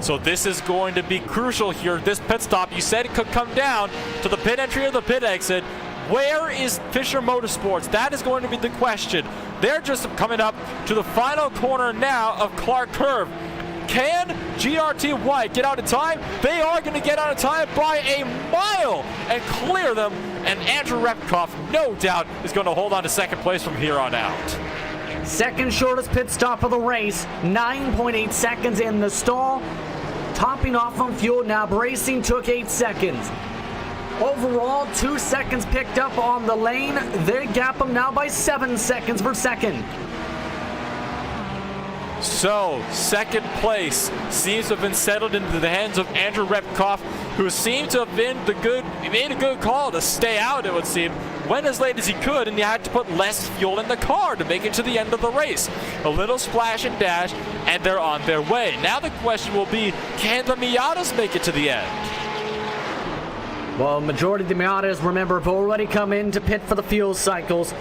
So this is going to be crucial here. This pit stop, you said it could come down to the pit entry or the pit exit. Where is Fisher Motorsports? That is going to be the question. They're just coming up to the final corner now of Clark Curve. Can GRT White get out in time? They are going to get out in time by a mile and clear them. And Andrew Repkoff, no doubt, is going to hold on to second place from here on out. Second shortest pit stop of the race, 9.8 seconds in the stall. Topping off on fuel, Nab Racing took 8 seconds. Overall, 2 seconds picked up on the lane. They gap them now by 7 seconds for second. So, second place seems to have been settled into the hands of Andrew Repkoff, who seemed to have been he made a good call to stay out, it would seem, went as late as he could, and he had to put less fuel in the car to make it to the end of the race. A little splash and dash, and they're on their way. Now the question will be, can the Miatas make it to the end? Well, majority of the Miatas, remember, have already come in to pit for the fuel cycles.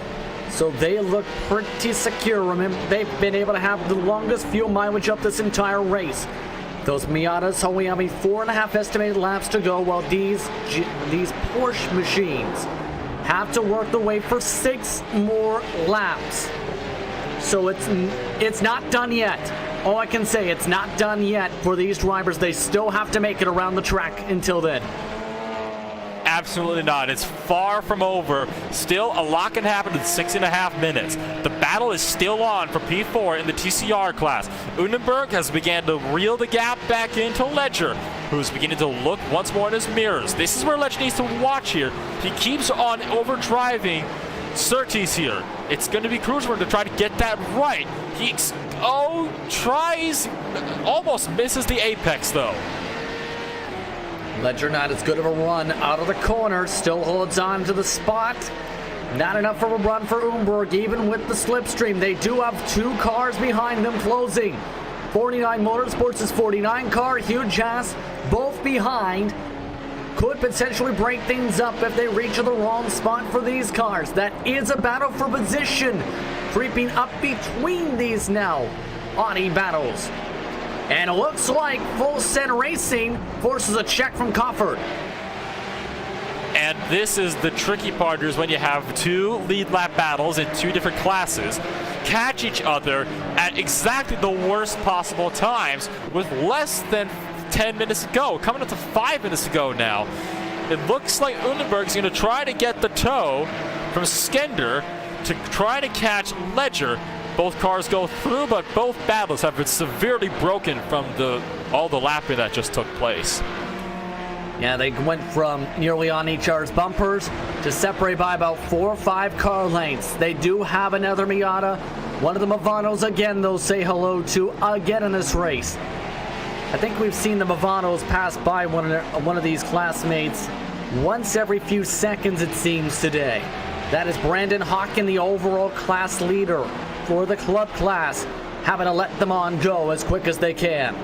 So they look pretty secure. Remember, they've been able to have the longest fuel mileage up this entire race. Those Miatas only having 4.5 estimated laps to go, while these Porsche machines have to work their way for 6 more laps. So it's not done yet. All I can say, it's not done yet for these drivers. They still have to make it around the track until then. Absolutely not. It's far from over. Still, a lot can happen in 6.5 minutes. The battle is still on for P4 in the TCR class. Unenberg has begun to reel the gap back into Ledger, who's beginning to look once more in his mirrors. This is where Ledger needs to watch here. He keeps on overdriving Surtees here. It's going to be crucial for him to try to get that right. He tries, almost misses the apex though. Ledger not as good of a run out of the corner, still holds on to the spot. Not enough of a run for Unenberg, even with the slipstream. They do have 2 cars behind them closing. 49 Motorsports' 49 car, Huge Haas, both behind. Could potentially break things up if they reach the wrong spot for these cars. That is a battle for position, creeping up between these now Audi battles. And it looks like Full Send Racing forces a check from Cofford. And this is the tricky part, is when you have 2 lead lap battles in 2 different classes catch each other at exactly the worst possible times with less than 10 minutes to go. Coming up to 5 minutes to go now. It looks like Unenberg is going to try to get the tow from Skender to try to catch Ledger. Both cars go through, but both battles have been severely broken from all the lapping that just took place. Yeah, they went from nearly on each other's bumpers to separate by about 4 or 5 car lengths. They do have another Miata. One of the Mavanos, again, they'll say hello to again in this race. I think we've seen the Mavanos pass by one of these classmates once every few seconds, it seems, today. That is Brandon Hawken, the overall class leader for the club class, having to let them on go as quick as they can.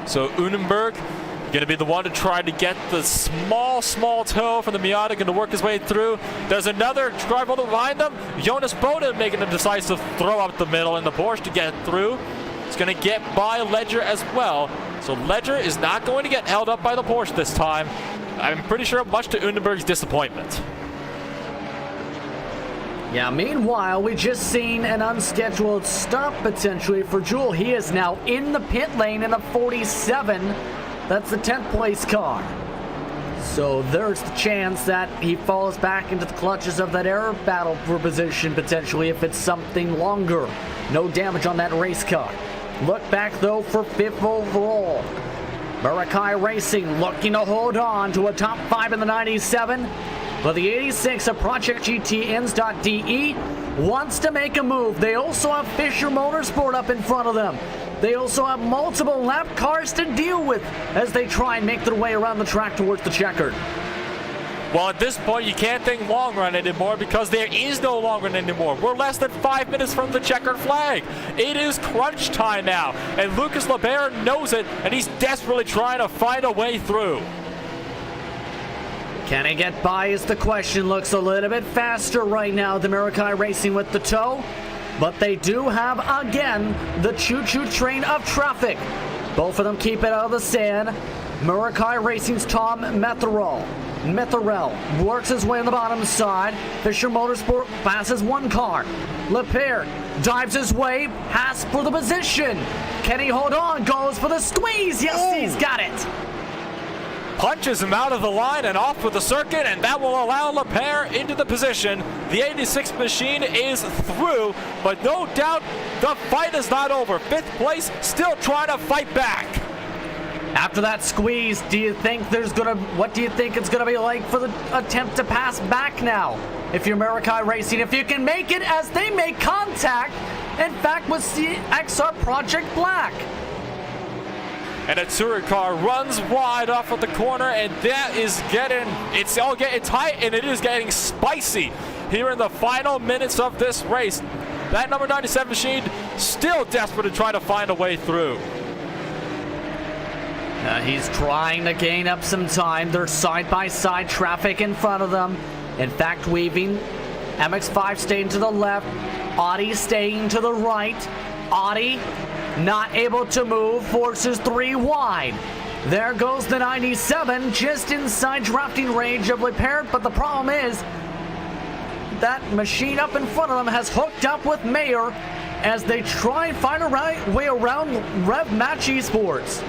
So Unenberg going to be the one to try to get the small tow from the Miata, going to work his way through. There's another driver behind them. Jonas Boden making a decisive throw up the middle in the Porsche to get through. It's going to get by Ledger as well. So Ledger is not going to get held up by the Porsche this time. I'm pretty sure much to Unenberg's disappointment. Yeah, meanwhile, we just seen an unscheduled stop potentially for Jewel. He is now in the pit lane in a 47. That's the 10th place car. So there's the chance that he falls back into the clutches of that air battle for position potentially if it's something longer. No damage on that race car. Look back though for 5th overall. Murakami Racing looking to hold on to a top 5 in the 97. But the 86 of Project GTNs.de wants to make a move. They also have Fisher Motorsport up in front of them. They also have multiple lap cars to deal with as they try and make their way around the track towards the checkered. Well, at this point, you can't think long run anymore because there is no long run anymore. We're less than 5 minutes from the checkered flag. It is crunch time now, and Lucas Lebert knows it, and he's desperately trying to find a way through. Can he get by is the question. Looks a little bit faster right now, the Murakami Racing with the tow. But they do have, again, the choo-choo train of traffic. Both of them keep it out of the sand. Murakami Racing's Tom Metherell works his way on the bottom side. Fisher Motorsport passes one car. Lepere dives his way, has for the position. Can he hold on? Goes for the squeeze. Yes, He's got it. Punches him out of the line and off with the circuit, and that will allow Lepere into the position. The 86 machine is through, but no doubt the fight is not over. 5th place, still trying to fight back. After that squeeze, what do you think it's gonna be like for the attempt to pass back now? If you're Murakami Racing, if you can make it as they make contact, in fact, with CXR Project Black. And a touring car runs wide off of the corner, and that is it's tight, and it is getting spicy here in the final minutes of this race. That number 97 machine still desperate to try to find a way through. He's trying to gain up some time. There's side-by-side traffic in front of them. In fact, weaving. MX-5 staying to the left. Audi staying to the right. Audi not able to move, forces 3 wide. There goes the 97, just inside drafting range of Lepere, but the problem is that machine up in front of them has hooked up with Mayer as they try and find a way around Rev Match Esports.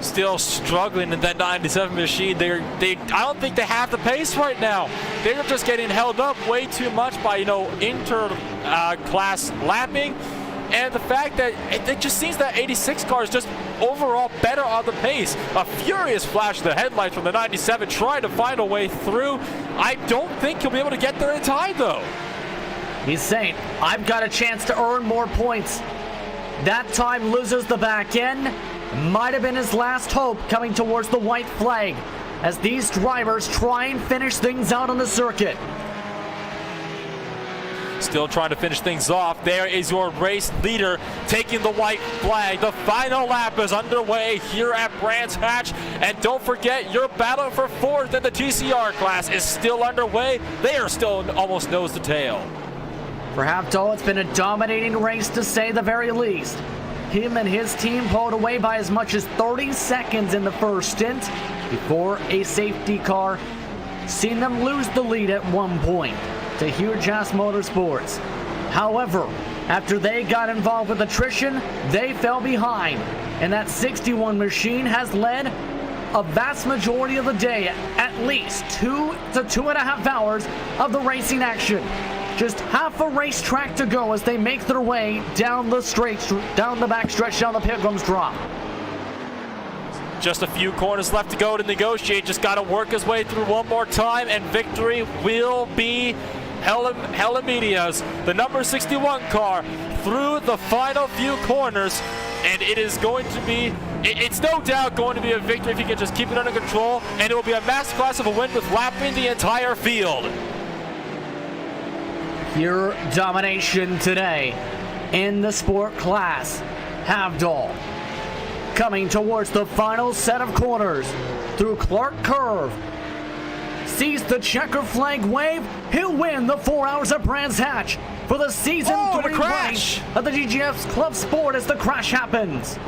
Still struggling in that 97 machine. I don't think they have the pace right now. They're just getting held up way too much by, inter-class lapping. And the fact that it just seems that 86 car is just overall better on the pace. A furious flash of the headlights from the 97 trying to find a way through. I don't think he'll be able to get there in time, though. He's saying, I've got a chance to earn more points. That time loses the back end. Might have been his last hope coming towards the white flag as these drivers try and finish things out on the circuit. Still trying to finish things off. There is your race leader taking the white flag. The final lap is underway here at Brands Hatch. And don't forget, your battle for 4th in the TCR class is still underway. They are still almost nose to tail. For Havdahl, it's been a dominating race to say the very least. Him and his team pulled away by as much as 30 seconds in the first stint before a safety car seen them lose the lead at one point to Huge-Ass Motorsports. However, after they got involved with attrition, they fell behind, and that 61 machine has led a vast majority of the day, at least 2 to 2.5 hours of the racing action. Just half a racetrack to go as they make their way down the backstretch, down the Pilgrim's Drop. Just a few corners left to go to negotiate. Just got to work his way through one more time, and victory will be Hellemedia's. The number 61 car through the final few corners, and it is going to be, it's no doubt going to be a victory if he can just keep it under control, and it will be a masterclass of a win with lapping the entire field. Pure domination today in the sport class. Havdahl coming towards the final set of corners through Clark Curve. Sees the checker flag wave. He'll win the 4 hours of Brands Hatch for the season 3 race of the DGF's Club Sport as the crash happens.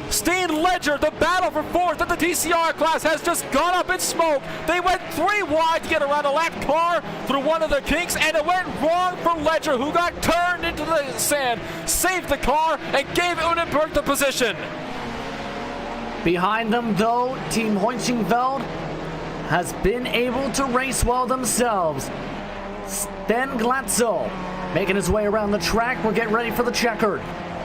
Steen Ledger, the battle for 4th in the TCR class has just gone up in smoke. They went 3 wide to get around a lap car through one of the kinks, and it went wrong for Ledger, who got turned into the sand, saved the car, and gave Unenberg the position. Behind them, though, Team Hoinchenveld has been able to race well themselves. Sten Glatzel making his way around the track. We're getting ready for the checkered.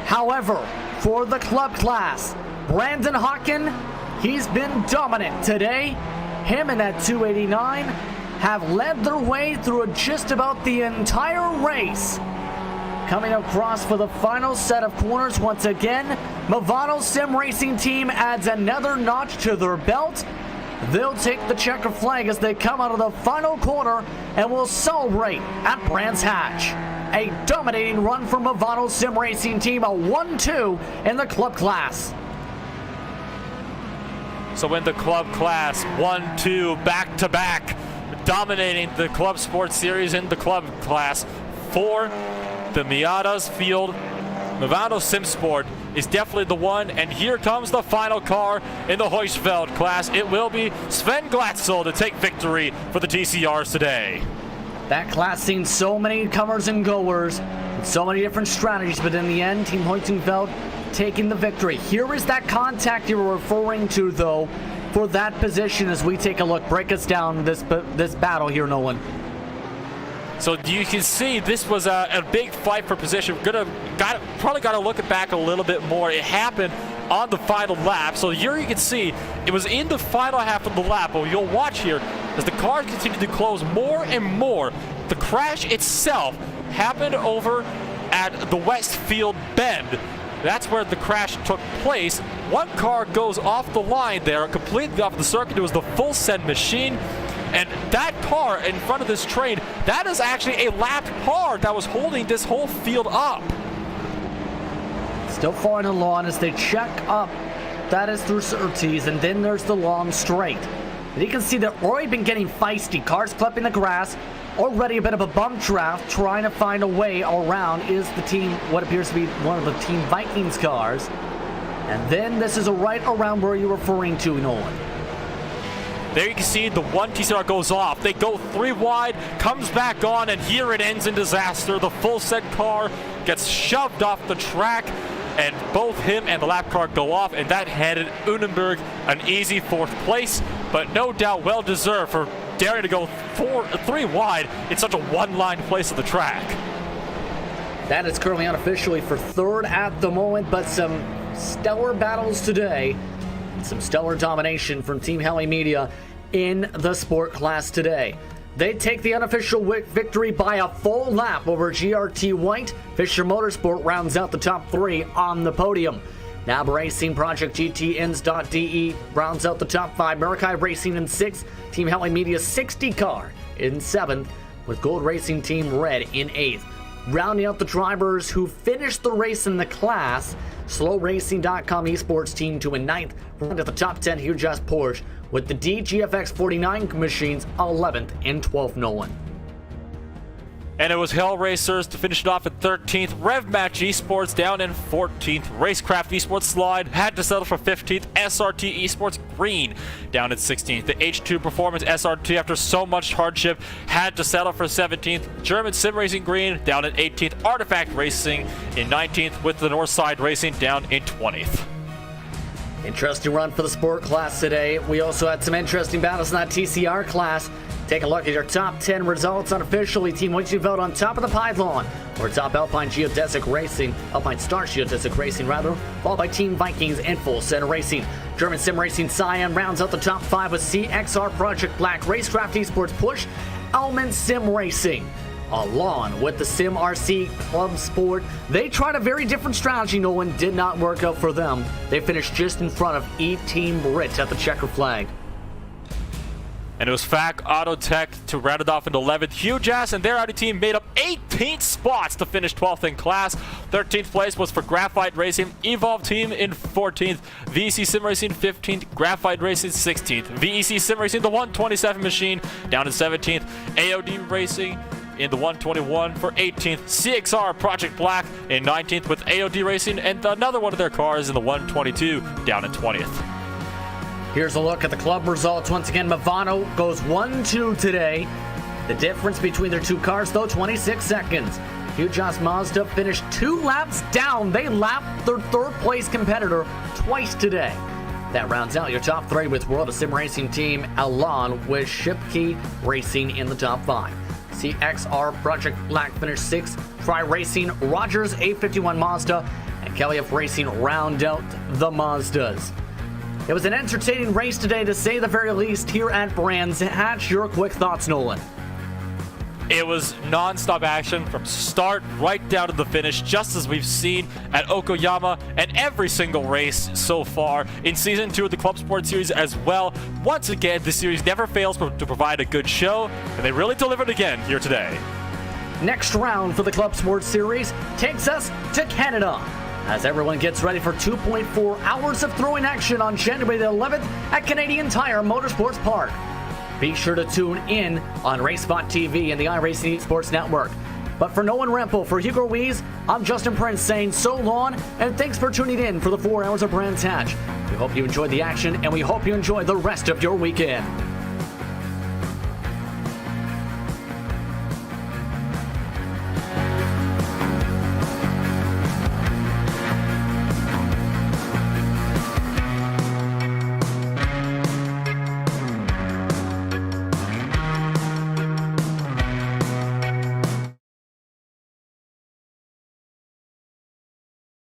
However, for the club class, Brandon Hawken, he's been dominant today. Him and that 289 have led their way through just about the entire race. Coming across for the final set of corners once again, Movado Sim Racing Team adds another notch to their belt. They'll take the checker flag as they come out of the final corner and will celebrate at Brands Hatch. A dominating run from Movado Sim Racing Team, a 1-2 in the club class. So in the club class, 1-2 back-to-back, dominating the Club Sport Series in the club class for the Miatas Field. Movado Sim Sport is definitely the one, and here comes the final car in the Hoistfeld class. It will be Sven Glatzel to take victory for the TCRs today. That class seen so many comers and goers, and so many different strategies, but in the end, Team Hoistfeld taking the victory. Here is that contact you were referring to, though, for that position as we take a look. Break us down this battle here, Nolan. So you can see this was a big fight for position. Probably got to look it back a little bit more. It happened on the final lap. So here you can see it was in the final half of the lap. But you'll watch here as the cars continue to close more and more. The crash itself happened over at the Westfield Bend. That's where the crash took place. One car goes off the line there, completely off the circuit. It was the full send machine. And that car in front of this train, that is actually a lapped car that was holding this whole field up. Still following along as they check up. That is through Surtees, and then there's the long straight. And you can see they've already been getting feisty. Cars clipping the grass. Already a bit of a bump draft, trying to find a way around is the team, what appears to be one of the Team Vikings cars. And then this is right around where you're referring to, Nolan. There you can see the one TCR goes off. They go 3 wide, comes back on, and here it ends in disaster. The full set car gets shoved off the track, and both him and the lap car go off, and that handed Unenberg an easy 4th place, but no doubt well deserved for daring to go 3 wide in such a one-line place of the track. That is currently unofficially for 3rd at the moment, but some stellar battles today. Some stellar domination from Team Heli Media in the sport class today. They take the unofficial victory by a full lap over GRT White. Fisher Motorsport rounds out the top 3 on the podium. Nab Racing, Project GTNs.de rounds out the top 5. Murakai Racing in 6th. Team Heli Media 60 car in 7th, with Gold Racing Team Red in 8th. Rounding out the drivers who finished the race in the class, SlowRacing.com esports team to a 9th. Round at the top 10, here just Porsche with the DGFX 49 machines 11th and 12th, Nolan. And it was Hell Racers to finish it off at 13th. Rev Match Esports down in 14th. Racecraft Esports Slide had to settle for 15th. SRT Esports Green down at 16th. The H2 Performance SRT, after so much hardship, had to settle for 17th. German Sim Racing Green down at 18th. Artifact Racing in 19th, with the Northside Racing down in 20th. Interesting run for the sport class today. We also had some interesting battles in that TCR class. Take a look at your top 10 results unofficially. Team Hoistfeld on top of the pylon, or top Alpine Geodesic Racing, Alpine Star Geodesic Racing rather, followed by Team Vikings and Full Center Racing. German Sim Racing Cyan rounds out the top 5 with CXR Project Black, Racecraft Esports Push, Element Sim Racing, along with the Sim RC Club Sport. They tried a very different strategy, Nolan, did not work out for them. They finished just in front of E-Team Brit at the checker flag. And it was FAC Autotech to round it off in 11th. Huge Ass and their Audi team made up 18 spots to finish 12th in class. 13th place was for Graphite Racing. Evolve team in 14th. VEC Sim Racing 15th. Graphite Racing 16th. VEC Sim Racing, the 127 machine, down in 17th. AOD Racing in the 121 for 18th. CXR Project Black in 19th, with AOD Racing and another one of their cars in the 122 down in 20th. Here's a look at the club results. Once again, Movado goes 1-2 today. The difference between their 2 cars, though, 26 seconds. Hujas Mazda finished 2 laps down. They lapped their 3rd place competitor twice today. That rounds out your top 3 with World of Sim Racing Team Alon with Shipkey Racing in the top 5. CXR Project Black finished 6th. Try Racing, Rogers A51 Mazda, and Kellyanne Racing round out the Mazdas. It was an entertaining race today, to say the very least, here at Brands Hatch. Your quick thoughts, Nolan? It was non-stop action from start right down to the finish, just as we've seen at Okoyama and every single race so far in Season 2 of the Club Sport Series as well. Once again, the series never fails to provide a good show, and they really delivered again here today. Next round for the Club Sport Series takes us to Canada, as everyone gets ready for 2.4 hours of throwing action on January the 11th at Canadian Tire Motorsports Park. Be sure to tune in on RacespotTV and the iRacing Sports Network. But for Nolan Rempel, for Hugo Ruiz, I'm Justin Prince saying so long, and thanks for tuning in for the 4 hours of Brands Hatch. We hope you enjoyed the action, and we hope you enjoy the rest of your weekend.